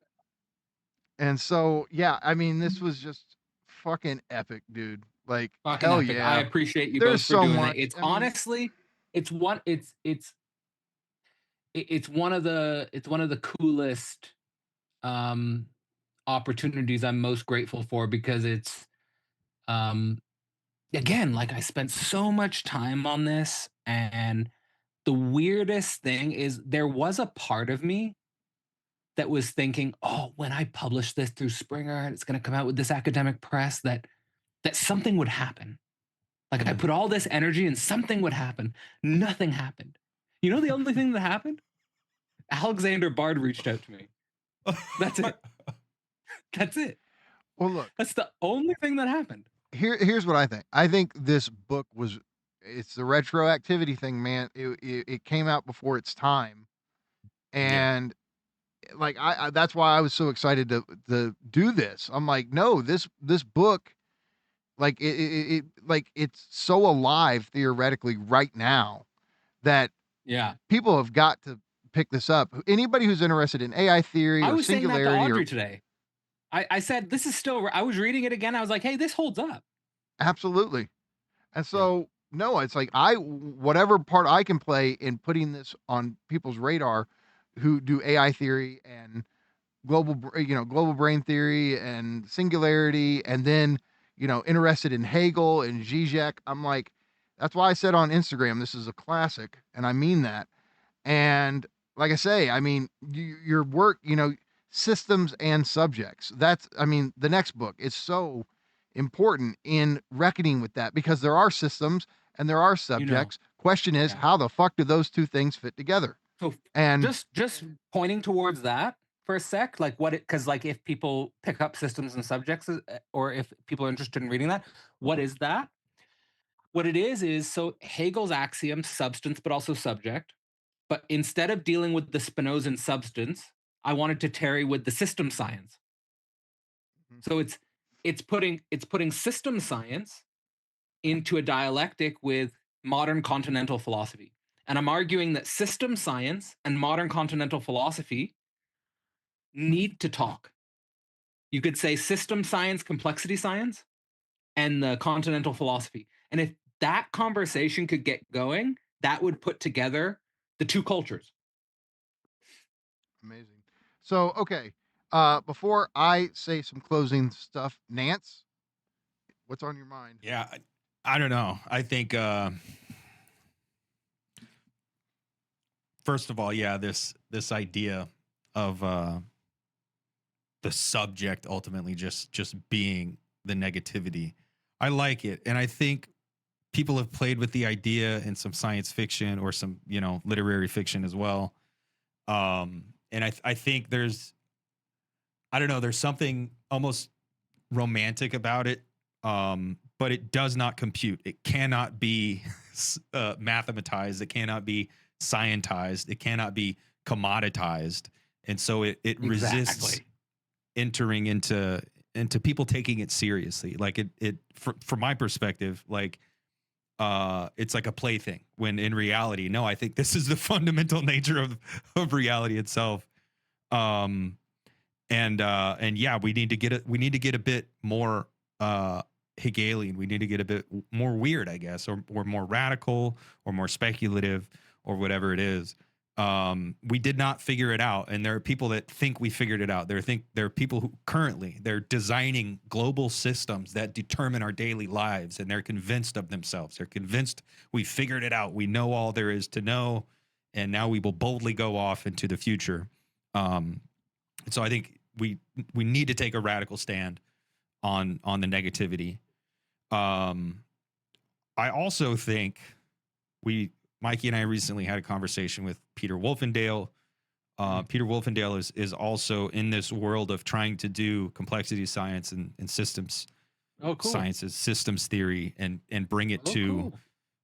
And so yeah, I mean, this was just fucking epic, dude. Like Fucking hell epic. yeah. I appreciate you There's both for so doing much. it. It's I mean, honestly, it's one of the coolest opportunities I'm most grateful for, because it's again, like, I spent so much time on this, and the weirdest thing is there was a part of me that was thinking, oh, when I publish this through Springer and it's going to come out with this academic press, that something would happen. Like, I put all this energy and something would happen. Nothing happened. You know, the only thing that happened? Alexander Bard reached out to me. That's it. That's it. well, look, That's the only thing that happened. here's what I think. I think this book was, it's the retroactivity thing, man. It came out before its time. And like, I that's why I was so excited to do this. I'm like, no, this book, like it like it's so alive theoretically right now that Yeah. people have got to pick this up. Anybody who's interested in AI theory I or was saying that to singularity Audrey or today. I said, this is still, I was reading it again. I was like, hey, this holds up. absolutely. And so no, it's like whatever part I can play in putting this on people's radar who do AI theory and global brain theory and singularity, and then, you know, interested in Hegel and Žižek. I'm like, that's why I said on Instagram, this is a classic, and I mean that. And like I say, I mean, your work, you know, systems and subjects. That's, I mean, the next book is so important in reckoning with that, because there are systems and there are subjects. Question is, how the fuck do those two things fit together? So And just pointing towards that for a sec, like because like if people pick up systems and subjects, or if people are interested in reading that, what is that? What it is so Hegel's axiom, substance, but also subject. But instead of dealing with the Spinozan substance, I wanted to tarry with the system science. So it's putting system science into a dialectic with modern continental philosophy. And I'm arguing that system science and modern continental philosophy need to talk. You could say system science, complexity science, and the continental philosophy. And if that conversation could get going, that would put together the two cultures. amazing. So, okay, before I say some closing stuff, Nance, what's on your mind? Yeah, I don't know. I think first of all, yeah, this idea of the subject ultimately just being the negativity. I like it, and I think people have played with the idea in some science fiction or some, you know, literary fiction as well. And I think there's, I don't know, there's something almost romantic about it. But it does not compute. It cannot be mathematized. It cannot be scientized. It cannot be commoditized. And so it resists entering into to people taking it seriously. Like from my perspective, like it's like a plaything, when in reality, no, I think this is the fundamental nature of reality itself. And yeah, we need to get a bit more Hegelian. We need to get a bit more weird, I guess, or more radical, or more speculative, or whatever it is. We did not figure it out, and there are people that think we figured it out. There are people who currently they're designing global systems that determine our daily lives, and they're convinced of themselves. They're convinced we figured it out. We know all there is to know, and now we will boldly go off into the future. So I think we need to take a radical stand on the negativity. I also think Mikey and I recently had a conversation with Peter Wolfendale. Peter Wolfendale is also in this world of trying to do complexity science and systems sciences, systems theory, and bring it to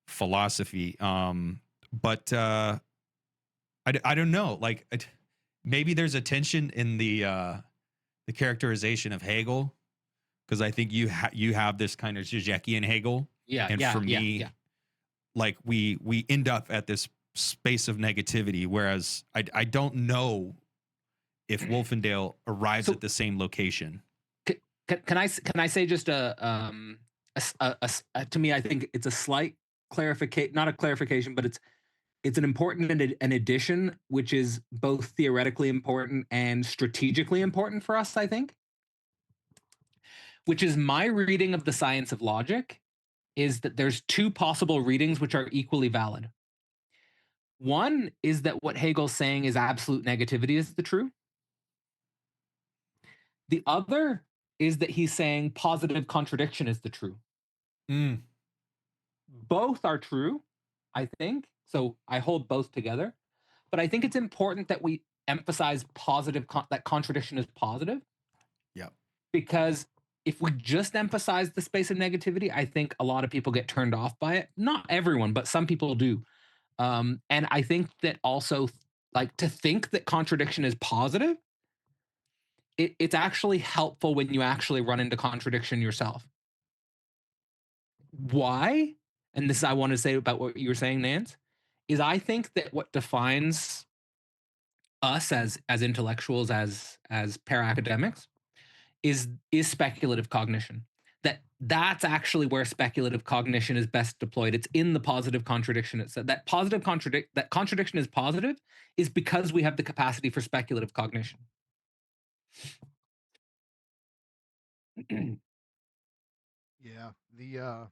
philosophy. But I don't know. Like maybe there's a tension in the characterization of Hegel, because I think you have this kind of Žižekian Hegel. And for me, like we end up at this space of negativity, whereas I don't know if Wolfendale arrives at the same location. Can I say just to me, I think it's a slight clarification, not a clarification, but it's an important an addition, which is both theoretically important and strategically important for us, I think, which is my reading of the science of logic is that there's two possible readings which are equally valid. One is that what Hegel's saying is absolute negativity is the true. The other is that he's saying positive contradiction is the true. Both are true, I think. So I hold both together. But I think it's important that we emphasize that contradiction is positive. Yeah. Because if we just emphasize the space of negativity, I think a lot of people get turned off by it. Not everyone, but some people do. And I think that also, like, to think that contradiction is positive, it's actually helpful when you actually run into contradiction yourself. Why? And this I want to say about what you were saying, Nance, is I think that what defines us as intellectuals, as para-academics, is speculative cognition. That's actually where speculative cognition is best deployed. It's in the positive contradiction. It's that contradiction is positive is because we have the capacity for speculative cognition. Yeah.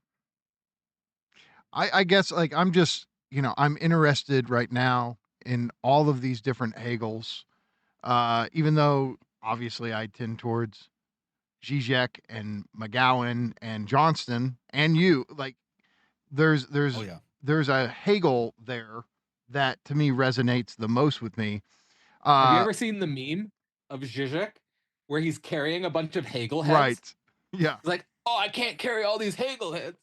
I guess, like, I'm just, I'm interested right now in all of these different Hegels, even though obviously I tend towards Žižek and McGowan and Johnston and you. Like, there's a Hegel there that to me resonates the most with me. Have you ever seen the meme of Žižek where he's carrying a bunch of Hegel heads? Right. Yeah. It's like, oh, I can't carry all these Hegel heads.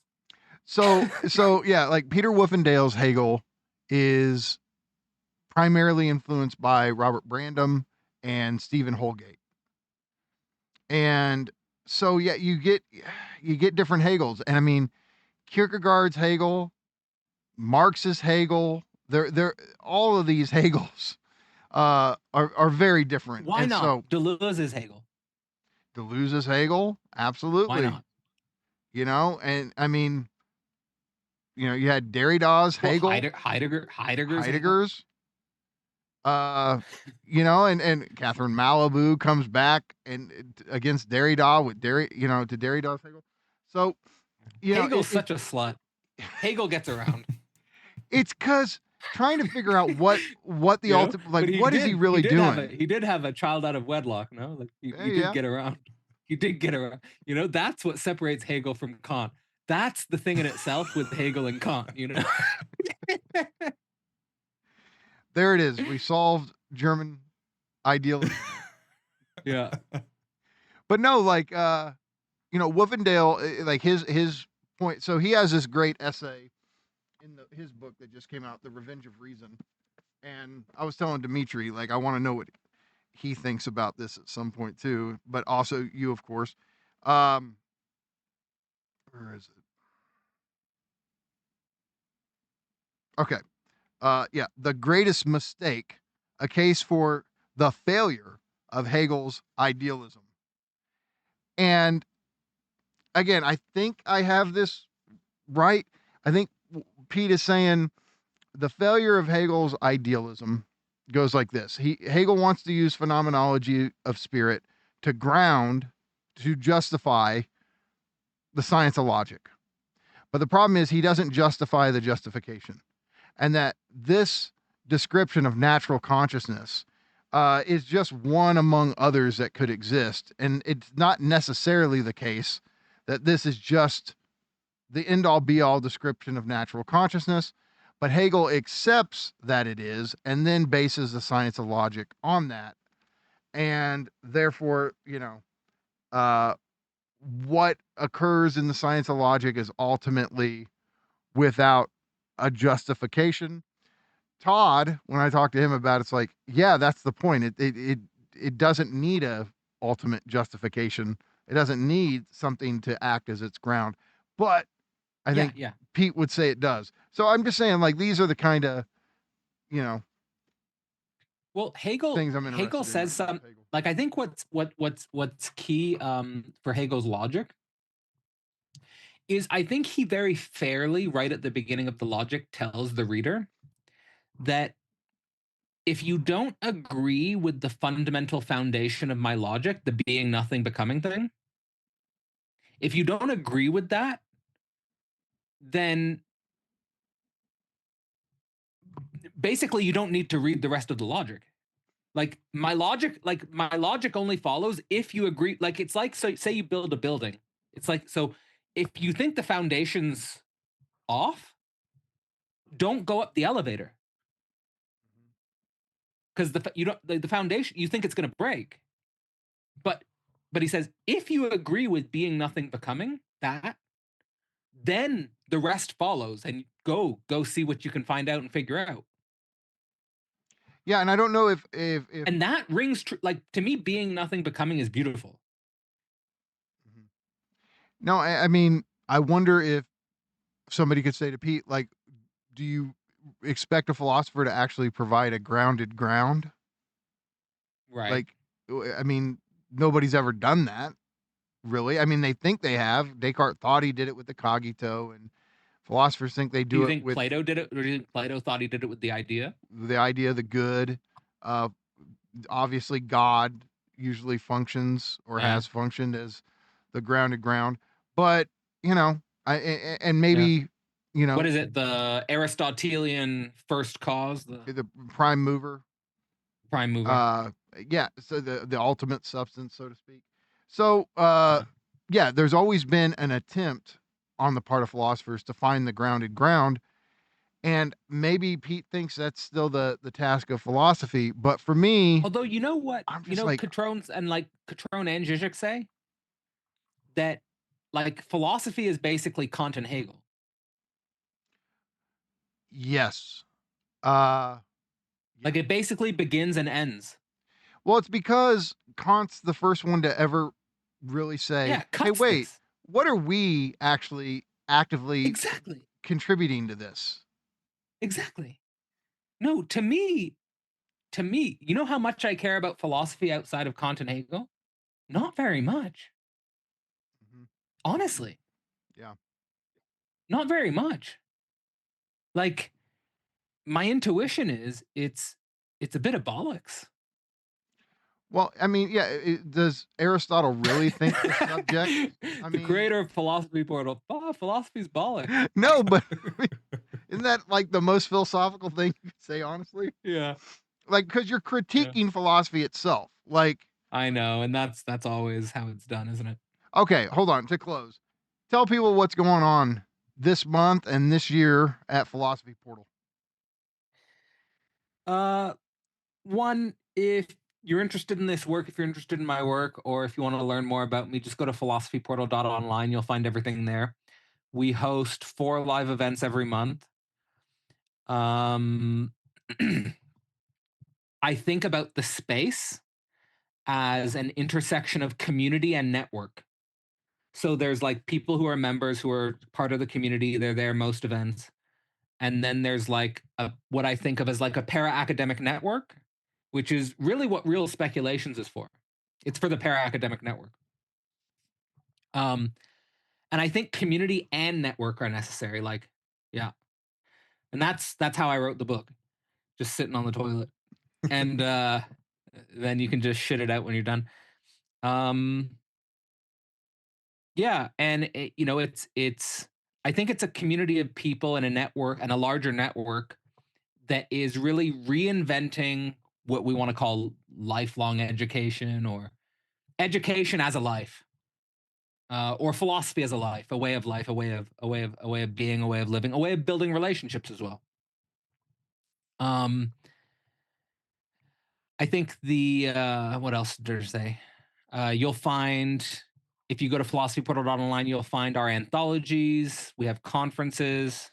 So yeah, like Peter Wolfendale's Hegel is primarily influenced by Robert Brandom and Stephen Holgate. And so yeah, you get different Hegels. And I mean, Kierkegaard's Hegel, Marx's Hegel, they're all of these Hegels are very different. Why and not? So Deleuze's Hegel. Deleuze's Hegel, absolutely. Why not? And I mean, you had Derrida's Hegel, Heidegger's. And Catherine Malibu comes back and against Derrida with to Derrida's Hegel. So, Hegel's such a slut. Hegel gets around. It's because trying to figure out what the ultimate, like, what is he really doing? He did have a child out of wedlock, no? Like he did get around. He did get around. That's what separates Hegel from Kant. That's the thing in itself with Hegel and Kant, There it is. We solved German idealism. Yeah. But no, like, Wolfendale, like his point. So he has this great essay in his book that just came out, The Revenge of Reason. And I was telling Dimitri, like, I want to know what he thinks about this at some point too, but also you, of course. Where is it? Okay. Yeah, the greatest mistake, a case for the failure of Hegel's idealism. And again, I think I have this right. I think Pete is saying the failure of Hegel's idealism goes like this. Hegel wants to use phenomenology of spirit to justify the science of logic. But the problem is he doesn't justify the justification. And that this description of natural consciousness is just one among others that could exist. And it's not necessarily the case that this is just the end all be all description of natural consciousness, but Hegel accepts that it is and then bases the science of logic on that. And therefore, what occurs in the science of logic is ultimately without a justification. Todd, when I talked to him about it, it's like, yeah, that's the point. It doesn't need a ultimate justification. It doesn't need something to act as its ground. But I think Pete would say it does. So I'm just saying, like, these are the kind of, well, Hegel says some like, I think what's key for Hegel's logic is, I think he very fairly, right at the beginning of the logic, tells the reader that if you don't agree with the fundamental foundation of my logic, the being nothing becoming thing, if you don't agree with that, then basically you don't need to read the rest of the logic. Like my logic only follows if you agree. Like, it's like, so say you build a building. It's like, so if you think the foundation's off, don't go up the elevator. Because the foundation, you think it's going to break. But he says, if you agree with being nothing becoming that, then the rest follows, and go see what you can find out and figure out. Yeah, and I don't know if and that rings true. Like, to me, being nothing becoming is beautiful. No, I mean, I wonder if somebody could say to Pete, like, do you expect a philosopher to actually provide a grounded ground? Right. Like, I mean, nobody's ever done that, really. I mean, they think they have. Descartes thought he did it with the cogito, and philosophers think they do, do you it think with Plato did it, or do you think Plato thought he did it with the idea? The idea, the good. Obviously, God usually functions or has functioned as the grounded ground. But, and maybe, what is it? The Aristotelian first cause? The prime mover. Prime mover. Yeah. So the ultimate substance, so to speak. So, there's always been an attempt on the part of philosophers to find the grounded ground. And maybe Pete thinks that's still the task of philosophy. But for me, although, you know what, like, Catrone and Žižek say that, like, philosophy is basically Kant and Hegel. Yes. Like, it basically begins and ends. Well, it's because Kant's the first one to ever really say, hey, wait, what are we actually actively contributing to this? Exactly. No, to me, you know how much I care about philosophy outside of Kant and Hegel? Not very much. Honestly. Yeah. Not very much. Like, my intuition is it's a bit of bollocks. Well, I mean, does Aristotle really think the subject? The creator of Philosophy Portal. Oh, philosophy's bollocks. No, but isn't that like the most philosophical thing you could say, honestly? Yeah. Like, because you're critiquing philosophy itself. Like, I know, and that's always how it's done, isn't it? Okay, hold on. To close, tell people what's going on this month and this year at Philosophy Portal. One, if you're interested in this work, if you're interested in my work, or if you want to learn more about me, just go to philosophyportal.online. You'll find everything there. We host 4 live events every month. I think about the space as an intersection of community and network. So there's like people who are members who are part of the community. They're there most events. And then there's like what I think of as like a para-academic network, which is really what Real Speculations is for. It's for the para-academic network. And I think community and network are necessary. Like, yeah. And that's how I wrote the book, just sitting on the toilet. And then you can just shit it out when you're done. Yeah, and it's I think it's a community of people and a network and a larger network that is really reinventing what we want to call lifelong education or education as a life, or philosophy as a life, a way of life, a way of being, a way of living, a way of building relationships as well. I think what else did I say? You'll find, if you go to philosophyportal.online, you'll find our anthologies. We have conferences,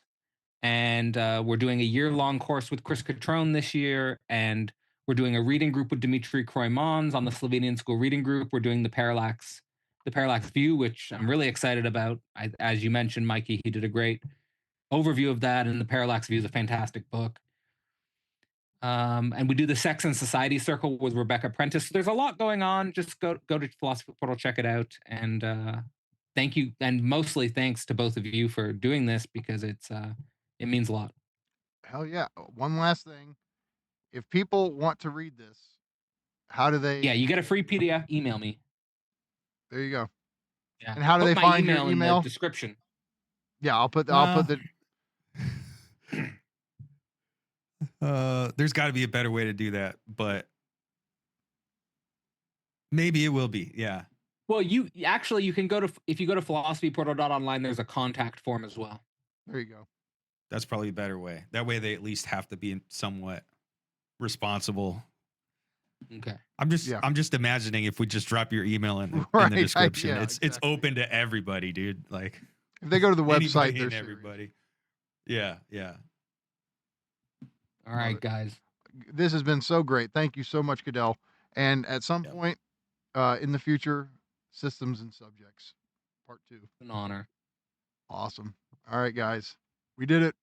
and we're doing a year-long course with Chris Catrone this year, and we're doing a reading group with Dimitri Kroimans on the Slovenian School Reading Group. We're doing the Parallax View, which I'm really excited about. As you mentioned, Mikey, he did a great overview of that, and the Parallax View is a fantastic book. And we do the Sex and Society Circle with Rebecca Prentice. So there's a lot going on. Just go to Philosophy Portal, check it out. And thank you. And mostly thanks to both of you for doing this, because it means a lot. Hell yeah. One last thing. If people want to read this, how do they? Yeah, you get a free PDF. Email me. There you go. Yeah. And how do Put they my find your email in the description? Yeah, I'll put the there's got to be a better way to do that, but maybe it will be. Yeah. Well, you can go to, if you go to philosophyportal.online, there's a contact form as well. There you go. That's probably a better way. That way they at least have to be somewhat responsible. Okay. I'm just imagining if we just drop your email in the description, it's open to everybody, dude. Like, if they go to the website, there's there's everybody. Yeah. All right, guys. This has been so great. Thank you so much, Cadell. And at some point in the future, Systems and Subjects, Part 2. An honor. Awesome. All right, guys. We did it.